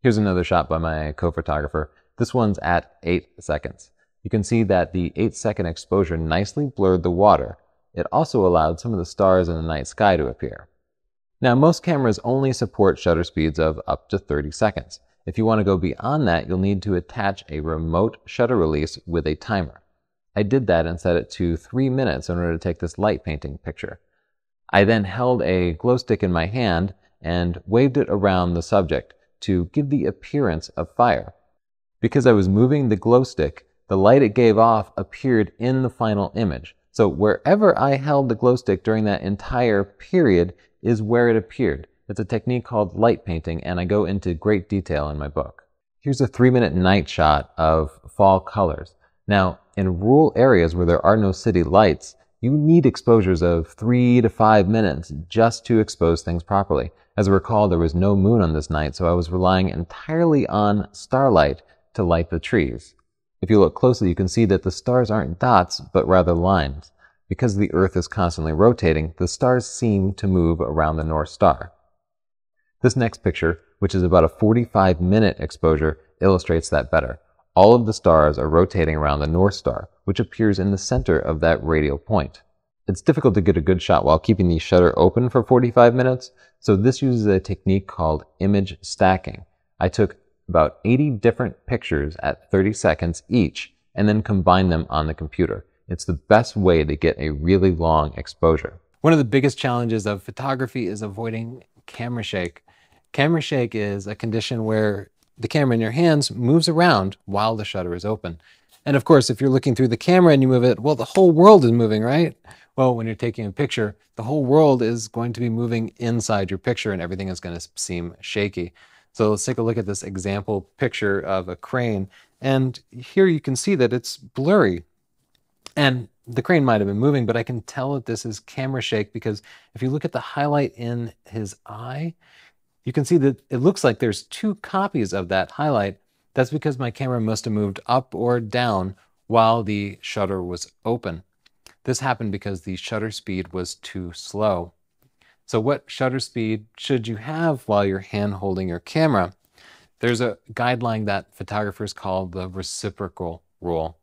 Here's another shot by my co-photographer. This one's at 8 seconds. You can see that the 8-second exposure nicely blurred the water. It also allowed some of the stars in the night sky to appear. Now, most cameras only support shutter speeds of up to 30 seconds. If you want to go beyond that, you'll need to attach a remote shutter release with a timer. I did that and set it to 3 minutes in order to take this light painting picture. I then held a glow stick in my hand and waved it around the subject to give the appearance of fire. Because I was moving the glow stick, the light it gave off appeared in the final image. So wherever I held the glow stick during that entire period is where it appeared. It's a technique called light painting, and I go into great detail in my book. Here's a 3-minute night shot of fall colors. Now, in rural areas where there are no city lights, you need exposures of 3 to 5 minutes just to expose things properly. As I recall, there was no moon on this night, so I was relying entirely on starlight to light the trees. If you look closely, you can see that the stars aren't dots, but rather lines. Because the Earth is constantly rotating, the stars seem to move around the North Star. This next picture, which is about a 45-minute exposure, illustrates that better. All of the stars are rotating around the North Star, which appears in the center of that radial point. It's difficult to get a good shot while keeping the shutter open for 45 minutes, so this uses a technique called image stacking. I took about 80 different pictures at 30 seconds each, and then combined them on the computer. It's the best way to get a really long exposure. One of the biggest challenges of photography is avoiding camera shake. Camera shake is a condition where the camera in your hands moves around while the shutter is open. And of course, if you're looking through the camera and you move it, well, the whole world is moving, right? Well, when you're taking a picture, the whole world is going to be moving inside your picture and everything is going to seem shaky. So let's take a look at this example picture of a crane. And here you can see that it's blurry. And the crane might have been moving, but I can tell that this is camera shake because if you look at the highlight in his eye, you can see that it looks like there's 2 copies of that highlight. That's because my camera must have moved up or down while the shutter was open. This happened because the shutter speed was too slow. So what shutter speed should you have while you're hand holding your camera? There's a guideline that photographers call the reciprocal rule.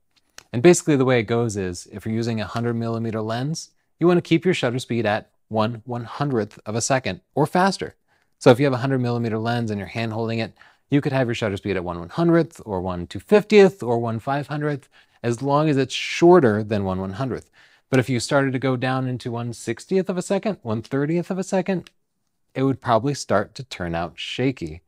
And basically the way it goes is if you're using a 100mm lens, you want to keep your shutter speed at 1/100th of a second or faster. So if you have a 100mm lens and you're hand holding it, you could have your shutter speed at 1/100th or 1/250th or 1/500th, as long as it's shorter than 1/100th. But if you started to go down into 1/60th of a second, 1/30th of a second, it would probably start to turn out shaky.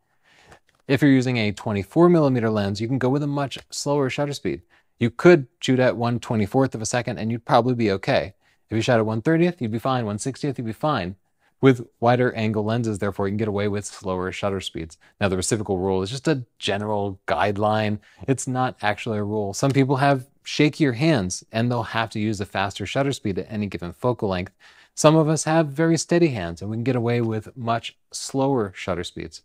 If you're using a 24mm lens, you can go with a much slower shutter speed. You could shoot at 1/24th of a second and you'd probably be okay. If you shot at 1/30th, you'd be fine. 1/60th, you'd be fine. With wider angle lenses, therefore, you can get away with slower shutter speeds. Now, the reciprocal rule is just a general guideline. It's not actually a rule. Some people have shakier hands and they'll have to use a faster shutter speed at any given focal length. Some of us have very steady hands and we can get away with much slower shutter speeds.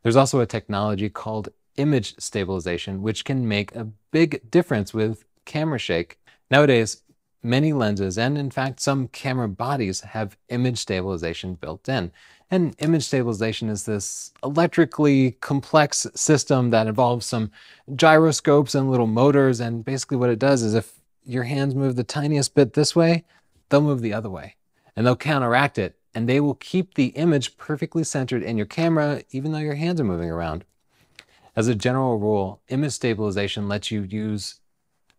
There's also a technology called image stabilization, which can make a big difference with camera shake. Nowadays, Many lenses, and in fact some camera bodies, have image stabilization built in. And image stabilization is this electrically complex system that involves some gyroscopes and little motors, and basically what it does is if your hands move the tiniest bit this way, they'll move the other way, and they'll counteract it, and they will keep the image perfectly centered in your camera even though your hands are moving around. As a general rule, image stabilization lets you use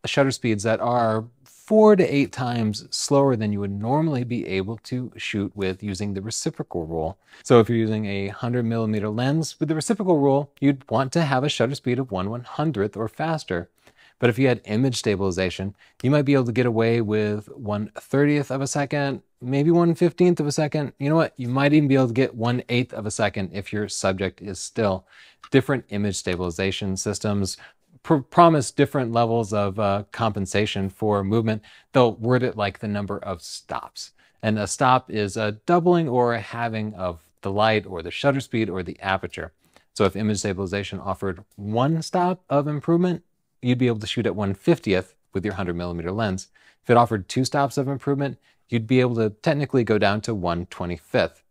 shutter speeds that are 4 to 8 times slower than you would normally be able to shoot with using the reciprocal rule. So if you're using a 100mm lens with the reciprocal rule, you'd want to have a shutter speed of 1/100th or faster. But if you had image stabilization, you might be able to get away with 1/30th of a second, maybe 1/15th of a second. You know what? You might even be able to get 1/8th of a second if your subject is still. Different image stabilization systems promise different levels of compensation for movement. They'll word it like the number of stops. And a stop is a doubling or a halving of the light or the shutter speed or the aperture. So if image stabilization offered 1 stop of improvement, you'd be able to shoot at 1/50th with your 100mm lens. If it offered 2 stops of improvement, you'd be able to technically go down to 1/25th.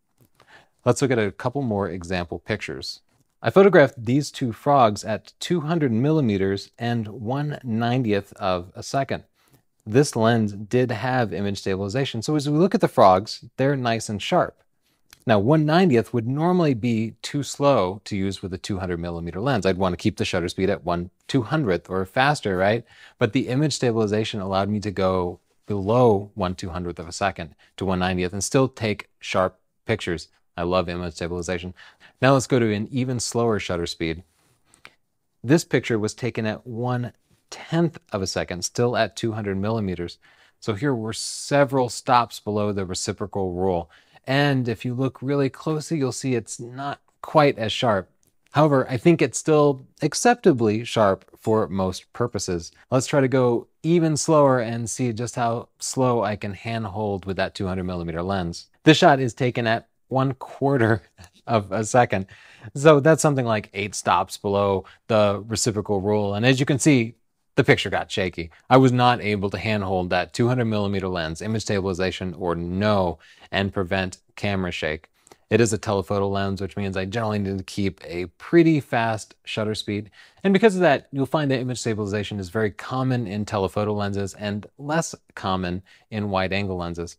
Let's look at a couple more example pictures. I photographed these 2 frogs at 200mm and 1/90th of a second. This lens did have image stabilization, so as we look at the frogs, they're nice and sharp. Now 1/90th would normally be too slow to use with a 200mm lens. I'd want to keep the shutter speed at 1/200th or faster, right? But the image stabilization allowed me to go below 1/200th of a second to 1/90th and still take sharp pictures. I love image stabilization. Now let's go to an even slower shutter speed. This picture was taken at 1/10th of a second, still at 200mm. So here we're several stops below the reciprocal rule. And if you look really closely, you'll see it's not quite as sharp. However, I think it's still acceptably sharp for most purposes. Let's try to go even slower and see just how slow I can handhold with that 200mm lens. This shot is taken at 1/4 of a second. So that's something like 8 stops below the reciprocal rule. And as you can see, the picture got shaky. I was not able to handhold that 200mm lens, image stabilization or no, and prevent camera shake. It is a telephoto lens, which means I generally need to keep a pretty fast shutter speed. And because of that, you'll find that image stabilization is very common in telephoto lenses and less common in wide-angle lenses.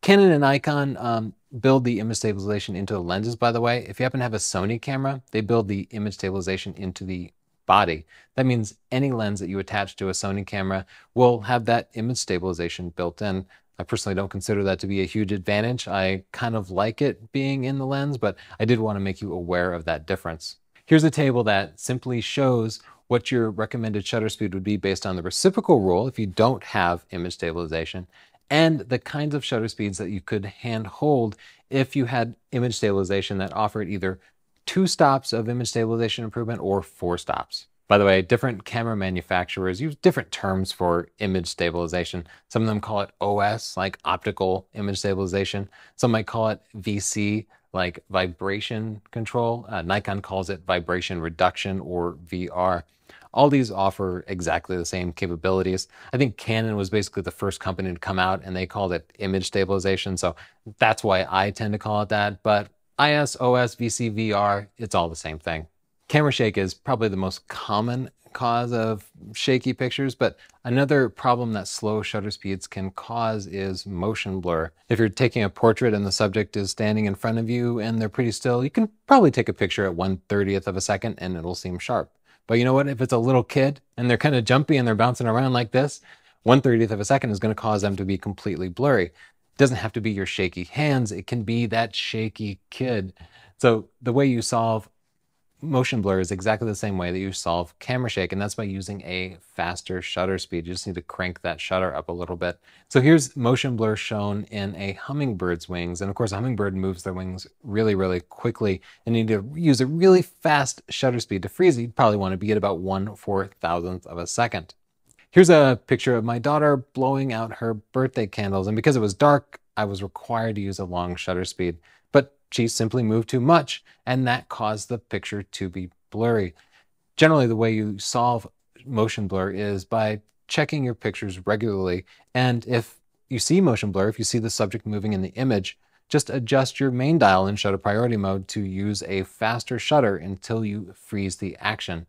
Canon and Nikon build the image stabilization into the lenses, by the way. If you happen to have a Sony camera, they build the image stabilization into the body. That means any lens that you attach to a Sony camera will have that image stabilization built in. I personally don't consider that to be a huge advantage. I kind of like it being in the lens, but I did want to make you aware of that difference. Here's a table that simply shows what your recommended shutter speed would be based on the reciprocal rule if you don't have image stabilization, and the kinds of shutter speeds that you could hand hold if you had image stabilization that offered either 2 stops of image stabilization improvement or 4 stops. By the way, different camera manufacturers use different terms for image stabilization. Some of them call it OS, like optical image stabilization. Some might call it VC, like vibration control. Nikon calls it vibration reduction, or VR. All these offer exactly the same capabilities. I think Canon was basically the first company to come out and they called it image stabilization. So that's why I tend to call it that. But IS, OS, VC, VR, it's all the same thing. Camera shake is probably the most common cause of shaky pictures, but another problem that slow shutter speeds can cause is motion blur. If you're taking a portrait and the subject is standing in front of you and they're pretty still, you can probably take a picture at 1/30th of a second and it'll seem sharp. But you know what? If it's a little kid and they're kind of jumpy and they're bouncing around like this, 1/30th of a second is going to cause them to be completely blurry. It doesn't have to be your shaky hands. It can be that shaky kid. So the way you solve motion blur is exactly the same way that you solve camera shake, and that's by using a faster shutter speed. You just need to crank that shutter up a little bit. So here's motion blur shown in a hummingbird's wings, and of course a hummingbird moves their wings really, really quickly, and you need to use a really fast shutter speed to freeze it. You'd probably want to be at about 1/4000th of a second. Here's a picture of my daughter blowing out her birthday candles, and because it was dark, I was required to use a long shutter speed, but she simply moved too much, and that caused the picture to be blurry. Generally, the way you solve motion blur is by checking your pictures regularly. And if you see motion blur, if you see the subject moving in the image, just adjust your main dial in shutter priority mode to use a faster shutter until you freeze the action.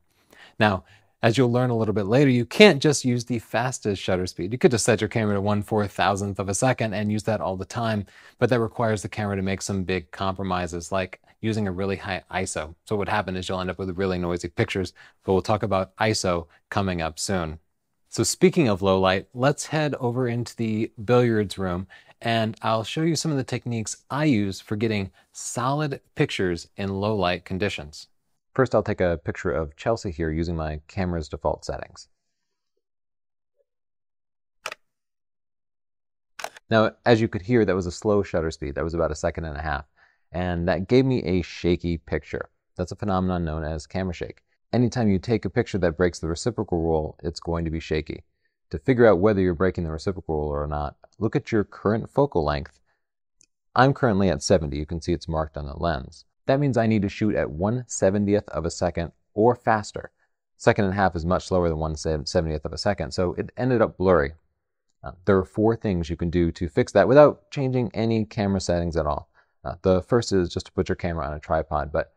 Now, as you'll learn a little bit later, you can't just use the fastest shutter speed. You could just set your camera to 1/4000th of a second and use that all the time, but that requires the camera to make some big compromises, like using a really high ISO. So what would happen is you'll end up with really noisy pictures, but we'll talk about ISO coming up soon. So speaking of low light, let's head over into the billiards room and I'll show you some of the techniques I use for getting solid pictures in low light conditions. First, I'll take a picture of Chelsea here using my camera's default settings. Now, as you could hear, that was a slow shutter speed. That was about 1.5 seconds. And that gave me a shaky picture. That's a phenomenon known as camera shake. Anytime you take a picture that breaks the reciprocal rule, it's going to be shaky. To figure out whether you're breaking the reciprocal rule or not, look at your current focal length. I'm currently at 70. You can see it's marked on the lens. That means I need to shoot at 1/70th of a second or faster. 1.5 seconds is much slower than 1/70th of a second, so it ended up blurry. There are 4 things you can do to fix that without changing any camera settings at all. The first is just to put your camera on a tripod, but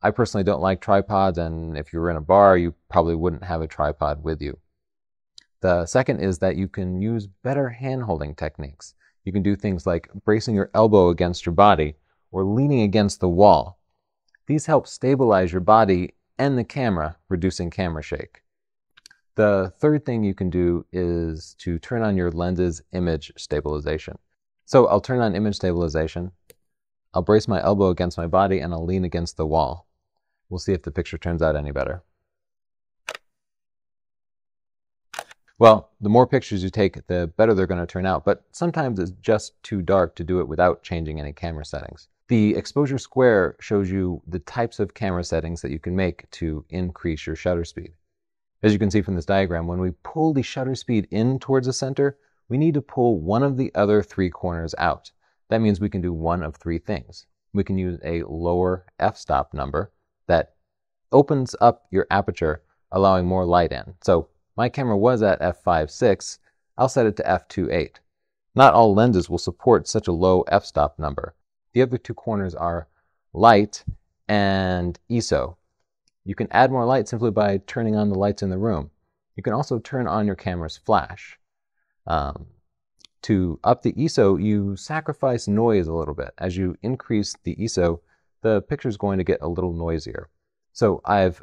I personally don't like tripods, and if you were in a bar, you probably wouldn't have a tripod with you. The second is that you can use better hand-holding techniques. You can do things like bracing your elbow against your body or leaning against the wall. These help stabilize your body and the camera, reducing camera shake. The third thing you can do is to turn on your lens's image stabilization. So I'll turn on image stabilization, I'll brace my elbow against my body, and I'll lean against the wall. We'll see if the picture turns out any better. Well, the more pictures you take, the better they're going to turn out, but sometimes it's just too dark to do it without changing any camera settings. The exposure square shows you the types of camera settings that you can make to increase your shutter speed. As you can see from this diagram, when we pull the shutter speed in towards the center, we need to pull one of the other 3 corners out. That means we can do one of 3 things. We can use a lower f-stop number that opens up your aperture, allowing more light in. So my camera was at f5.6, I'll set it to f2.8. Not all lenses will support such a low f-stop number. The other 2 corners are light and ISO. You can add more light simply by turning on the lights in the room. You can also turn on your camera's flash. To up the ISO, you sacrifice noise a little bit. As you increase the ISO, the picture is going to get a little noisier. So I've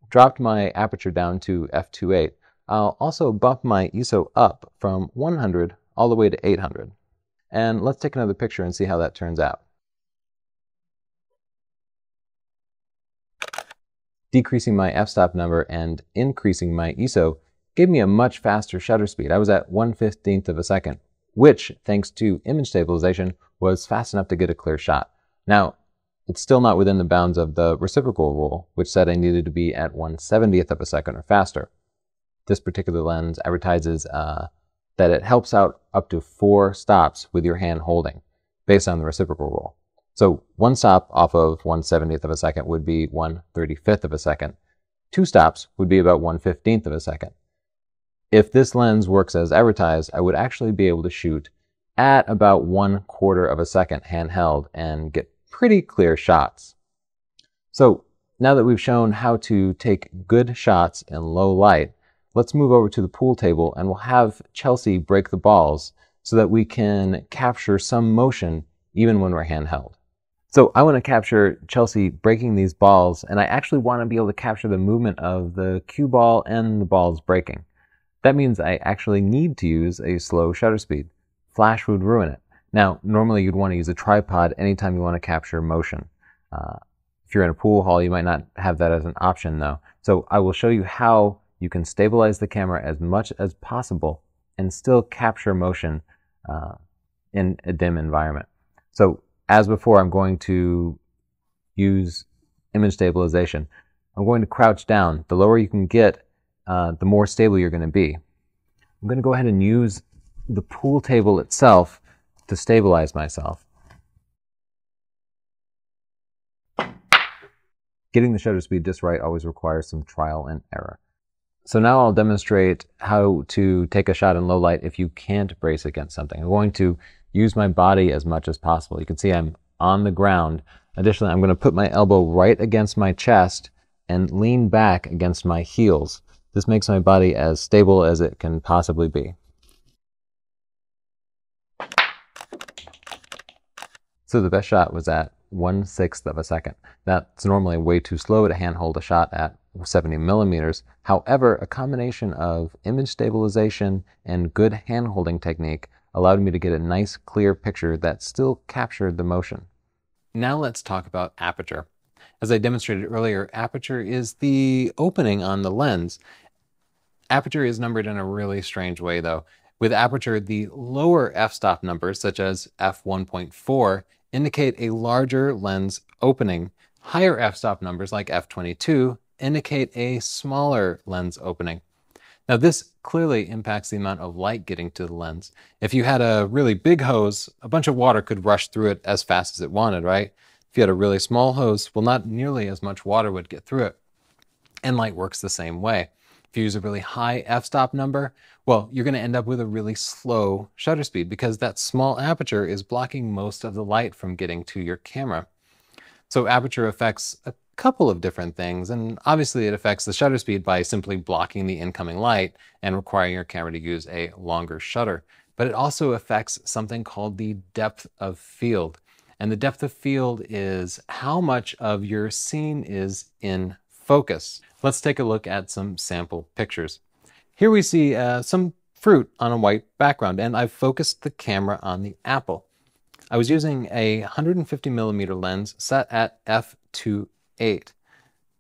dropped my aperture down to f2.8. I'll also bump my ISO up from 100 all the way to 800. And let's take another picture and see how that turns out. Decreasing my f-stop number and increasing my ISO gave me a much faster shutter speed. I was at 1/15th of a second, which, thanks to image stabilization, was fast enough to get a clear shot. Now, it's still not within the bounds of the reciprocal rule, which said I needed to be at 1/70th of a second or faster. This particular lens advertises that it helps out up to 4 stops with your hand holding, based on the reciprocal rule. So 1 stop off of 1/70th of a second would be 1/35th of a second. 2 stops would be about 1/15th of a second. If this lens works as advertised, I would actually be able to shoot at about 1/4 of a second handheld and get pretty clear shots. So now that we've shown how to take good shots in low light, let's move over to the pool table and we'll have Chelsea break the balls so that we can capture some motion even when we're handheld. So I want to capture Chelsea breaking these balls, and I actually want to be able to capture the movement of the cue ball and the balls breaking. That means I actually need to use a slow shutter speed. Flash would ruin it. Now, normally you'd want to use a tripod anytime you want to capture motion. If you're in a pool hall, you might not have that as an option though. So I will show you how you can stabilize the camera as much as possible and still capture motion in a dim environment. So as before, I'm going to use image stabilization. I'm going to crouch down. The lower you can get, the more stable you're going to be. I'm going to go ahead and use the pool table itself to stabilize myself. Getting the shutter speed just right always requires some trial and error. So now I'll demonstrate how to take a shot in low light if you can't brace against something. I'm going to use my body as much as possible. You can see I'm on the ground. Additionally, I'm going to put my elbow right against my chest and lean back against my heels. This makes my body as stable as it can possibly be. So the best shot was at 1/6 of a second. That's normally way too slow to handhold a shot at 70 millimeters. However, a combination of image stabilization and good hand-holding technique allowed me to get a nice clear picture that still captured the motion. Now let's talk about aperture. As I demonstrated earlier, aperture is the opening on the lens. Aperture is numbered in a really strange way though. With aperture, the lower f-stop numbers, such as f1.4, indicate a larger lens opening. Higher f-stop numbers, like f22, indicate a smaller lens opening. Now this clearly impacts the amount of light getting to the lens. If you had a really big hose, a bunch of water could rush through it as fast as it wanted, right? If you had a really small hose, well, not nearly as much water would get through it. And light works the same way. If you use a really high f-stop number, well, you're going to end up with a really slow shutter speed because that small aperture is blocking most of the light from getting to your camera. So aperture affects a couple of different things, and obviously it affects the shutter speed by simply blocking the incoming light and requiring your camera to use a longer shutter. But it also affects something called the depth of field. And the depth of field is how much of your scene is in focus. Let's take a look at some sample pictures. Here we see some fruit on a white background, and I've focused the camera on the apple. I was using a 150 millimeter lens set at f2.8.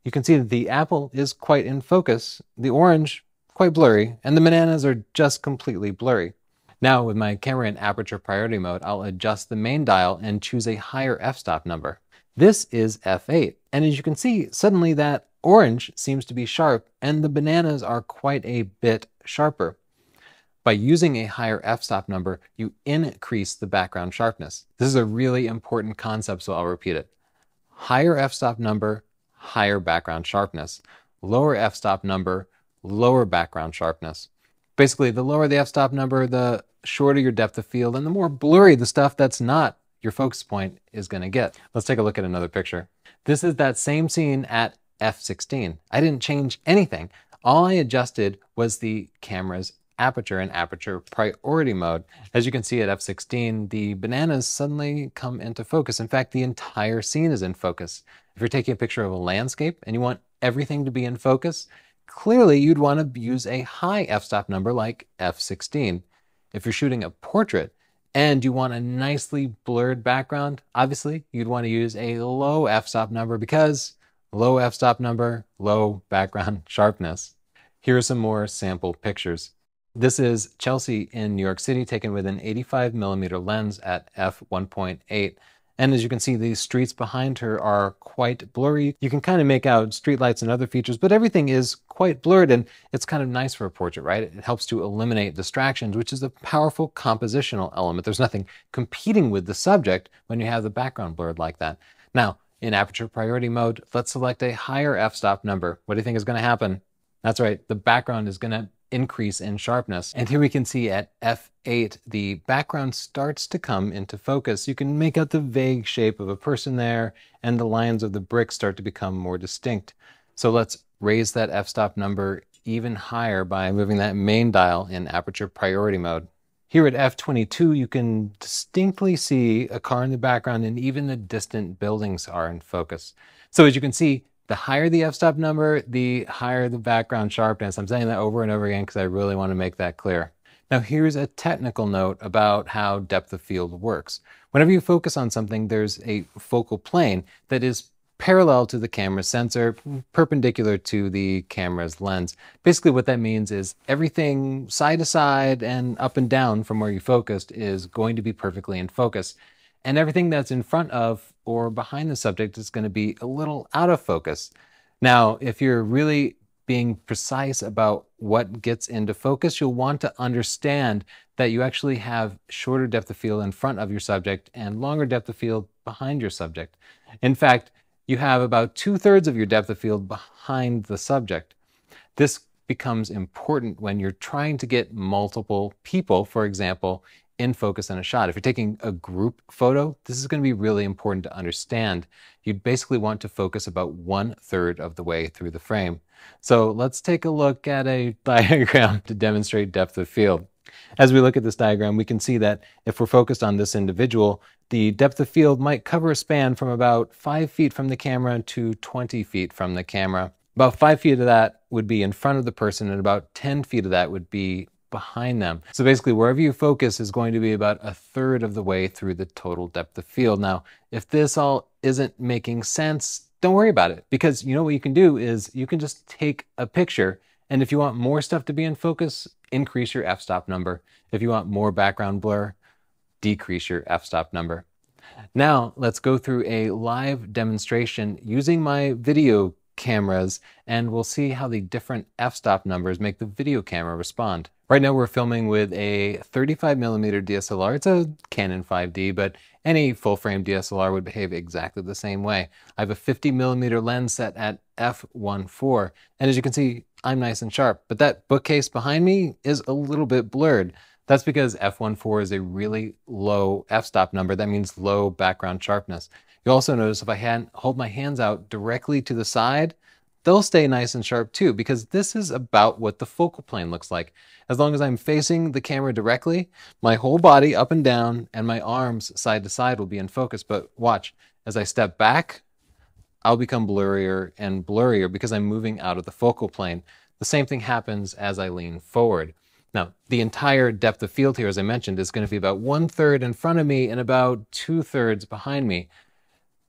You can see that the apple is quite in focus, the orange quite blurry, and the bananas are just completely blurry. Now with my camera in aperture priority mode, I'll adjust the main dial and choose a higher f-stop number. This is f8, and as you can see, suddenly that orange seems to be sharp and the bananas are quite a bit sharper. By using a higher f-stop number, you increase the background sharpness. This is a really important concept, so I'll repeat it. Higher f-stop number, higher background sharpness. Lower f-stop number, lower background sharpness. Basically, the lower the f-stop number, the shorter your depth of field, and the more blurry the stuff that's not your focus point is going to get. Let's take a look at another picture. This is that same scene at f16. I didn't change anything. All I adjusted was the camera's aperture and aperture priority mode. As you can see at f16, the bananas suddenly come into focus. In fact, the entire scene is in focus. If you're taking a picture of a landscape and you want everything to be in focus, clearly you'd want to use a high f-stop number like f16. If you're shooting a portrait and you want a nicely blurred background, obviously you'd want to use a low f-stop number because low f-stop number, low background sharpness. Here are some more sample pictures. This is Chelsea in New York City taken with an 85 millimeter lens at f1.8. And as you can see, these streets behind her are quite blurry. You can kind of make out streetlights and other features, but everything is quite blurred, and it's kind of nice for a portrait, right? It helps to eliminate distractions, which is a powerful compositional element. There's nothing competing with the subject when you have the background blurred like that. Now, in aperture priority mode, let's select a higher f-stop number. What do you think is going to happen? That's right, the background is going to increase in sharpness. And here we can see at f8, the background starts to come into focus. You can make out the vague shape of a person there, and the lines of the brick start to become more distinct. So let's raise that f-stop number even higher by moving that main dial in aperture priority mode. Here at f22, you can distinctly see a car in the background, and even the distant buildings are in focus. So as you can see, the higher the f-stop number, the higher the background sharpness. I'm saying that over and over again because I really want to make that clear. Now here's a technical note about how depth of field works. Whenever you focus on something, there's a focal plane that is parallel to the camera's sensor, perpendicular to the camera's lens. Basically what that means is everything side to side and up and down from where you focused is going to be perfectly in focus. And everything that's in front of or behind the subject is going to be a little out of focus. Now, if you're really being precise about what gets into focus, you'll want to understand that you actually have shorter depth of field in front of your subject and longer depth of field behind your subject. In fact, you have about 2/3 of your depth of field behind the subject. This becomes important when you're trying to get multiple people, for example, in focus in a shot. If you're taking a group photo, this is going to be really important to understand. You'd basically want to focus about 1/3 of the way through the frame. So let's take a look at a diagram to demonstrate depth of field. As we look at this diagram, we can see that if we're focused on this individual, the depth of field might cover a span from about 5 feet from the camera to 20 feet from the camera. About 5 feet of that would be in front of the person, and about 10 feet of that would be behind them. So basically, wherever you focus is going to be about 1/3 of the way through the total depth of field. Now, if this all isn't making sense, don't worry about it, because you know what you can do is you can just take a picture, and if you want more stuff to be in focus, increase your f-stop number. If you want more background blur, decrease your f-stop number. Now, let's go through a live demonstration using my video cameras, and we'll see how the different f-stop numbers make the video camera respond. Right now we're filming with a 35mm DSLR. It's a Canon 5D, but any full-frame DSLR would behave exactly the same way. I have a 50mm lens set at f1.4, and as you can see, I'm nice and sharp, but that bookcase behind me is a little bit blurred. That's because f1.4 is a really low f-stop number. That means low background sharpness. You'll also notice if I hold my hands out directly to the side, they'll stay nice and sharp too, because this is about what the focal plane looks like. As long as I'm facing the camera directly, my whole body up and down and my arms side to side will be in focus. But watch, as I step back, I'll become blurrier and blurrier because I'm moving out of the focal plane. The same thing happens as I lean forward. Now, the entire depth of field here, as I mentioned, is going to be about 1/3 in front of me and about 2/3 behind me.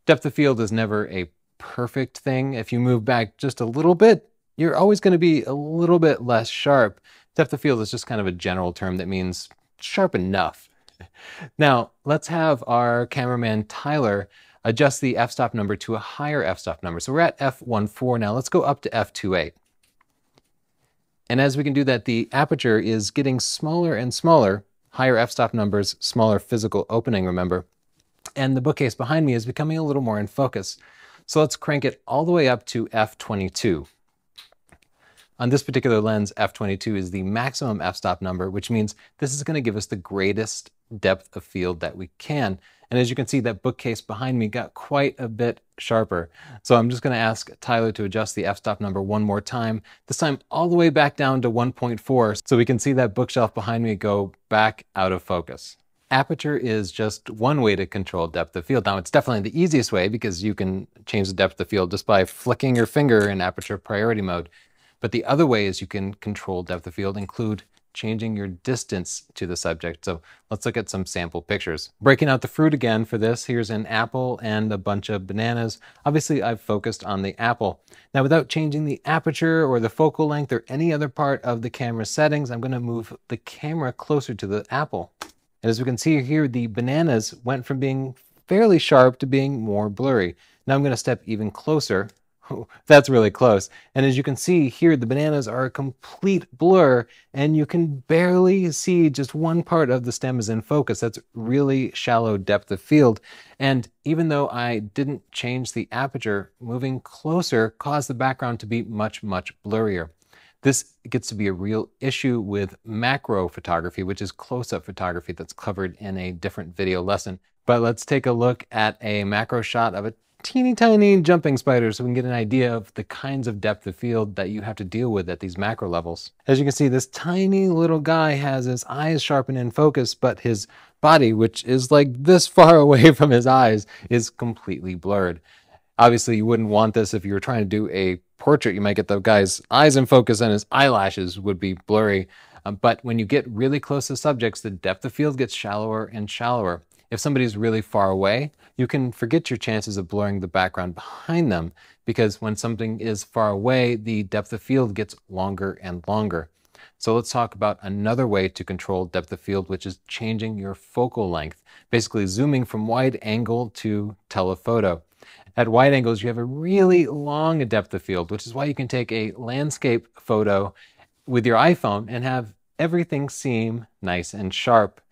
Depth of field is never a perfect thing. If you move back just a little bit, you're always going to be a little bit less sharp. Depth of field is just kind of a general term that means sharp enough. Now, let's have our cameraman Tyler adjust the f-stop number to a higher f-stop number. So we're at f1.4 now. Let's go up to f2.8. And as we can do that, the aperture is getting smaller and smaller. Higher f-stop numbers, smaller physical opening, remember. And the bookcase behind me is becoming a little more in focus. So let's crank it all the way up to f22. On this particular lens, f22 is the maximum f-stop number, which means this is going to give us the greatest depth of field that we can. And as you can see, that bookcase behind me got quite a bit sharper. So I'm just going to ask Tyler to adjust the f-stop number one more time, this time all the way back down to 1.4, so we can see that bookshelf behind me go back out of focus. Aperture is just one way to control depth of field. Now, it's definitely the easiest way because you can change the depth of field just by flicking your finger in aperture priority mode. But the other ways you can control depth of field include changing your distance to the subject. So let's look at some sample pictures. Breaking out the fruit again for this, here's an apple and a bunch of bananas. Obviously, I've focused on the apple. Now, without changing the aperture or the focal length or any other part of the camera settings, I'm going to move the camera closer to the apple. And as we can see here, the bananas went from being fairly sharp to being more blurry. Now I'm going to step even closer. That's really close. And as you can see here, the bananas are a complete blur, and you can barely see just one part of the stem is in focus. That's really shallow depth of field. And even though I didn't change the aperture, moving closer caused the background to be much, much blurrier. This gets to be a real issue with macro photography, which is close-up photography that's covered in a different video lesson. But let's take a look at a macro shot of a teeny tiny jumping spider so we can get an idea of the kinds of depth of field that you have to deal with at these macro levels. As you can see, this tiny little guy has his eyes sharpened in focus, but his body, which is like this far away from his eyes, is completely blurred. Obviously, you wouldn't want this if you were trying to do a portrait. You might get the guy's eyes in focus and his eyelashes would be blurry. But when you get really close to subjects, the depth of field gets shallower and shallower. If somebody's really far away, you can forget your chances of blurring the background behind them, because when something is far away, the depth of field gets longer and longer. So let's talk about another way to control depth of field, which is changing your focal length, basically zooming from wide angle to telephoto. At wide angles, you have a really long depth of field, which is why you can take a landscape photo with your iPhone and have everything seem nice and sharp.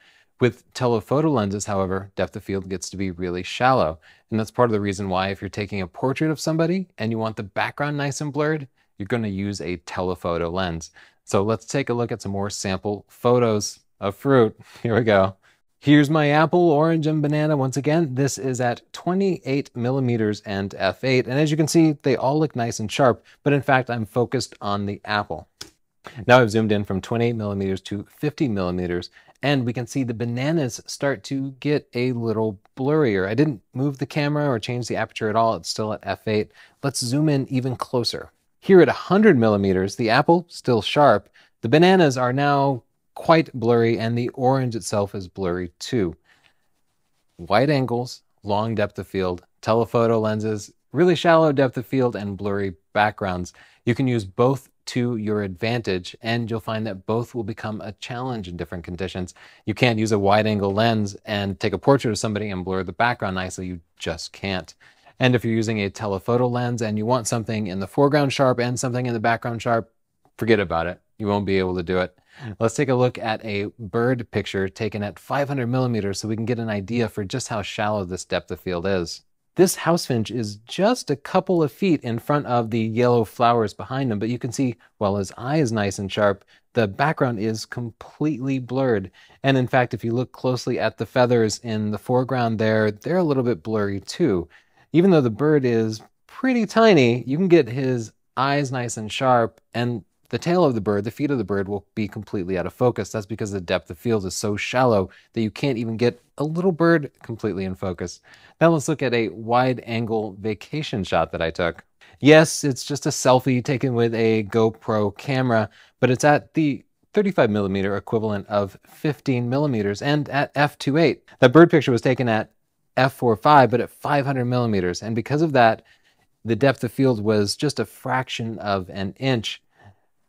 With telephoto lenses, however, depth of field gets to be really shallow. And that's part of the reason why if you're taking a portrait of somebody and you want the background nice and blurred, you're going to use a telephoto lens. So let's take a look at some more sample photos of fruit. Here we go. Here's my apple, orange, and banana. Once again, this is at 28 millimeters and f8. And as you can see, they all look nice and sharp, but in fact, I'm focused on the apple. Now I've zoomed in from 28 millimeters to 50 millimeters, and we can see the bananas start to get a little blurrier. I didn't move the camera or change the aperture at all. It's still at f8. Let's zoom in even closer. Here at 100 millimeters, the apple still sharp. The bananas are now quite blurry, and the orange itself is blurry too. Wide angles, long depth of field, telephoto lenses, really shallow depth of field, and blurry backgrounds. You can use both to your advantage, and you'll find that both will become a challenge in different conditions. You can't use a wide angle lens and take a portrait of somebody and blur the background nicely. You just can't. And if you're using a telephoto lens and you want something in the foreground sharp and something in the background sharp, forget about it. You won't be able to do it. Let's take a look at a bird picture taken at 500 millimeters so we can get an idea for just how shallow this depth of field is. This housefinch is just a couple of feet in front of the yellow flowers behind him, but you can see while his eye is nice and sharp, the background is completely blurred. And in fact, if you look closely at the feathers in the foreground there, they're a little bit blurry too. Even though the bird is pretty tiny, you can get his eyes nice and sharp, and the tail of the bird, the feet of the bird, will be completely out of focus. That's because the depth of field is so shallow that you can't even get a little bird completely in focus. Now let's look at a wide angle vacation shot that I took. Yes, it's just a selfie taken with a GoPro camera, but it's at the 35 millimeter equivalent of 15 millimeters and at f2.8. That bird picture was taken at f4.5, but at 500 millimeters. And because of that, the depth of field was just a fraction of an inch.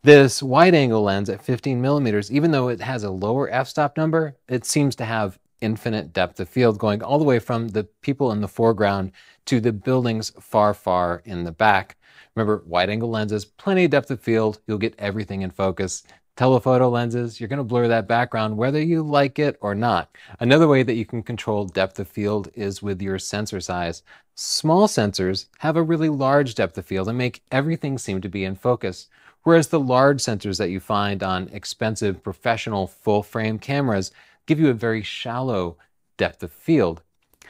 This wide angle lens at 15 millimeters, even though it has a lower f-stop number, it seems to have infinite depth of field going all the way from the people in the foreground to the buildings far, far in the back. Remember, wide angle lenses, plenty of depth of field, you'll get everything in focus. Telephoto lenses, you're going to blur that background whether you like it or not. Another way that you can control depth of field is with your sensor size. Small sensors have a really large depth of field and make everything seem to be in focus. Whereas the large sensors that you find on expensive professional full-frame cameras give you a very shallow depth of field.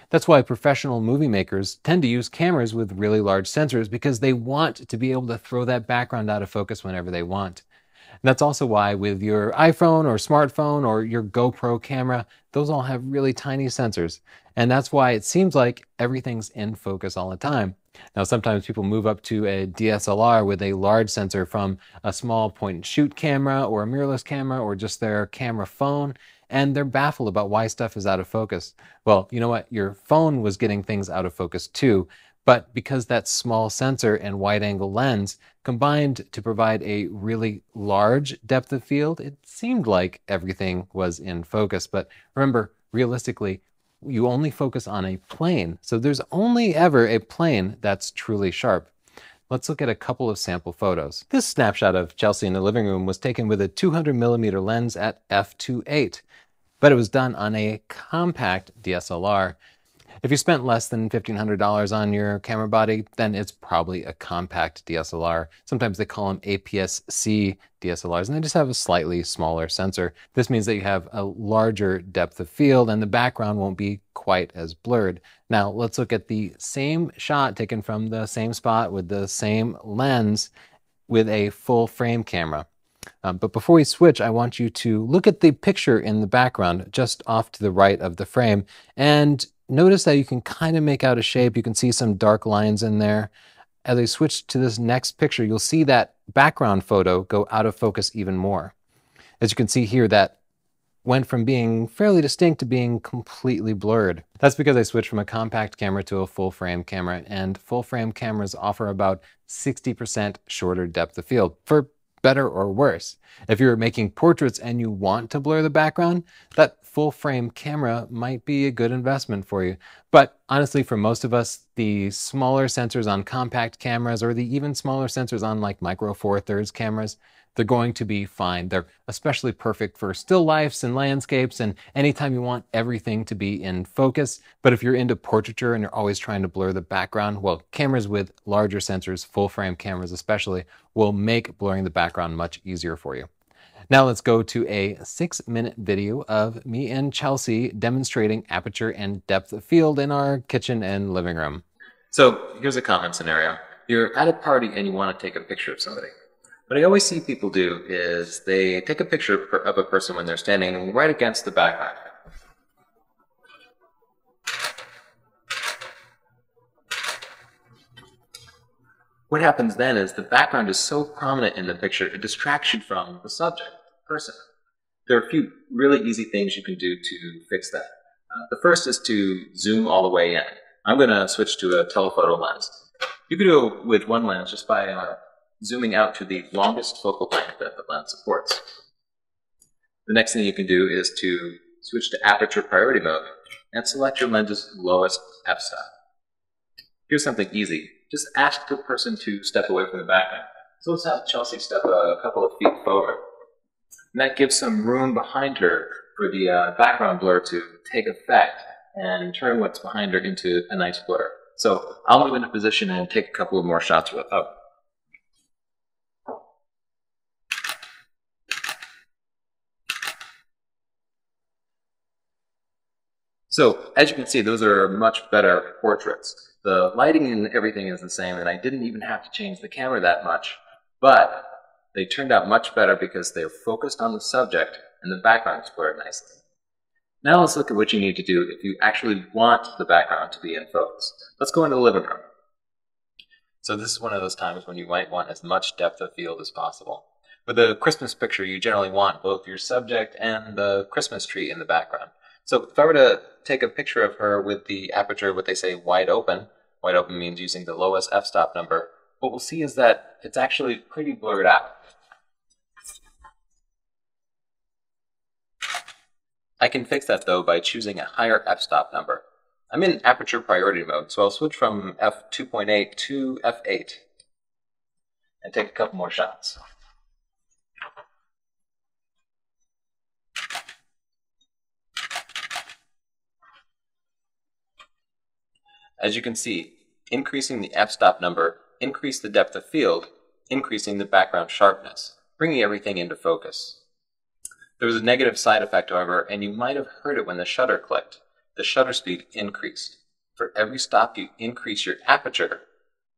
That's why professional movie makers tend to use cameras with really large sensors, because they want to be able to throw that background out of focus whenever they want. And that's also why with your iPhone or smartphone or your GoPro camera, those all have really tiny sensors. And that's why it seems like everything's in focus all the time. Now, sometimes people move up to a DSLR with a large sensor from a small point-and-shoot camera or a mirrorless camera or just their camera phone, and they're baffled about why stuff is out of focus. Well, you know what? Your phone was getting things out of focus too, but because that small sensor and wide-angle lens combined to provide a really large depth of field, it seemed like everything was in focus. But remember, realistically, you only focus on a plane. So there's only ever a plane that's truly sharp. Let's look at a couple of sample photos. This snapshot of Chelsea in the living room was taken with a 200 millimeter lens at f2.8, but it was done on a compact DSLR. If you spent less than $1,500 on your camera body, then it's probably a compact DSLR. Sometimes they call them APS-C DSLRs, and they just have a slightly smaller sensor. This means that you have a larger depth of field and the background won't be quite as blurred. Now let's look at the same shot taken from the same spot with the same lens with a full frame camera. But before we switch, I want you to look at the picture in the background just off to the right of the frame, and notice that you can kind of make out a shape. You can see some dark lines in there. As I switch to this next picture, you'll see that background photo go out of focus even more. As you can see here, that went from being fairly distinct to being completely blurred. That's because I switched from a compact camera to a full frame camera, and full frame cameras offer about 60% shorter depth of field, for better or worse. If you're making portraits and you want to blur the background, that full frame camera might be a good investment for you. But honestly, for most of us, the smaller sensors on compact cameras or the even smaller sensors on like Micro Four Thirds cameras, they're going to be fine. They're especially perfect for still lifes and landscapes and anytime you want everything to be in focus. But if you're into portraiture and you're always trying to blur the background, well, cameras with larger sensors, full frame cameras especially, will make blurring the background much easier for you. Now let's go to a 6-minute video of me and Chelsea demonstrating aperture and depth of field in our kitchen and living room. So here's a common scenario. You're at a party and you want to take a picture of somebody. What I always see people do is they take a picture of a person when they're standing right against the background. What happens then is the background is so prominent in the picture, it distracts you from the subject, the person. There are a few really easy things you can do to fix that. The first is to zoom all the way in. I'm going to switch to a telephoto lens. You can do it with one lens just by zooming out to the longest focal length that the lens supports. The next thing you can do is to switch to aperture priority mode and select your lens's lowest f-stop. Here's something easy. Just ask the person to step away from the background. So let's have Chelsea step a couple of feet forward. And that gives some room behind her for the background blur to take effect and turn what's behind her into a nice blur. So I'll move into position and take a couple of more shots with her. So, as you can see, those are much better portraits. The lighting and everything is the same, and I didn't even have to change the camera that much, but they turned out much better because they're focused on the subject and the background is blurred nicely. Now let's look at what you need to do if you actually want the background to be in focus. Let's go into the living room. So this is one of those times when you might want as much depth of field as possible. With a Christmas picture, you generally want both your subject and the Christmas tree in the background. So if I were to take a picture of her with the aperture, what they say, wide open means using the lowest f-stop number, what we'll see is that it's actually pretty blurred out. I can fix that though by choosing a higher f-stop number. I'm in aperture priority mode, so I'll switch from f2.8 to f8 and take a couple more shots. As you can see, increasing the f-stop number increased the depth of field, increasing the background sharpness, bringing everything into focus. There was a negative side effect, however, and you might have heard it when the shutter clicked. The shutter speed increased. For every stop you increase your aperture,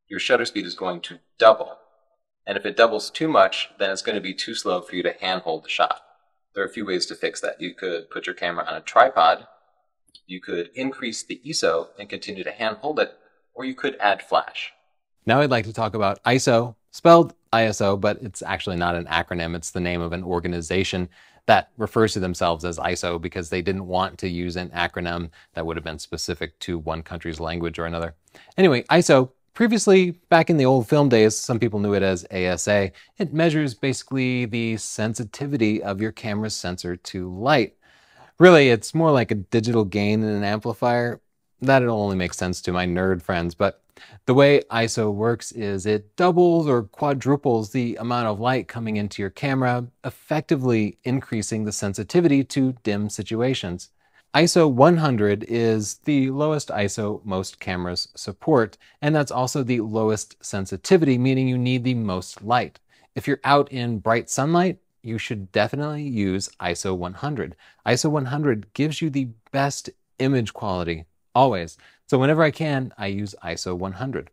your shutter speed is going to double. And if it doubles too much, then it's going to be too slow for you to handhold the shot. There are a few ways to fix that. You could put your camera on a tripod, you could increase the ISO and continue to handhold it, or you could add flash. Now I'd like to talk about ISO, spelled ISO, but it's actually not an acronym. It's the name of an organization that refers to themselves as ISO because they didn't want to use an acronym that would have been specific to one country's language or another. Anyway, ISO, previously, back in the old film days, some people knew it as ASA. It measures basically the sensitivity of your camera's sensor to light. Really, it's more like a digital gain in an amplifier. That'll only make sense to my nerd friends, but the way ISO works is it doubles or quadruples the amount of light coming into your camera, effectively increasing the sensitivity to dim situations. ISO 100 is the lowest ISO most cameras support, and that's also the lowest sensitivity, meaning you need the most light. If you're out in bright sunlight, you should definitely use ISO 100. ISO 100 gives you the best image quality, always. So whenever I can, I use ISO 100.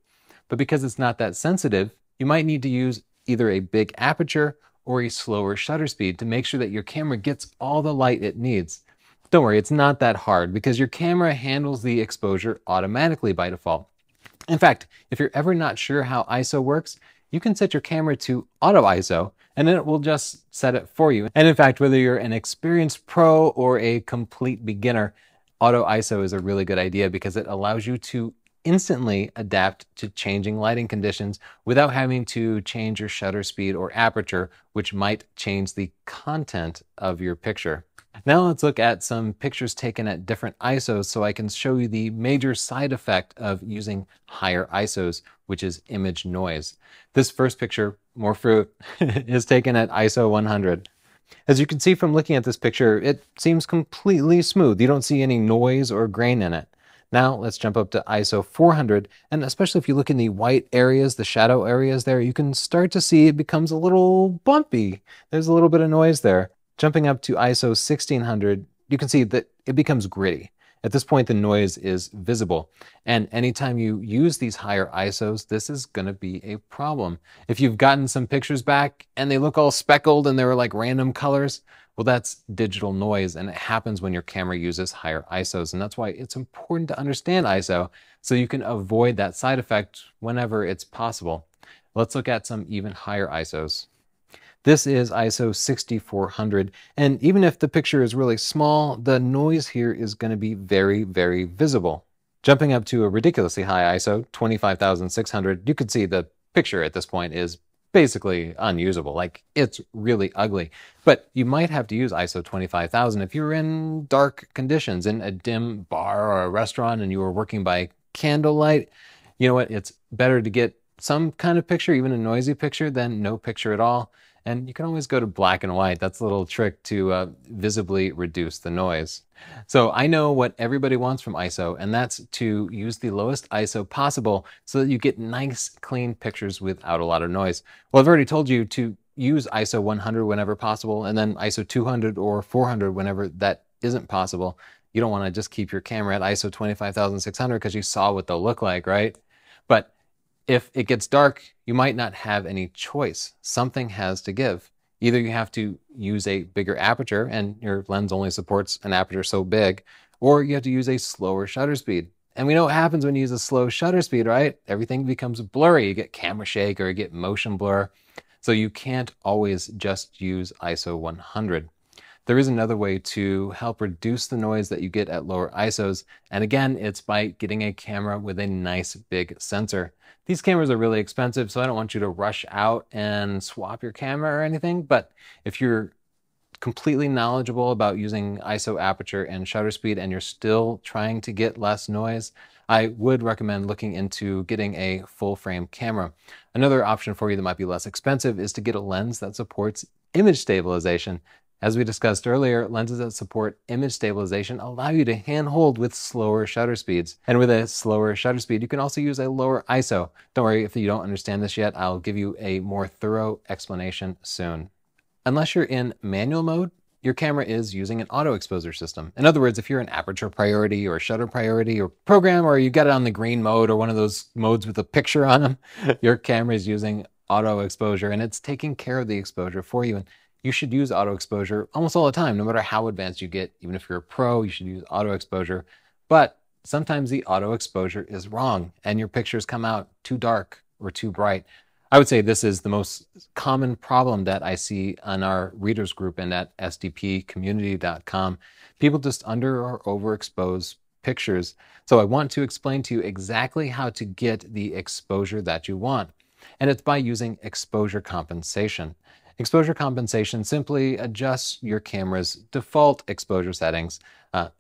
But because it's not that sensitive, you might need to use either a big aperture or a slower shutter speed to make sure that your camera gets all the light it needs. Don't worry, it's not that hard because your camera handles the exposure automatically by default. In fact, if you're ever not sure how ISO works, you can set your camera to auto ISO and then it will just set it for you. And in fact, whether you're an experienced pro or a complete beginner, auto ISO is a really good idea because it allows you to instantly adapt to changing lighting conditions without having to change your shutter speed or aperture, which might change the content of your picture. Now let's look at some pictures taken at different ISOs so I can show you the major side effect of using higher ISOs, which is image noise. This first picture more fruit, is taken at ISO 100. As you can see from looking at this picture, it seems completely smooth. You don't see any noise or grain in it. Now let's jump up to ISO 400, and especially if you look in the white areas, the shadow areas there, you can start to see it becomes a little bumpy. There's a little bit of noise there. Jumping up to ISO 1600, you can see that it becomes gritty. At this point, the noise is visible. And anytime you use these higher ISOs, this is going to be a problem. If you've gotten some pictures back and they look all speckled and they're like random colors, well, that's digital noise, and it happens when your camera uses higher ISOs. And that's why it's important to understand ISO so you can avoid that side effect whenever it's possible. Let's look at some even higher ISOs. This is ISO 6400, and even if the picture is really small, the noise here is going to be very, very visible. Jumping up to a ridiculously high ISO, 25,600, you can see the picture at this point is basically unusable. Like, it's really ugly. But you might have to use ISO 25,000 if you're in dark conditions, in a dim bar or a restaurant, and you were working by candlelight. You know what? It's better to get some kind of picture, even a noisy picture, than no picture at all. And you can always go to black and white. That's a little trick to visibly reduce the noise. So I know what everybody wants from ISO, and that's to use the lowest ISO possible so that you get nice, clean pictures without a lot of noise. Well, I've already told you to use ISO 100 whenever possible, and then ISO 200 or 400 whenever that isn't possible. You don't want to just keep your camera at ISO 25,600 because you saw what they'll look like, right? But if it gets dark, you might not have any choice. Something has to give. Either you have to use a bigger aperture, and your lens only supports an aperture so big, or you have to use a slower shutter speed. And we know what happens when you use a slow shutter speed, right? Everything becomes blurry. You get camera shake or you get motion blur. So you can't always just use ISO 100. There is another way to help reduce the noise that you get at lower ISOs. And again, it's by getting a camera with a nice big sensor. These cameras are really expensive, so I don't want you to rush out and swap your camera or anything. But if you're completely knowledgeable about using ISO aperture and shutter speed and you're still trying to get less noise, I would recommend looking into getting a full frame camera. Another option for you that might be less expensive is to get a lens that supports image stabilization. As we discussed earlier, lenses that support image stabilization allow you to handhold with slower shutter speeds. And with a slower shutter speed, you can also use a lower ISO. Don't worry if you don't understand this yet, I'll give you a more thorough explanation soon. Unless you're in manual mode, your camera is using an auto exposure system. In other words, if you're an aperture priority or shutter priority or program, or you got it on the green mode or one of those modes with a picture on them, your camera is using auto exposure and it's taking care of the exposure for you. And you should use auto exposure almost all the time, no matter how advanced you get. Even if you're a pro, you should use auto exposure. But sometimes the auto exposure is wrong and your pictures come out too dark or too bright. I would say this is the most common problem that I see on our readers group and at sdpcommunity.com. People just under or overexpose pictures. So I want to explain to you exactly how to get the exposure that you want. And it's by using exposure compensation. Exposure compensation simply adjusts your camera's default exposure settings.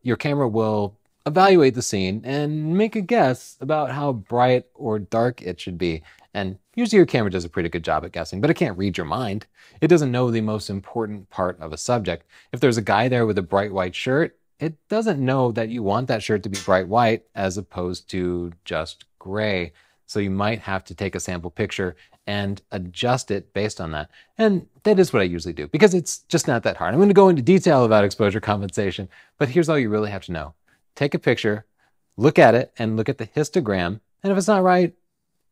Your camera will evaluate the scene and make a guess about how bright or dark it should be. And usually your camera does a pretty good job at guessing, but it can't read your mind. It doesn't know the most important part of a subject. If there's a guy there with a bright white shirt, it doesn't know that you want that shirt to be bright white as opposed to just gray. So you might have to take a sample picture and adjust it based on that. And that is what I usually do because it's just not that hard. I'm going to go into detail about exposure compensation, but here's all you really have to know. Take a picture, look at it, and look at the histogram. And if it's not right,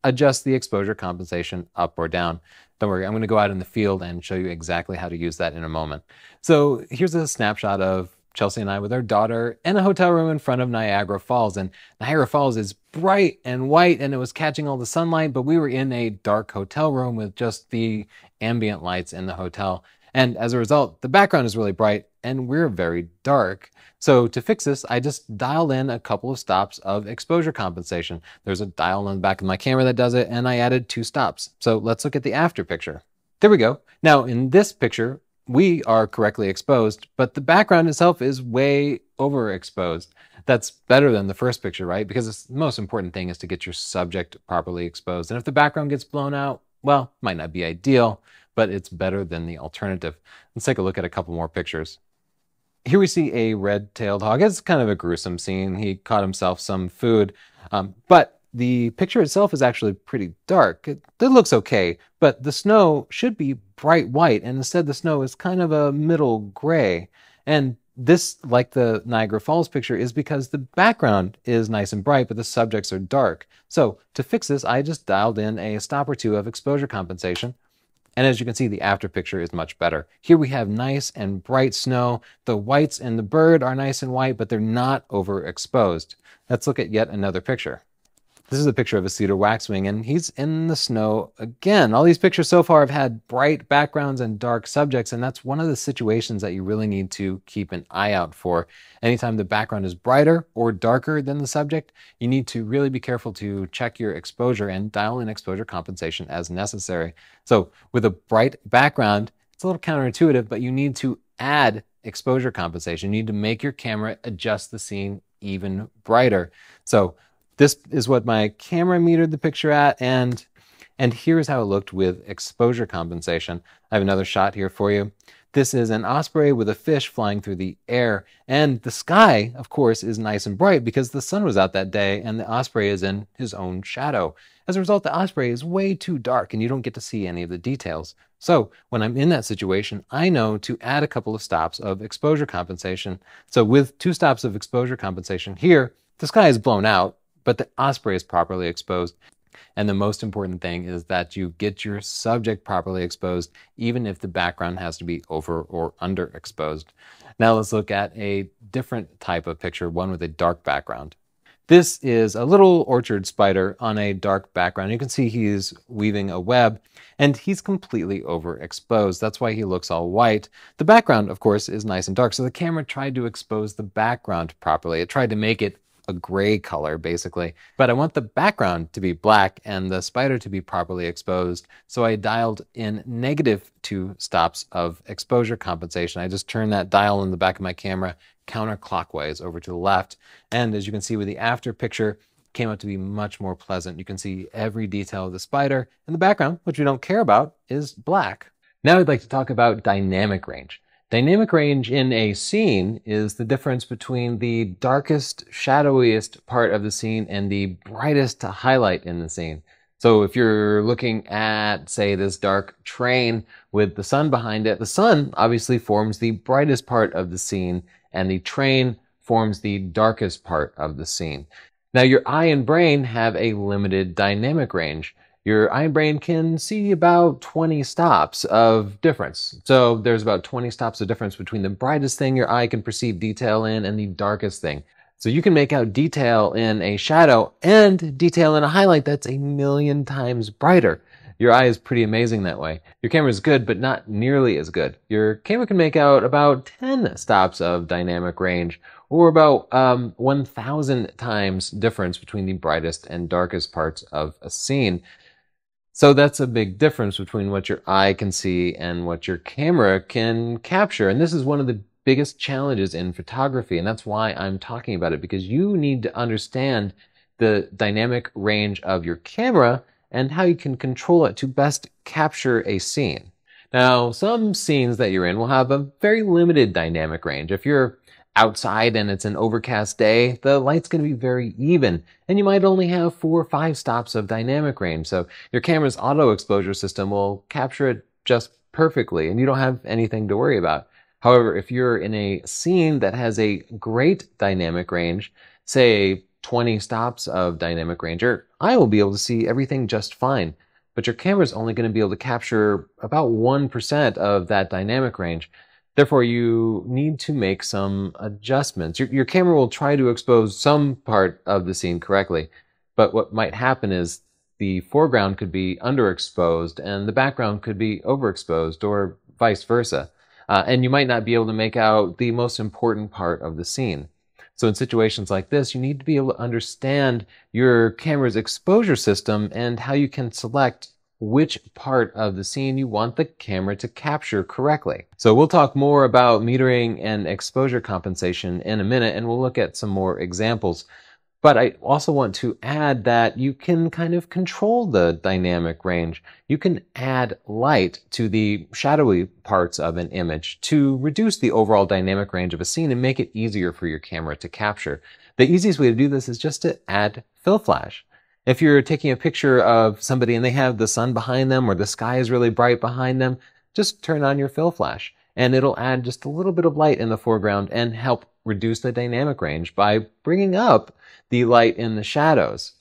adjust the exposure compensation up or down. Don't worry, I'm going to go out in the field and show you exactly how to use that in a moment. So here's a snapshot of Chelsea and I with our daughter in a hotel room in front of Niagara Falls. And Niagara Falls is bright and white and it was catching all the sunlight, but we were in a dark hotel room with just the ambient lights in the hotel. And as a result, the background is really bright and we're very dark. So to fix this, I just dialed in a couple of stops of exposure compensation. There's a dial on the back of my camera that does it, and I added 2 stops. So let's look at the after picture. There we go. Now in this picture, we are correctly exposed, but the background itself is way overexposed. That's better than the first picture, right? Because the most important thing is to get your subject properly exposed. And if the background gets blown out, well, might not be ideal, but it's better than the alternative. Let's take a look at a couple more pictures. Here we see a red-tailed hog. It's kind of a gruesome scene. He caught himself some food, but the picture itself is actually pretty dark. It looks okay, but the snow should be bright white, and instead the snow is kind of a middle gray. And this, like the Niagara Falls picture, is because the background is nice and bright, but the subjects are dark. So to fix this, I just dialed in a stop or two of exposure compensation. And as you can see, the after picture is much better. Here we have nice and bright snow. The whites in the bird are nice and white, but they're not overexposed. Let's look at yet another picture. This is a picture of a cedar waxwing, and he's in the snow again. All these pictures so far have had bright backgrounds and dark subjects, and that's one of the situations that you really need to keep an eye out for. Anytime the background is brighter or darker than the subject, you need to really be careful to check your exposure and dial in exposure compensation as necessary. So with a bright background, it's a little counterintuitive, but you need to add exposure compensation. You need to make your camera adjust the scene even brighter. So this is what my camera metered the picture at, and here's how it looked with exposure compensation. I have another shot here for you. This is an osprey with a fish flying through the air, and the sky, of course, is nice and bright because the sun was out that day and the osprey is in his own shadow. As a result, the osprey is way too dark and you don't get to see any of the details. So when I'm in that situation, I know to add a couple of stops of exposure compensation. So with 2 stops of exposure compensation here, the sky is blown out, but the osprey is properly exposed. And the most important thing is that you get your subject properly exposed, even if the background has to be over or underexposed. Now let's look at a different type of picture, one with a dark background. This is a little orchard spider on a dark background. You can see he's weaving a web, and he's completely overexposed. That's why he looks all white. The background, of course, is nice and dark, so the camera tried to expose the background properly. It tried to make it a gray color, basically. But I want the background to be black and the spider to be properly exposed, so I dialed in -2 stops of exposure compensation. I just turned that dial in the back of my camera counterclockwise over to the left, and as you can see with the after picture, it came out to be much more pleasant. You can see every detail of the spider, and the background, which we don't care about, is black. Now I'd like to talk about dynamic range. Dynamic range in a scene is the difference between the darkest, shadowiest part of the scene and the brightest highlight in the scene. So if you're looking at, say, this dark train with the sun behind it, the sun obviously forms the brightest part of the scene, and the train forms the darkest part of the scene. Now, your eye and brain have a limited dynamic range. Your eye and brain can see about 20 stops of difference. So there's about 20 stops of difference between the brightest thing your eye can perceive detail in and the darkest thing. So you can make out detail in a shadow and detail in a highlight that's 1,000,000 times brighter. Your eye is pretty amazing that way. Your camera is good, but not nearly as good. Your camera can make out about 10 stops of dynamic range, or about 1,000 times difference between the brightest and darkest parts of a scene. So that's a big difference between what your eye can see and what your camera can capture. And this is one of the biggest challenges in photography, and that's why I'm talking about it, because you need to understand the dynamic range of your camera and how you can control it to best capture a scene. Now, some scenes that you're in will have a very limited dynamic range. If you're outside and it's an overcast day, the light's going to be very even, and you might only have 4 or 5 stops of dynamic range. So your camera's auto exposure system will capture it just perfectly, and you don't have anything to worry about. However, if you're in a scene that has a great dynamic range, say 20 stops of dynamic range, your eye will be able to see everything just fine, but your camera's only going to be able to capture about 1% of that dynamic range. Therefore, you need to make some adjustments. Your camera will try to expose some part of the scene correctly, but what might happen is the foreground could be underexposed and the background could be overexposed, or vice versa. And you might not be able to make out the most important part of the scene. So in situations like this, you need to be able to understand your camera's exposure system and how you can select which part of the scene you want the camera to capture correctly. So we'll talk more about metering and exposure compensation in a minute, and we'll look at some more examples. But I also want to add that you can kind of control the dynamic range. You can add light to the shadowy parts of an image to reduce the overall dynamic range of a scene and make it easier for your camera to capture. The easiest way to do this is just to add fill flash. If you're taking a picture of somebody and they have the sun behind them or the sky is really bright behind them, just turn on your fill flash and it'll add just a little bit of light in the foreground and help reduce the dynamic range by bringing up the light in the shadows.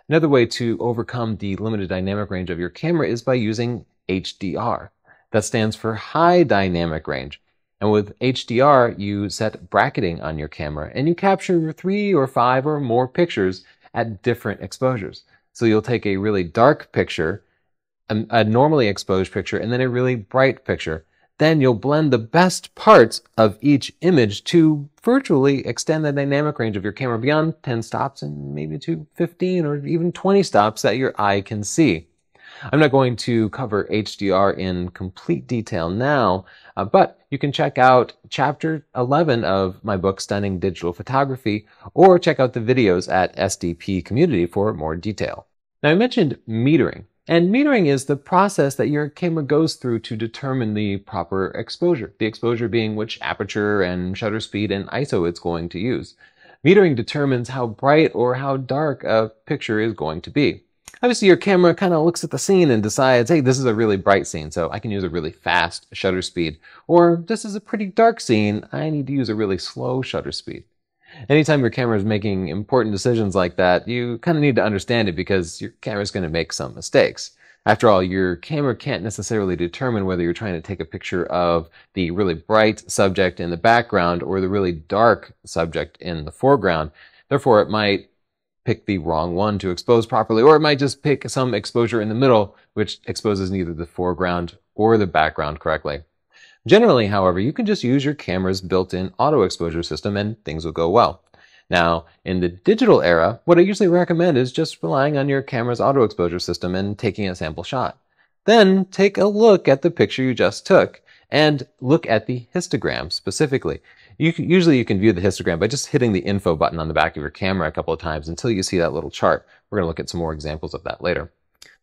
Another way to overcome the limited dynamic range of your camera is by using HDR. That stands for High Dynamic Range. And with HDR, you set bracketing on your camera and you capture 3 or 5 or more pictures at different exposures. So you'll take a really dark picture, a normally exposed picture, and then a really bright picture. Then you'll blend the best parts of each image to virtually extend the dynamic range of your camera beyond 10 stops and maybe to 15 or even 20 stops that your eye can see. I'm not going to cover HDR in complete detail now, but you can check out chapter 11 of my book, Stunning Digital Photography, or check out the videos at SDP Community for more detail. Now, I mentioned metering. And metering is the process that your camera goes through to determine the proper exposure. The exposure being which aperture and shutter speed and ISO it's going to use. Metering determines how bright or how dark a picture is going to be. Obviously, your camera kind of looks at the scene and decides, hey, this is a really bright scene, so I can use a really fast shutter speed. Or this is a pretty dark scene, I need to use a really slow shutter speed. Anytime your camera is making important decisions like that, you kind of need to understand it because your camera is going to make some mistakes. After all, your camera can't necessarily determine whether you're trying to take a picture of the really bright subject in the background or the really dark subject in the foreground. Therefore, it might pick the wrong one to expose properly, or it might just pick some exposure in the middle, which exposes neither the foreground or the background correctly. Generally, however, you can just use your camera's built-in auto exposure system and things will go well. Now, in the digital era, what I usually recommend is just relying on your camera's auto exposure system and taking a sample shot. Then take a look at the picture you just took and look at the histogram specifically. Usually you can view the histogram by just hitting the info button on the back of your camera a couple of times until you see that little chart. We're going to look at some more examples of that later.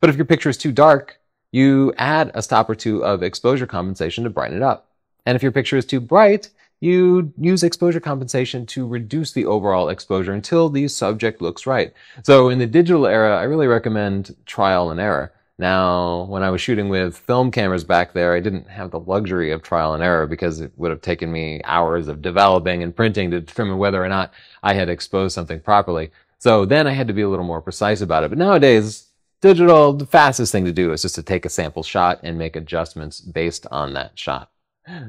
But if your picture is too dark, you add a stop or two of exposure compensation to brighten it up. And if your picture is too bright, you use exposure compensation to reduce the overall exposure until the subject looks right. So in the digital era, I really recommend trial and error. Now, when I was shooting with film cameras back there, I didn't have the luxury of trial and error because it would have taken me hours of developing and printing to determine whether or not I had exposed something properly. So then I had to be a little more precise about it. But nowadays, digital, the fastest thing to do is just to take a sample shot and make adjustments based on that shot.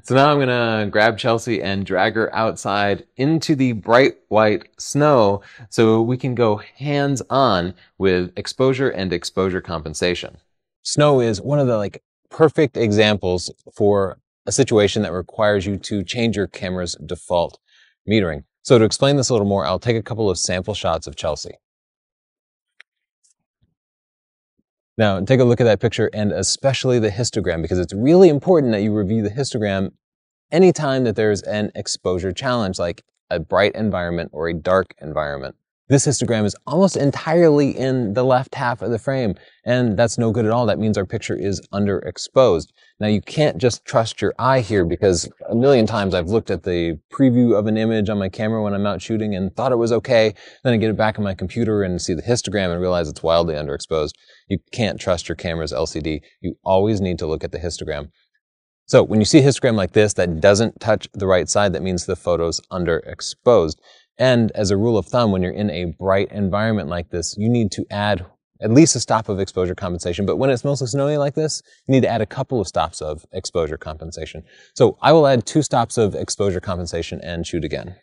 So now I'm going to grab Chelsea and drag her outside into the bright white snow so we can go hands-on with exposure and exposure compensation. Snow is one of the perfect examples for a situation that requires you to change your camera's default metering. So to explain this a little more, I'll take a couple of sample shots of Chelsea. Now, take a look at that picture and especially the histogram, because it's really important that you review the histogram anytime that there's an exposure challenge, like a bright environment or a dark environment. This histogram is almost entirely in the left half of the frame, and that's no good at all. That means our picture is underexposed. Now, you can't just trust your eye here because a million times I've looked at the preview of an image on my camera when I'm out shooting and thought it was okay. Then I get it back on my computer and see the histogram and realize it's wildly underexposed. You can't trust your camera's LCD. You always need to look at the histogram. So when you see a histogram like this that doesn't touch the right side, that means the photo's underexposed. And as a rule of thumb, when you're in a bright environment like this, you need to add at least a stop of exposure compensation. But when it's mostly snowy like this, you need to add a couple of stops of exposure compensation. So I will add 2 stops of exposure compensation and shoot again.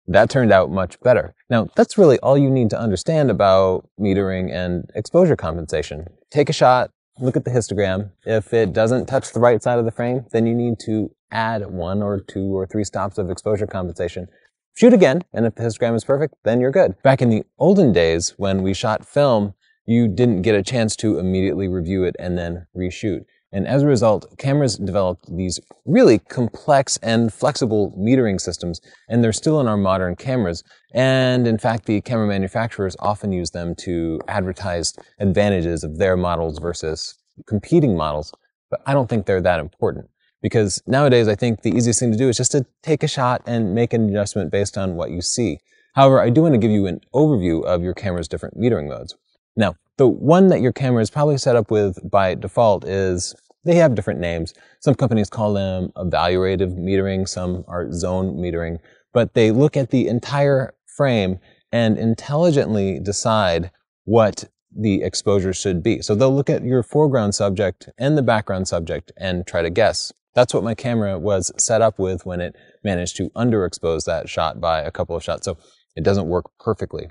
That turned out much better. Now, that's really all you need to understand about metering and exposure compensation. Take a shot, look at the histogram. If it doesn't touch the right side of the frame, then you need to add 1 or 2 or 3 stops of exposure compensation. Shoot again, and if the histogram is perfect, then you're good. Back in the olden days, when we shot film, you didn't get a chance to immediately review it and then reshoot. And as a result, cameras developed these really complex and flexible metering systems, and they're still in our modern cameras. And in fact, the camera manufacturers often use them to advertise advantages of their models versus competing models. But I don't think they're that important, because nowadays I think the easiest thing to do is just to take a shot and make an adjustment based on what you see. However, I do want to give you an overview of your camera's different metering modes. Now, the one that your camera is probably set up with by default is, they have different names. Some companies call them evaluative metering, some are zone metering, but they look at the entire frame and intelligently decide what the exposure should be. So they'll look at your foreground subject and the background subject and try to guess. That's what my camera was set up with when it managed to underexpose that shot by a couple of shots. So it doesn't work perfectly.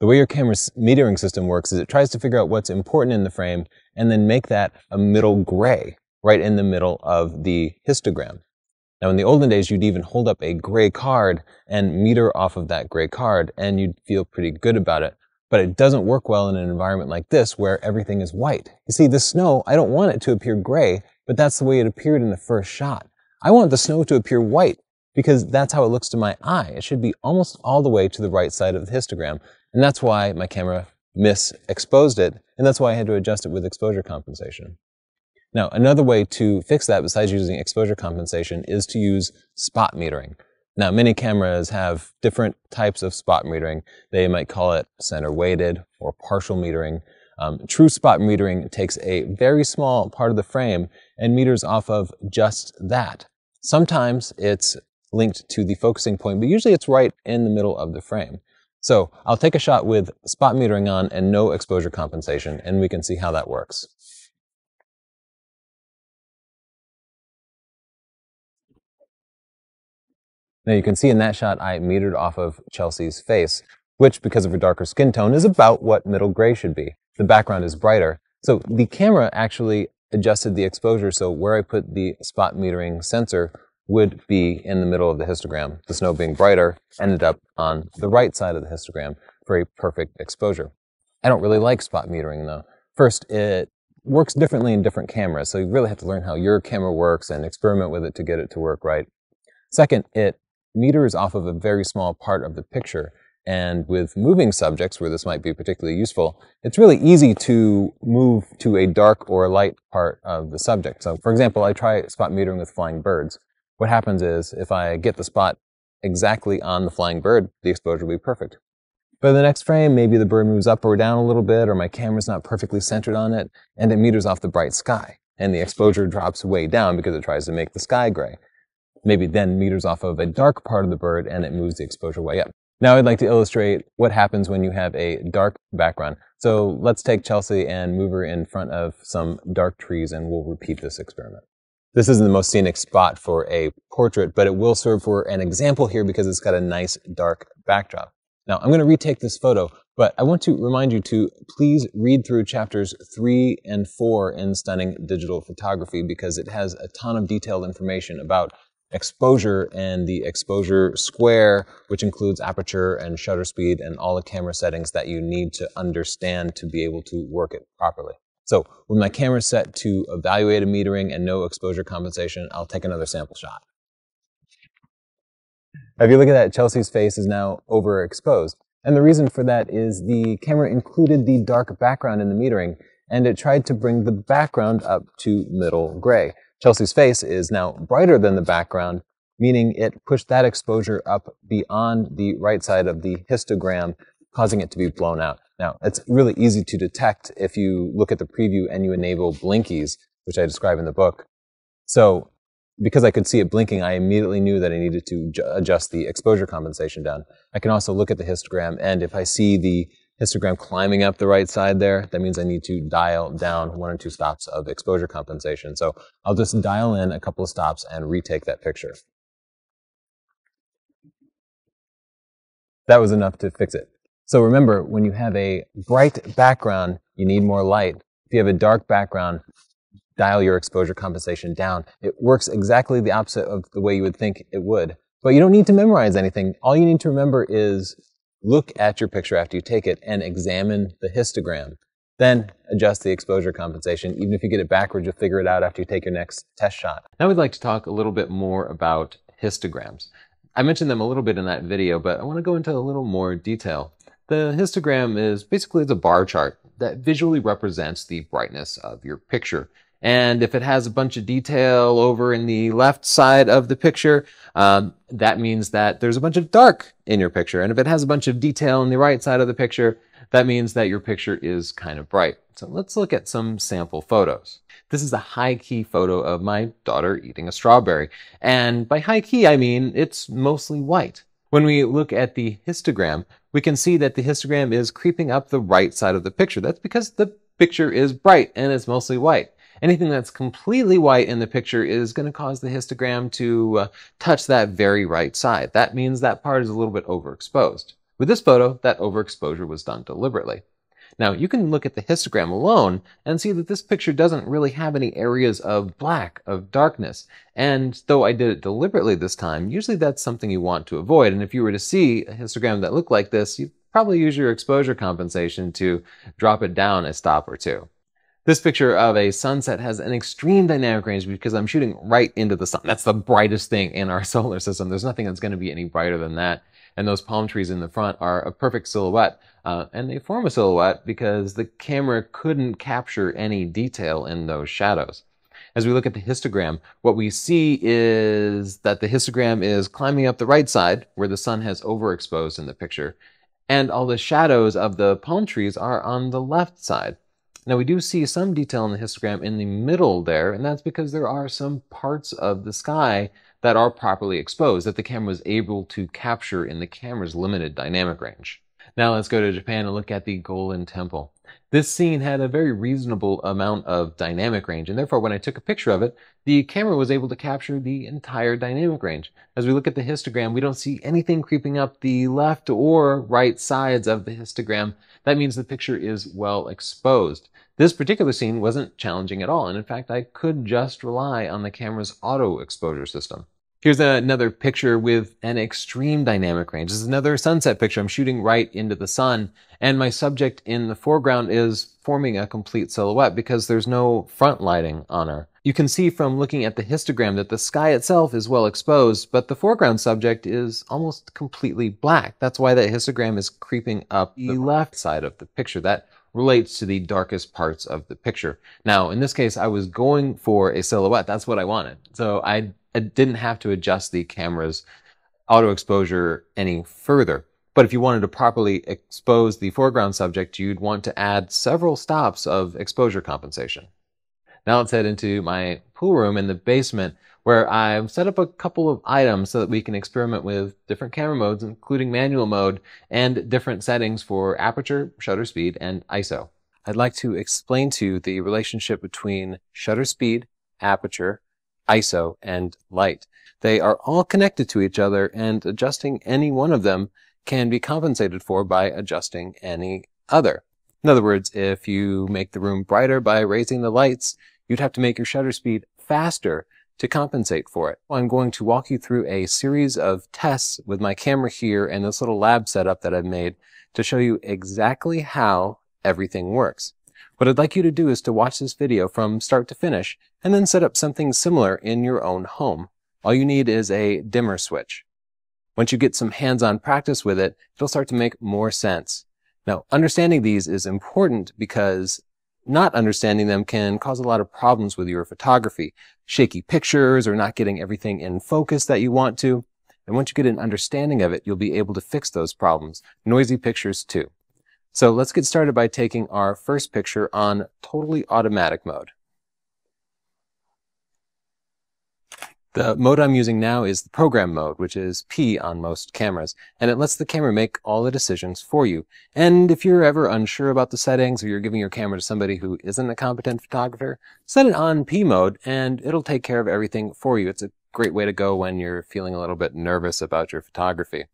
The way your camera's metering system works is it tries to figure out what's important in the frame and then make that a middle gray, right in the middle of the histogram. Now, in the olden days, you'd even hold up a gray card and meter off of that gray card, and you'd feel pretty good about it. But it doesn't work well in an environment like this where everything is white. You see, the snow, I don't want it to appear gray, but that's the way it appeared in the first shot. I want the snow to appear white because that's how it looks to my eye. It should be almost all the way to the right side of the histogram. And that's why my camera misexposed it, and that's why I had to adjust it with exposure compensation. Now, another way to fix that besides using exposure compensation is to use spot metering. Now, many cameras have different types of spot metering. They might call it center weighted or partial metering. True spot metering takes a very small part of the frame and meters off of just that. Sometimes it's linked to the focusing point, but usually it's right in the middle of the frame. So I'll take a shot with spot metering on and no exposure compensation, and we can see how that works. Now you can see in that shot I metered off of Chelsea's face, which, because of her darker skin tone, is about what middle gray should be. The background is brighter. So the camera actually adjusted the exposure so where I put the spot metering sensor would be in the middle of the histogram. The snow being brighter ended up on the right side of the histogram for a perfect exposure. I don't really like spot metering though. First, it works differently in different cameras, so you really have to learn how your camera works and experiment with it to get it to work right. Second, it meters off of a very small part of the picture, and with moving subjects, where this might be particularly useful, it's really easy to move to a dark or light part of the subject. So, for example, I try spot metering with flying birds. What happens is, if I get the spot exactly on the flying bird, the exposure will be perfect. But in the next frame, maybe the bird moves up or down a little bit, or my camera's not perfectly centered on it, and it meters off the bright sky, and the exposure drops way down because it tries to make the sky gray. Maybe then meters off of a dark part of the bird, and it moves the exposure way up. Now I'd like to illustrate what happens when you have a dark background. So let's take Chelsea and move her in front of some dark trees, and we'll repeat this experiment. This isn't the most scenic spot for a portrait, but it will serve for an example here because it's got a nice dark backdrop. Now, I'm going to retake this photo, but I want to remind you to please read through chapters 3 and 4 in Stunning Digital Photography because it has a ton of detailed information about exposure and the exposure square, which includes aperture and shutter speed and all the camera settings that you need to understand to be able to work it properly. So with my camera set to evaluated metering and no exposure compensation, I'll take another sample shot. If you look at that, Chelsea's face is now overexposed. And the reason for that is the camera included the dark background in the metering, and it tried to bring the background up to middle gray. Chelsea's face is now brighter than the background, meaning it pushed that exposure up beyond the right side of the histogram, causing it to be blown out. Now, it's really easy to detect if you look at the preview and you enable blinkies, which I describe in the book. So, because I could see it blinking, I immediately knew that I needed to adjust the exposure compensation down. I can also look at the histogram, and if I see the histogram climbing up the right side there, that means I need to dial down 1 or 2 stops of exposure compensation. So I'll just dial in a couple of stops and retake that picture. That was enough to fix it. So remember, when you have a bright background, you need more light. If you have a dark background, dial your exposure compensation down. It works exactly the opposite of the way you would think it would. But you don't need to memorize anything. All you need to remember is look at your picture after you take it and examine the histogram. Then adjust the exposure compensation. Even if you get it backwards, you'll figure it out after you take your next test shot. Now we'd like to talk a little bit more about histograms. I mentioned them a little bit in that video, but I want to go into a little more detail. The histogram is basically a bar chart that visually represents the brightness of your picture. And if it has a bunch of detail over in the left side of the picture, that means that there's a bunch of dark in your picture. And if it has a bunch of detail on the right side of the picture, that means that your picture is kind of bright. So let's look at some sample photos. This is a high-key photo of my daughter eating a strawberry. And by high-key, I mean it's mostly white. When we look at the histogram, we can see that the histogram is creeping up the right side of the picture. That's because the picture is bright and it's mostly white. Anything that's completely white in the picture is going to cause the histogram to touch that very right side. That means that part is a little bit overexposed. With this photo, that overexposure was done deliberately. Now, you can look at the histogram alone and see that this picture doesn't really have any areas of black, of darkness. And though I did it deliberately this time, usually that's something you want to avoid. And if you were to see a histogram that looked like this, you'd probably use your exposure compensation to drop it down a stop or two. This picture of a sunset has an extreme dynamic range because I'm shooting right into the sun. That's the brightest thing in our solar system. There's nothing that's going to be any brighter than that. And those palm trees in the front are a perfect silhouette. And they form a silhouette because the camera couldn't capture any detail in those shadows. As we look at the histogram, what we see is that the histogram is climbing up the right side where the sun has overexposed in the picture. And all the shadows of the palm trees are on the left side. Now we do see some detail in the histogram in the middle there, and that's because there are some parts of the sky that are properly exposed that the camera was able to capture in the camera's limited dynamic range. Now let's go to Japan and look at the Golden Temple. This scene had a very reasonable amount of dynamic range, and therefore when I took a picture of it, the camera was able to capture the entire dynamic range. As we look at the histogram, we don't see anything creeping up the left or right sides of the histogram. That means the picture is well exposed. This particular scene wasn't challenging at all, and in fact, I could just rely on the camera's auto exposure system. Here's another picture with an extreme dynamic range. This is another sunset picture. I'm shooting right into the sun, and my subject in the foreground is forming a complete silhouette because there's no front lighting on her. You can see from looking at the histogram that the sky itself is well exposed, but the foreground subject is almost completely black. That's why that histogram is creeping up the left side of the picture. That relates to the darkest parts of the picture. Now, in this case, I was going for a silhouette. That's what I wanted. So I didn't have to adjust the camera's auto exposure any further. But if you wanted to properly expose the foreground subject, you'd want to add several stops of exposure compensation. Now let's head into my pool room in the basement, where I've set up a couple of items so that we can experiment with different camera modes, including manual mode, and different settings for aperture, shutter speed, and ISO. I'd like to explain to you the relationship between shutter speed, aperture, ISO, and light. They are all connected to each other, and adjusting any one of them can be compensated for by adjusting any other. In other words, if you make the room brighter by raising the lights, you'd have to make your shutter speed faster to compensate for it. I'm going to walk you through a series of tests with my camera here and this little lab setup that I've made to show you exactly how everything works. What I'd like you to do is to watch this video from start to finish and then set up something similar in your own home. All you need is a dimmer switch. Once you get some hands-on practice with it, it'll start to make more sense. Now, understanding these is important because not understanding them can cause a lot of problems with your photography. Shaky pictures or not getting everything in focus that you want to. And once you get an understanding of it, you'll be able to fix those problems. Noisy pictures too. So let's get started by taking our first picture on totally automatic mode. The mode I'm using now is the program mode, which is P on most cameras, and it lets the camera make all the decisions for you. And if you're ever unsure about the settings or you're giving your camera to somebody who isn't a competent photographer, set it on P mode and it'll take care of everything for you. It's a great way to go when you're feeling a little bit nervous about your photography.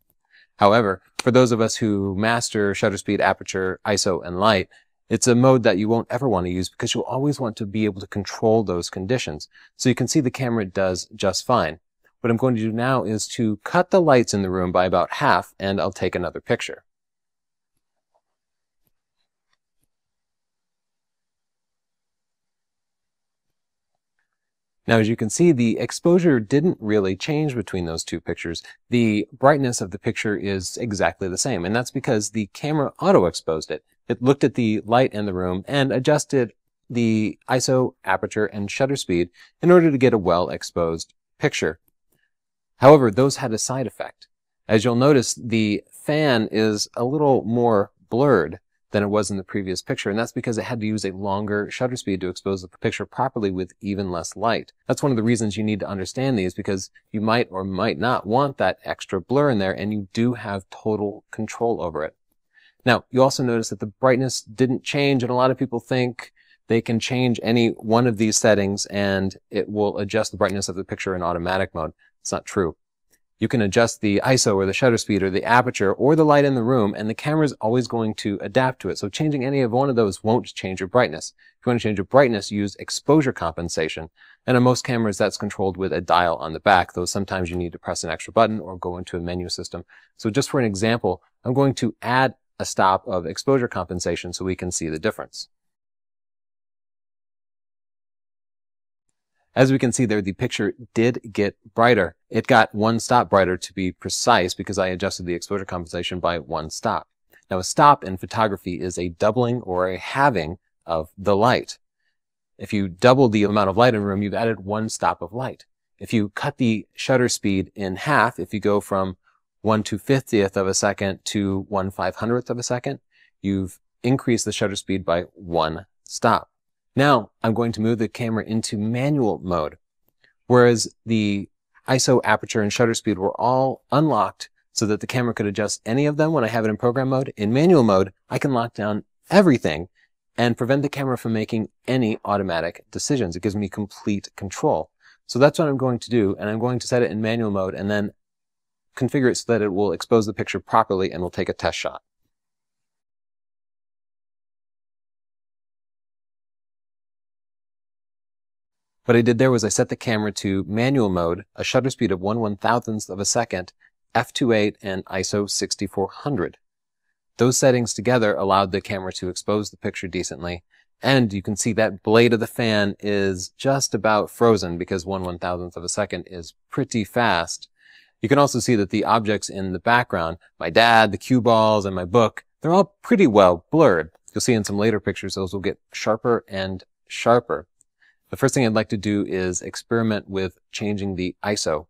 However, for those of us who master shutter speed, aperture, ISO, and light, it's a mode that you won't ever want to use because you'll always want to be able to control those conditions. So you can see the camera does just fine. What I'm going to do now is to cut the lights in the room by about half, and I'll take another picture. Now, as you can see, the exposure didn't really change between those two pictures. The brightness of the picture is exactly the same, and that's because the camera auto-exposed it. It looked at the light in the room and adjusted the ISO, aperture, and shutter speed in order to get a well-exposed picture. However, those had a side effect. As you'll notice, the fan is a little more blurred than it was in the previous picture, and that's because it had to use a longer shutter speed to expose the picture properly with even less light. That's one of the reasons you need to understand these, because you might or might not want that extra blur in there, and you do have total control over it. Now, you also notice that the brightness didn't change, and a lot of people think they can change any one of these settings and it will adjust the brightness of the picture in automatic mode. It's not true. You can adjust the ISO or the shutter speed or the aperture or the light in the room, and the camera is always going to adapt to it. So changing any of one of those won't change your brightness. If you want to change your brightness, use exposure compensation. And on most cameras, that's controlled with a dial on the back, though sometimes you need to press an extra button or go into a menu system. So just for an example, I'm going to add a stop of exposure compensation so we can see the difference. As we can see there, the picture did get brighter. It got one stop brighter, to be precise, because I adjusted the exposure compensation by one stop. Now, a stop in photography is a doubling or a halving of the light. If you double the amount of light in a room, you've added one stop of light. If you cut the shutter speed in half, if you go from 1/250th of a second to 1/500th of a second, you've increased the shutter speed by one stop. Now, I'm going to move the camera into manual mode. Whereas the ISO, aperture, and shutter speed were all unlocked so that the camera could adjust any of them when I have it in program mode, in manual mode, I can lock down everything and prevent the camera from making any automatic decisions. It gives me complete control. So that's what I'm going to do, and I'm going to set it in manual mode and then configure it so that it will expose the picture properly and will take a test shot. What I did there was I set the camera to manual mode, a shutter speed of 1/1000th of a second, f2.8, and ISO 6400. Those settings together allowed the camera to expose the picture decently, and you can see that blade of the fan is just about frozen because 1/1000th of a second is pretty fast. You can also see that the objects in the background, my dad, the cue balls, and my book, they're all pretty well blurred. You'll see in some later pictures those will get sharper and sharper. The first thing I'd like to do is experiment with changing the ISO.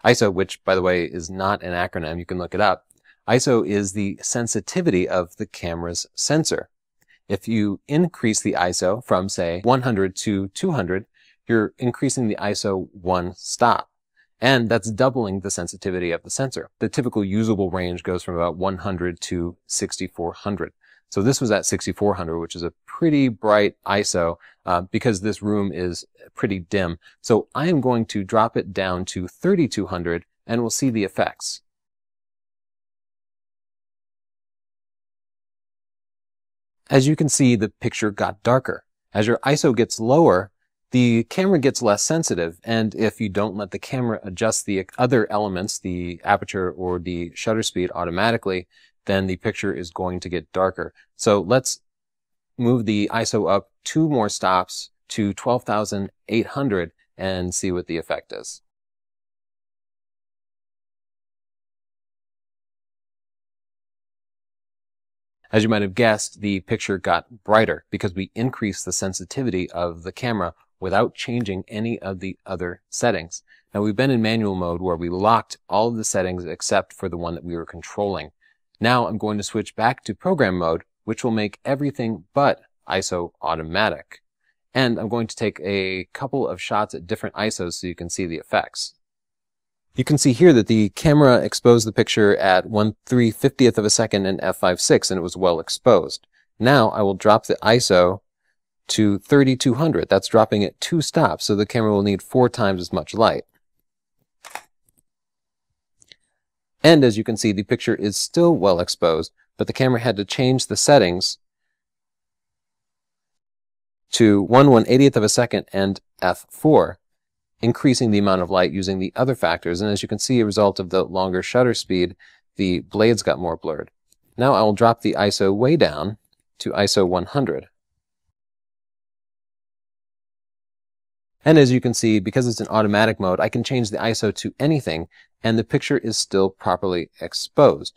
ISO, which, by the way, is not an acronym, you can look it up. ISO is the sensitivity of the camera's sensor. If you increase the ISO from, say, 100 to 200, you're increasing the ISO one stop. And that's doubling the sensitivity of the sensor. The typical usable range goes from about 100 to 6400. So this was at 6400, which is a pretty bright ISO because this room is pretty dim. So I am going to drop it down to 3200 and we'll see the effects. As you can see, the picture got darker. As your ISO gets lower, the camera gets less sensitive, and if you don't let the camera adjust the other elements, the aperture or the shutter speed automatically, then the picture is going to get darker. So let's move the ISO up 2 more stops to 12,800 and see what the effect is. As you might have guessed, the picture got brighter because we increased the sensitivity of the camera without changing any of the other settings. Now, we've been in manual mode where we locked all of the settings except for the one that we were controlling. Now I'm going to switch back to program mode, which will make everything but ISO automatic. And I'm going to take a couple of shots at different ISOs so you can see the effects. You can see here that the camera exposed the picture at 1/350th of a second in f5.6 and it was well exposed. Now I will drop the ISO to 3200. That's dropping it 2 stops, so the camera will need 4 times as much light. And as you can see, the picture is still well exposed, but the camera had to change the settings to 1/180th of a second and f4, increasing the amount of light using the other factors. And as you can see, a result of the longer shutter speed, the blades got more blurred. Now I will drop the ISO way down to ISO 100. And as you can see, because it's in automatic mode, I can change the ISO to anything, and the picture is still properly exposed.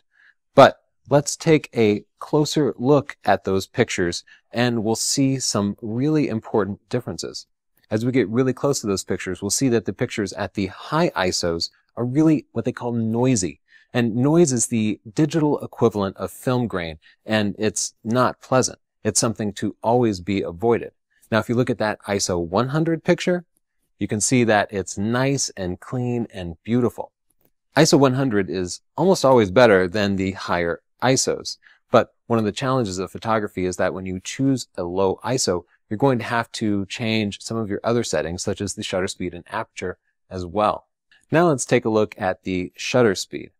But let's take a closer look at those pictures, and we'll see some really important differences. As we get really close to those pictures, we'll see that the pictures at the high ISOs are really what they call noisy. And noise is the digital equivalent of film grain, and it's not pleasant. It's something to always be avoided. Now, if you look at that ISO 100 picture, you can see that it's nice and clean and beautiful. ISO 100 is almost always better than the higher ISOs. But one of the challenges of photography is that when you choose a low ISO, you're going to have to change some of your other settings, such as the shutter speed and aperture as well. Now let's take a look at the shutter speed.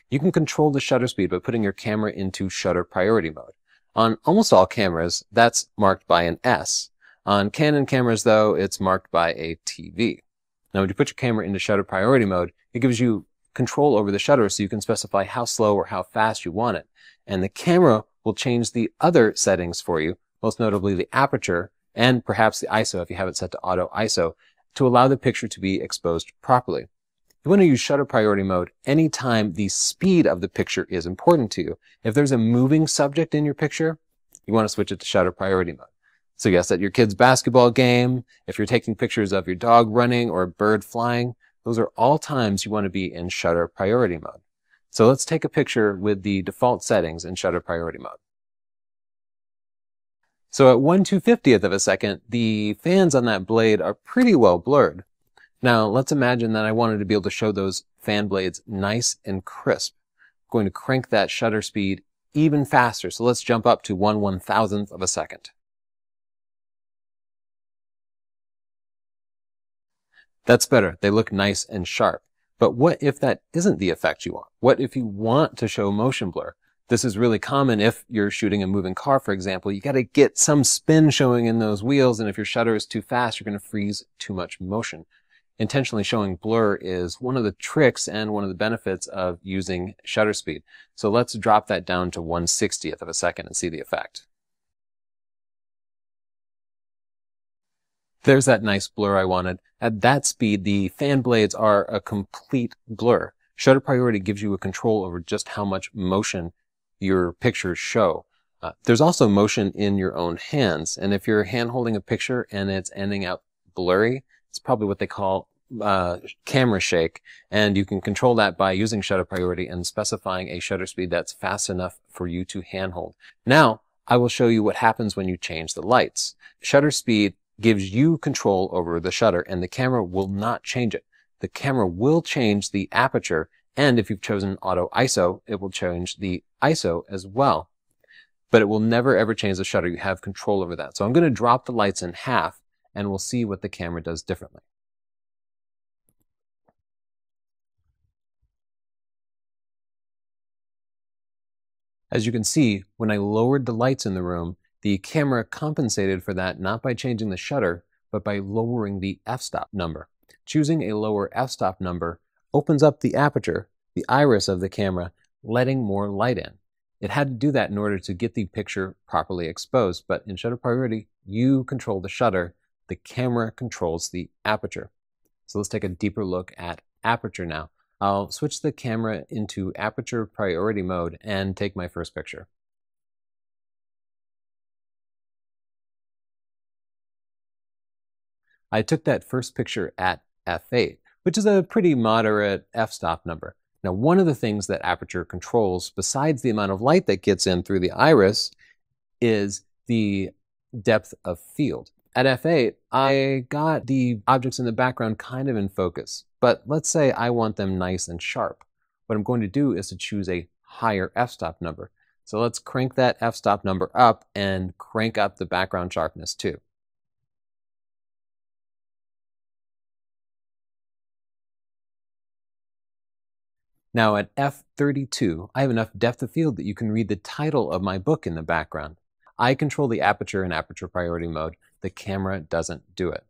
You can control the shutter speed by putting your camera into shutter priority mode. On almost all cameras, that's marked by an S. On Canon cameras, though, it's marked by a TV. Now, when you put your camera into shutter priority mode, it gives you control over the shutter so you can specify how slow or how fast you want it. And the camera will change the other settings for you, most notably the aperture and perhaps the ISO if you have it set to auto ISO, to allow the picture to be exposed properly. You want to use shutter priority mode anytime the speed of the picture is important to you. If there's a moving subject in your picture, you want to switch it to shutter priority mode. So yes, at your kid's basketball game, if you're taking pictures of your dog running or a bird flying, those are all times you want to be in shutter priority mode. So let's take a picture with the default settings in shutter priority mode. So at 1/250th of a second, the fans on that blade are pretty well blurred. Now let's imagine that I wanted to be able to show those fan blades nice and crisp. I'm going to crank that shutter speed even faster. So let's jump up to 1/1000th of a second. That's better. They look nice and sharp. But what if that isn't the effect you want? What if you want to show motion blur? This is really common if you're shooting a moving car, for example. You got to get some spin showing in those wheels, and if your shutter is too fast, you're going to freeze too much motion. Intentionally showing blur is one of the tricks and one of the benefits of using shutter speed. So let's drop that down to 1/60th of a second and see the effect. There's that nice blur I wanted. At that speed, the fan blades are a complete blur. Shutter priority gives you a control over just how much motion your pictures show. There's also motion in your own hands, and if you're hand holding a picture and it's ending up blurry, it's probably what they call camera shake, and you can control that by using shutter priority and specifying a shutter speed that's fast enough for you to handhold. Now, I will show you what happens when you change the lights. Shutter speed gives you control over the shutter, and the camera will not change it. The camera will change the aperture, and if you've chosen auto ISO, it will change the ISO as well. But it will never ever change the shutter. You have control over that. So I'm going to drop the lights in half, and we'll see what the camera does differently. As you can see, when I lowered the lights in the room, the camera compensated for that not by changing the shutter, but by lowering the f-stop number. Choosing a lower f-stop number opens up the aperture, the iris of the camera, letting more light in. It had to do that in order to get the picture properly exposed, but in shutter priority, you control the shutter, the camera controls the aperture. So let's take a deeper look at aperture now. I'll switch the camera into aperture priority mode and take my first picture. I took that first picture at f8, which is a pretty moderate f-stop number. Now, one of the things that aperture controls, besides the amount of light that gets in through the iris, is the depth of field. At f8, I got the objects in the background kind of in focus, but let's say I want them nice and sharp. What I'm going to do is to choose a higher f-stop number. So let's crank that f-stop number up and crank up the background sharpness too. Now at f32, I have enough depth of field that you can read the title of my book in the background. I control the aperture in aperture priority mode. The camera doesn't do it.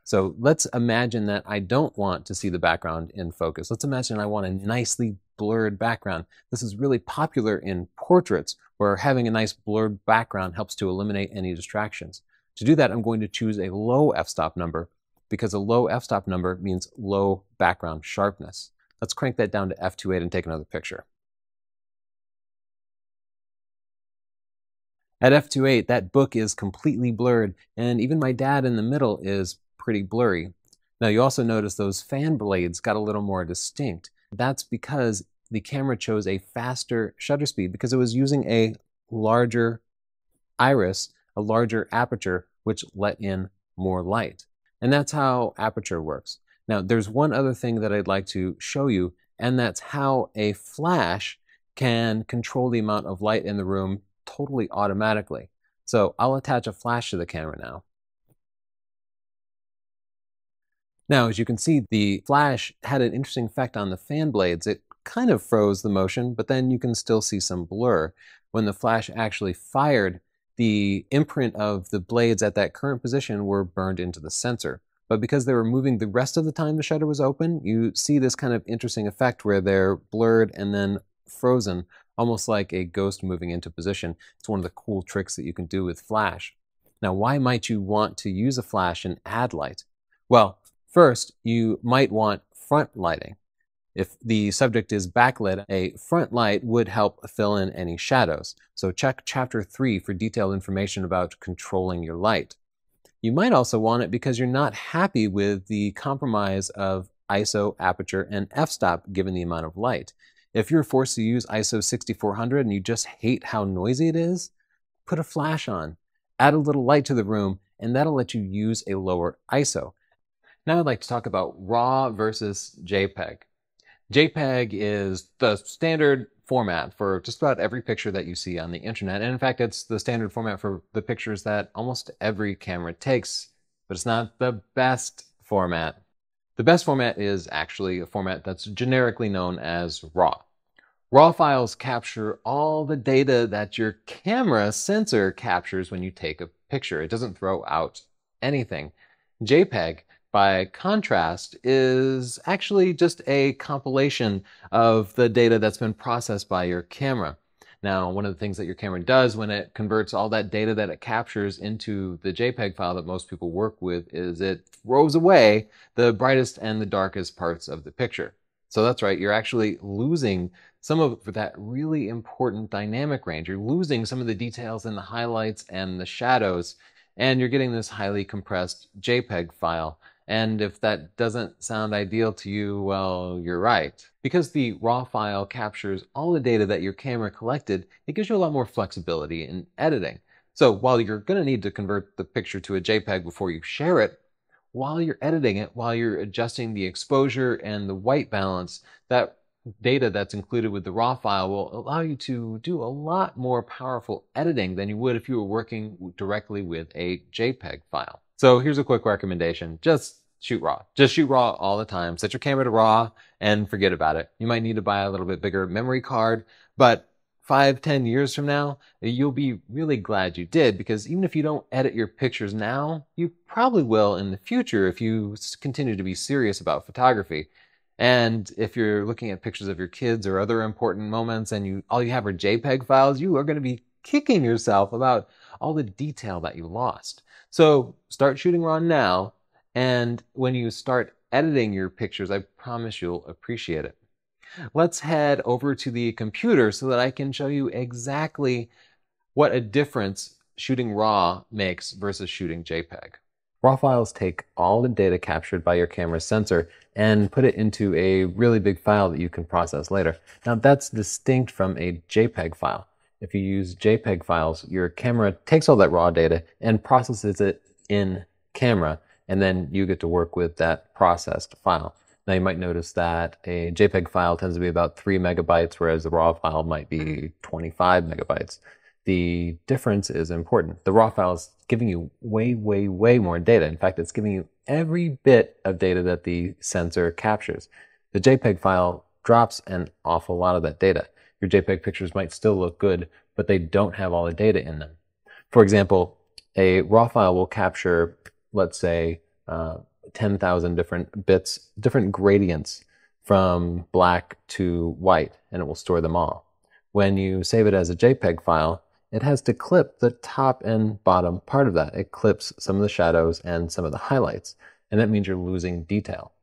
So let's imagine that I don't want to see the background in focus. Let's imagine I want a nicely blurred background. This is really popular in portraits, where having a nice blurred background helps to eliminate any distractions. To do that, I'm going to choose a low f-stop number, because a low f-stop number means low background sharpness. Let's crank that down to f2.8 and take another picture. At f2.8, that book is completely blurred, and even my dad in the middle is pretty blurry. Now you also notice those fan blades got a little more distinct. That's because the camera chose a faster shutter speed because it was using a larger iris, a larger aperture, which let in more light. And that's how aperture works. Now there's one other thing that I'd like to show you, and that's how a flash can control the amount of light in the room totally automatically. So I'll attach a flash to the camera now. Now, as you can see, the flash had an interesting effect on the fan blades. It kind of froze the motion, but then you can still see some blur. When the flash actually fired, the imprint of the blades at that current position were burned into the sensor. But because they were moving the rest of the time the shutter was open, you see this kind of interesting effect where they're blurred and then frozen, almost like a ghost moving into position. It's one of the cool tricks that you can do with flash. Now, why might you want to use a flash and add light? Well, first, you might want front lighting. If the subject is backlit, a front light would help fill in any shadows. So check Chapter 3 for detailed information about controlling your light. You might also want it because you're not happy with the compromise of ISO, aperture, and f-stop given the amount of light. If you're forced to use ISO 6400 and you just hate how noisy it is, put a flash on, add a little light to the room, and that'll let you use a lower ISO. Now I'd like to talk about RAW versus JPEG. JPEG is the standard format for just about every picture that you see on the internet. And in fact, it's the standard format for the pictures that almost every camera takes, but it's not the best format. The best format is actually a format that's generically known as RAW. RAW files capture all the data that your camera sensor captures when you take a picture. It doesn't throw out anything. JPEG, by contrast, is actually just a compilation of the data that's been processed by your camera. Now, one of the things that your camera does when it converts all that data that it captures into the JPEG file that most people work with is it throws away the brightest and the darkest parts of the picture. So that's right, you're actually losing some of that really important dynamic range. You're losing some of the details and the highlights and the shadows, and you're getting this highly compressed JPEG file. And if that doesn't sound ideal to you, well, you're right. Because the RAW file captures all the data that your camera collected, it gives you a lot more flexibility in editing. So while you're going to need to convert the picture to a JPEG before you share it, while you're editing it, while you're adjusting the exposure and the white balance, that data that's included with the RAW file will allow you to do a lot more powerful editing than you would if you were working directly with a JPEG file. So here's a quick recommendation. Just shoot RAW. Just shoot RAW all the time. Set your camera to RAW and forget about it. You might need to buy a little bit bigger memory card, but 5-10 years from now, you'll be really glad you did, because even if you don't edit your pictures now, you probably will in the future if you continue to be serious about photography. And if you're looking at pictures of your kids or other important moments and all you have are JPEG files, you are going to be kicking yourself about all the detail that you lost. So start shooting RAW now, and when you start editing your pictures, I promise you'll appreciate it. Let's head over to the computer so that I can show you exactly what a difference shooting RAW makes versus shooting JPEG. RAW files take all the data captured by your camera's sensor and put it into a really big file that you can process later. Now that's distinct from a JPEG file. If you use JPEG files, your camera takes all that raw data and processes it in camera, and then you get to work with that processed file. Now you might notice that a JPEG file tends to be about 3 megabytes, whereas the RAW file might be 25 megabytes. The difference is important. The RAW file is giving you way, way, way more data. In fact, it's giving you every bit of data that the sensor captures. The JPEG file drops an awful lot of that data. Your JPEG pictures might still look good, but they don't have all the data in them. For example, a RAW file will capture, let's say, 10,000 different bits, different gradients from black to white, and it will store them all. When you save it as a JPEG file, it has to clip the top and bottom part of that. It clips some of the shadows and some of the highlights. and that means you're losing detail.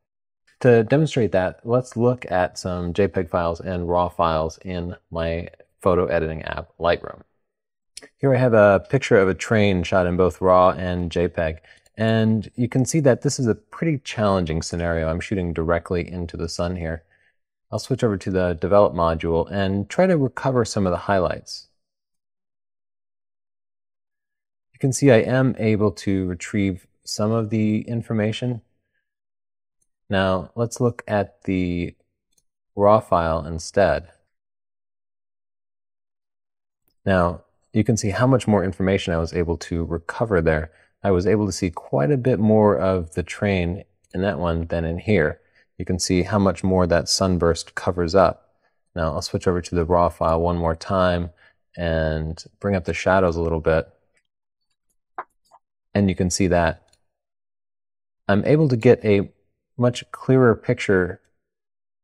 To demonstrate that, let's look at some JPEG files and RAW files in my photo editing app, Lightroom. Here I have a picture of a train shot in both RAW and JPEG, and you can see that this is a pretty challenging scenario. I'm shooting directly into the sun here. I'll switch over to the Develop module and try to recover some of the highlights. You can see I am able to retrieve some of the information. Now let's look at the RAW file instead. Now you can see how much more information I was able to recover there. I was able to see quite a bit more of the train in that one than in here. You can see how much more that sunburst covers up. Now I'll switch over to the RAW file one more time and bring up the shadows a little bit. And you can see that I'm able to get a much clearer picture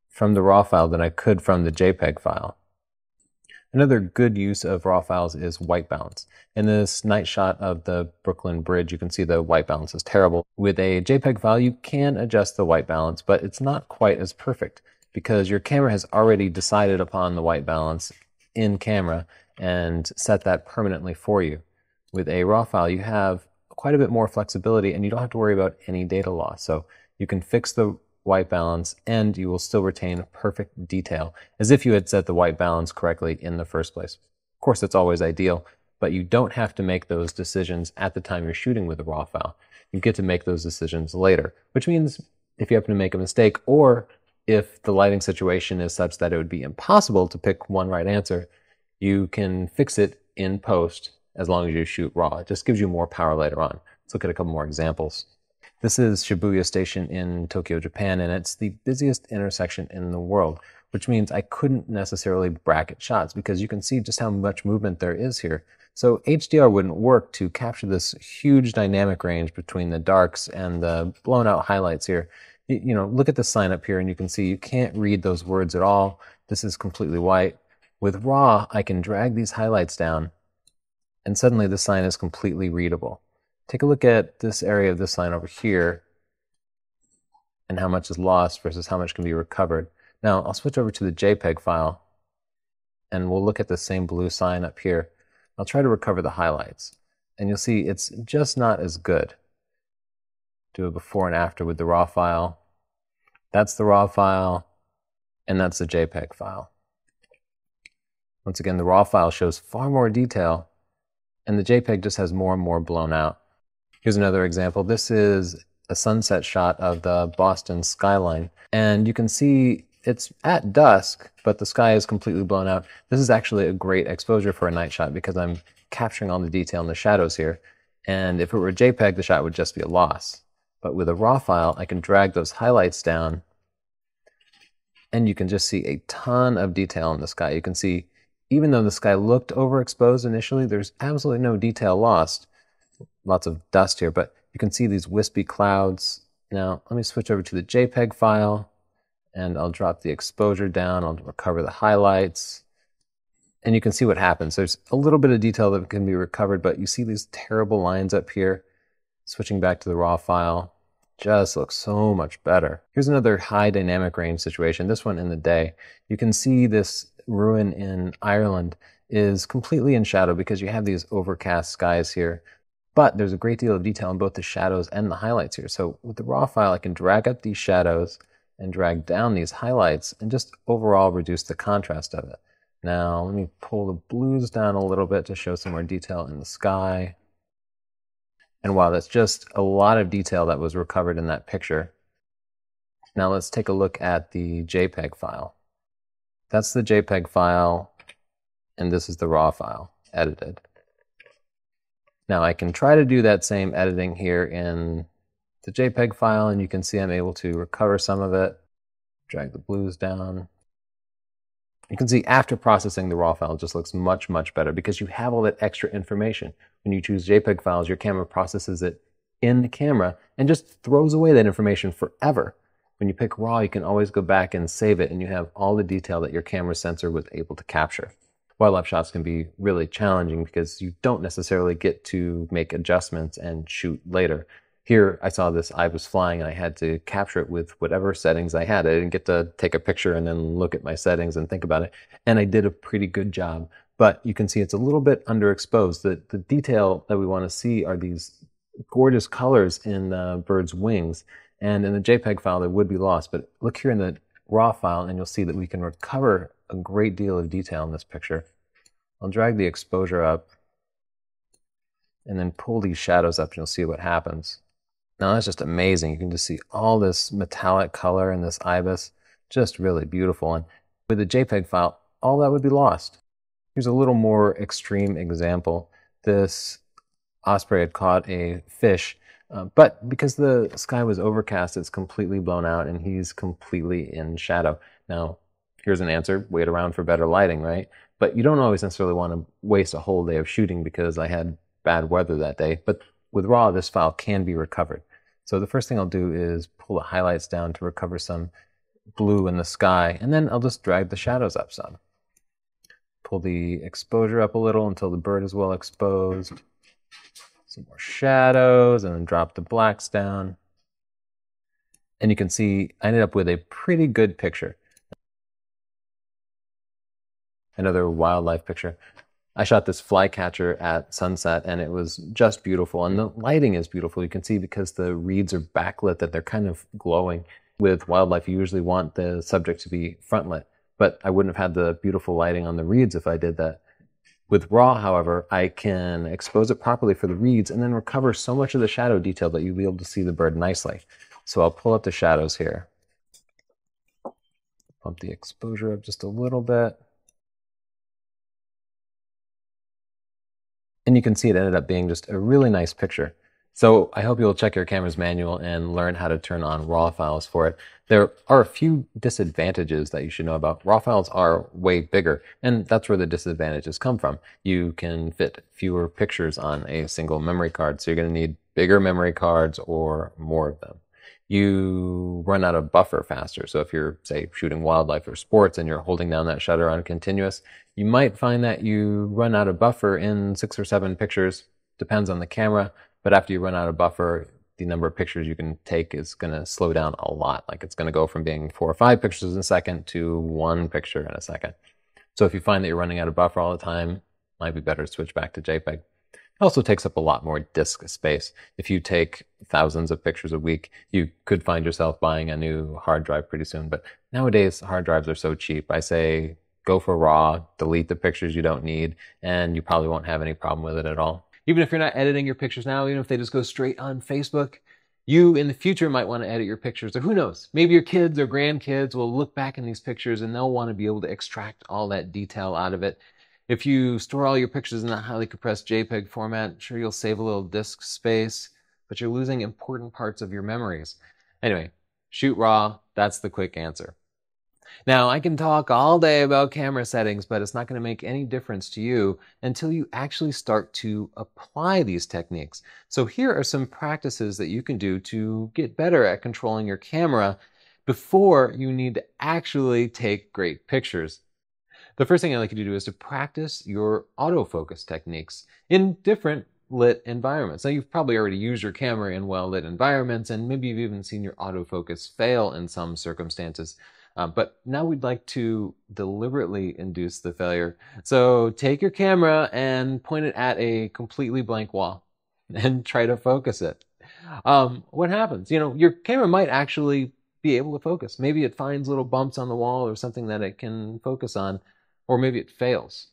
from the RAW file than I could from the JPEG file. Another good use of RAW files is white balance. In this night shot of the Brooklyn Bridge, you can see the white balance is terrible. With a JPEG file, you can adjust the white balance, but it's not quite as perfect because your camera has already decided upon the white balance in camera and set that permanently for you. With a RAW file, you have quite a bit more flexibility and you don't have to worry about any data loss. So you can fix the white balance and you will still retain perfect detail as if you had set the white balance correctly in the first place. Of course, it's always ideal, but you don't have to make those decisions at the time you're shooting with a RAW file. You get to make those decisions later, which means if you happen to make a mistake or if the lighting situation is such that it would be impossible to pick one right answer, you can fix it in post as long as you shoot RAW. It just gives you more power later on. Let's look at a couple more examples. This is Shibuya Station in Tokyo, Japan, and it's the busiest intersection in the world, which means I couldn't necessarily bracket shots because you can see just how much movement there is here. So HDR wouldn't work to capture this huge dynamic range between the darks and the blown out highlights here. You know, look at the sign up here and you can see you can't read those words at all. This is completely white. With RAW, I can drag these highlights down and suddenly the sign is completely readable. Take a look at this area of this sign over here and how much is lost versus how much can be recovered. Now I'll switch over to the JPEG file and we'll look at the same blue sign up here. I'll try to recover the highlights and you'll see it's just not as good. Do a before and after with the RAW file. That's the RAW file and that's the JPEG file. Once again, the RAW file shows far more detail and the JPEG just has more and more blown out. Here's another example. This is a sunset shot of the Boston skyline. And you can see it's at dusk, but the sky is completely blown out. This is actually a great exposure for a night shot because I'm capturing all the detail in the shadows here. And if it were a JPEG, the shot would just be a loss. But with a RAW file, I can drag those highlights down and you can just see a ton of detail in the sky. You can see, even though the sky looked overexposed initially, there's absolutely no detail lost. Lots of dust here, but you can see these wispy clouds. Now, let me switch over to the JPEG file and I'll drop the exposure down. I'll recover the highlights and you can see what happens. There's a little bit of detail that can be recovered, but you see these terrible lines up here. Switching back to the RAW file just looks so much better. Here's another high dynamic range situation, this one in the day. You can see this ruin in Ireland is completely in shadow because you have these overcast skies here. But there's a great deal of detail in both the shadows and the highlights here. So with the RAW file, I can drag up these shadows and drag down these highlights and just overall reduce the contrast of it. Now, let me pull the blues down a little bit to show some more detail in the sky. And wow, that's just a lot of detail that was recovered in that picture. Now let's take a look at the JPEG file. That's the JPEG file, and this is the RAW file, edited. Now I can try to do that same editing here in the JPEG file, and you can see I'm able to recover some of it, drag the blues down. You can see after processing the RAW file, it just looks much, much better because you have all that extra information. When you choose JPEG files, your camera processes it in the camera and just throws away that information forever. When you pick RAW, you can always go back and save it, and you have all the detail that your camera sensor was able to capture. Wildlife shots can be really challenging because you don't necessarily get to make adjustments and shoot later. Here, I saw this ibis flying and I had to capture it with whatever settings I had. I didn't get to take a picture and then look at my settings and think about it. And I did a pretty good job. But you can see it's a little bit underexposed. The detail that we want to see are these gorgeous colors in the bird's wings. And in the JPEG file, they would be lost. But look here in the RAW file and you'll see that we can recover a great deal of detail in this picture. I'll drag the exposure up and then pull these shadows up and you'll see what happens. Now that's just amazing. You can just see all this metallic color in this ibis. Just really beautiful. And with the JPEG file, all that would be lost. Here's a little more extreme example. This osprey had caught a fish, but because the sky was overcast, it's completely blown out and he's completely in shadow. Now, here's an answer. Wait around for better lighting, right? But you don't always necessarily want to waste a whole day of shooting because I had bad weather that day. But with RAW, this file can be recovered. So the first thing I'll do is pull the highlights down to recover some blue in the sky, and then I'll just drag the shadows up some. Pull the exposure up a little until the bird is well exposed. Some more shadows, and then drop the blacks down. And you can see I ended up with a pretty good picture. Another wildlife picture. I shot this flycatcher at sunset and it was just beautiful. And the lighting is beautiful. You can see because the reeds are backlit that they're kind of glowing. With wildlife, you usually want the subject to be front lit, but I wouldn't have had the beautiful lighting on the reeds if I did that. With RAW, however, I can expose it properly for the reeds and then recover so much of the shadow detail that you'll be able to see the bird nicely. So I'll pull up the shadows here. Bump the exposure up just a little bit. And you can see it ended up being just a really nice picture. So I hope you'll check your camera's manual and learn how to turn on RAW files for it. There are a few disadvantages that you should know about. RAW files are way bigger, and that's where the disadvantages come from. You can fit fewer pictures on a single memory card, so you're going to need bigger memory cards or more of them. You run out of buffer faster. So if you're, say, shooting wildlife or sports and you're holding down that shutter on continuous, you might find that you run out of buffer in 6 or 7 pictures. Depends on the camera. But after you run out of buffer, the number of pictures you can take is going to slow down a lot. Like it's going to go from being 4 or 5 pictures in a second to 1 picture in a second. So if you find that you're running out of buffer all the time, it might be better to switch back to JPEG. It also takes up a lot more disk space. If you take thousands of pictures a week, you could find yourself buying a new hard drive pretty soon. But nowadays, hard drives are so cheap. I say go for RAW, delete the pictures you don't need, and you probably won't have any problem with it at all. Even if you're not editing your pictures now, even if they just go straight on Facebook, you in the future might want to edit your pictures, or who knows, maybe your kids or grandkids will look back in these pictures and they'll want to be able to extract all that detail out of it. If you store all your pictures in that highly compressed JPEG format, sure, you'll save a little disk space, but you're losing important parts of your memories. Anyway, shoot RAW, that's the quick answer. Now, I can talk all day about camera settings, but it's not going to make any difference to you until you actually start to apply these techniques. So here are some practices that you can do to get better at controlling your camera before you need to actually take great pictures. The first thing I'd like you to do is to practice your autofocus techniques in different lit environments. Now, you've probably already used your camera in well-lit environments, and maybe you've even seen your autofocus fail in some circumstances. But now we'd like to deliberately induce the failure. So take your camera and point it at a completely blank wall and try to focus it. What happens? You know, your camera might actually be able to focus. Maybe it finds little bumps on the wall or something that it can focus on, or maybe it fails.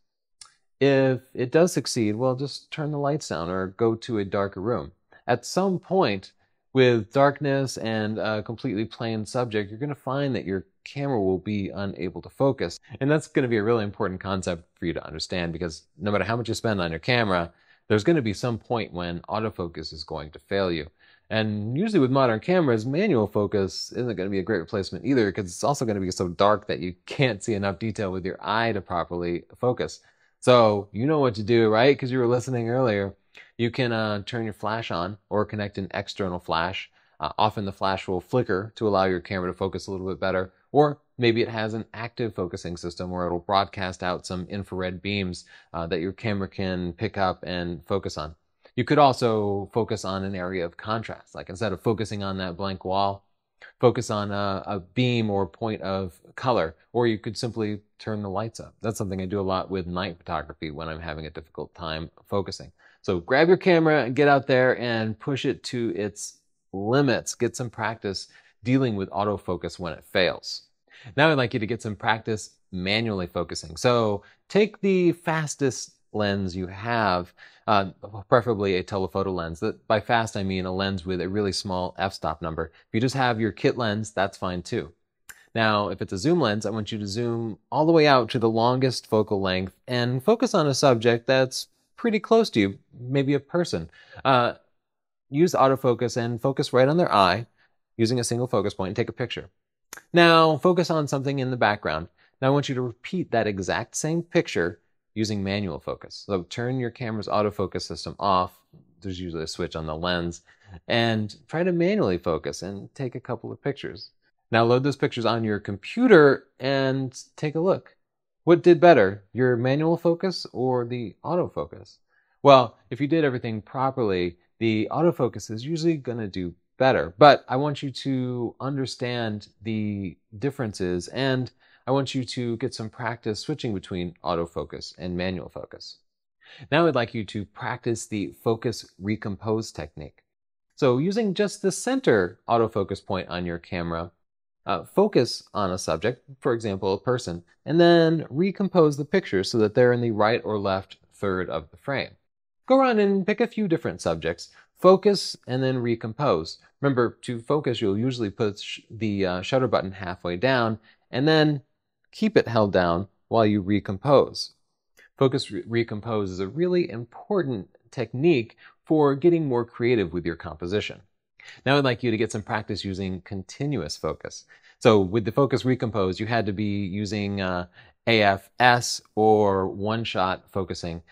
If it does succeed, well, just turn the lights down or go to a darker room. At some point, with darkness and a completely plain subject, you're going to find that your camera will be unable to focus. And that's going to be a really important concept for you to understand, because no matter how much you spend on your camera, there's going to be some point when autofocus is going to fail you. And usually with modern cameras, manual focus isn't going to be a great replacement either, because it's also going to be so dark that you can't see enough detail with your eye to properly focus. So you know what to do, right? Because you were listening earlier. You can turn your flash on or connect an external flash. Often the flash will flicker to allow your camera to focus a little bit better. Or maybe it has an active focusing system where it'll broadcast out some infrared beams that your camera can pick up and focus on. You could also focus on an area of contrast, like instead of focusing on that blank wall, focus on a beam or point of color, or you could simply turn the lights up. That's something I do a lot with night photography when I'm having a difficult time focusing. So grab your camera and get out there and push it to its limits. Get some practice dealing with autofocus when it fails. Now I'd like you to get some practice manually focusing. So take the fastest lens you have, preferably a telephoto lens. By fast, I mean a lens with a really small f-stop number. If you just have your kit lens, that's fine too. Now, if it's a zoom lens, I want you to zoom all the way out to the longest focal length and focus on a subject that's pretty close to you, maybe a person. Use autofocus and focus right on their eye using a single focus point and take a picture. Now, focus on something in the background. Now, I want you to repeat that exact same picture using manual focus. So turn your camera's autofocus system off. There's usually a switch on the lens. And try to manually focus and take a couple of pictures. Now load those pictures on your computer and take a look. What did better, your manual focus or the autofocus? Well, if you did everything properly, the autofocus is usually going to do better. But I want you to understand the differences, and I want you to get some practice switching between autofocus and manual focus. Now I'd like you to practice the focus recompose technique. So using just the center autofocus point on your camera, focus on a subject, for example, a person, and then recompose the picture so that they're in the right or left third of the frame. Go around and pick a few different subjects, focus, and then recompose. Remember, to focus, you'll usually put the shutter button halfway down, and then keep it held down while you recompose. Focus recompose is a really important technique for getting more creative with your composition. Now I'd like you to get some practice using continuous focus. So with the focus recompose, you had to be using AFS or one-shot focusing.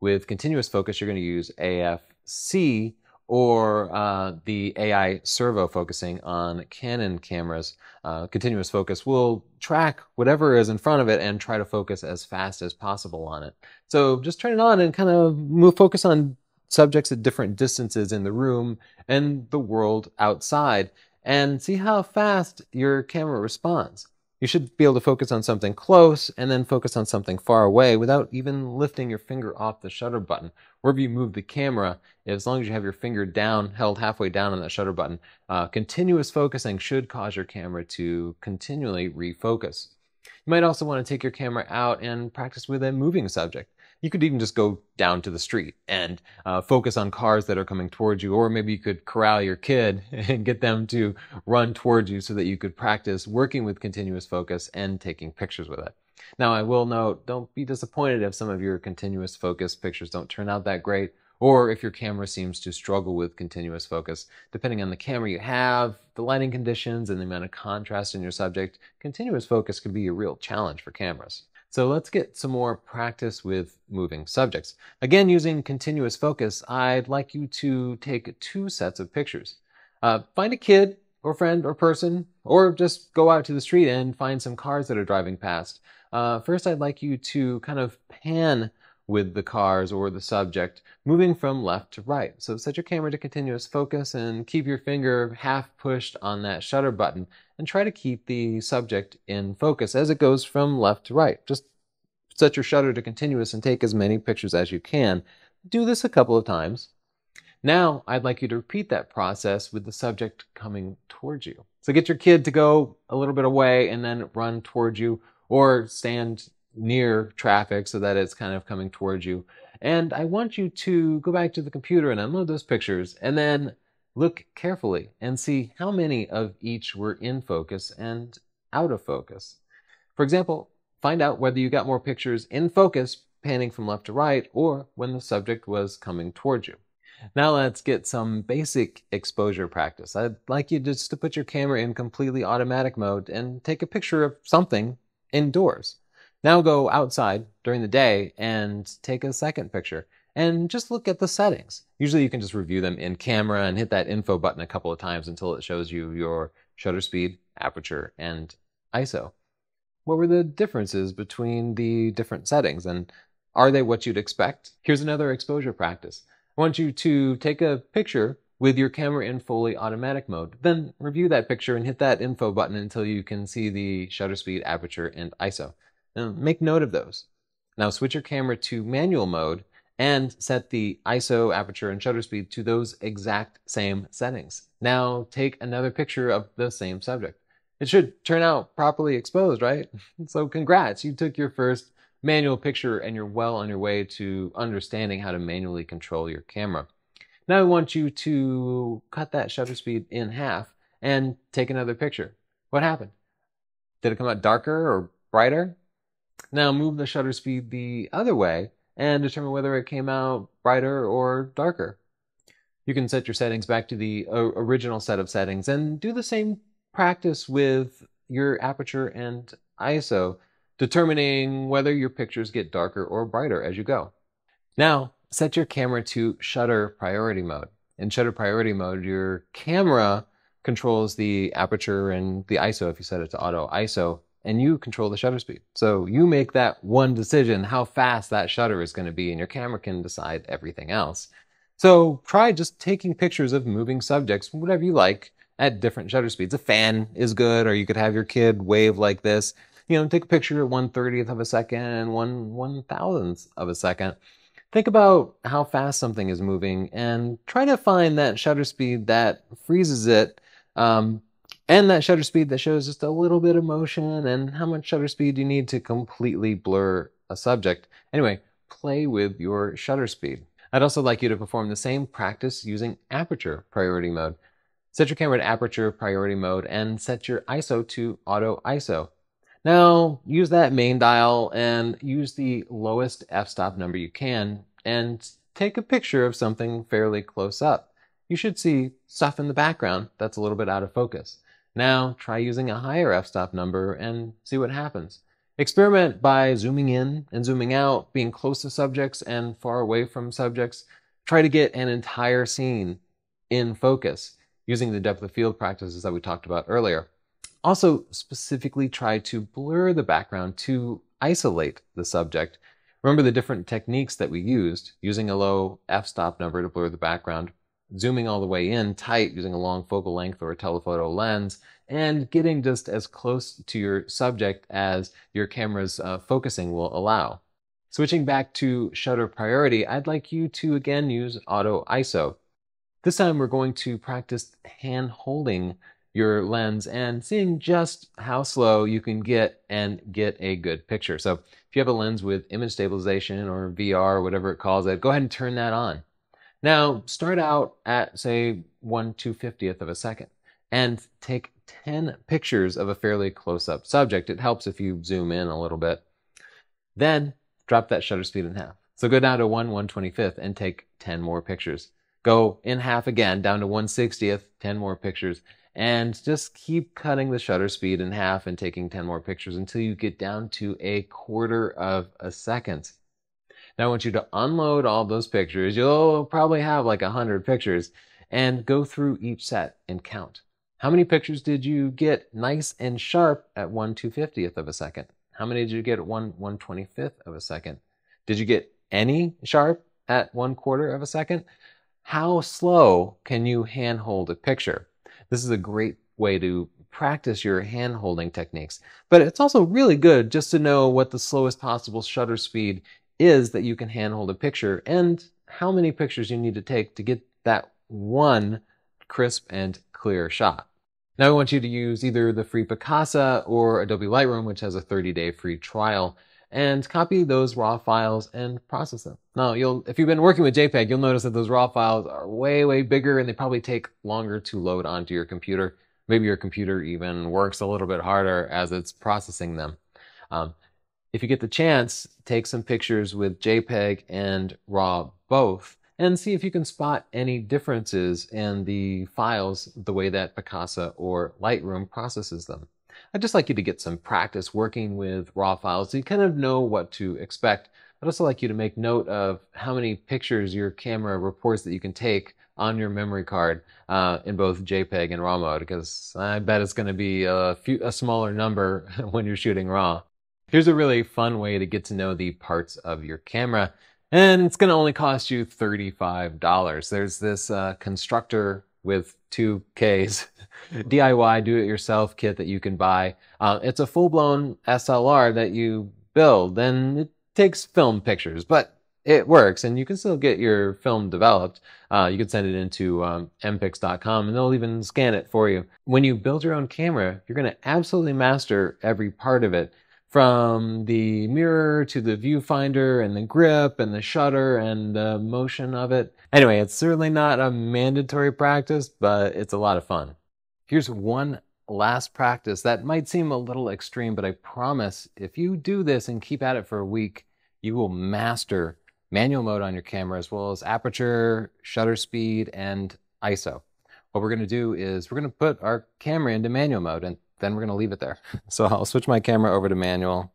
With continuous focus, you're going to use AFC or the AI servo focusing on Canon cameras. Continuous focus will track whatever is in front of it and try to focus as fast as possible on it. So just turn it on and kind of focus on subjects at different distances in the room and the world outside, and see how fast your camera responds. You should be able to focus on something close and then focus on something far away without even lifting your finger off the shutter button. Wherever you move the camera, as long as you have your finger down, held halfway down on that shutter button, continuous focusing should cause your camera to continually refocus. You might also want to take your camera out and practice with a moving subject. You could even just go down to the street and focus on cars that are coming towards you, or maybe you could corral your kid and get them to run towards you so that you could practice working with continuous focus and taking pictures with it. Now, I will note, don't be disappointed if some of your continuous focus pictures don't turn out that great, or if your camera seems to struggle with continuous focus. Depending on the camera you have, the lighting conditions, and the amount of contrast in your subject, continuous focus can be a real challenge for cameras. So let's get some more practice with moving subjects. Again, using continuous focus, I'd like you to take 2 sets of pictures. Find a kid or friend or person, or just go out to the street and find some cars that are driving past. First, I'd like you to kind of pan with the cars or the subject, moving from left to right. So set your camera to continuous focus and keep your finger half pushed on that shutter button and try to keep the subject in focus as it goes from left to right. Just set your shutter to continuous and take as many pictures as you can. Do this a couple of times. Now, I'd like you to repeat that process with the subject coming towards you. So get your kid to go a little bit away and then run towards you, or stand near traffic so that it's kind of coming towards you. And I want you to go back to the computer and unload those pictures and then look carefully and see how many of each were in focus and out of focus. For example, find out whether you got more pictures in focus panning from left to right or when the subject was coming towards you. Now let's get some basic exposure practice. I'd like you just to put your camera in completely automatic mode and take a picture of something indoors. Now go outside during the day and take a second picture and just look at the settings. Usually you can just review them in camera and hit that info button a couple of times until it shows you your shutter speed, aperture, and ISO. What were the differences between the different settings, and are they what you'd expect? Here's another exposure practice. I I want you to take a picture with your camera in fully automatic mode. Then review that picture and hit that info button until you can see the shutter speed, aperture, and ISO. Now, make note of those. Now switch your camera to manual mode and set the ISO, aperture, and shutter speed to those exact same settings. Now take another picture of the same subject. It should turn out properly exposed, right? So congrats, you took your first manual picture and you're well on your way to understanding how to manually control your camera. Now I want you to cut that shutter speed in half and take another picture. What happened? Did it come out darker or brighter? Now move the shutter speed the other way and determine whether it came out brighter or darker. You can set your settings back to the original set of settings and do the same practice with your aperture and ISO, determining whether your pictures get darker or brighter as you go. Now, set your camera to shutter priority mode. In shutter priority mode, your camera controls the aperture and the ISO if you set it to auto ISO, and you control the shutter speed. So you make that one decision, how fast that shutter is going to be, and your camera can decide everything else. So try just taking pictures of moving subjects, whatever you like, at different shutter speeds. A fan is good, or you could have your kid wave like this. Take a picture at 1/30th of a second and 1/1000th of a second. Think about how fast something is moving and try to find that shutter speed that freezes it, and that shutter speed that shows just a little bit of motion, and how much shutter speed you need to completely blur a subject. Anyway, play with your shutter speed. I'd also like you to perform the same practice using aperture priority mode. Set your camera to aperture priority mode and set your ISO to auto ISO. Now use that main dial and use the lowest f-stop number you can and take a picture of something fairly close up. You should see stuff in the background that's a little bit out of focus. Now try using a higher f-stop number and see what happens. Experiment by zooming in and zooming out, being close to subjects and far away from subjects. Try to get an entire scene in focus using the depth of field practices that we talked about earlier. Also, specifically try to blur the background to isolate the subject. Remember the different techniques that we used, using a low f-stop number to blur the background, zooming all the way in tight using a long focal length or a telephoto lens, and getting just as close to your subject as your camera's focusing will allow. Switching back to shutter priority, I'd like you to again use auto ISO. This time we're going to practice hand holding your lens and seeing just how slow you can get a good picture. So if you have a lens with image stabilization or VR, whatever it calls it, go ahead and turn that on. Now start out at say 1/250th of a second and take 10 pictures of a fairly close-up subject. It helps if you zoom in a little bit. Then drop that shutter speed in half. So go down to 1/125th and take 10 more pictures. Go in half again, down to 1/60th, 10 more pictures. And just keep cutting the shutter speed in half and taking 10 more pictures until you get down to 1/4 of a second. Now I want you to unload all those pictures. You'll probably have like 100 pictures, and go through each set and count. How many pictures did you get nice and sharp at 1/250th of a second? How many did you get at 1/125th of a second? Did you get any sharp at 1/4 of a second? How slow can you hand hold a picture? This is a great way to practice your hand holding techniques, but it's also really good just to know what the slowest possible shutter speed is that you can hand hold a picture and how many pictures you need to take to get that one crisp and clear shot. Now I want you to use either the free Picasa or Adobe Lightroom, which has a 30-day free trial, and copy those raw files and process them. Now, if you've been working with JPEG, you'll notice that those raw files are way, way bigger and they probably take longer to load onto your computer. Maybe your computer even works a little bit harder as it's processing them. If you get the chance, take some pictures with JPEG and RAW both and see if you can spot any differences in the files the way that Picasa or Lightroom processes them. I'd just like you to get some practice working with raw files so you kind of know what to expect. I'd also like you to make note of how many pictures your camera reports that you can take on your memory card in both JPEG and RAW mode, because I bet it's going to be a smaller number when you're shooting RAW. Here's a really fun way to get to know the parts of your camera. And it's going to only cost you $35. There's this constructor with 2 Ks, DIY do-it-yourself kit that you can buy. It's a full-blown SLR that you build, and it takes film pictures, but it works, and you can still get your film developed. You can send it into mpix.com, and they'll even scan it for you. When you build your own camera, you're going to absolutely master every part of it, from the mirror to the viewfinder and the grip and the shutter and the motion of it. Anyway, it's certainly not a mandatory practice, but it's a lot of fun. Here's one last practice that might seem a little extreme, but I promise if you do this and keep at it for a week, you will master manual mode on your camera, as well as aperture, shutter speed, and ISO. What we're going to do is we're going to put our camera into manual mode, and then we're going to leave it there. So I'll switch my camera over to manual.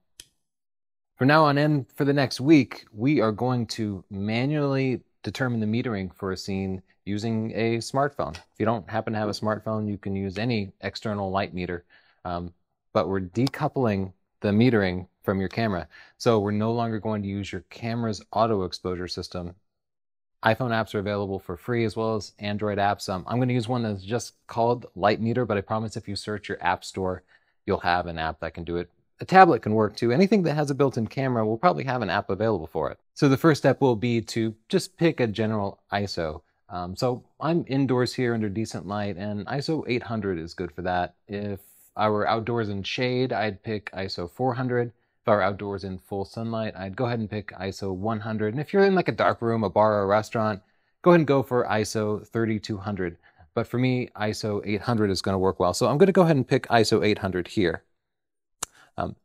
From now on in, for the next week, we are going to manually determine the metering for a scene using a smartphone. If you don't happen to have a smartphone, you can use any external light meter. But we're decoupling the metering from your camera. So we're no longer going to use your camera's auto exposure system. iPhone apps are available for free, as well as Android apps. I'm going to use one that's just called Light Meter, but I promise if you search your app store, you'll have an app that can do it. A tablet can work too. Anything that has a built-in camera will probably have an app available for it. So the first step will be to just pick a general ISO. So I'm indoors here under decent light, and ISO 800 is good for that. If I were outdoors in shade, I'd pick ISO 400. If I were outdoors in full sunlight, I'd go ahead and pick ISO 100. And if you're in like a dark room, a bar, or a restaurant, go ahead and go for ISO 3200. But for me, ISO 800 is going to work well. So I'm going to go ahead and pick ISO 800 here.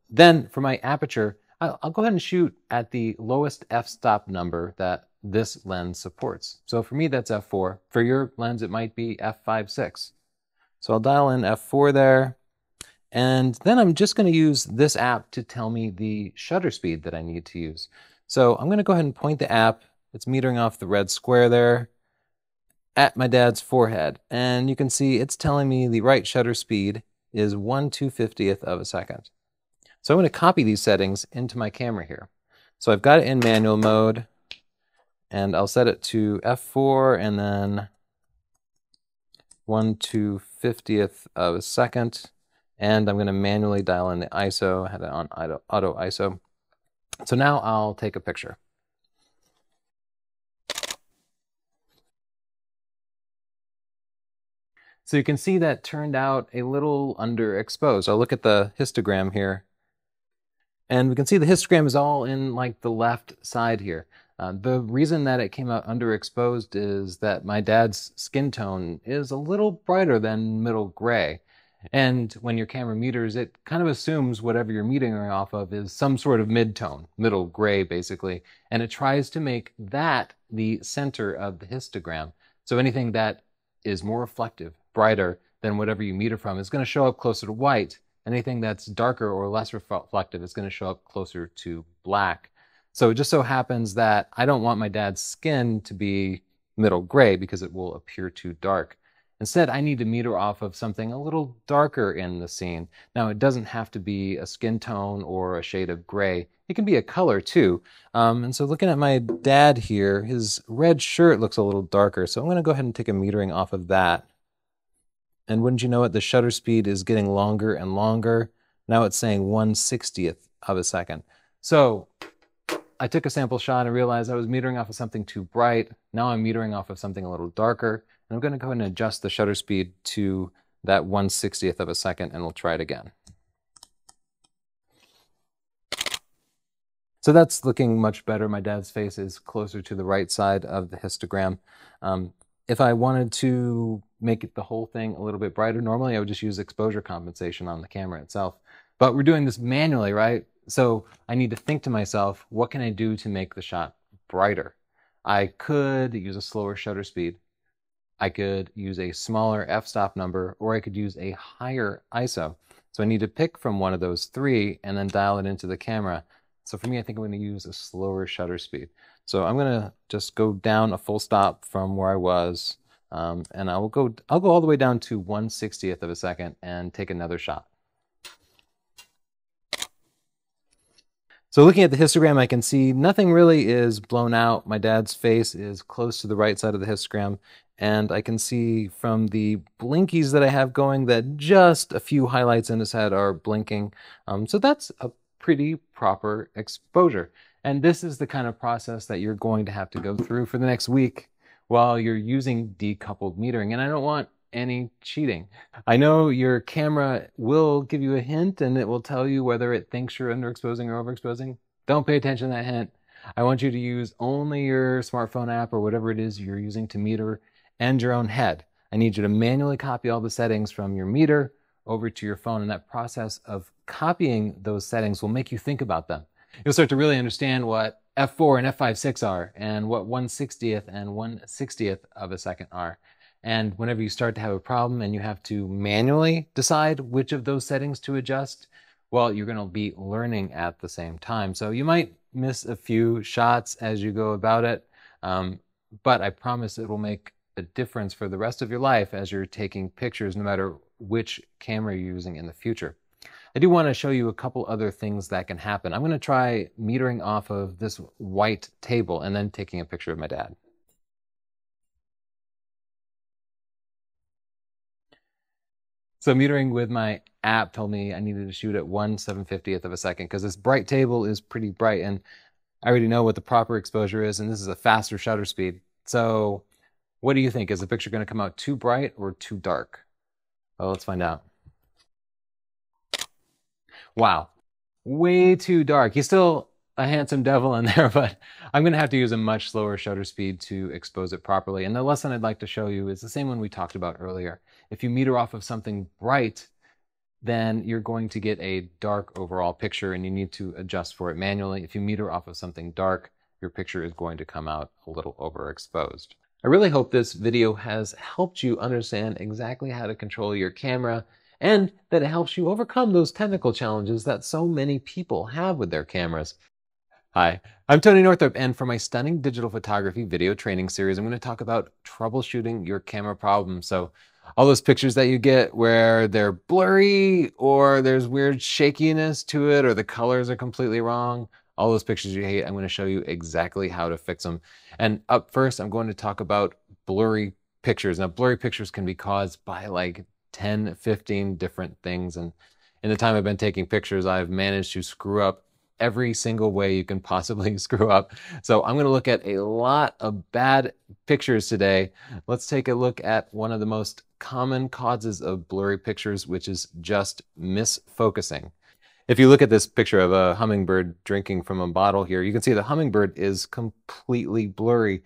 Then for my aperture, I'll go ahead and shoot at the lowest f-stop number that this lens supports. So for me, that's f4. For your lens, it might be f5.6. So I'll dial in f4 there. And then I'm just going to use this app to tell me the shutter speed that I need to use. So I'm going to go ahead and point the app. It's metering off the red square there at my dad's forehead. And you can see it's telling me the right shutter speed is 1/250th of a second. So I'm going to copy these settings into my camera here. So I've got it in manual mode, and I'll set it to f4 and then 1/250th of a second. And I'm going to manually dial in the ISO, I had it on auto ISO. So now I'll take a picture. So you can see that turned out a little underexposed. I'll look at the histogram here. And we can see the histogram is all in like the left side here. The reason that it came out underexposed is that my dad's skin tone is a little brighter than middle gray. And when your camera meters, it kind of assumes whatever you're metering off of is some sort of mid-tone, middle gray basically, and it tries to make that the center of the histogram. So anything that is more reflective, brighter than whatever you meter from is going to show up closer to white. Anything that's darker or less reflective is going to show up closer to black. So it just so happens that I don't want my dad's skin to be middle gray because it will appear too dark. Instead, I need to meter off of something a little darker in the scene. Now, it doesn't have to be a skin tone or a shade of gray. It can be a color too. And so looking at my dad here, his red shirt looks a little darker. So I'm going to go ahead and take a metering off of that. And wouldn't you know it, the shutter speed is getting longer and longer. Now it's saying 1/60th of a second. So I took a sample shot and realized I was metering off of something too bright. Now I'm metering off of something a little darker. And I'm going to go ahead and adjust the shutter speed to that 1/60th of a second, and we'll try it again. So that's looking much better. My dad's face is closer to the right side of the histogram. If I wanted to make it the whole thing a little bit brighter, normally I would just use exposure compensation on the camera itself. But we're doing this manually, right? So I need to think to myself, what can I do to make the shot brighter? I could use a slower shutter speed. I could use a smaller f-stop number, or I could use a higher ISO. So I need to pick from one of those three and then dial it into the camera. So for me, I think I'm going to use a slower shutter speed. So I'm going to just go down a full stop from where I was, and I'll go all the way down to 1/60th of a second and take another shot. So looking at the histogram, I can see nothing really is blown out. My dad's face is close to the right side of the histogram, and I can see from the blinkies that I have going that just a few highlights in his head are blinking. So that's a pretty proper exposure. And this is the kind of process that you're going to have to go through for the next week while you're using decoupled metering. And I don't want any cheating. I know your camera will give you a hint and it will tell you whether it thinks you're underexposing or overexposing. Don't pay attention to that hint. I want you to use only your smartphone app or whatever it is you're using to meter and your own head. I need you to manually copy all the settings from your meter over to your phone, and that process of copying those settings will make you think about them. You'll start to really understand what f4 and f5.6 are, and what 1/60th and 1/60th of a second are. And whenever you start to have a problem and you have to manually decide which of those settings to adjust, well, you're going to be learning at the same time. So you might miss a few shots as you go about it, but I promise it will make a difference for the rest of your life as you're taking pictures, no matter which camera you're using in the future. I do want to show you a couple other things that can happen. I'm going to try metering off of this white table and then taking a picture of my dad. So metering with my app told me I needed to shoot at 1/750th of a second because this bright table is pretty bright, and I already know what the proper exposure is, and this is a faster shutter speed. So what do you think? Is the picture going to come out too bright or too dark? Well, let's find out. Wow, way too dark. He's still a handsome devil in there, but I'm going to have to use a much slower shutter speed to expose it properly. And the lesson I'd like to show you is the same one we talked about earlier. If you meter off of something bright, then you're going to get a dark overall picture and you need to adjust for it manually. If you meter off of something dark, your picture is going to come out a little overexposed. I really hope this video has helped you understand exactly how to control your camera and that it helps you overcome those technical challenges that so many people have with their cameras. Hi, I'm Tony Northrup, and for my stunning digital photography video training series, I'm going to talk about troubleshooting your camera problems. So all those pictures that you get where they're blurry or there's weird shakiness to it or the colors are completely wrong, all those pictures you hate, I'm going to show you exactly how to fix them. And up first, I'm going to talk about blurry pictures. Now, blurry pictures can be caused by like 10, 15 different things. And in the time I've been taking pictures, I've managed to screw up every single way you can possibly screw up. So I'm going to look at a lot of bad pictures today. Let's take a look at one of the most common causes of blurry pictures, which is just misfocusing. If you look at this picture of a hummingbird drinking from a bottle here, you can see the hummingbird is completely blurry,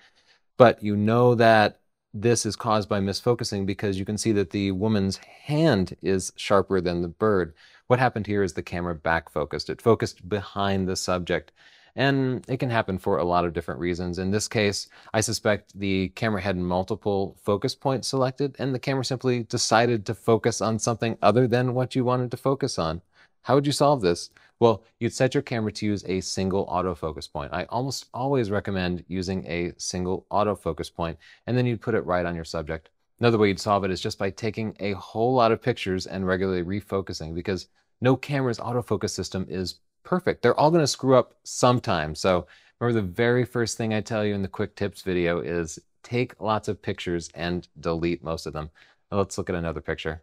but you know that this is caused by misfocusing because you can see that the woman's hand is sharper than the bird. What happened here is the camera back focused. It focused behind the subject, and it can happen for a lot of different reasons. In this case, I suspect the camera had multiple focus points selected, and the camera simply decided to focus on something other than what you wanted to focus on. How would you solve this? Well, you'd set your camera to use a single autofocus point. I almost always recommend using a single autofocus point, and then you'd put it right on your subject. Another way you'd solve it is just by taking a whole lot of pictures and regularly refocusing, because no camera's autofocus system is perfect. They're all going to screw up sometime. So remember, the very first thing I tell you in the quick tips video is take lots of pictures and delete most of them. Now let's look at another picture.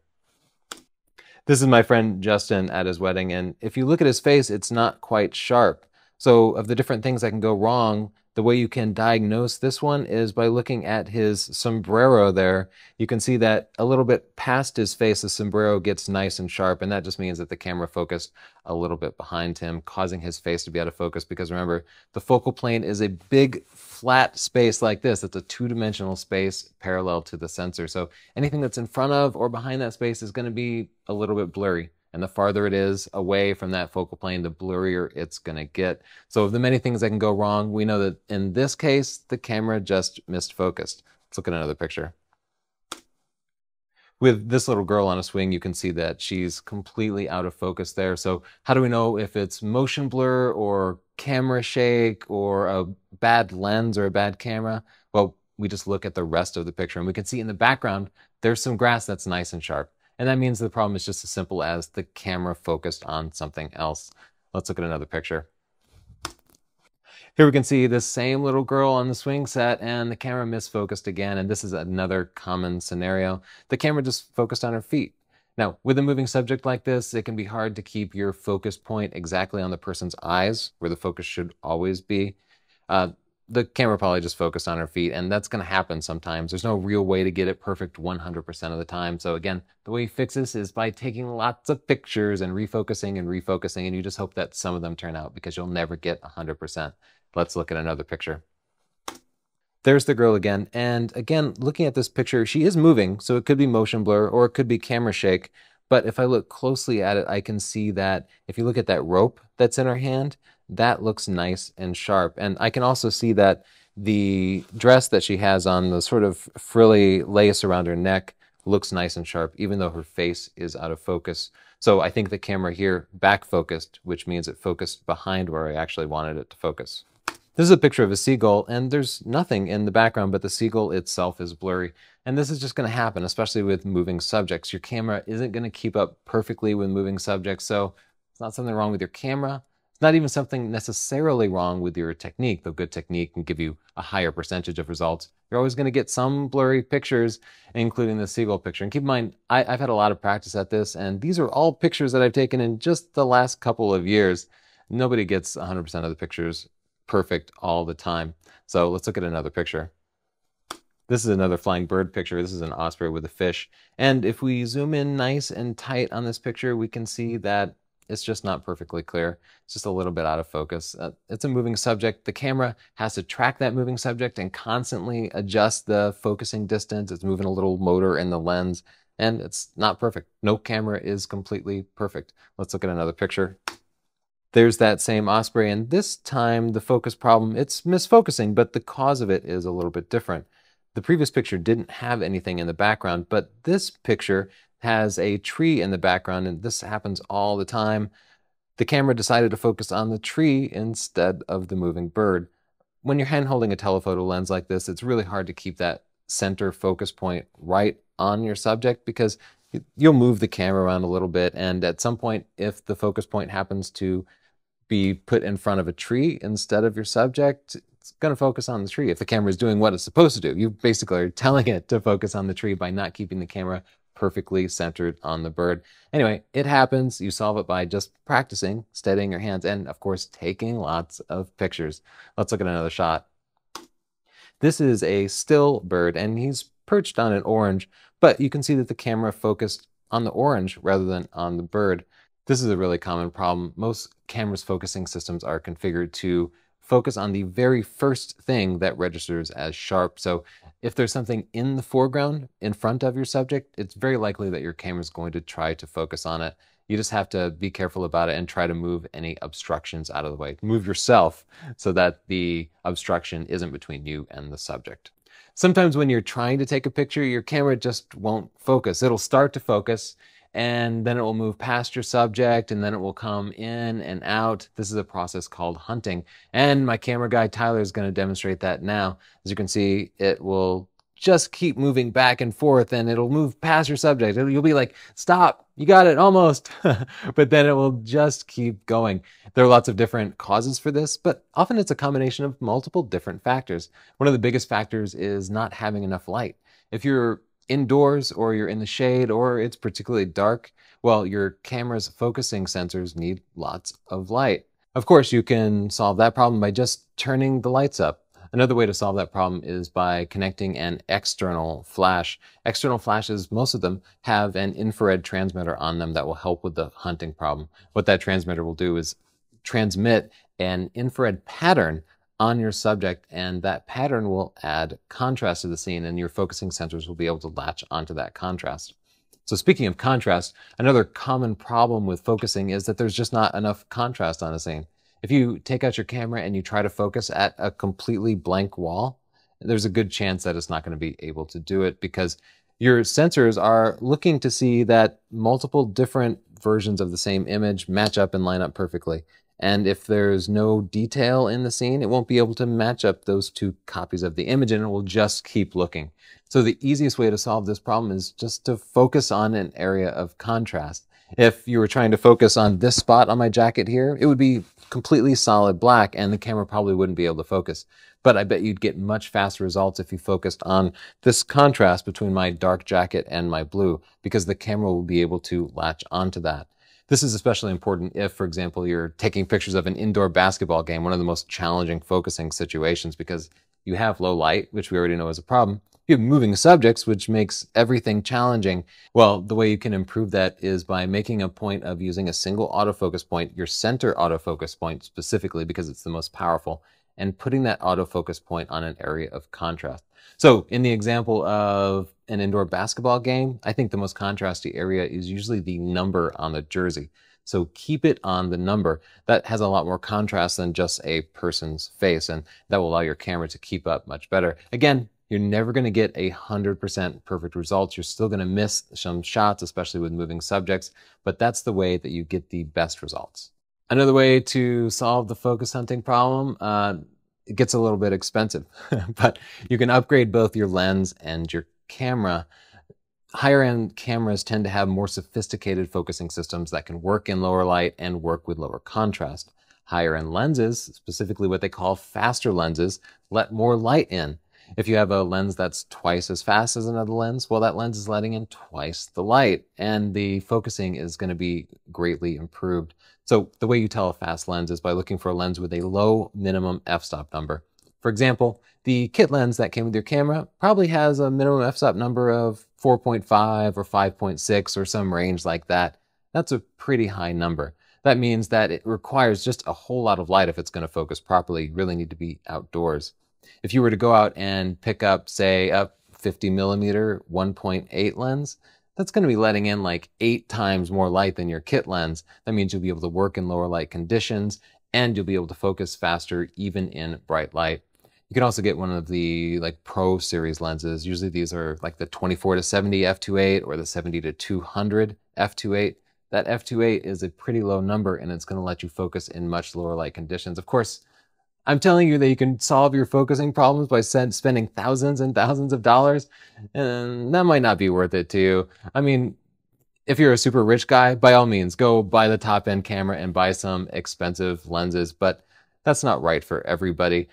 This is my friend Justin at his wedding, and if you look at his face, it's not quite sharp. So of the different things that can go wrong, the way you can diagnose this one is by looking at his sombrero there. You can see that a little bit past his face, the sombrero gets nice and sharp, and that just means that the camera focused a little bit behind him, causing his face to be out of focus, because remember, the focal plane is a big flat space like this. It's a two-dimensional space parallel to the sensor. So anything that's in front of or behind that space is going to be a little bit blurry. And the farther it is away from that focal plane, the blurrier it's going to get. So of the many things that can go wrong, we know that in this case, the camera just misfocused. Let's look at another picture. With this little girl on a swing, you can see that she's completely out of focus there. So how do we know if it's motion blur or camera shake or a bad lens or a bad camera? Well, we just look at the rest of the picture, and we can see in the background, there's some grass that's nice and sharp. And that means the problem is just as simple as the camera focused on something else. Let's look at another picture. Here we can see this same little girl on the swing set and the camera misfocused again, and this is another common scenario. The camera just focused on her feet. Now, with a moving subject like this, it can be hard to keep your focus point exactly on the person's eyes, where the focus should always be. The camera probably just focused on her feet, and that's going to happen sometimes. There's no real way to get it perfect 100% of the time. So again, the way you fix this is by taking lots of pictures and refocusing, and you just hope that some of them turn out, because you'll never get 100%. Let's look at another picture. There's the girl again, and again, looking at this picture, she is moving, so it could be motion blur or it could be camera shake. But if I look closely at it, I can see that if you look at that rope that's in her hand, that looks nice and sharp. And I can also see that the dress that she has on, the sort of frilly lace around her neck, looks nice and sharp, even though her face is out of focus. So I think the camera here back focused, which means it focused behind where I actually wanted it to focus. This is a picture of a seagull, and there's nothing in the background, but the seagull itself is blurry. And this is just going to happen, especially with moving subjects. Your camera isn't going to keep up perfectly with moving subjects, so it's not something wrong with your camera. It's not even something necessarily wrong with your technique, though good technique can give you a higher percentage of results. You're always going to get some blurry pictures, including the seagull picture. And keep in mind, I've had a lot of practice at this, and these are all pictures that I've taken in just the last couple of years. Nobody gets 100% of the pictures perfect all the time. So let's look at another picture. This is another flying bird picture. This is an osprey with a fish. And if we zoom in nice and tight on this picture, we can see that it's just not perfectly clear. It's just a little bit out of focus. It's a moving subject. The camera has to track that moving subject and constantly adjust the focusing distance. It's moving a little motor in the lens, and it's not perfect. No camera is completely perfect. Let's look at another picture. There's that same osprey, and this time the focus problem, it's misfocusing, but the cause of it is a little bit different. The previous picture didn't have anything in the background, but this picture has a tree in the background, and this happens all the time. The camera decided to focus on the tree instead of the moving bird. When you're hand-holding a telephoto lens like this, it's really hard to keep that center focus point right on your subject, because you'll move the camera around a little bit, and at some point, if the focus point happens to be put in front of a tree instead of your subject, it's going to focus on the tree. If the camera is doing what it's supposed to do, you basically are telling it to focus on the tree by not keeping the camera perfectly centered on the bird. Anyway, it happens. You solve it by just practicing, steadying your hands, and of course, taking lots of pictures. Let's look at another shot. This is a still bird, and he's perched on an orange, but you can see that the camera focused on the orange rather than on the bird. This is a really common problem. Most cameras' focusing systems are configured to focus on the very first thing that registers as sharp. So if there's something in the foreground in front of your subject, it's very likely that your camera is going to try to focus on it. You just have to be careful about it and try to move any obstructions out of the way. Move yourself so that the obstruction isn't between you and the subject. Sometimes when you're trying to take a picture, your camera just won't focus. It'll start to focus, and then it will move past your subject, and then it will come in and out. This is a process called hunting, and my camera guy Tyler is going to demonstrate that now. As you can see, it will just keep moving back and forth, and it'll move past your subject. You'll be like, stop, you got it, almost. But then it will just keep going. There are lots of different causes for this, but often it's a combination of multiple different factors. One of the biggest factors is not having enough light. If you're indoors, or you're in the shade, or it's particularly dark, well, your camera's focusing sensors need lots of light. Of course, you can solve that problem by just turning the lights up. Another way to solve that problem is by connecting an external flash. External flashes, most of them, have an infrared transmitter on them that will help with the hunting problem. What that transmitter will do is transmit an infrared pattern on your subject, and that pattern will add contrast to the scene, and your focusing sensors will be able to latch onto that contrast. So speaking of contrast, another common problem with focusing is that there's just not enough contrast on a scene. If you take out your camera and you try to focus at a completely blank wall, there's a good chance that it's not going to be able to do it, because your sensors are looking to see that multiple different versions of the same image match up and line up perfectly. And if there's no detail in the scene, it won't be able to match up those two copies of the image, and it will just keep looking. So the easiest way to solve this problem is just to focus on an area of contrast. If you were trying to focus on this spot on my jacket here, it would be completely solid black and the camera probably wouldn't be able to focus. But I bet you'd get much faster results if you focused on this contrast between my dark jacket and my blue, because the camera will be able to latch onto that. This is especially important if, for example, you're taking pictures of an indoor basketball game, one of the most challenging focusing situations, because you have low light, which we already know is a problem. You have moving subjects, which makes everything challenging. Well, the way you can improve that is by making a point of using a single autofocus point, your center autofocus point specifically, because it's the most powerful, and putting that autofocus point on an area of contrast. So in the example of an indoor basketball game, I think the most contrasty area is usually the number on the jersey. So keep it on the number. That has a lot more contrast than just a person's face, and that will allow your camera to keep up much better. Again, you're never going to get 100% perfect results. You're still going to miss some shots, especially with moving subjects, but that's the way that you get the best results. Another way to solve the focus hunting problem, it gets a little bit expensive, but you can upgrade both your lens and your camera. Higher end cameras tend to have more sophisticated focusing systems that can work in lower light and work with lower contrast. Higher end lenses, specifically what they call faster lenses, let more light in. If you have a lens that's twice as fast as another lens, well, that lens is letting in twice the light, and the focusing is going to be greatly improved. So the way you tell a fast lens is by looking for a lens with a low minimum f-stop number. For example, the kit lens that came with your camera probably has a minimum f-stop number of 4.5 or 5.6 or some range like that. That's a pretty high number. That means that it requires just a whole lot of light if it's going to focus properly. You really need to be outdoors. If you were to go out and pick up, say, a 50 millimeter 1.8 lens, that's going to be letting in like 8 times more light than your kit lens. That means you'll be able to work in lower light conditions and you'll be able to focus faster even in bright light. You can also get one of the Pro series lenses. Usually these are like the 24 to 70 f2.8 or the 70 to 200 f2.8. That f2.8 is a pretty low number and it's going to let you focus in much lower light conditions. Of course, I'm telling you that you can solve your focusing problems by spending thousands and thousands of dollars, and that might not be worth it to you. I mean, if you're a super rich guy, by all means, go buy the top-end camera and buy some expensive lenses, but that's not right for everybody.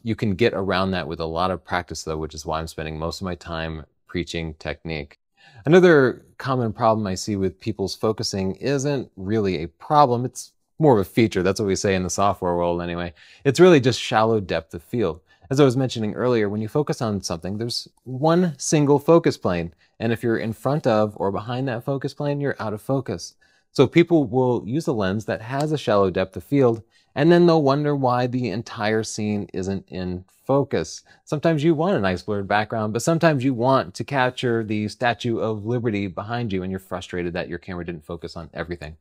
You can get around that with a lot of practice, though, which is why I'm spending most of my time preaching technique. Another common problem I see with people's focusing isn't really a problem. It's more of a feature. That's what we say in the software world anyway. It's really just shallow depth of field. As I was mentioning earlier, when you focus on something, there's one single focus plane. And if you're in front of or behind that focus plane, you're out of focus. So people will use a lens that has a shallow depth of field, and then they'll wonder why the entire scene isn't in focus. Sometimes you want a nice blurred background, but sometimes you want to capture the Statue of Liberty behind you, and you're frustrated that your camera didn't focus on everything.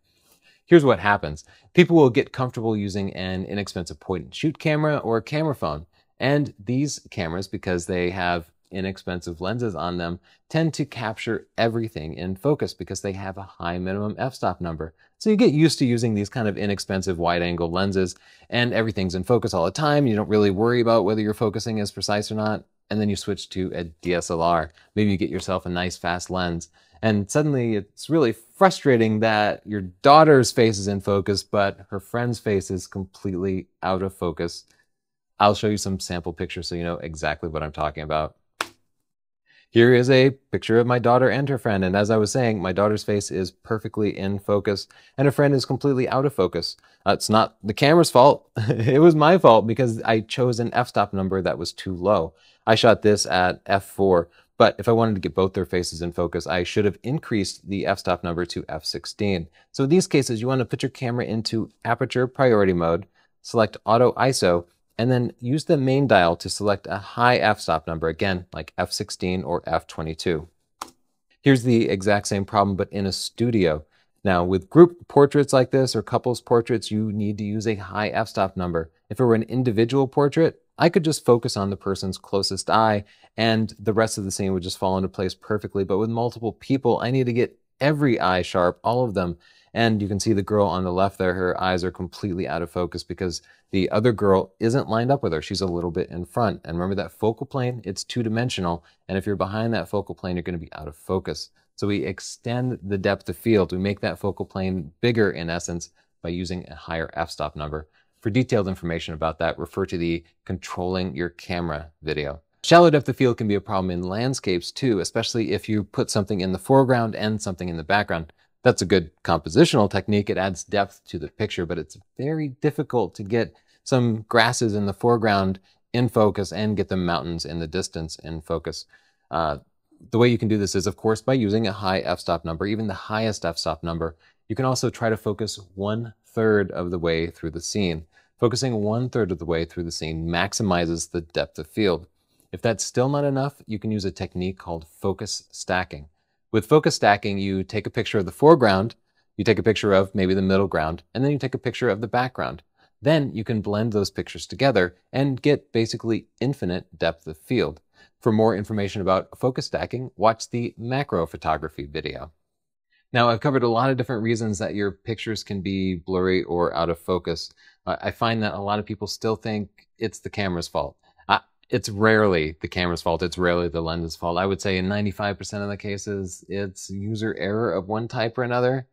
Here's what happens. People will get comfortable using an inexpensive point-and-shoot camera or a camera phone. And these cameras, because they have inexpensive lenses on them, tend to capture everything in focus because they have a high minimum f-stop number. So you get used to using these kind of inexpensive wide-angle lenses, and everything's in focus all the time. You don't really worry about whether your focusing is precise or not. And then you switch to a DSLR. Maybe you get yourself a nice fast lens. And suddenly it's really frustrating that your daughter's face is in focus, but her friend's face is completely out of focus. I'll show you some sample pictures so you know exactly what I'm talking about. Here is a picture of my daughter and her friend. And as I was saying, my daughter's face is perfectly in focus and her friend is completely out of focus. It's not the camera's fault. It was my fault because I chose an f-stop number that was too low. I shot this at f4. But if I wanted to get both their faces in focus, I should have increased the f-stop number to f16. So in these cases, you want to put your camera into aperture priority mode, select auto ISO, and then use the main dial to select a high f-stop number, again, like f16 or f22. Here's the exact same problem, but in a studio. Now, with group portraits like this or couples portraits, you need to use a high f-stop number. If it were an individual portrait, I could just focus on the person's closest eye and the rest of the scene would just fall into place perfectly. But with multiple people, I need to get every eye sharp, all of them. And you can see the girl on the left there, her eyes are completely out of focus because the other girl isn't lined up with her. She's a little bit in front. And remember that focal plane, it's two-dimensional. And if you're behind that focal plane, you're going to be out of focus. So we extend the depth of field. We make that focal plane bigger in essence by using a higher f-stop number. For detailed information about that, refer to the Controlling Your Camera video. Shallow depth of field can be a problem in landscapes too, especially if you put something in the foreground and something in the background. That's a good compositional technique. It adds depth to the picture, but it's very difficult to get some grasses in the foreground in focus and get the mountains in the distance in focus. The way you can do this is, of course, by using a high f-stop number, even the highest f-stop number. You can also try to focus 1/3 of the way through the scene. Focusing 1/3 of the way through the scene maximizes the depth of field. If that's still not enough, you can use a technique called focus stacking. With focus stacking, you take a picture of the foreground, you take a picture of maybe the middle ground, and then you take a picture of the background. Then you can blend those pictures together and get basically infinite depth of field. For more information about focus stacking, watch the macro photography video. Now, I've covered a lot of different reasons that your pictures can be blurry or out of focus. I find that a lot of people still think it's the camera's fault. It's rarely the camera's fault. It's rarely the lens's fault. I would say in 95% of the cases, it's user error of one type or another.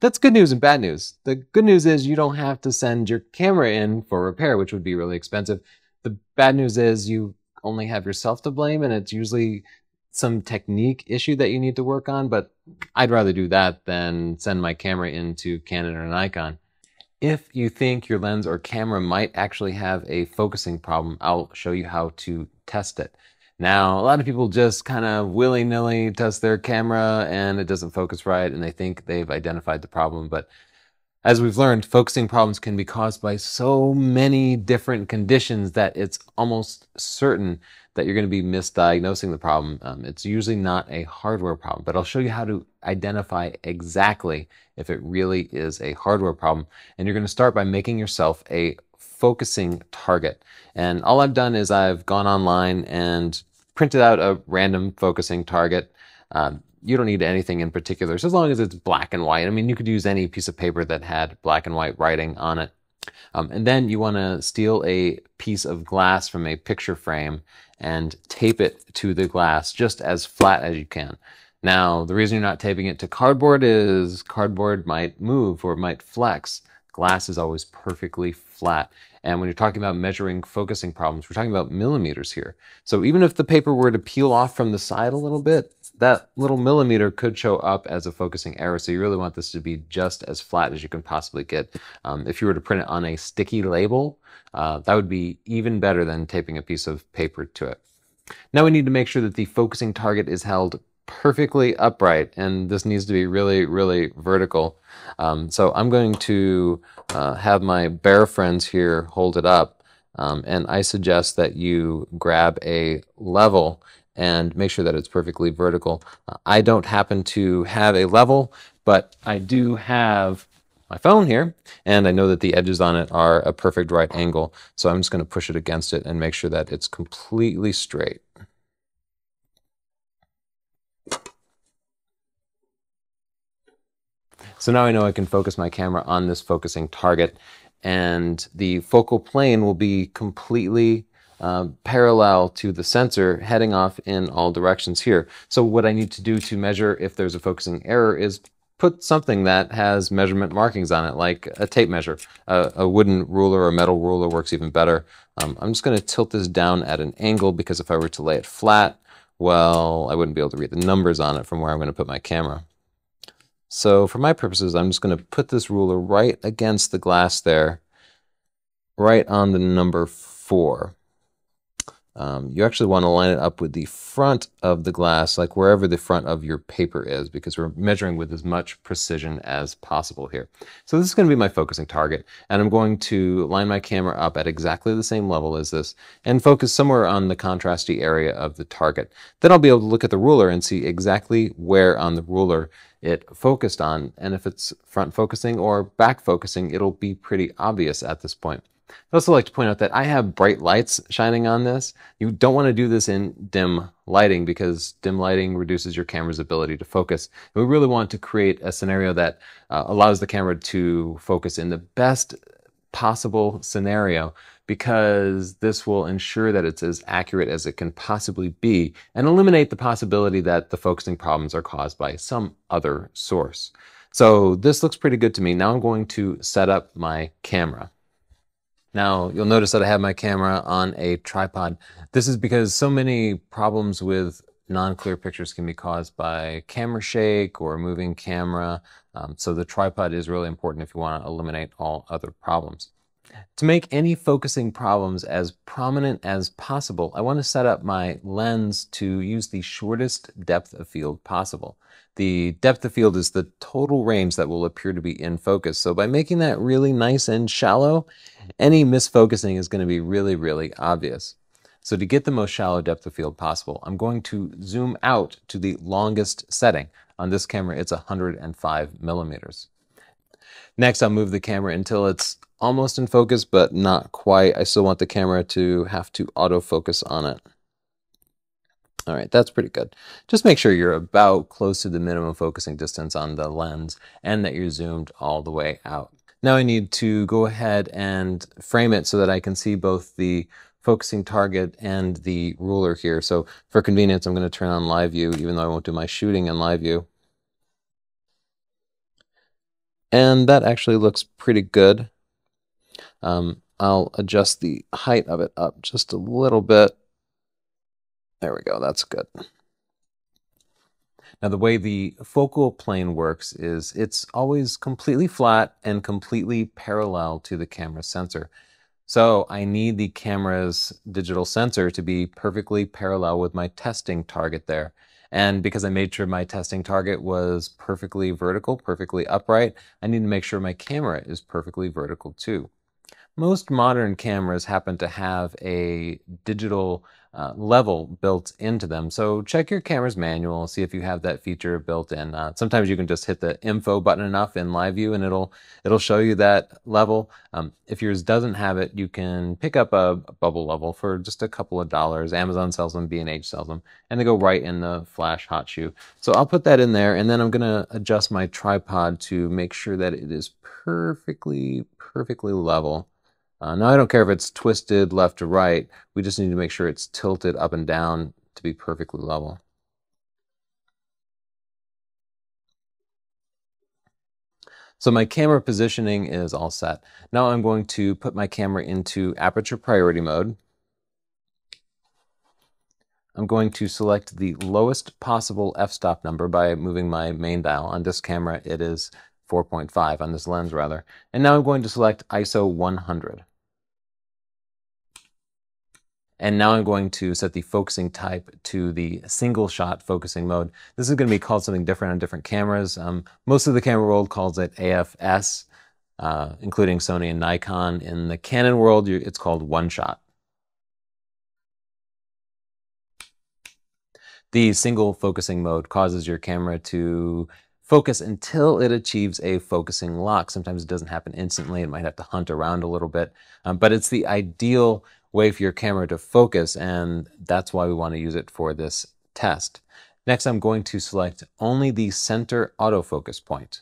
That's good news and bad news. The good news is you don't have to send your camera in for repair, which would be really expensive. The bad news is you only have yourself to blame, and it's usually some technique issue that you need to work on, but I'd rather do that than send my camera into Canon or Nikon. If you think your lens or camera might actually have a focusing problem, I'll show you how to test it. Now, a lot of people just kind of willy-nilly test their camera and it doesn't focus right and they think they've identified the problem, but as we've learned, focusing problems can be caused by so many different conditions that it's almost certain that you're going to be misdiagnosing the problem. It's usually not a hardware problem, but I'll show you how to identify exactly if it really is a hardware problem. And you're going to start by making yourself a focusing target. And all I've done is I've gone online and printed out a random focusing target. You don't need anything in particular, so as long as it's black and white. I mean, you could use any piece of paper that had black and white writing on it. And then you want to steal a piece of glass from a picture frame and tape it to the glass just as flat as you can. Now, the reason you're not taping it to cardboard is cardboard might move or it might flex. Glass is always perfectly flat. And when you're talking about measuring focusing problems, we're talking about millimeters here. So even if the paper were to peel off from the side a little bit, that little millimeter could show up as a focusing error. So you really want this to be just as flat as you can possibly get. If you were to print it on a sticky label, that would be even better than taping a piece of paper to it. Now we need to make sure that the focusing target is held perfectly upright, and this needs to be really, really vertical. So I'm going to have my bear friends here hold it up, and I suggest that you grab a level and make sure that it's perfectly vertical. I don't happen to have a level, but I do have my phone here, and I know that the edges on it are a perfect right angle, so I'm just going to push it against it and make sure that it's completely straight. So now I know I can focus my camera on this focusing target, and the focal plane will be completely parallel to the sensor heading off in all directions here. So what I need to do to measure if there's a focusing error is put something that has measurement markings on it, like a tape measure. A wooden ruler or a metal ruler works even better. I'm just going to tilt this down at an angle because if I were to lay it flat, well, I wouldn't be able to read the numbers on it from where I'm going to put my camera. So for my purposes, I'm just going to put this ruler right against the glass there, right on the number 4. You actually want to line it up with the front of the glass, like wherever the front of your paper is, because we're measuring with as much precision as possible here. So this is going to be my focusing target, and I'm going to line my camera up at exactly the same level as this and focus somewhere on the contrasty area of the target. Then I'll be able to look at the ruler and see exactly where on the ruler it focused on, and if it's front focusing or back focusing, it'll be pretty obvious at this point. I'd also like to point out that I have bright lights shining on this. You don't want to do this in dim lighting because dim lighting reduces your camera's ability to focus. And we really want to create a scenario that allows the camera to focus in the best possible scenario because this will ensure that it's as accurate as it can possibly be and eliminate the possibility that the focusing problems are caused by some other source. So this looks pretty good to me. Now I'm going to set up my camera. Now you'll notice that I have my camera on a tripod. This is because so many problems with non-clear pictures can be caused by camera shake or moving camera. So the tripod is really important if you want to eliminate all other problems. To make any focusing problems as prominent as possible, I want to set up my lens to use the shortest depth of field possible. The depth of field is the total range that will appear to be in focus. So by making that really nice and shallow, any misfocusing is going to be really, really obvious. So to get the most shallow depth of field possible, I'm going to zoom out to the longest setting. On this camera, it's 105 millimeters. Next, I'll move the camera until it's almost in focus, but not quite. I still want the camera to have to autofocus on it. All right, that's pretty good. Just make sure you're about close to the minimum focusing distance on the lens and that you're zoomed all the way out. Now I need to go ahead and frame it so that I can see both the focusing target and the ruler here. So for convenience, I'm going to turn on live view, even though I won't do my shooting in live view. And that actually looks pretty good. I'll adjust the height of it up just a little bit. There we go, that's good. Now the way the focal plane works is it's always completely flat and completely parallel to the camera sensor. So I need the camera's digital sensor to be perfectly parallel with my testing target there. And because I made sure my testing target was perfectly vertical, perfectly upright, I need to make sure my camera is perfectly vertical too. Most modern cameras happen to have a digital level built into them. So check your camera's manual, see if you have that feature built in. Sometimes you can just hit the info button enough in live view and it'll show you that level. If yours doesn't have it, you can pick up a bubble level for just a couple of dollars. Amazon sells them, B&H sells them, and they go right in the flash hot shoe. So I'll put that in there, and then I'm gonna adjust my tripod to make sure that it is perfectly level. Now I don't care if it's twisted left to right, we just need to make sure it's tilted up and down to be perfectly level. So my camera positioning is all set. Now I'm going to put my camera into aperture priority mode. I'm going to select the lowest possible f-stop number by moving my main dial. On this camera it is 4.5, on this lens rather. And now I'm going to select ISO 100. And now I'm going to set the focusing type to the single shot focusing mode. This is going to be called something different on different cameras. Most of the camera world calls it AFS, including Sony and Nikon. In the Canon world, it's called one shot. The single focusing mode causes your camera to focus until it achieves a focusing lock. Sometimes it doesn't happen instantly. It might have to hunt around a little bit, but it's the ideal way for your camera to focus, and that's why we want to use it for this test. Next, I'm going to select only the center autofocus point.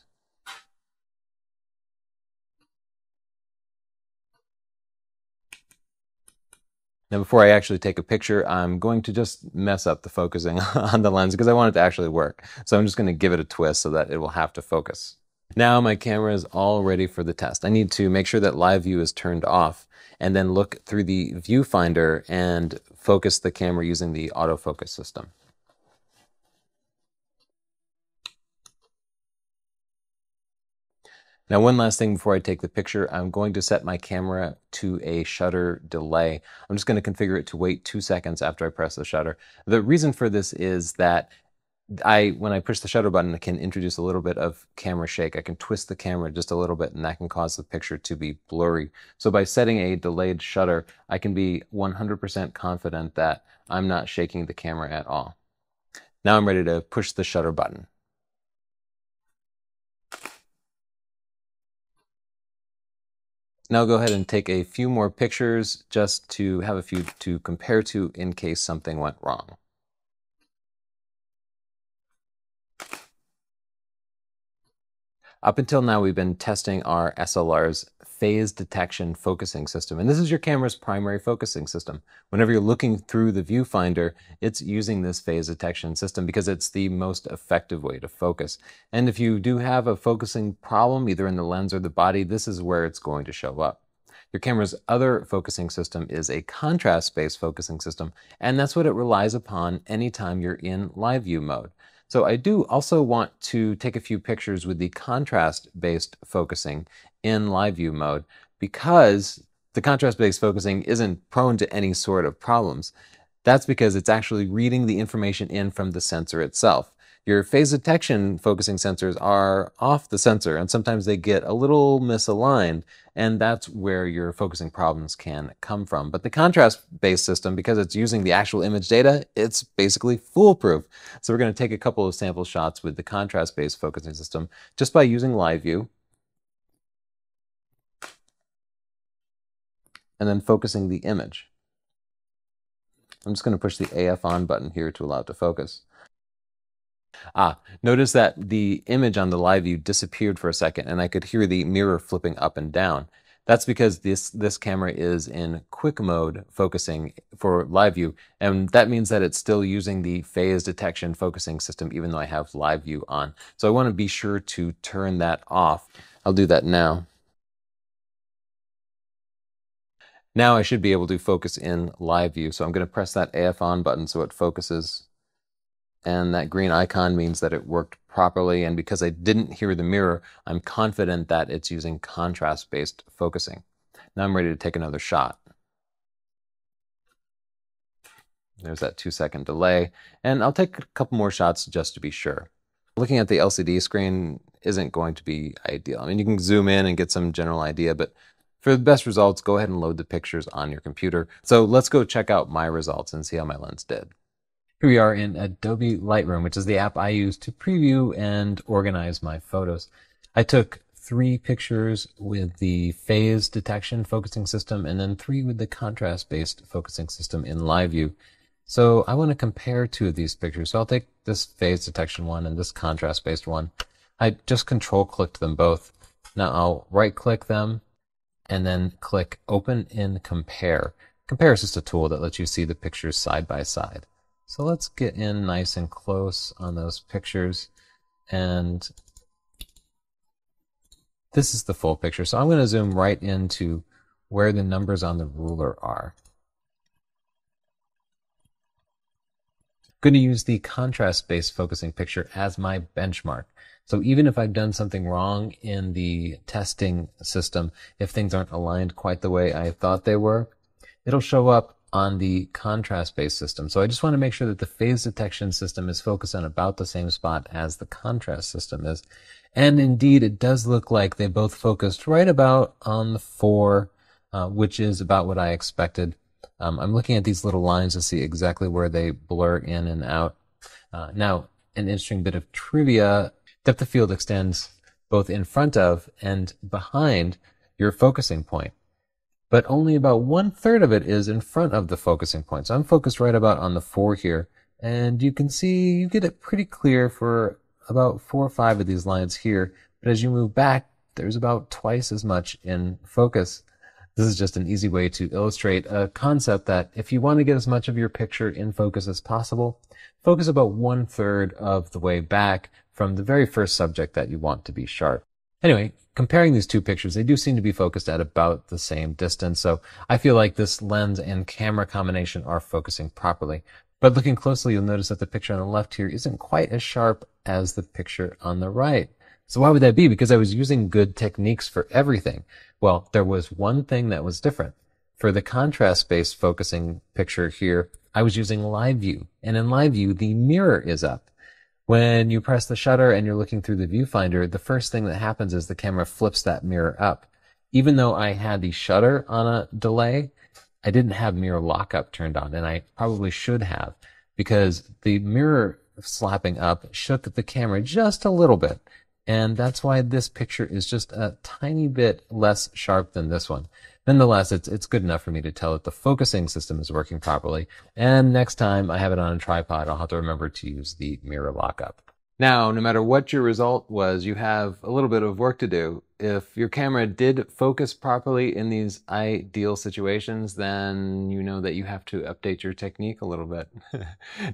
Now, before I actually take a picture, I'm going to just mess up the focusing on the lens because I want it to actually work. So I'm just going to give it a twist so that it will have to focus. Now my camera is all ready for the test. I need to make sure that live view is turned off and then look through the viewfinder and focus the camera using the autofocus system. Now, one last thing before I take the picture, I'm going to set my camera to a shutter delay. I'm just going to configure it to wait 2 seconds after I press the shutter. The reason for this is that when I push the shutter button, I can introduce a little bit of camera shake. I can twist the camera just a little bit, and that can cause the picture to be blurry. So by setting a delayed shutter, I can be 100% confident that I'm not shaking the camera at all. Now I'm ready to push the shutter button. Now I'll go ahead and take a few more pictures just to have a few to compare to in case something went wrong. Up until now, we've been testing our SLR's phase detection focusing system. And this is your camera's primary focusing system. Whenever you're looking through the viewfinder, it's using this phase detection system because it's the most effective way to focus. And if you do have a focusing problem, either in the lens or the body, this is where it's going to show up. Your camera's other focusing system is a contrast-based focusing system, and that's what it relies upon anytime you're in live view mode. So I do also want to take a few pictures with the contrast-based focusing in live view mode because the contrast-based focusing isn't prone to any sort of problems. That's because it's actually reading the information in from the sensor itself. Your phase detection focusing sensors are off the sensor, and sometimes they get a little misaligned, and that's where your focusing problems can come from. But the contrast-based system, because it's using the actual image data, it's basically foolproof. So we're going to take a couple of sample shots with the contrast-based focusing system just by using live view, and then focusing the image. I'm just going to push the AF on button here to allow it to focus. Notice that the image on the live view disappeared for a second and I could hear the mirror flipping up and down. That's because this camera is in quick mode focusing for live view, and that means that it's still using the phase detection focusing system even though I have live view on. So I want to be sure to turn that off. I'll do that now. Now I should be able to focus in live view, so I'm going to press that AF on button so it focuses. And that green icon means that it worked properly, and because I didn't hear the mirror, I'm confident that it's using contrast-based focusing. Now I'm ready to take another shot. There's that 2-second delay, and I'll take a couple more shots just to be sure. Looking at the LCD screen isn't going to be ideal. I mean, you can zoom in and get some general idea, but for the best results, go ahead and load the pictures on your computer. So let's go check out my results and see how my lens did. Here we are in Adobe Lightroom, which is the app I use to preview and organize my photos. I took 3 pictures with the phase detection focusing system and then 3 with the contrast-based focusing system in live view. So I want to compare 2 of these pictures. So I'll take this phase detection one and this contrast-based one. I just control-clicked them both. Now I'll right-click them and then click Open in Compare. Compare is just a tool that lets you see the pictures side by side. So let's get in nice and close on those pictures, and this is the full picture. So I'm going to zoom right into where the numbers on the ruler are. I'm going to use the contrast-based focusing picture as my benchmark. So even if I've done something wrong in the testing system, if things aren't aligned quite the way I thought they were, it'll show up on the contrast-based system. So I just want to make sure that the phase detection system is focused on about the same spot as the contrast system is. And indeed, it does look like they both focused right about on the 4, which is about what I expected. I'm looking at these little lines to see exactly where they blur in and out. Now, an interesting bit of trivia, depth of field extends both in front of and behind your focusing point. But only about 1/3 of it is in front of the focusing point. So I'm focused right about on the 4 here. And you can see, you get it pretty clear for about 4 or 5 of these lines here. But as you move back, there's about twice as much in focus. This is just an easy way to illustrate a concept that if you want to get as much of your picture in focus as possible, focus about 1/3 of the way back from the very first subject that you want to be sharp. Anyway, comparing these 2 pictures, they do seem to be focused at about the same distance, so I feel like this lens and camera combination are focusing properly. But looking closely, you'll notice that the picture on the left here isn't quite as sharp as the picture on the right. So why would that be? Because I was using good techniques for everything. Well, there was one thing that was different. For the contrast-based focusing picture here, I was using live view, and in live view, the mirror is up. When you press the shutter and you're looking through the viewfinder, the first thing that happens is the camera flips that mirror up. Even though I had the shutter on a delay, I didn't have mirror lockup turned on, and I probably should have, because the mirror slapping up shook the camera just a little bit, and that's why this picture is just a tiny bit less sharp than this one. Nonetheless, it's good enough for me to tell that the focusing system is working properly, and next time I have it on a tripod, I'll have to remember to use the mirror lockup. Now, no matter what your result was, you have a little bit of work to do. If your camera did focus properly in these ideal situations, then you know that you have to update your technique a little bit.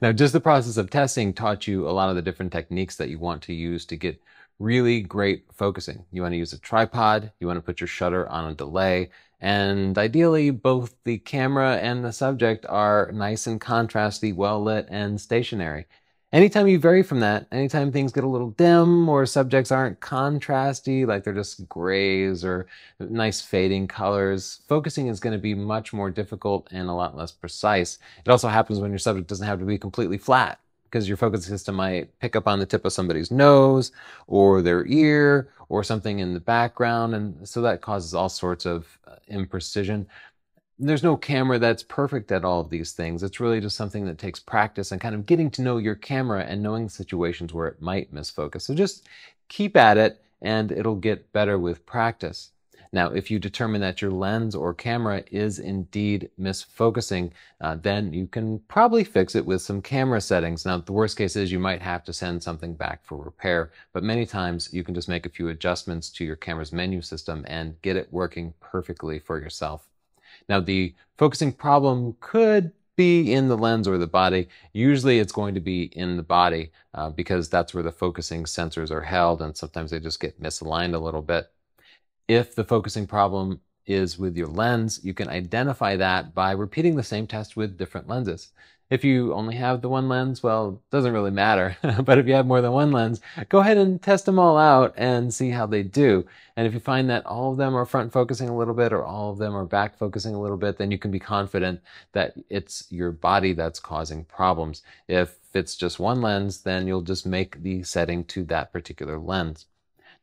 Now, just the process of testing taught you a lot of the different techniques that you want to use to get really great focusing. You want to use a tripod, you want to put your shutter on a delay, and ideally both the camera and the subject are nice and contrasty, well lit, and stationary. Anytime you vary from that, anytime things get a little dim or subjects aren't contrasty, like they're just grays or nice fading colors, focusing is going to be much more difficult and a lot less precise. It also happens when your subject doesn't have to be completely flat, because your focus system might pick up on the tip of somebody's nose or their ear or something in the background, and so that causes all sorts of imprecision. There's no camera that's perfect at all of these things. It's really just something that takes practice and kind of getting to know your camera and knowing situations where it might misfocus. So just keep at it and it'll get better with practice. Now, if you determine that your lens or camera is indeed misfocusing, then you can probably fix it with some camera settings. Now, the worst case is you might have to send something back for repair, but many times you can just make a few adjustments to your camera's menu system and get it working perfectly for yourself. Now, the focusing problem could be in the lens or the body. Usually it's going to be in the body because that's where the focusing sensors are held, and sometimes they just get misaligned a little bit. If the focusing problem is with your lens, you can identify that by repeating the same test with different lenses. If you only have the one lens, well, it doesn't really matter. But if you have more than one lens, go ahead and test them all out and see how they do. And if you find that all of them are front focusing a little bit or all of them are back focusing a little bit, then you can be confident that it's your body that's causing problems. If it's just one lens, then you'll just make the setting to that particular lens.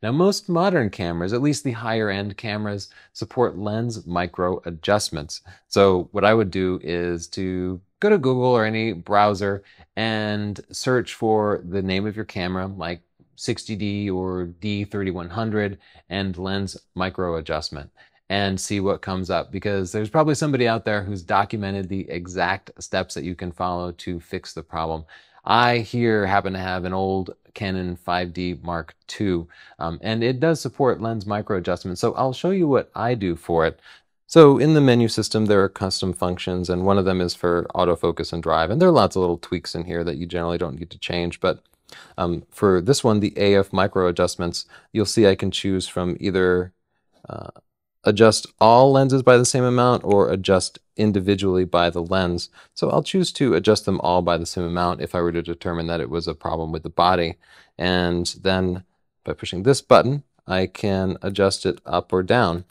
Now, most modern cameras, at least the higher end cameras, support lens micro adjustments. So what I would do is to go to Google or any browser and search for the name of your camera, like 60D or D3100, and lens micro adjustment, and see what comes up, because there's probably somebody out there who's documented the exact steps that you can follow to fix the problem. I here happen to have an old Canon 5D Mark II, and it does support lens micro adjustment, so I'll show you what I do for it. So in the menu system, there are custom functions, and one of them is for autofocus and drive, and there are lots of little tweaks in here that you generally don't need to change, but for this one, the AF micro adjustments, you'll see I can choose from either adjust all lenses by the same amount or adjust individually by the lens. So I'll choose to adjust them all by the same amount if I were to determine that it was a problem with the body. And then by pushing this button, I can adjust it up or down.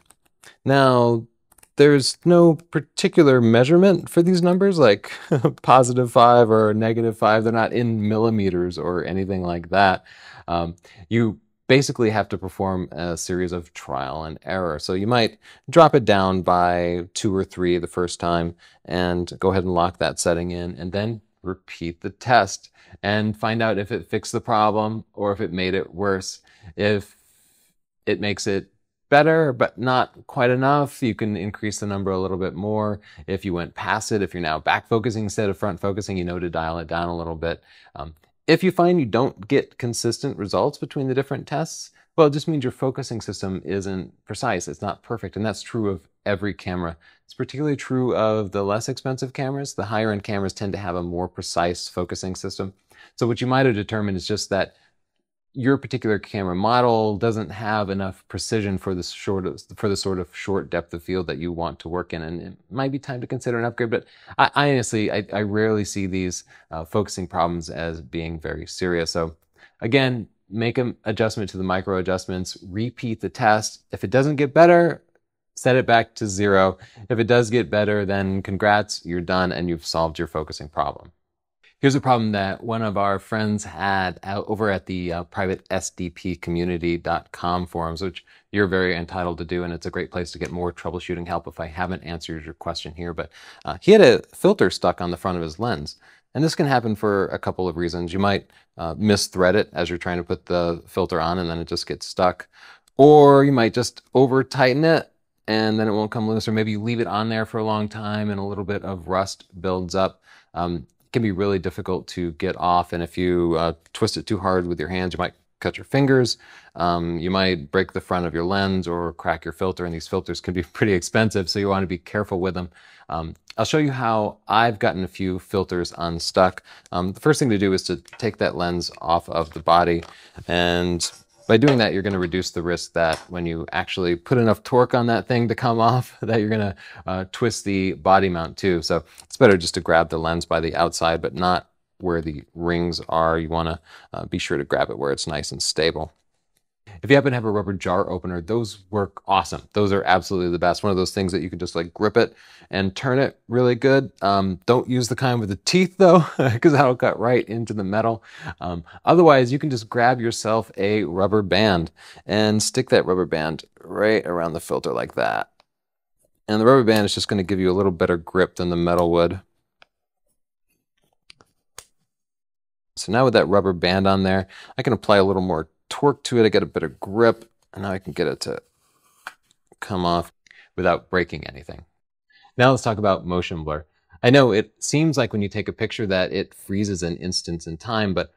Now, there's no particular measurement for these numbers, like +5 or -5. They're not in millimeters or anything like that. You basically have to perform a series of trial and error. So you might drop it down by 2 or 3 the first time and go ahead and lock that setting in, and then repeat the test and find out if it fixed the problem or if it made it worse. If it makes it better but not quite enough, you can increase the number a little bit more. If you went past it, if you're now back focusing instead of front focusing, you know to dial it down a little bit. If you find you don't get consistent results between the different tests, well, it just means your focusing system isn't precise. It's not perfect, and that's true of every camera. It's particularly true of the less expensive cameras. The higher end cameras tend to have a more precise focusing system. So what you might have determined is just that your particular camera model doesn't have enough precision for the sort of short depth of field that you want to work in, and it might be time to consider an upgrade. But I honestly rarely see these focusing problems as being very serious. So again, make an adjustment to the micro adjustments, repeat the test. If it doesn't get better, set it back to 0. If it does get better, then congrats, you're done and you've solved your focusing problem. Here's a problem that one of our friends had over at the private sdpcommunity.com forums, which you're very entitled to do, and it's a great place to get more troubleshooting help if I haven't answered your question here. But he had a filter stuck on the front of his lens, and this can happen for a couple of reasons. You might misthread it as you're trying to put the filter on, and then it just gets stuck. Or you might just over-tighten it, and then it won't come loose, or maybe you leave it on there for a long time and a little bit of rust builds up. can be really difficult to get off, and if you twist it too hard with your hands, you might cut your fingers, you might break the front of your lens or crack your filter, and these filters can be pretty expensive, so you want to be careful with them. I'll show you how I've gotten a few filters unstuck. The first thing to do is to take that lens off of the body, and by doing that, you're going to reduce the risk that when you actually put enough torque on that thing to come off, that you're going to twist the body mount too. So it's better just to grab the lens by the outside, but not where the rings are. You want to be sure to grab it where it's nice and stable. If you happen to have a rubber jar opener, those work awesome. Those are absolutely the best. One of those things that you can just like grip it and turn it really good. Don't use the kind with the teeth though, because that'll cut right into the metal. Otherwise, you can just grab yourself a rubber band and stick that rubber band right around the filter like that. And the rubber band is just going to give you a little better grip than the metal would. So now with that rubber band on there, I can apply a little more torque to it. I get a better grip, and now I can get it to come off without breaking anything. Now let's talk about motion blur. I know it seems like when you take a picture that it freezes an instant in time, but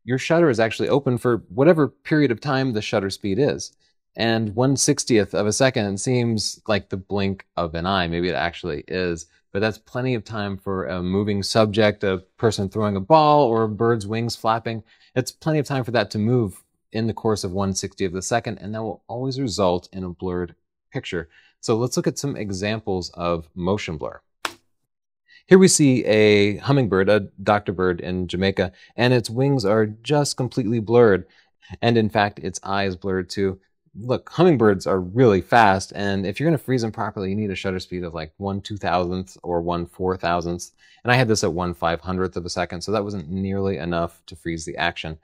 your shutter is actually open for whatever period of time the shutter speed is. And 1/60th of a second seems like the blink of an eye. Maybe it actually is, but that's plenty of time for a moving subject, a person throwing a ball, or a bird's wings flapping. It's plenty of time for that to move in the course of 1/60th of a second, and that will always result in a blurred picture. So let's look at some examples of motion blur. Here we see a hummingbird, a Dr. bird in Jamaica, and its wings are just completely blurred. And in fact, its eye is blurred too. Look, hummingbirds are really fast, and if you're going to freeze them properly, you need a shutter speed of like 1/2000th or 1/4000th. And I had this at 1/500th of a second, so that wasn't nearly enough to freeze the action.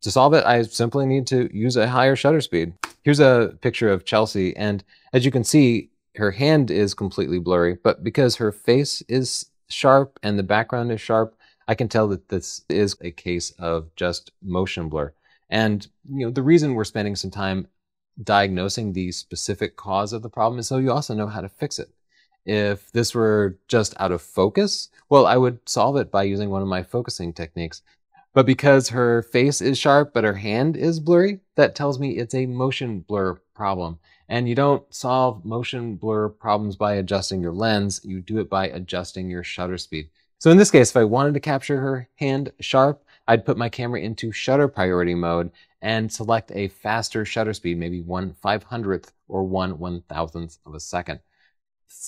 To solve it, I simply need to use a higher shutter speed. Here's a picture of Chelsea, and as you can see, her hand is completely blurry, but because her face is sharp and the background is sharp, I can tell that this is a case of just motion blur. And the reason we're spending some time diagnosing the specific cause of the problem is so you also know how to fix it. If this were just out of focus, well, I would solve it by using one of my focusing techniques. But because her face is sharp, but her hand is blurry, that tells me it's a motion blur problem. And you don't solve motion blur problems by adjusting your lens, you do it by adjusting your shutter speed. So in this case, if I wanted to capture her hand sharp, I'd put my camera into shutter priority mode and select a faster shutter speed, maybe 1/500th or 1/1000th of a second.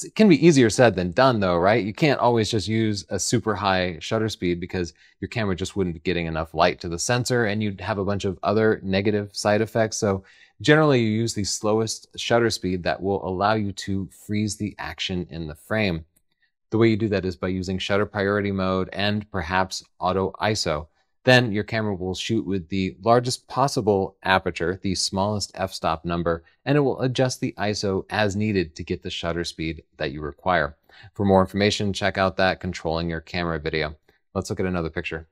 It can be easier said than done though, right? You can't always just use a super high shutter speed because your camera just wouldn't be getting enough light to the sensor and you'd have a bunch of other negative side effects. So generally you use the slowest shutter speed that will allow you to freeze the action in the frame. The way you do that is by using shutter priority mode and perhaps auto ISO. Then your camera will shoot with the largest possible aperture, the smallest f-stop number, and it will adjust the ISO as needed to get the shutter speed that you require. For more information, check out that Controlling Your Camera video. Let's look at another picture.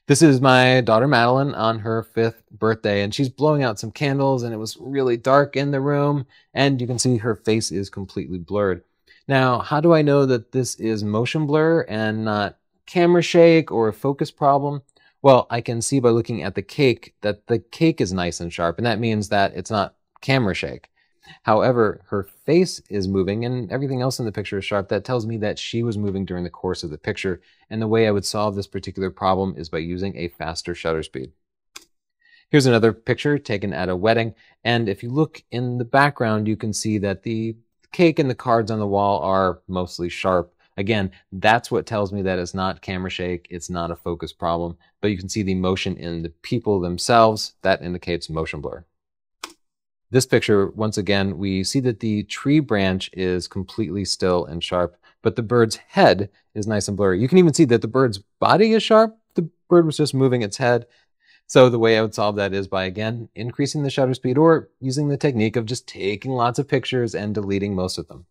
This is my daughter Madeline on her 5th birthday, and she's blowing out some candles, and it was really dark in the room, and you can see her face is completely blurred. Now, how do I know that this is motion blur and not camera shake or a focus problem? Well, I can see by looking at the cake that the cake is nice and sharp, and that means that it's not camera shake. However, her face is moving and everything else in the picture is sharp. That tells me that she was moving during the course of the picture, and the way I would solve this particular problem is by using a faster shutter speed. Here's another picture taken at a wedding, and if you look in the background, you can see that the cake and the cards on the wall are mostly sharp. Again, that's what tells me that it's not camera shake, it's not a focus problem, but you can see the motion in the people themselves. That indicates motion blur. This picture, once again, we see that the tree branch is completely still and sharp, but the bird's head is nice and blurry. You can even see that the bird's body is sharp. The bird was just moving its head. So the way I would solve that is by, again, increasing the shutter speed or using the technique of just taking lots of pictures and deleting most of them.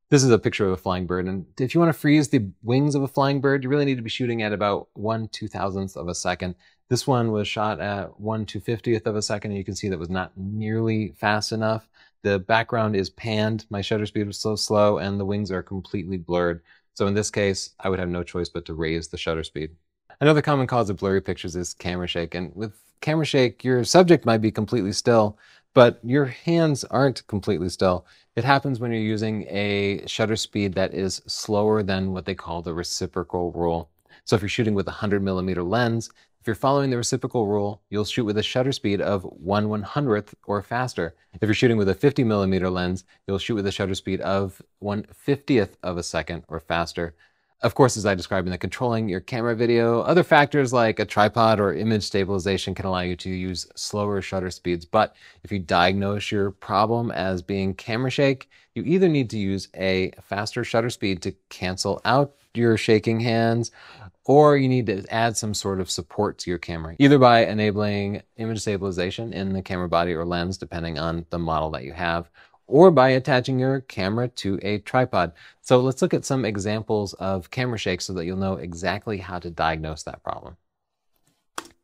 This is a picture of a flying bird, and if you want to freeze the wings of a flying bird, you really need to be shooting at about 1/2000th of a second. This one was shot at 1/250th of a second, and you can see that was not nearly fast enough. The background is panned, my shutter speed was so slow, and the wings are completely blurred. So in this case, I would have no choice but to raise the shutter speed. Another common cause of blurry pictures is camera shake. And with camera shake, your subject might be completely still, but your hands aren't completely still. It happens when you're using a shutter speed that is slower than what they call the reciprocal rule. So if you're shooting with a 100mm lens, if you're following the reciprocal rule, you'll shoot with a shutter speed of 1/100th or faster. If you're shooting with a 50mm lens, you'll shoot with a shutter speed of 1/50th of a second or faster. Of course, as I described in the controlling your camera video, other factors like a tripod or image stabilization can allow you to use slower shutter speeds. But if you diagnose your problem as being camera shake, you either need to use a faster shutter speed to cancel out your shaking hands, or you need to add some sort of support to your camera, either by enabling image stabilization in the camera body or lens, depending on the model that you have, or by attaching your camera to a tripod. So let's look at some examples of camera shake so that you'll know exactly how to diagnose that problem.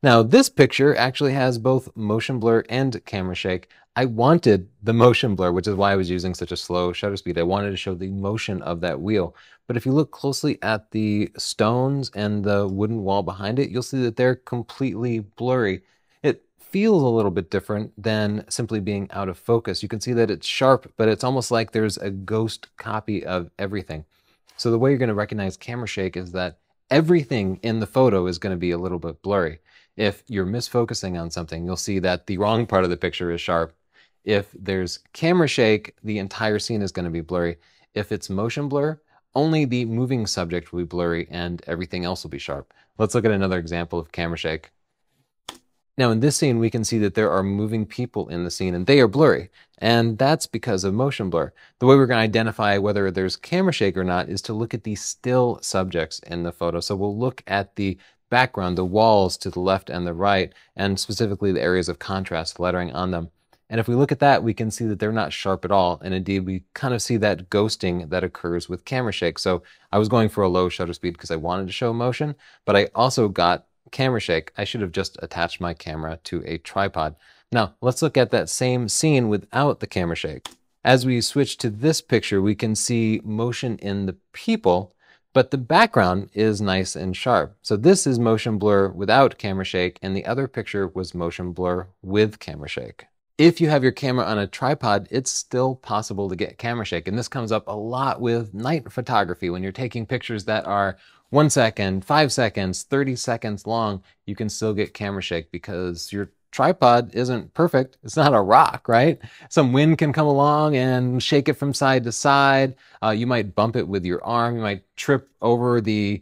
Now, this picture actually has both motion blur and camera shake. I wanted the motion blur, which is why I was using such a slow shutter speed. I wanted to show the motion of that wheel. But if you look closely at the stones and the wooden wall behind it, you'll see that they're completely blurry. It feels a little bit different than simply being out of focus. You can see that it's sharp, but it's almost like there's a ghost copy of everything. So the way you're going to recognize camera shake is that everything in the photo is going to be a little bit blurry. If you're misfocusing on something, you'll see that the wrong part of the picture is sharp. If there's camera shake, the entire scene is going to be blurry. If it's motion blur, only the moving subject will be blurry and everything else will be sharp. Let's look at another example of camera shake. Now in this scene, we can see that there are moving people in the scene and they are blurry. And that's because of motion blur. The way we're going to identify whether there's camera shake or not is to look at the still subjects in the photo. So we'll look at the background, the walls to the left and the right, and specifically the areas of contrast, lettering on them. And if we look at that, we can see that they're not sharp at all. And indeed, we kind of see that ghosting that occurs with camera shake. So I was going for a low shutter speed because I wanted to show motion, but I also got camera shake. I should have just attached my camera to a tripod. Now, let's look at that same scene without the camera shake. As we switch to this picture, we can see motion in the people, but the background is nice and sharp. So this is motion blur without camera shake, and the other picture was motion blur with camera shake. If you have your camera on a tripod, it's still possible to get camera shake. And this comes up a lot with night photography. When you're taking pictures that are 1 second, 5 seconds, 30 seconds long, you can still get camera shake because your tripod isn't perfect. It's not a rock, right? Some wind can come along and shake it from side to side. You might bump it with your arm. You might trip over the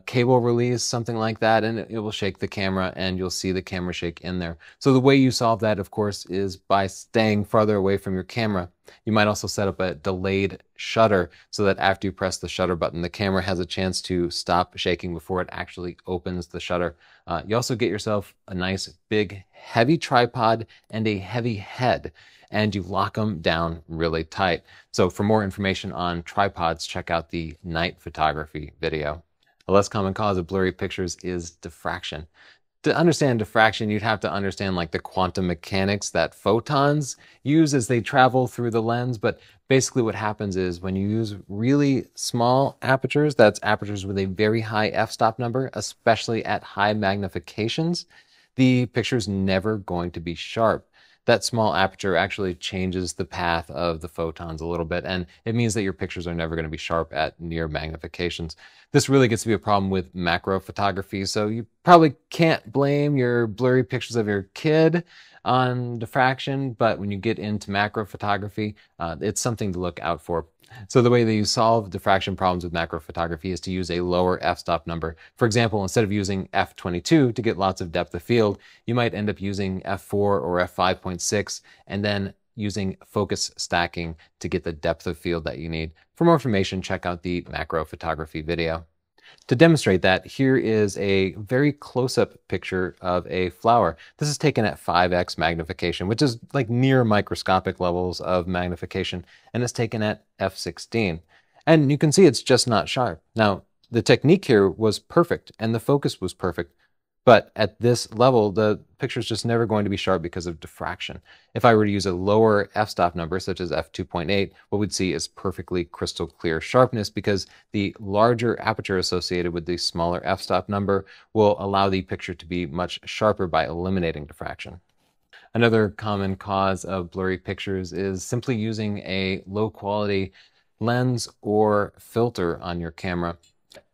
cable release, something like that, and it will shake the camera and you'll see the camera shake in there. So the way you solve that, of course, is by staying farther away from your camera. You might also set up a delayed shutter so that after you press the shutter button, the camera has a chance to stop shaking before it actually opens the shutter. You also get yourself a nice, big, heavy tripod and a heavy head, and you lock them down really tight. So for more information on tripods, check out the night photography video. A less common cause of blurry pictures is diffraction. To understand diffraction, you'd have to understand like the quantum mechanics that photons use as they travel through the lens. But basically what happens is when you use really small apertures, that's apertures with a very high f-stop number, especially at high magnifications, the picture's never going to be sharp. That small aperture actually changes the path of the photons a little bit, and it means that your pictures are never going to be sharp at near magnifications. This really gets to be a problem with macro photography, so you probably can't blame your blurry pictures of your kid on diffraction, but when you get into macro photography, it's something to look out for. So the way that you solve diffraction problems with macro photography is to use a lower f-stop number. For example, instead of using f22 to get lots of depth of field, you might end up using f4 or f5.6 and then using focus stacking to get the depth of field that you need. For more information, check out the macro photography video. To demonstrate that, here is a very close-up picture of a flower. This is taken at 5x magnification, which is like near microscopic levels of magnification, and it's taken at f16. And you can see it's just not sharp. Now, the technique here was perfect, and the focus was perfect, But at this level, the picture is just never going to be sharp because of diffraction. If I were to use a lower f-stop number, such as f2.8, what we'd see is perfectly crystal clear sharpness, because the larger aperture associated with the smaller f-stop number will allow the picture to be much sharper by eliminating diffraction. Another common cause of blurry pictures is simply using a low quality lens or filter on your camera.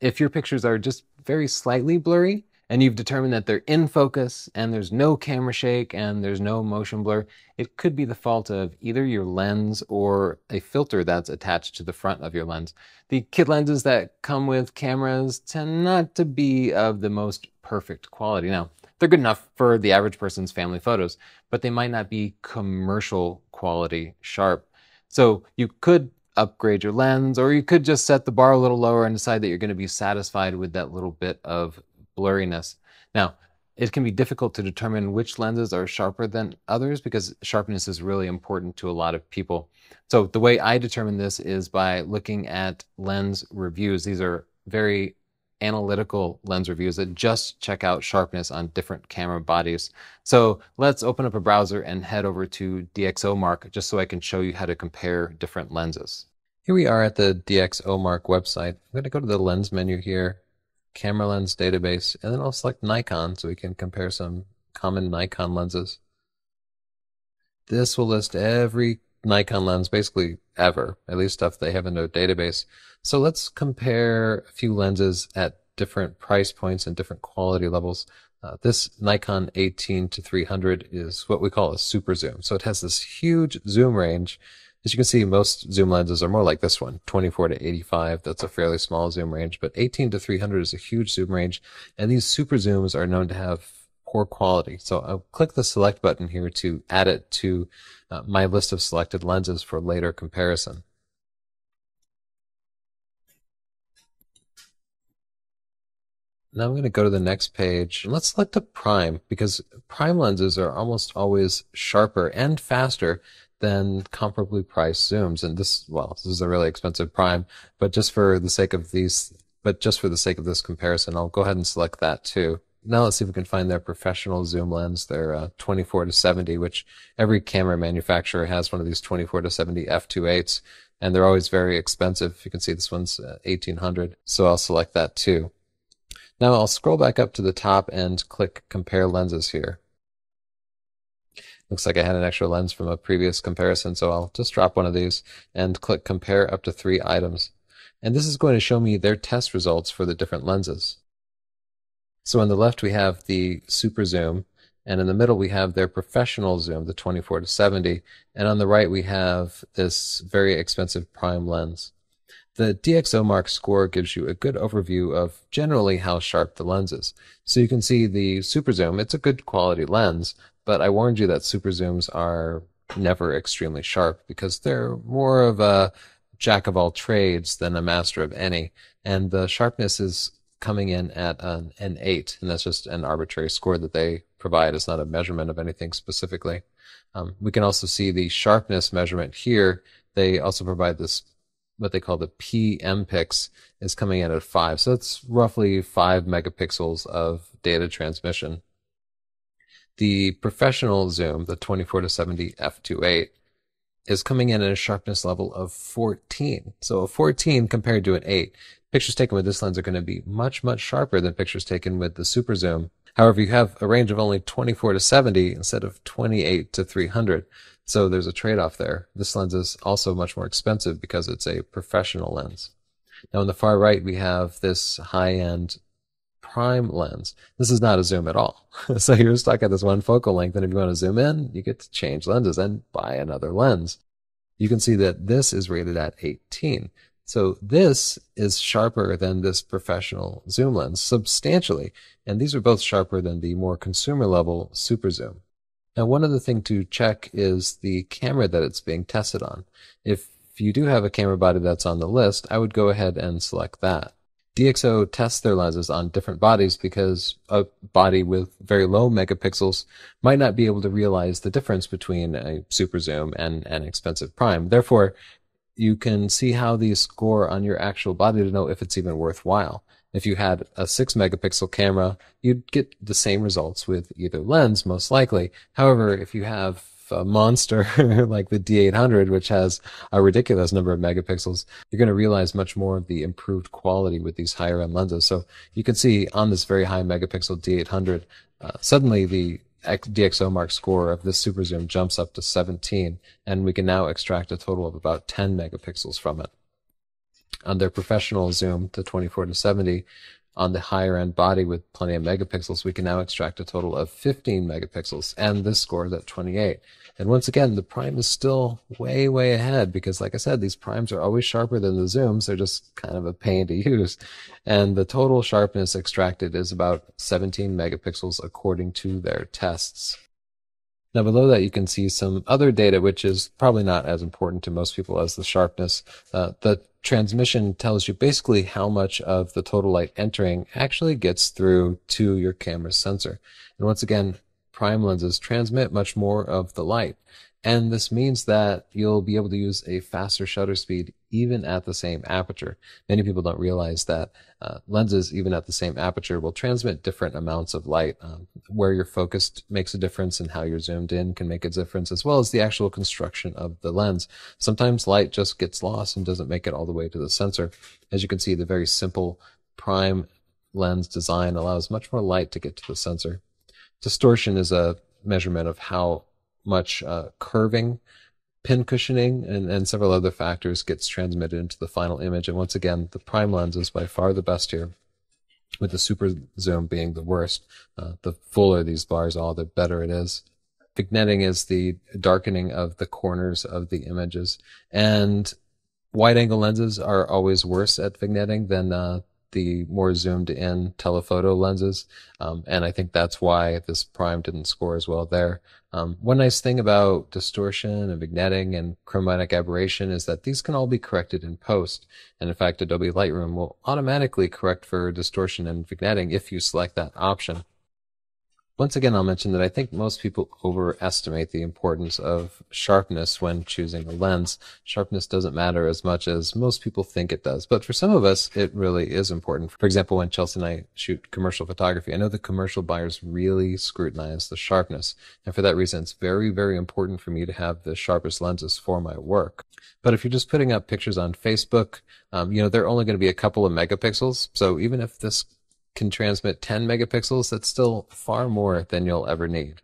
If your pictures are just very slightly blurry, and you've determined that they're in focus and there's no camera shake and there's no motion blur, it could be the fault of either your lens or a filter that's attached to the front of your lens. The kit lenses that come with cameras tend not to be of the most perfect quality. Now, they're good enough for the average person's family photos, but they might not be commercial quality sharp. So you could upgrade your lens, or you could just set the bar a little lower and decide that you're going to be satisfied with that little bit of blurriness. Now, it can be difficult to determine which lenses are sharper than others because sharpness is really important to a lot of people. So the way I determine this is by looking at lens reviews. These are very analytical lens reviews that just check out sharpness on different camera bodies. So let's open up a browser and head over to DxOMark just so I can show you how to compare different lenses. Here we are at the DxOMark website. I'm going to go to the lens menu here, camera lens database, and then I'll select Nikon so we can compare some common Nikon lenses. This will list every Nikon lens basically ever, at least stuff they have in their database. So let's compare a few lenses at different price points and different quality levels. This Nikon 18-300 is what we call a super zoom. So it has this huge zoom range. As you can see, most zoom lenses are more like this one, 24-85. That's a fairly small zoom range, but 18-300 is a huge zoom range. And these super zooms are known to have poor quality. So I'll click the select button here to add it to my list of selected lenses for later comparison. Now I'm going to go to the next page. Let's select a prime, because prime lenses are almost always sharper and faster than comparably priced zooms. And this is a really expensive prime, but just for the sake of this comparison, I'll go ahead and select that too. Now let's see if we can find their professional zoom lens, their 24-70, which every camera manufacturer has one of these 24-70 f2.8s, and they're always very expensive. You can see this one's $1,800, so I'll select that too. Now I'll scroll back up to the top and click Compare Lenses here. Looks like I had an extra lens from a previous comparison, so I'll just drop one of these and click Compare up to 3 items. And this is going to show me their test results for the different lenses. So on the left we have the super zoom, and in the middle we have their professional zoom, the 24-70, and on the right we have this very expensive prime lens. The DxOMark score gives you a good overview of generally how sharp the lens is. So you can see the super zoom, it's a good quality lens, but I warned you that super zooms are never extremely sharp because they're more of a jack of all trades than a master of any, and the sharpness is coming in at an 8, and that's just an arbitrary score that they provide. It's not a measurement of anything specifically. We can also see the sharpness measurement here. They also provide this, what they call the PMPix, is coming in at 5. So that's roughly 5 megapixels of data transmission. The professional zoom, the 24-70 f2.8, is coming in at a sharpness level of 14. So a 14 compared to an 8. Pictures taken with this lens are going to be much, much sharper than pictures taken with the super zoom. However, you have a range of only 24-70 instead of 28-300. So there's a trade-off there. This lens is also much more expensive because it's a professional lens. Now on the far right, we have this high-end prime lens. This is not a zoom at all. So you're stuck at this one focal length, and if you want to zoom in, you get to change lenses and buy another lens. You can see that this is rated at 18. So this is sharper than this professional zoom lens substantially, and these are both sharper than the more consumer level super zoom. Now one other thing to check is the camera that it's being tested on. If you do have a camera body that's on the list, I would go ahead and select that. DxO tests their lenses on different bodies because a body with very low megapixels might not be able to realize the difference between a super zoom and an expensive prime. Therefore, you can see how these score on your actual body to know if it's even worthwhile. If you had a 6 megapixel camera, you'd get the same results with either lens, most likely. However, if you have a monster like the D800, which has a ridiculous number of megapixels, you're going to realize much more of the improved quality with these higher end lenses. So you can see on this very high megapixel D800, suddenly the DxO Mark score of this super zoom jumps up to 17, and we can now extract a total of about 10 megapixels from it. On their professional zoom, the 24-70, on the higher end body with plenty of megapixels, we can now extract a total of 15 megapixels, and this score is at 28. And once again, the prime is still way, way ahead because, like I said, these primes are always sharper than the zooms. They're just kind of a pain to use. And the total sharpness extracted is about 17 megapixels according to their tests. Now below that you can see some other data which is probably not as important to most people as the sharpness. The transmission tells you basically how much of the total light entering actually gets through to your camera's sensor. And once again, prime lenses transmit much more of the light. And this means that you'll be able to use a faster shutter speed even at the same aperture. Many people don't realize that lenses, even at the same aperture, will transmit different amounts of light. Where you're focused makes a difference, and how you're zoomed in can make a difference, as well as the actual construction of the lens. Sometimes light just gets lost and doesn't make it all the way to the sensor. As you can see, the very simple prime lens design allows much more light to get to the sensor. Distortion is a measurement of how much curving, pin cushioning, and several other factors gets transmitted into the final image. And once again, the prime lens is by far the best here, with the super zoom being the worst. The fuller these bars are, the better it is. Vignetting is the darkening of the corners of the images, and wide-angle lenses are always worse at vignetting than the more zoomed in telephoto lenses, and I think that's why this prime didn't score as well there. One nice thing about distortion and vignetting and chromatic aberration is that these can all be corrected in post, and in fact Adobe Lightroom will automatically correct for distortion and vignetting if you select that option. Once again, I'll mention that I think most people overestimate the importance of sharpness when choosing a lens. Sharpness doesn't matter as much as most people think it does, but for some of us, it really is important. For example, when Chelsea and I shoot commercial photography, I know the commercial buyers really scrutinize the sharpness, and for that reason, it's very, very important for me to have the sharpest lenses for my work. But if you're just putting up pictures on Facebook, they're only going to be a couple of megapixels, so even if this can transmit 10 megapixels, that's still far more than you'll ever need.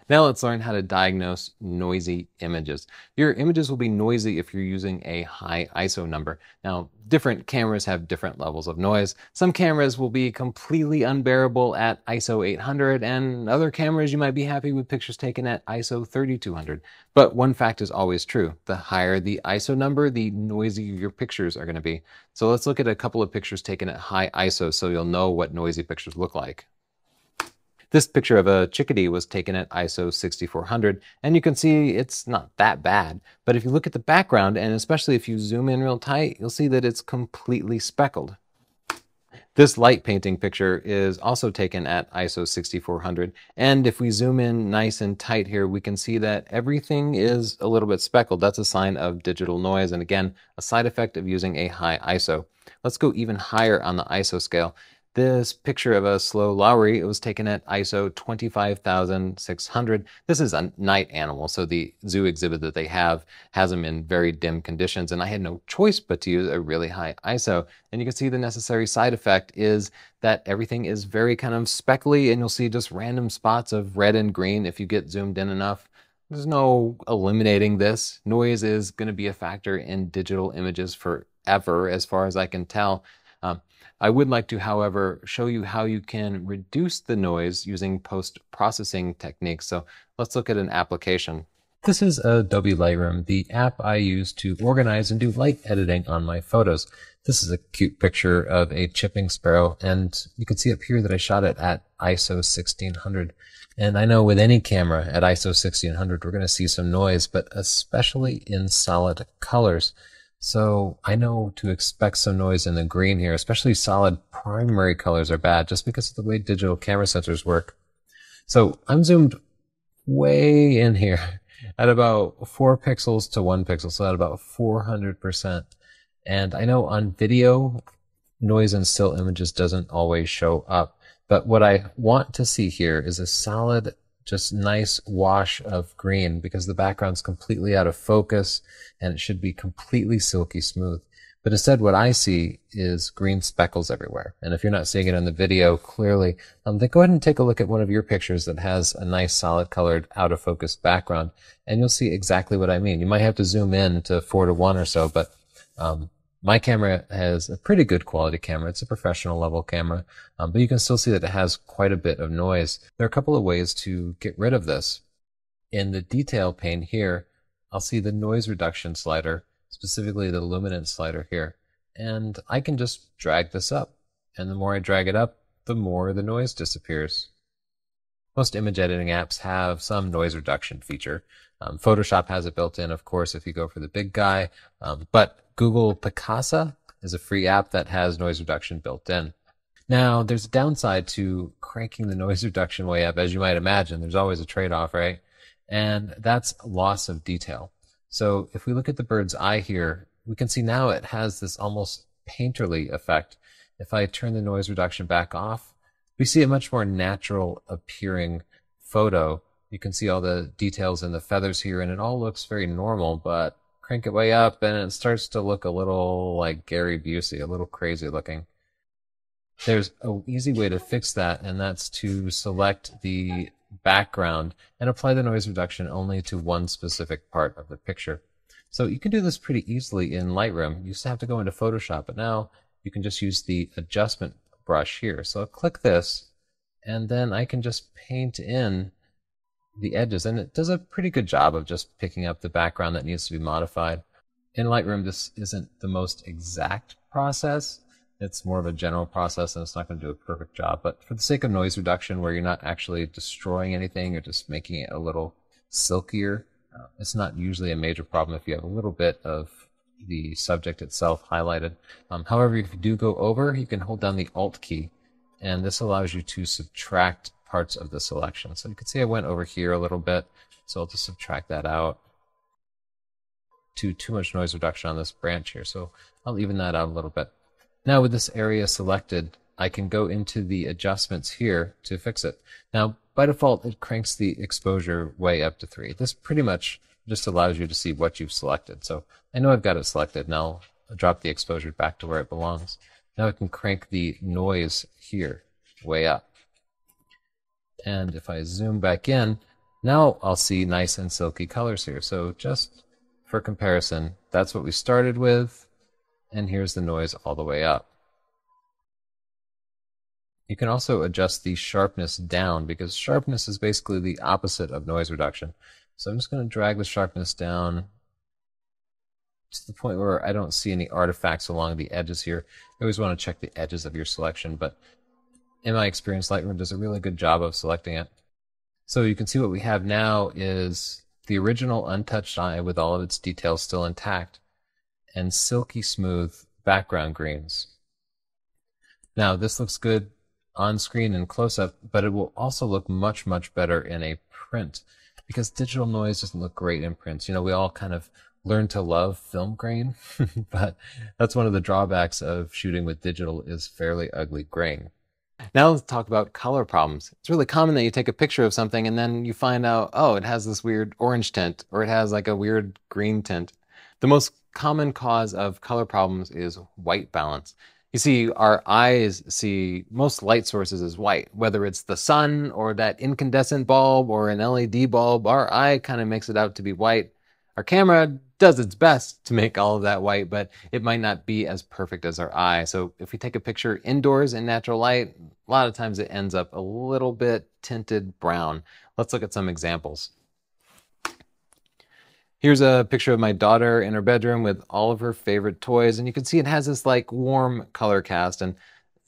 Now let's learn how to diagnose noisy images. Your images will be noisy if you're using a high ISO number. Now, different cameras have different levels of noise. Some cameras will be completely unbearable at ISO 800, and other cameras you might be happy with pictures taken at ISO 3200. But one fact is always true. The higher the ISO number, the noisier your pictures are going to be. So let's look at a couple of pictures taken at high ISO so you'll know what noisy pictures look like. This picture of a chickadee was taken at ISO 6400, and you can see it's not that bad. But if you look at the background, and especially if you zoom in real tight, you'll see that it's completely speckled. This light painting picture is also taken at ISO 6400, and if we zoom in nice and tight here, we can see that everything is a little bit speckled. That's a sign of digital noise, and again, a side effect of using a high ISO. Let's go even higher on the ISO scale. This picture of a slow lowery, it was taken at ISO 25,600. This is a night animal, so the zoo exhibit that they have has them in very dim conditions, and I had no choice but to use a really high ISO. And you can see the necessary side effect is that everything is very kind of speckly, and you'll see just random spots of red and green if you get zoomed in enough. There's no eliminating this. Noise is going to be a factor in digital images forever, as far as I can tell. I would like to, however, show you how you can reduce the noise using post-processing techniques. So let's look at an application. This is Adobe Lightroom, the app I use to organize and do light editing on my photos. This is a cute picture of a chipping sparrow, and you can see up here that I shot it at ISO 1600. And I know with any camera at ISO 1600, we're going to see some noise, but especially in solid colors. So I know to expect some noise in the green here, especially solid primary colors are bad just because of the way digital camera sensors work. So I'm zoomed way in here, at about 4 pixels to 1 pixel, so at about 400%. And I know on video, noise in still images doesn't always show up, but what I want to see here is a solid, just nice wash of green, because the background's completely out of focus and it should be completely silky smooth. But instead what I see is green speckles everywhere. And if you're not seeing it in the video clearly, then go ahead and take a look at one of your pictures that has a nice solid colored out of focus background, and you'll see exactly what I mean. You might have to zoom in to 4:1 or so, but my camera has a pretty good quality camera. It's a professional level camera, but you can still see that it has quite a bit of noise. There are a couple of ways to get rid of this. In the detail pane here, I'll see the noise reduction slider, specifically the luminance slider here, and I can just drag this up. And the more I drag it up, the more the noise disappears. Most image editing apps have some noise reduction feature. Photoshop has it built in, of course, if you go for the big guy, but Google Picasa is a free app that has noise reduction built in. Now, there's a downside to cranking the noise reduction way up. As you might imagine, there's always a trade-off, right? And that's loss of detail. So if we look at the bird's eye here, we can see now it has this almost painterly effect. If I turn the noise reduction back off, we see a much more natural appearing photo. You can see all the details in the feathers here, and it all looks very normal, but crank it way up and it starts to look a little like Gary Busey, a little crazy looking. There's an easy way to fix that, and that's to select the background and apply the noise reduction only to one specific part of the picture. So you can do this pretty easily in Lightroom. You used to have to go into Photoshop, but now you can just use the adjustment brush here. So I'll click this, and then I can just paint in the edges, and it does a pretty good job of just picking up the background that needs to be modified. In Lightroom, this isn't the most exact process. It's more of a general process, and it's not going to do a perfect job. But for the sake of noise reduction, where you're not actually destroying anything, you're just making it a little silkier, it's not usually a major problem if you have a little bit of the subject itself highlighted. However, if you do go over, you can hold down the Alt key, and this allows you to subtract parts of the selection. So you can see I went over here a little bit, so I'll just subtract that out. Too much noise reduction on this branch here, so I'll even that out a little bit. Now with this area selected, I can go into the adjustments here to fix it. Now by default, it cranks the exposure way up to 3. This pretty much just allows you to see what you've selected. So I know I've got it selected. Now I'll drop the exposure back to where it belongs. Now I can crank the noise here way up. And if I zoom back in, now I'll see nice and silky colors here. So just for comparison, that's what we started with, and here's the noise all the way up. You can also adjust the sharpness down, because sharpness is basically the opposite of noise reduction. So I'm just going to drag the sharpness down to the point where I don't see any artifacts along the edges here. You always want to check the edges of your selection, but in my experience, Lightroom does a really good job of selecting it. So you can see what we have now is the original untouched eye with all of its details still intact, and silky smooth background greens. Now this looks good on screen and close-up, but it will also look much, much better in a print, because digital noise doesn't look great in prints. You know, we all kind of learn to love film grain, but that's one of the drawbacks of shooting with digital is fairly ugly grain. Now let's talk about color problems. It's really common that you take a picture of something and then you find out, oh, it has this weird orange tint, or it has like a weird green tint. The most common cause of color problems is white balance. You see, our eyes see most light sources as white, whether it's the sun or that incandescent bulb or an LED bulb. Our eye kind of makes it out to be white. Our camera does its best to make all of that white, but it might not be as perfect as our eye. So if we take a picture indoors in natural light, a lot of times it ends up a little bit tinted brown. Let's look at some examples. Here's a picture of my daughter in her bedroom with all of her favorite toys, and you can see it has this like warm color cast, and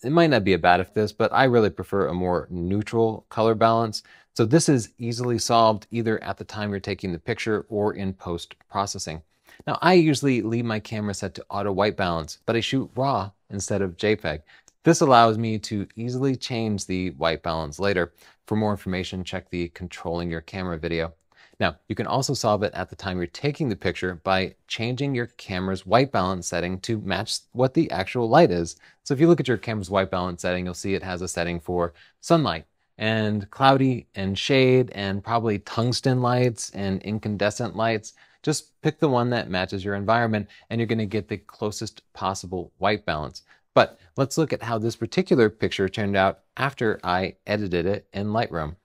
it might not be a bad if this, but I really prefer a more neutral color balance. So this is easily solved either at the time you're taking the picture or in post-processing. Now I usually leave my camera set to auto white balance, but I shoot RAW instead of JPEG. This allows me to easily change the white balance later. For more information, check the Controlling Your Camera video. Now, you can also solve it at the time you're taking the picture by changing your camera's white balance setting to match what the actual light is. So if you look at your camera's white balance setting, you'll see it has a setting for sunlight and cloudy and shade and probably tungsten lights and incandescent lights. Just pick the one that matches your environment and you're going to get the closest possible white balance. But let's look at how this particular picture turned out after I edited it in Lightroom.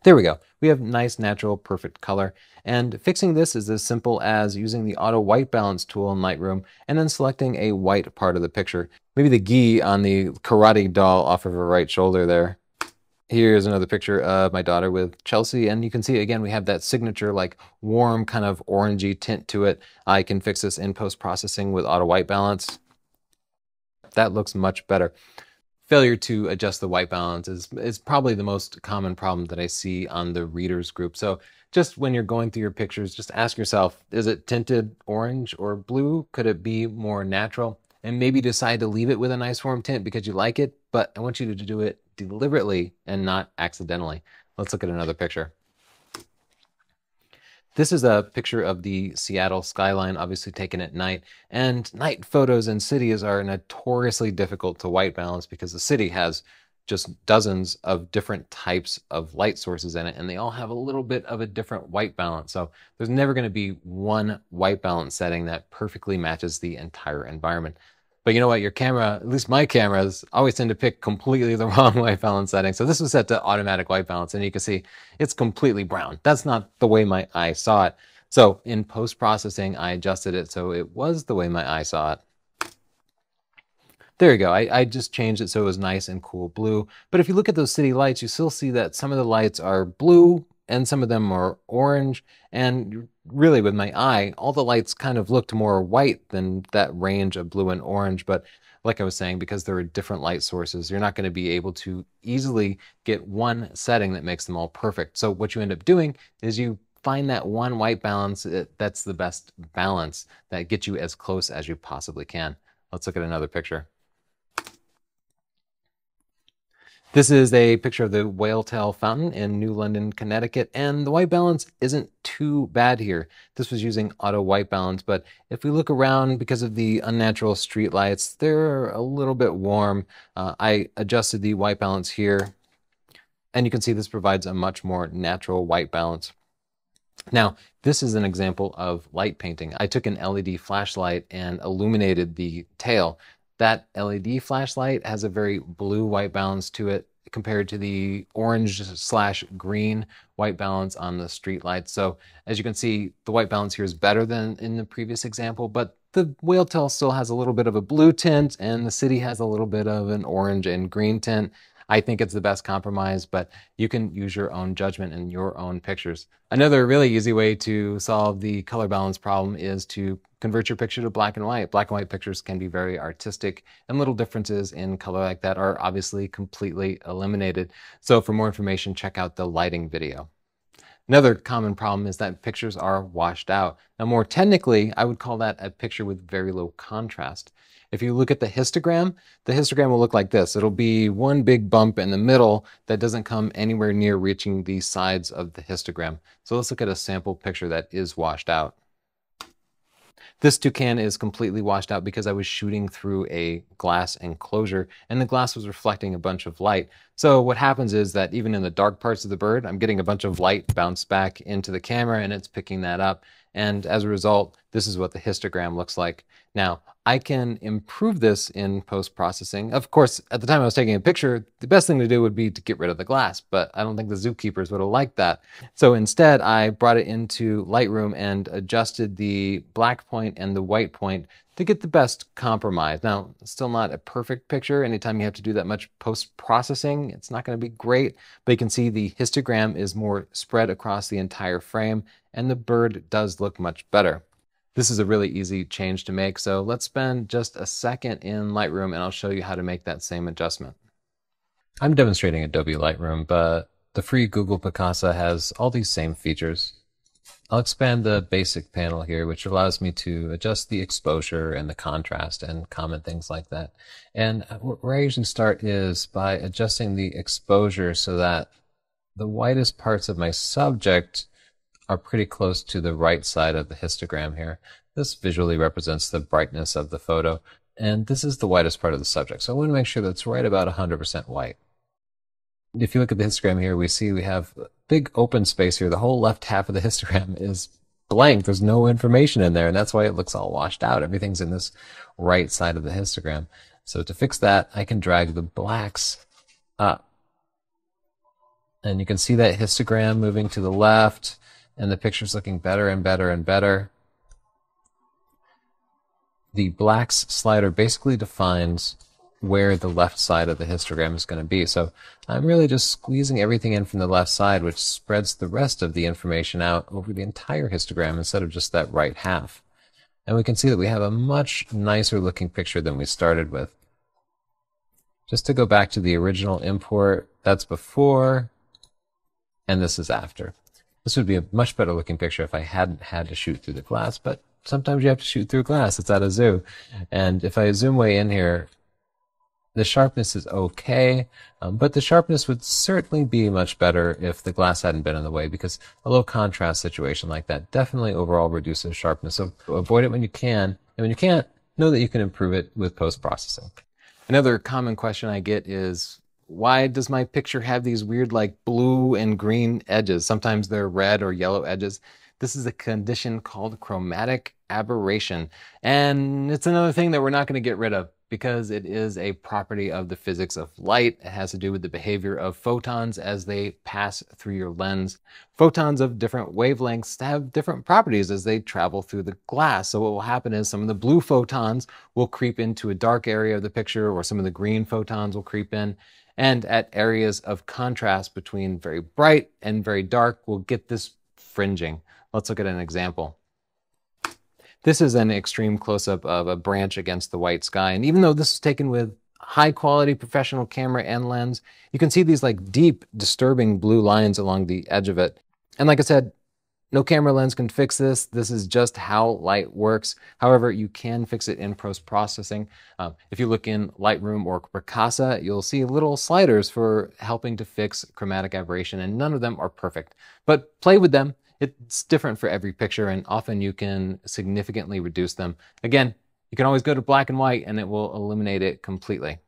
There we go. We have nice, natural, perfect color. And fixing this is as simple as using the Auto White Balance tool in Lightroom and then selecting a white part of the picture. Maybe the gi on the karate doll off of her right shoulder there. Here's another picture of my daughter with Chelsea, and you can see again we have that signature like warm kind of orangey tint to it. I can fix this in post-processing with Auto White Balance. That looks much better. Failure to adjust the white balance is probably the most common problem that I see on the readers group. So just when you're going through your pictures, just ask yourself, is it tinted orange or blue? Could it be more natural? And maybe decide to leave it with a nice warm tint because you like it, but I want you to do it deliberately and not accidentally. Let's look at another picture. This is a picture of the Seattle skyline, obviously taken at night, and night photos in cities are notoriously difficult to white balance because the city has just dozens of different types of light sources in it, and they all have a little bit of a different white balance. So there's never going to be one white balance setting that perfectly matches the entire environment. But you know what, your camera, at least my cameras, always tend to pick completely the wrong white balance setting. So this was set to automatic white balance, and you can see it's completely brown. That's not the way my eye saw it. So in post-processing, I adjusted it so it was the way my eye saw it. There you go. I just changed it so it was nice and cool blue. But if you look at those city lights, you still see that some of the lights are blue and some of them are orange. And really with my eye, all the lights kind of looked more white than that range of blue and orange. But like I was saying, because there are different light sources, you're not going to be able to easily get one setting that makes them all perfect. So what you end up doing is you find that one white balance that's the best balance that gets you as close as you possibly can. Let's look at another picture. This is a picture of the Whale Tail Fountain in New London, Connecticut, and the white balance isn't too bad here. This was using Auto White Balance, but if we look around, because of the unnatural street lights, they're a little bit warm. I adjusted the white balance here, and you can see this provides a much more natural white balance. Now, this is an example of light painting. I took an LED flashlight and illuminated the tail. That LED flashlight has a very blue white balance to it compared to the orange/green white balance on the street lights. So as you can see, the white balance here is better than in the previous example, but the whale tail still has a little bit of a blue tint and the city has a little bit of an orange and green tint. I think it's the best compromise, but you can use your own judgment in your own pictures. Another really easy way to solve the color balance problem is to convert your picture to black and white. Black and white pictures can be very artistic, and little differences in color like that are obviously completely eliminated. So for more information, check out the lighting video. Another common problem is that pictures are washed out. Now, more technically, I would call that a picture with very low contrast. If you look at the histogram will look like this. It'll be one big bump in the middle that doesn't come anywhere near reaching the sides of the histogram. So let's look at a sample picture that is washed out. This toucan is completely washed out because I was shooting through a glass enclosure and the glass was reflecting a bunch of light. So what happens is that even in the dark parts of the bird, I'm getting a bunch of light bounce back into the camera and it's picking that up. And as a result, this is what the histogram looks like. Now, I can improve this in post-processing. Of course, at the time I was taking a picture, the best thing to do would be to get rid of the glass, but I don't think the zookeepers would have liked that. So instead, I brought it into Lightroom and adjusted the black point and the white point to get the best compromise. Now, it's still not a perfect picture. Anytime you have to do that much post-processing, it's not going to be great, but you can see the histogram is more spread across the entire frame, and the bird does look much better. This is a really easy change to make, so let's spend just a second in Lightroom and I'll show you how to make that same adjustment. I'm demonstrating Adobe Lightroom, but the free Google Picasa has all these same features. I'll expand the basic panel here, which allows me to adjust the exposure and the contrast and common things like that. And where I usually start is by adjusting the exposure so that The whitest parts of my subject are pretty close to the right side of the histogram here. This visually represents the brightness of the photo, and this is the whitest part of the subject. So I want to make sure that's right about 100% white. If you look at the histogram here, we see we have a big open space here. The whole left half of the histogram is blank. There's no information in there, and that's why it looks all washed out. Everything's in this right side of the histogram. So to fix that, I can drag the blacks up. And you can see that histogram moving to the left, and the picture's looking better and better and better. The blacks slider basically defines where the left side of the histogram is going to be. So I'm really just squeezing everything in from the left side, which spreads the rest of the information out over the entire histogram instead of just that right half. And we can see that we have a much nicer looking picture than we started with. Just to go back to the original import, that's before, and this is after. This would be a much better looking picture if I hadn't had to shoot through the glass, but sometimes you have to shoot through glass. It's at a zoo. And if I zoom way in here, the sharpness is okay, but the sharpness would certainly be much better if the glass hadn't been in the way, because a low contrast situation like that definitely overall reduces sharpness. So avoid it when you can, and when you can't, know that you can improve it with post-processing. Another common question I get is, why does my picture have these weird like blue and green edges? Sometimes they're red or yellow edges. This is a condition called chromatic aberration. And it's another thing that we're not going to get rid of because it is a property of the physics of light. It has to do with the behavior of photons as they pass through your lens. Photons of different wavelengths have different properties as they travel through the glass. So what will happen is some of the blue photons will creep into a dark area of the picture, or some of the green photons will creep in. And at areas of contrast between very bright and very dark, we'll get this fringing. Let's look at an example. This is an extreme close-up of a branch against the white sky. And even though this is taken with high quality professional camera and lens, you can see these like deep, disturbing blue lines along the edge of it. And like I said, no camera lens can fix this. This is just how light works. However, you can fix it in post-processing. If you look in Lightroom or Picasa, you'll see little sliders for helping to fix chromatic aberration, and none of them are perfect. But play with them. It's different for every picture, and often you can significantly reduce them. Again, you can always go to black and white and it will eliminate it completely.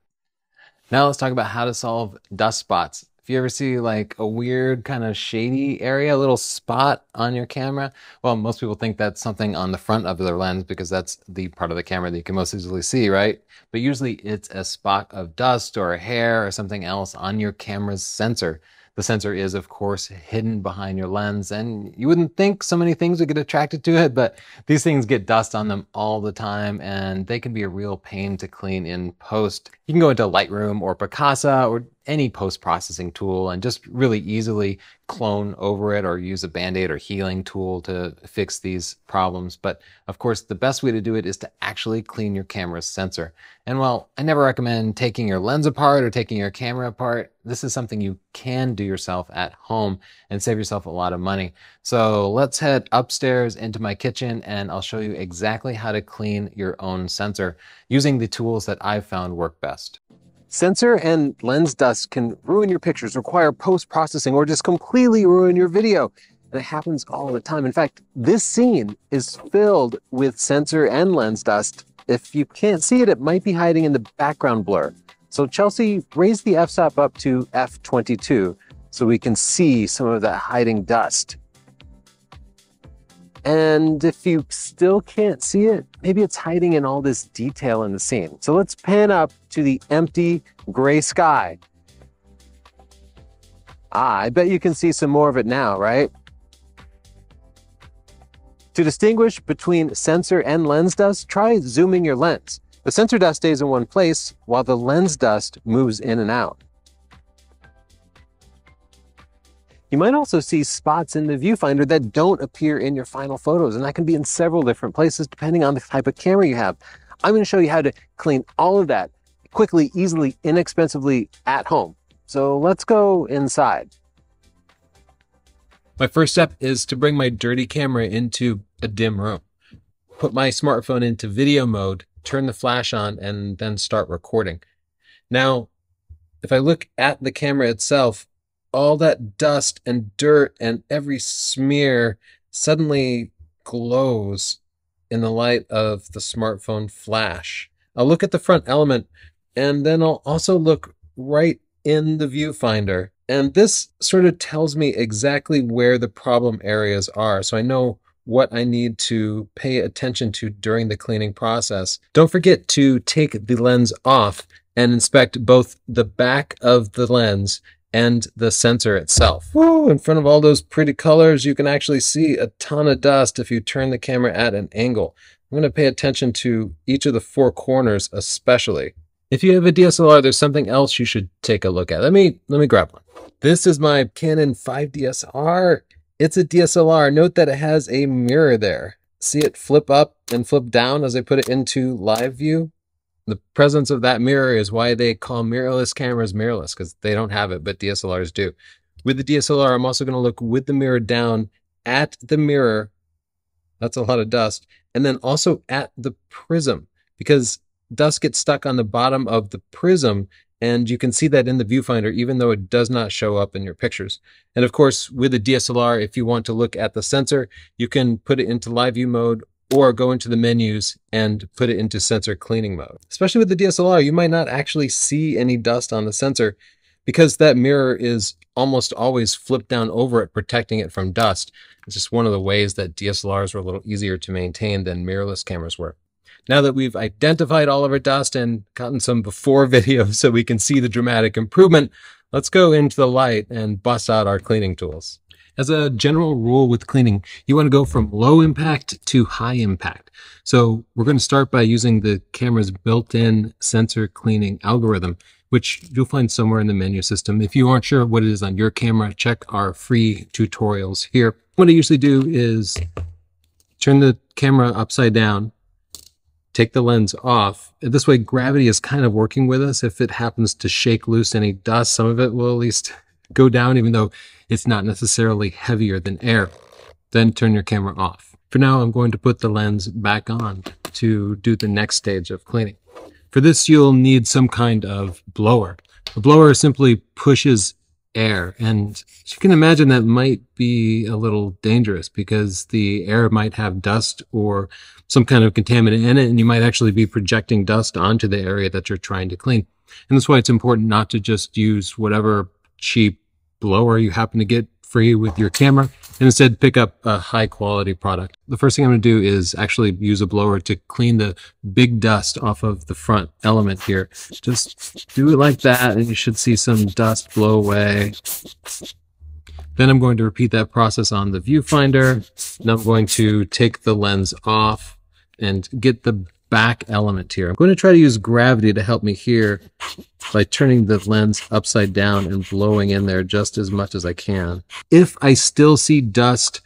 Now let's talk about how to solve dust spots. If you ever see like a weird kind of shady area, a little spot on your camera, well, most people think that's something on the front of their lens because that's the part of the camera that you can most easily see, right? But usually it's a spot of dust or hair or something else on your camera's sensor. The sensor is, of course, hidden behind your lens, and you wouldn't think so many things would get attracted to it, but these things get dust on them all the time, and they can be a real pain to clean in post. You can go into Lightroom or Picasa or any post-processing tool and just really easily clone over it or use a Band-Aid or healing tool to fix these problems. But of course, the best way to do it is to actually clean your camera's sensor. And while I never recommend taking your lens apart or taking your camera apart, this is something you can do yourself at home and save yourself a lot of money. So let's head upstairs into my kitchen and I'll show you exactly how to clean your own sensor using the tools that I've found work best. Sensor and lens dust can ruin your pictures, require post-processing, or just completely ruin your video. And it happens all the time. In fact, this scene is filled with sensor and lens dust. If you can't see it, it might be hiding in the background blur. So Chelsea, raise the f-stop up to f22 so we can see some of that hiding dust. And if you still can't see it, maybe it's hiding in all this detail in the scene. So let's pan up to the empty gray sky. I bet you can see some more of it now, right? To distinguish between sensor and lens dust, try zooming your lens. The sensor dust stays in one place while the lens dust moves in and out. You might also see spots in the viewfinder that don't appear in your final photos, and that can be in several different places depending on the type of camera you have. I'm going to show you how to clean all of that quickly, easily, inexpensively at home. So let's go inside. My first step is to bring my dirty camera into a dim room. Put my smartphone into video mode, turn the flash on, and then start recording. Now, if I look at the camera itself, all that dust and dirt and every smear suddenly glows in the light of the smartphone flash. I'll look at the front element, and then I'll also look right in the viewfinder. And this sort of tells me exactly where the problem areas are, so I know what I need to pay attention to during the cleaning process. Don't forget to take the lens off and inspect both the back of the lens and the sensor itself. Whoa, in front of all those pretty colors, you can actually see a ton of dust if you turn the camera at an angle. I'm going to pay attention to each of the four corners especially. If you have a DSLR, there's something else you should take a look at. Let me grab one. This is my Canon 5DSR. It's a DSLR. Note that it has a mirror there. See it flip up and flip down as I put it into live view? The presence of that mirror is why they call mirrorless cameras mirrorless, because they don't have it, but DSLRs do. With the DSLR, I'm also going to look with the mirror down at the mirror. That's a lot of dust. And then also at the prism, because dust gets stuck on the bottom of the prism, and you can see that in the viewfinder, even though it does not show up in your pictures. And of course, with the DSLR, if you want to look at the sensor, you can put it into live view mode or go into the menus and put it into sensor cleaning mode. Especially with the DSLR, you might not actually see any dust on the sensor because that mirror is almost always flipped down over it, protecting it from dust. It's just one of the ways that DSLRs were a little easier to maintain than mirrorless cameras were. Now that we've identified all of our dust and gotten some before video so we can see the dramatic improvement, let's go into the light and bust out our cleaning tools. As a general rule with cleaning, you want to go from low impact to high impact. So we're going to start by using the camera's built-in sensor cleaning algorithm, which you'll find somewhere in the menu system. If you aren't sure what it is on your camera, check our free tutorials here. What I usually do is turn the camera upside down, take the lens off. This way, gravity is kind of working with us. If it happens to shake loose any dust, some of it will at least go down, even though it's not necessarily heavier than air. Then turn your camera off. For now, I'm going to put the lens back on to do the next stage of cleaning. For this, you'll need some kind of blower. A blower simply pushes air, and you can imagine that might be a little dangerous because the air might have dust or some kind of contaminant in it, and you might actually be projecting dust onto the area that you're trying to clean. And that's why it's important not to just use whatever cheap blower you happen to get free with your camera, and instead pick up a high quality product. The first thing I'm going to do is actually use a blower to clean the big dust off of the front element here. Just do it like that, and you should see some dust blow away. Then I'm going to repeat that process on the viewfinder. Now I'm going to take the lens off and get the back element here. I'm going to try to use gravity to help me here by turning the lens upside down and blowing in there just as much as I can. If I still see dust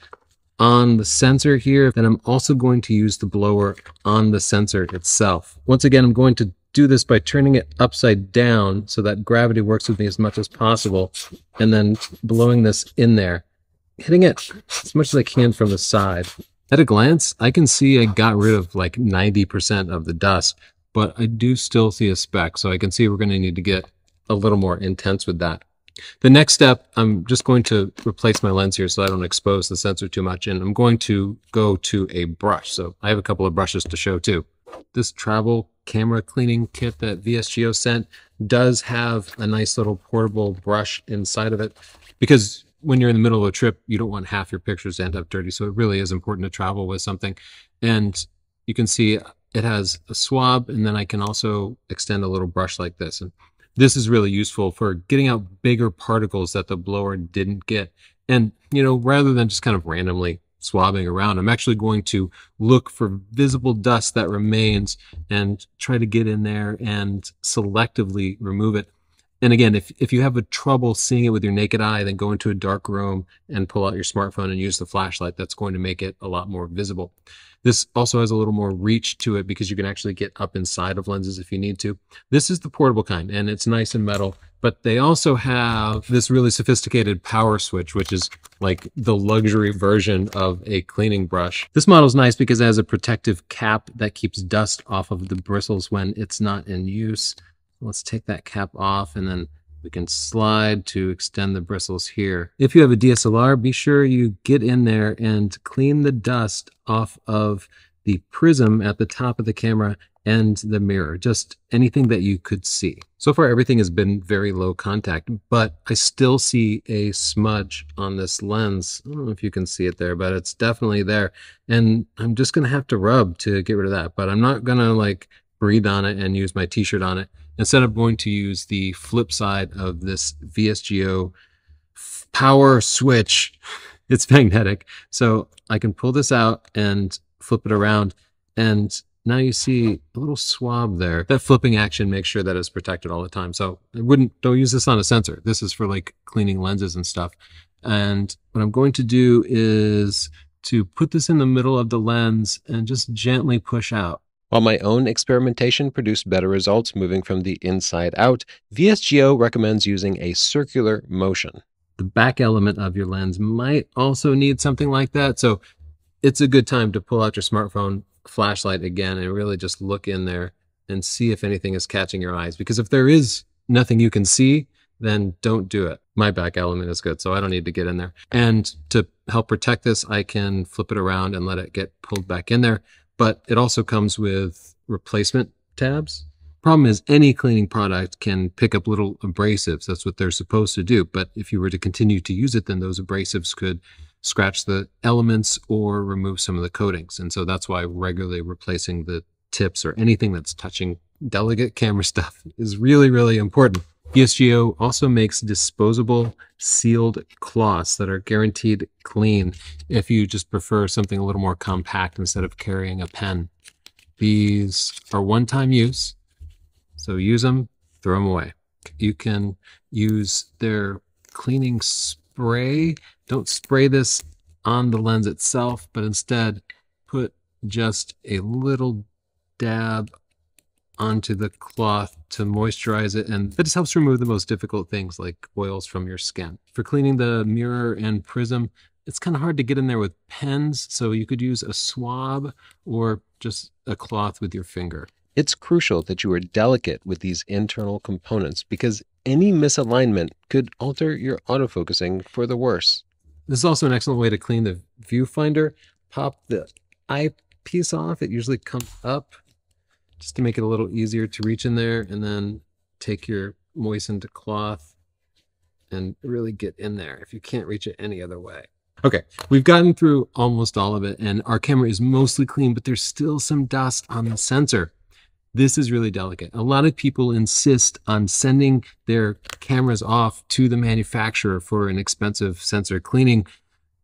on the sensor here, then I'm also going to use the blower on the sensor itself. Once again, I'm going to do this by turning it upside down so that gravity works with me as much as possible, and then blowing this in there, hitting it as much as I can from the side. At a glance, I can see I got rid of like 90% of the dust, but I do still see a speck, so I can see we're going to need to get a little more intense with that. The next step, I'm just going to replace my lens here so I don't expose the sensor too much, and I'm going to go to a brush. So I have a couple of brushes to show too. This travel camera cleaning kit that VSGO sent does have a nice little portable brush inside of it, because when you're in the middle of a trip, you don't want half your pictures to end up dirty. So it really is important to travel with something. And you can see it has a swab, and then I can also extend a little brush like this. And this is really useful for getting out bigger particles that the blower didn't get. And, you know, rather than just kind of randomly swabbing around, I'm actually going to look for visible dust that remains and try to get in there and selectively remove it. And again, if you have a trouble seeing it with your naked eye, then go into a dark room and pull out your smartphone and use the flashlight. That's going to make it a lot more visible. This also has a little more reach to it because you can actually get up inside of lenses if you need to. This is the portable kind, and it's nice and metal, but they also have this really sophisticated power switch, which is like the luxury version of a cleaning brush. This model is nice because it has a protective cap that keeps dust off of the bristles when it's not in use. Let's take that cap off and then We can slide to extend the bristles here. If you have a DSLR, be sure you get in there and clean the dust off of the prism at the top of the camera and the mirror, just anything that you could see. So far, everything has been very low contact, but I still see a smudge on this lens. I don't know if you can see it there, but it's definitely there. And I'm just gonna have to rub to get rid of that, but I'm not gonna like breathe on it and use my t-shirt on it. Instead, I'm going to use the flip side of this VSGO power switch. It's magnetic. So I can pull this out and flip it around. And now you see a little swab there. That flipping action makes sure that it's protected all the time. So don't use this on a sensor. This is for like cleaning lenses and stuff. And what I'm going to do is to put this in the middle of the lens and just gently push out. While my own experimentation produced better results moving from the inside out, VSGO recommends using a circular motion. The back element of your lens might also need something like that, so it's a good time to pull out your smartphone flashlight again and really just look in there and see if anything is catching your eyes, because if there is nothing you can see, then don't do it. My back element is good, so I don't need to get in there. And to help protect this, I can flip it around and let it get pulled back in there. But it also comes with replacement tabs. Problem is, any cleaning product can pick up little abrasives. That's what they're supposed to do. But if you were to continue to use it, then those abrasives could scratch the elements or remove some of the coatings. And so that's why regularly replacing the tips or anything that's touching delicate camera stuff is really, really important. VSGO also makes disposable sealed cloths that are guaranteed clean if you just prefer something a little more compact instead of carrying a pen. These are one-time use, so use them, throw them away. You can use their cleaning spray. Don't spray this on the lens itself, but instead put just a little dab onto the cloth to moisturize it, and that just helps remove the most difficult things like oils from your skin. For cleaning the mirror and prism, it's kind of hard to get in there with pens, so you could use a swab or just a cloth with your finger. It's crucial that you are delicate with these internal components because any misalignment could alter your autofocusing for the worse. This is also an excellent way to clean the viewfinder. Pop the eyepiece off. It usually comes up, just to make it a little easier to reach in there, and then take your moistened cloth and really get in there if you can't reach it any other way. Okay, we've gotten through almost all of it, and our camera is mostly clean, but there's still some dust on the sensor. This is really delicate. A lot of people insist on sending their cameras off to the manufacturer for an expensive sensor cleaning.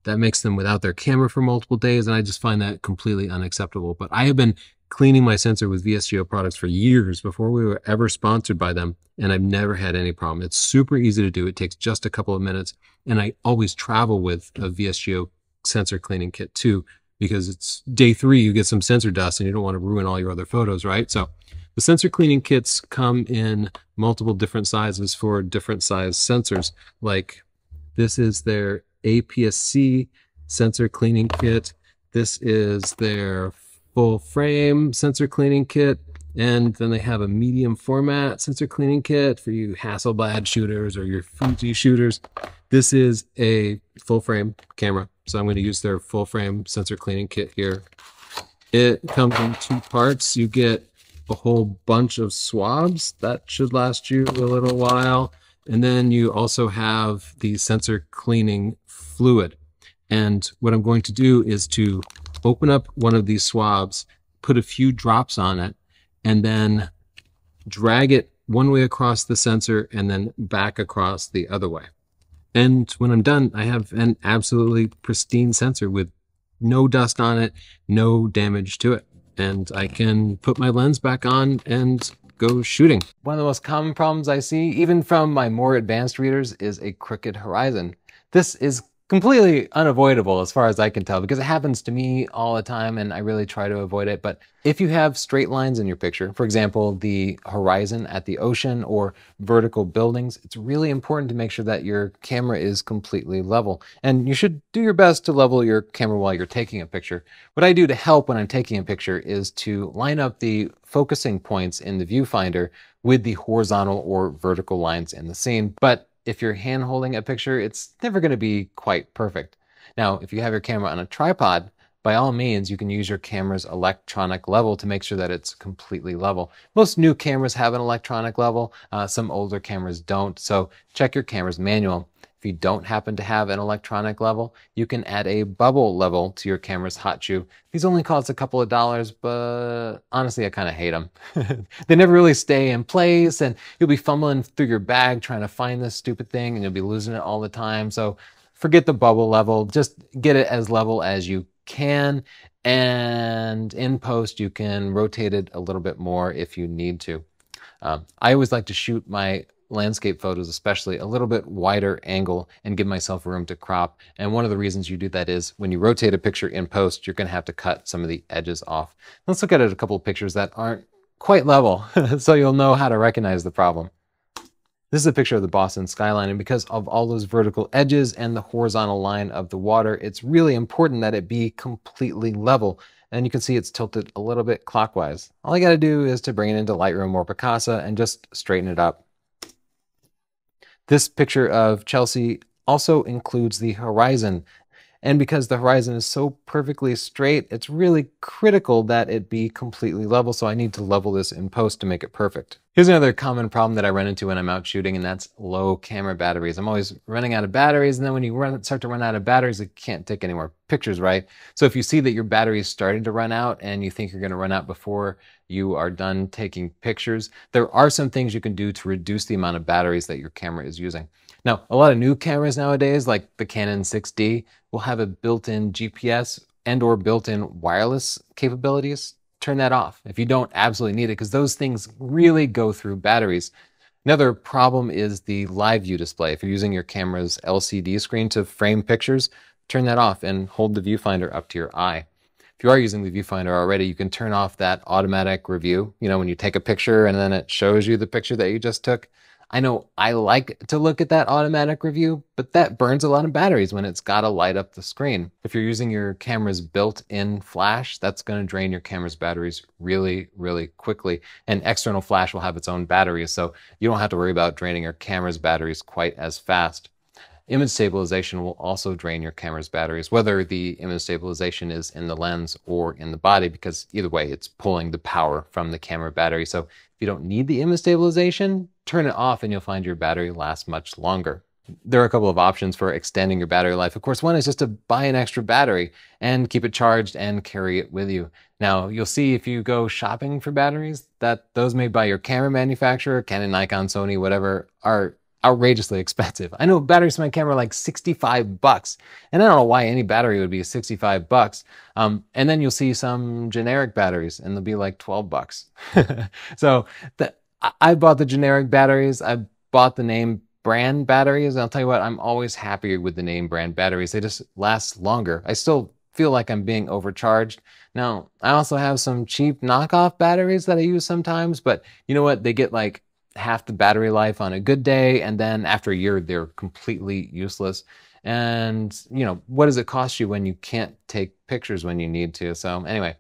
That makes them without their camera for multiple days, and I just find that completely unacceptable. But I have been cleaning my sensor with VSGO products for years before we were ever sponsored by them, and I've never had any problem. It's super easy to do. It takes just a couple of minutes, and I always travel with a VSGO sensor cleaning kit too, because it's day 3, you get some sensor dust and you don't want to ruin all your other photos, right? So the sensor cleaning kits come in multiple different sizes for different size sensors. Like this is their APS-C sensor cleaning kit. This is their full frame sensor cleaning kit, and then they have a medium format sensor cleaning kit for you Hasselblad shooters or your Fuji shooters. This is a full frame camera, so I'm going to use their full frame sensor cleaning kit here. It comes in 2 parts. You get a whole bunch of swabs that should last you a little while, and then you also have the sensor cleaning fluid. And what I'm going to do is to open up one of these swabs, put a few drops on it, and then drag it one way across the sensor and then back across the other way. And when I'm done, I have an absolutely pristine sensor with no dust on it, no damage to it. And I can put my lens back on and go shooting. One of the most common problems I see, even from my more advanced readers, is a crooked horizon. This is completely unavoidable as far as I can tell, because it happens to me all the time and I really try to avoid it. But if you have straight lines in your picture, for example, the horizon at the ocean or vertical buildings, it's really important to make sure that your camera is completely level. And you should do your best to level your camera while you're taking a picture. What I do to help when I'm taking a picture is to line up the focusing points in the viewfinder with the horizontal or vertical lines in the scene. But if you're hand holding a picture, it's never going to be quite perfect. Now, if you have your camera on a tripod, by all means, you can use your camera's electronic level to make sure that it's completely level. Most new cameras have an electronic level. Some older cameras don't. So check your camera's manual. If you don't happen to have an electronic level, you can add a bubble level to your camera's hot shoe. These only cost a couple of dollars, but honestly, I kind of hate them. They never really stay in place, and you'll be fumbling through your bag trying to find this stupid thing, and you'll be losing it all the time. So forget the bubble level. Just get it as level as you can, and in post, you can rotate it a little bit more if you need to. I always like to shoot my landscape photos, especially a little bit wider angle, and give myself room to crop. And one of the reasons you do that is when you rotate a picture in post, you're going to have to cut some of the edges off. Let's look at a couple of pictures that aren't quite level so you'll know how to recognize the problem. This is a picture of the Boston skyline, and because of all those vertical edges and the horizontal line of the water, it's really important that it be completely level. And you can see it's tilted a little bit clockwise. All you got to do is to bring it into Lightroom or Picasa and just straighten it up. This picture of Chelsea also includes the horizon. And because the horizon is so perfectly straight, it's really critical that it be completely level. So I need to level this in post to make it perfect. Here's another common problem that I run into when I'm out shooting, and that's low camera batteries. I'm always running out of batteries, and then when you start to run out of batteries, you can't take any more pictures, right? So if you see that your battery is starting to run out and you think you're going to run out before you are done taking pictures, there are some things you can do to reduce the amount of batteries that your camera is using. Now, a lot of new cameras nowadays, like the Canon 6D, will have a built-in GPS and or built-in wireless capabilities. Turn that off if you don't absolutely need it, because those things really go through batteries. Another problem is the live view display. If you're using your camera's LCD screen to frame pictures, turn that off and hold the viewfinder up to your eye. If you are using the viewfinder already, you can turn off that automatic review. You know, when you take a picture and then it shows you the picture that you just took. I know I like to look at that automatic review, but that burns a lot of batteries when it's got to light up the screen. If you're using your camera's built-in flash, that's going to drain your camera's batteries really, really quickly. And external flash will have its own batteries, so you don't have to worry about draining your camera's batteries quite as fast. Image stabilization will also drain your camera's batteries, whether the image stabilization is in the lens or in the body, because either way, it's pulling the power from the camera battery. So if you don't need the image stabilization, turn it off and you'll find your battery lasts much longer. There are a couple of options for extending your battery life. Of course, one is just to buy an extra battery and keep it charged and carry it with you. Now, you'll see if you go shopping for batteries that those made by your camera manufacturer, Canon, Nikon, Sony, whatever, are outrageously expensive. I know batteries for my camera are like $65, and I don't know why any battery would be $65. And then you'll see some generic batteries and they'll be like $12. So I bought the generic batteries. I bought the name brand batteries. And I'll tell you what, I'm always happier with the name brand batteries. They just last longer. I still feel like I'm being overcharged. Now, I also have some cheap knockoff batteries that I use sometimes, but you know what? They get like half the battery life on a good day, and then after a year they're completely useless. And you know, what does it cost you when you can't take pictures when you need to? So anyway,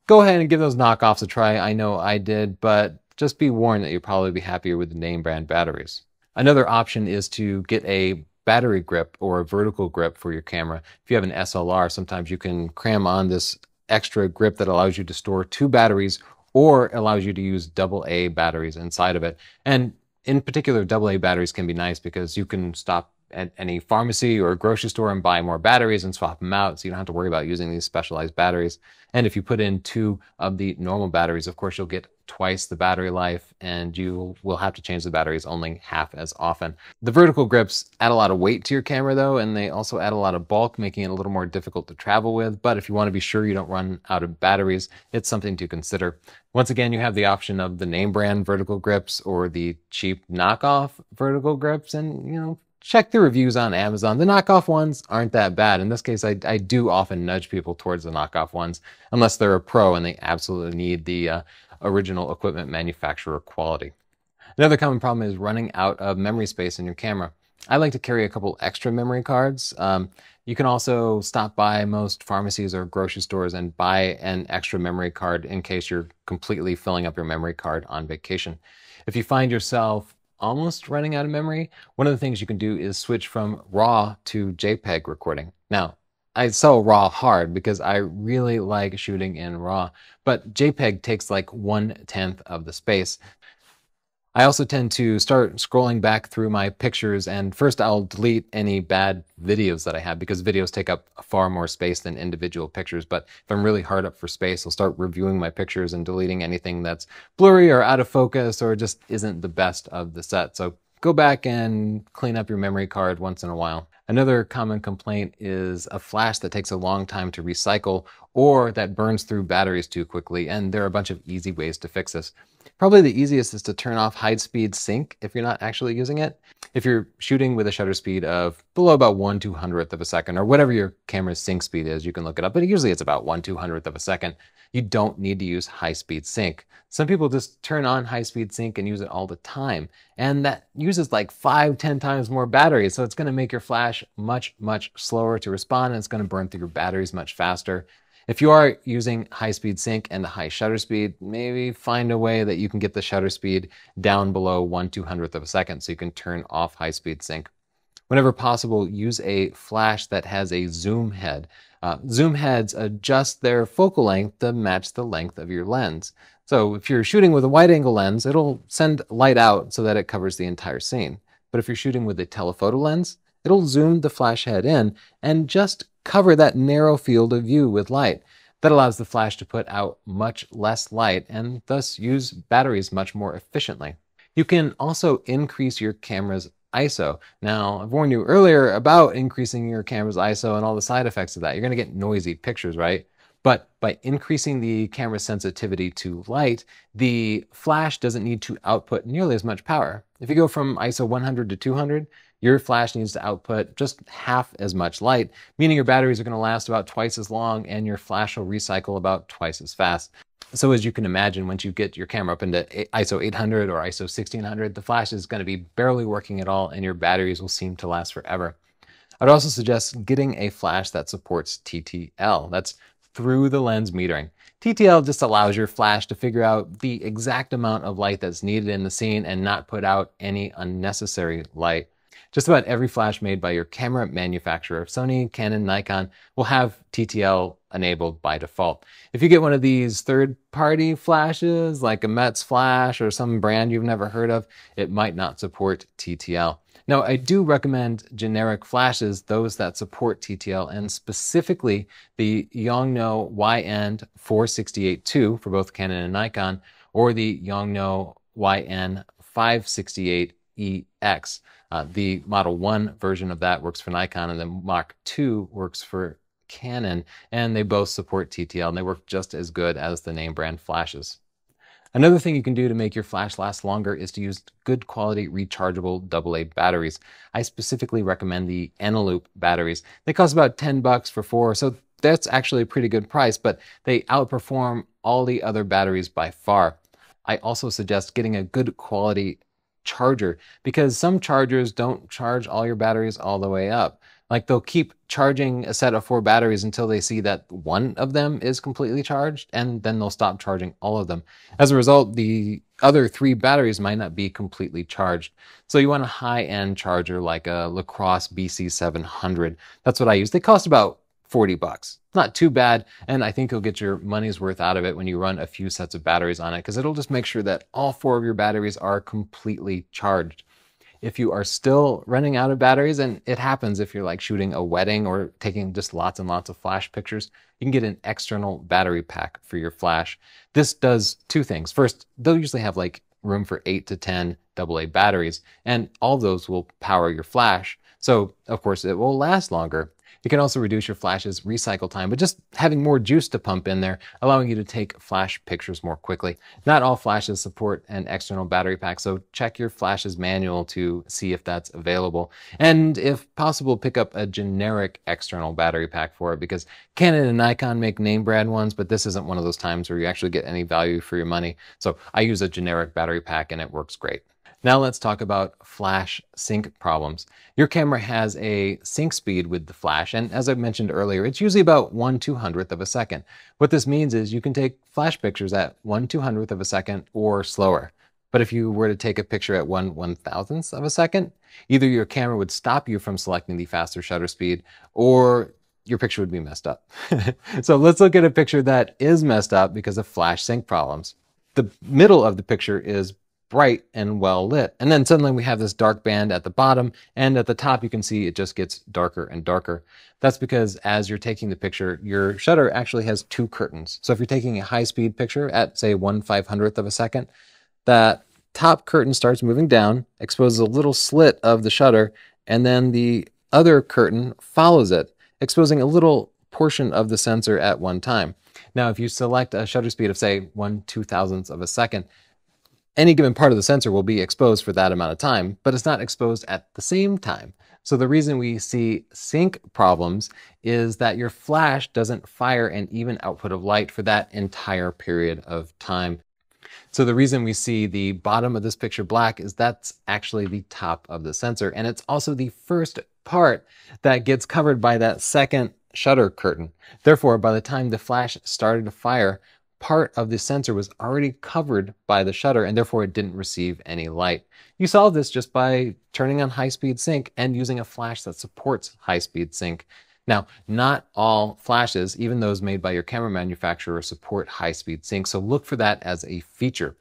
go ahead and give those knockoffs a try. I know I did, but just be warned that you'll probably be happier with the name brand batteries. Another option is to get a battery grip or a vertical grip for your camera. If you have an SLR, sometimes you can cram on this extra grip that allows you to store 2 batteries or allows you to use AA batteries inside of it. And in particular, AA batteries can be nice because you can stop at any pharmacy or grocery store and buy more batteries and swap them out, so you don't have to worry about using these specialized batteries. And if you put in 2 of the normal batteries, of course, you'll get twice the battery life, and you will have to change the batteries only half as often. The vertical grips add a lot of weight to your camera though, and they also add a lot of bulk, making it a little more difficult to travel with. But if you want to be sure you don't run out of batteries, it's something to consider. Once again, you have the option of the name brand vertical grips or the cheap knockoff vertical grips, and you know, check the reviews on Amazon. The knockoff ones aren't that bad. In this case, I do often nudge people towards the knockoff ones, unless they're a pro and they absolutely need the original equipment manufacturer quality. Another common problem is running out of memory space in your camera. I like to carry a couple extra memory cards. You can also stop by most pharmacies or grocery stores and buy an extra memory card in case you're completely filling up your memory card on vacation. If you find yourself almost running out of memory, one of the things you can do is switch from RAW to JPEG recording. Now, I sell RAW hard because I really like shooting in RAW, but JPEG takes like 1/10 of the space. I also tend to start scrolling back through my pictures, and first I'll delete any bad videos that I have because videos take up far more space than individual pictures. But if I'm really hard up for space, I'll start reviewing my pictures and deleting anything that's blurry or out of focus or just isn't the best of the set. So go back and clean up your memory card once in a while. Another common complaint is a flash that takes a long time to recycle or that burns through batteries too quickly, and there are a bunch of easy ways to fix this. Probably the easiest is to turn off high speed sync if you're not actually using it. If you're shooting with a shutter speed of below about 1/200th of a second, or whatever your camera's sync speed is, you can look it up, but usually it's about 1/200th of a second. You don't need to use high speed sync. Some people just turn on high speed sync and use it all the time, and that uses like 5-10 times more batteries, so it's going to make your flash much slower to respond, and it's going to burn through your batteries much faster. If you are using high-speed sync and a high shutter speed, maybe find a way that you can get the shutter speed down below 1/200th of a second so you can turn off high-speed sync. Whenever possible, use a flash that has a zoom head. Zoom heads adjust their focal length to match the length of your lens. So if you're shooting with a wide-angle lens, it'll send light out so that it covers the entire scene. But if you're shooting with a telephoto lens, it'll zoom the flash head in and just cover that narrow field of view with light. That allows the flash to put out much less light and thus use batteries much more efficiently. You can also increase your camera's ISO. Now, I've warned you earlier about increasing your camera's ISO and all the side effects of that. You're going to get noisy pictures, right? But by increasing the camera's sensitivity to light, the flash doesn't need to output nearly as much power. If you go from ISO 100 to 200, your flash needs to output just half as much light, meaning your batteries are going to last about twice as long and your flash will recycle about twice as fast. So as you can imagine, once you get your camera up into ISO 800 or ISO 1600, the flash is going to be barely working at all and your batteries will seem to last forever. I'd also suggest getting a flash that supports TTL. That's through the lens metering. TTL just allows your flash to figure out the exact amount of light that's needed in the scene and not put out any unnecessary light. Just about every flash made by your camera manufacturer, Sony, Canon, Nikon, will have TTL enabled by default. If you get one of these third-party flashes, like a Metz flash or some brand you've never heard of, it might not support TTL. Now, I do recommend generic flashes, those that support TTL, and specifically the Yongnuo YN468-2 for both Canon and Nikon, or the Yongnuo YN568EX. The Model 1 version of that works for Nikon, and the Mach 2 works for Canon, and they both support TTL, and they work just as good as the name brand flashes. Another thing you can do to make your flash last longer is to use good quality rechargeable AA batteries. I specifically recommend the Eneloop batteries. They cost about $10 for 4, so that's actually a pretty good price, but they outperform all the other batteries by far. I also suggest getting a good quality charger because some chargers don't charge all your batteries all the way up. Like they'll keep charging a set of 4 batteries until they see that one of them is completely charged, and then they'll stop charging all of them. As a result, the other 3 batteries might not be completely charged. So you want a high-end charger like a Lacrosse BC700. That's what I use. They cost about $40. Not too bad, and I think you'll get your money's worth out of it when you run a few sets of batteries on it, because it'll just make sure that all 4 of your batteries are completely charged. If you are still running out of batteries, and it happens if you're like shooting a wedding or taking just lots and lots of flash pictures, you can get an external battery pack for your flash. This does 2 things. First, they'll usually have like room for 8 to 10 AA batteries, and all those will power your flash. So of course it will last longer. You can also reduce your flash's recycle time, but just having more juice to pump in there, allowing you to take flash pictures more quickly. Not all flashes support an external battery pack, so check your flash's manual to see if that's available. And if possible, pick up a generic external battery pack for it, because Canon and Nikon make name brand ones, but this isn't one of those times where you actually get any value for your money. So I use a generic battery pack and it works great. Now let's talk about flash sync problems. Your camera has a sync speed with the flash, and as I mentioned earlier, it's usually about 1/200th of a second. What this means is you can take flash pictures at 1/200th of a second or slower. But if you were to take a picture at 1/1000th of a second, either your camera would stop you from selecting the faster shutter speed, or your picture would be messed up. So let's look at a picture that is messed up because of flash sync problems. The middle of the picture is bright and well lit, and then suddenly we have this dark band at the bottom, and at the top you can see it just gets darker and darker. That's because as you're taking the picture, your shutter actually has two curtains. So if you're taking a high-speed picture at, say, 1/500th of a second, that top curtain starts moving down, exposes a little slit of the shutter, and then the other curtain follows it, exposing a little portion of the sensor at one time. Now, if you select a shutter speed of, say, 1/2000th of a second, any given part of the sensor will be exposed for that amount of time, but it's not exposed at the same time. So the reason we see sync problems is that your flash doesn't fire an even output of light for that entire period of time. So the reason we see the bottom of this picture black is that's actually the top of the sensor, and it's also the first part that gets covered by that second shutter curtain. Therefore, by the time the flash started to fire, part of the sensor was already covered by the shutter, and therefore it didn't receive any light. You solve this just by turning on high-speed sync and using a flash that supports high-speed sync. Now, not all flashes, even those made by your camera manufacturer, support high-speed sync, so look for that as a feature.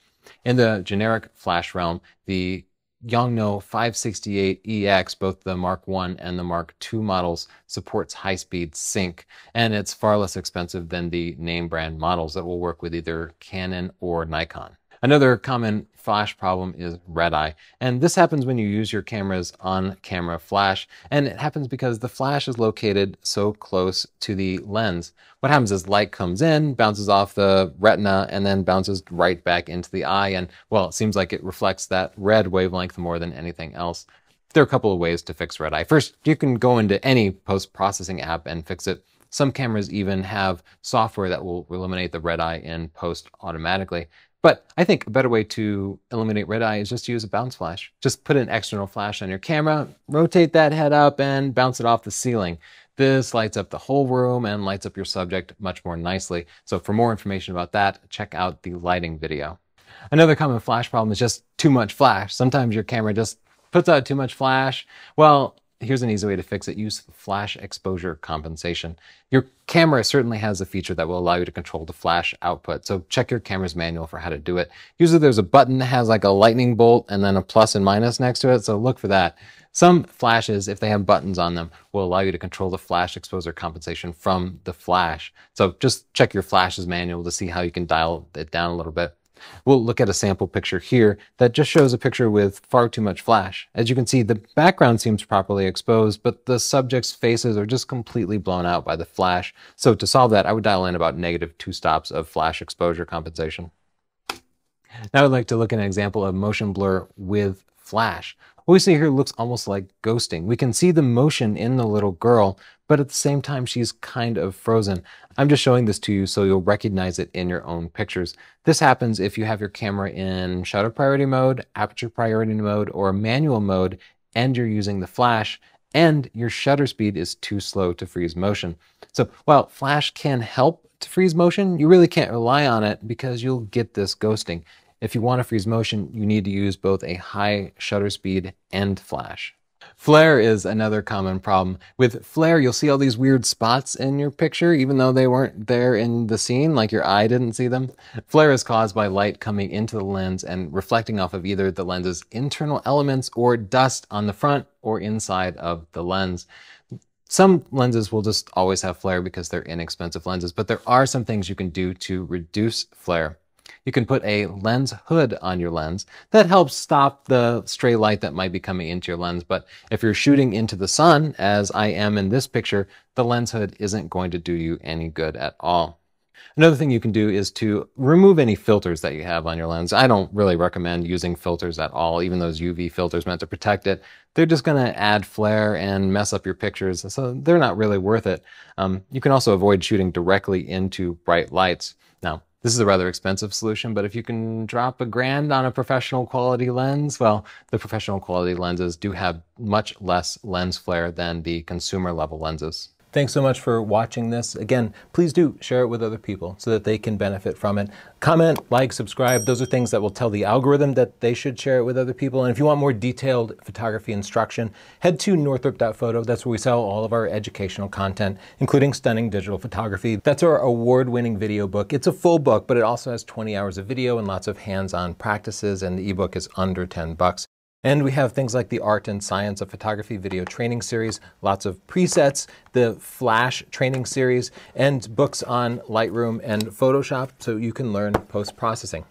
In the generic flash realm, the Yongnuo 568EX, both the Mark I and the Mark II models, supports high-speed sync, and it's far less expensive than the name brand models that will work with either Canon or Nikon. Another common flash problem is red eye, and this happens when you use your camera's on-camera flash, and it happens because the flash is located so close to the lens. What happens is light comes in, bounces off the retina, and then bounces right back into the eye, and well, it seems like it reflects that red wavelength more than anything else. There are a couple of ways to fix red eye. First, you can go into any post-processing app and fix it. Some cameras even have software that will eliminate the red eye in post automatically. But I think a better way to eliminate red eye is just to use a bounce flash. Just put an external flash on your camera, rotate that head up, and bounce it off the ceiling. This lights up the whole room and lights up your subject much more nicely. So for more information about that, check out the lighting video. Another common flash problem is just too much flash. Sometimes your camera just puts out too much flash. Well, here's an easy way to fix it. Use flash exposure compensation. Your camera certainly has a feature that will allow you to control the flash output, so check your camera's manual for how to do it. Usually there's a button that has like a lightning bolt and then a plus and minus next to it, so look for that. Some flashes, if they have buttons on them, will allow you to control the flash exposure compensation from the flash. So just check your flash's manual to see how you can dial it down a little bit. We'll look at a sample picture here that just shows a picture with far too much flash. As you can see, the background seems properly exposed, but the subject's faces are just completely blown out by the flash. So to solve that, I would dial in about -2 stops of flash exposure compensation. Now I'd like to look at an example of motion blur with flash. What we see here looks almost like ghosting. We can see the motion in the little girl, but at the same time, she's kind of frozen. I'm just showing this to you so you'll recognize it in your own pictures. This happens if you have your camera in shutter priority mode, aperture priority mode, or manual mode, and you're using the flash, and your shutter speed is too slow to freeze motion. So while flash can help to freeze motion, you really can't rely on it because you'll get this ghosting. If you want to freeze motion, you need to use both a high shutter speed and flash. Flare is another common problem. With flare, you'll see all these weird spots in your picture, even though they weren't there in the scene, like your eye didn't see them. Flare is caused by light coming into the lens and reflecting off of either the lens's internal elements or dust on the front or inside of the lens. Some lenses will just always have flare because they're inexpensive lenses, but there are some things you can do to reduce flare. You can put a lens hood on your lens. That helps stop the stray light that might be coming into your lens, but if you're shooting into the sun, as I am in this picture, the lens hood isn't going to do you any good at all. Another thing you can do is to remove any filters that you have on your lens. I don't really recommend using filters at all, even those UV filters meant to protect it. They're just going to add flare and mess up your pictures, so they're not really worth it. You can also avoid shooting directly into bright lights. Now, this is a rather expensive solution, but if you can drop $1,000 on a professional quality lens, well, the professional quality lenses do have much less lens flare than the consumer level lenses. Thanks so much for watching this. Again, please do share it with other people so that they can benefit from it. Comment, like, subscribe. Those are things that will tell the algorithm that they should share it with other people. And if you want more detailed photography instruction, head to northrop.photo. That's where we sell all of our educational content, including stunning digital photography. That's our award-winning video book. It's a full book, but it also has 20 hours of video and lots of hands-on practices, and the ebook is under $10. And we have things like the Art and Science of Photography video training series, lots of presets, the Flash training series, and books on Lightroom and Photoshop so you can learn post-processing.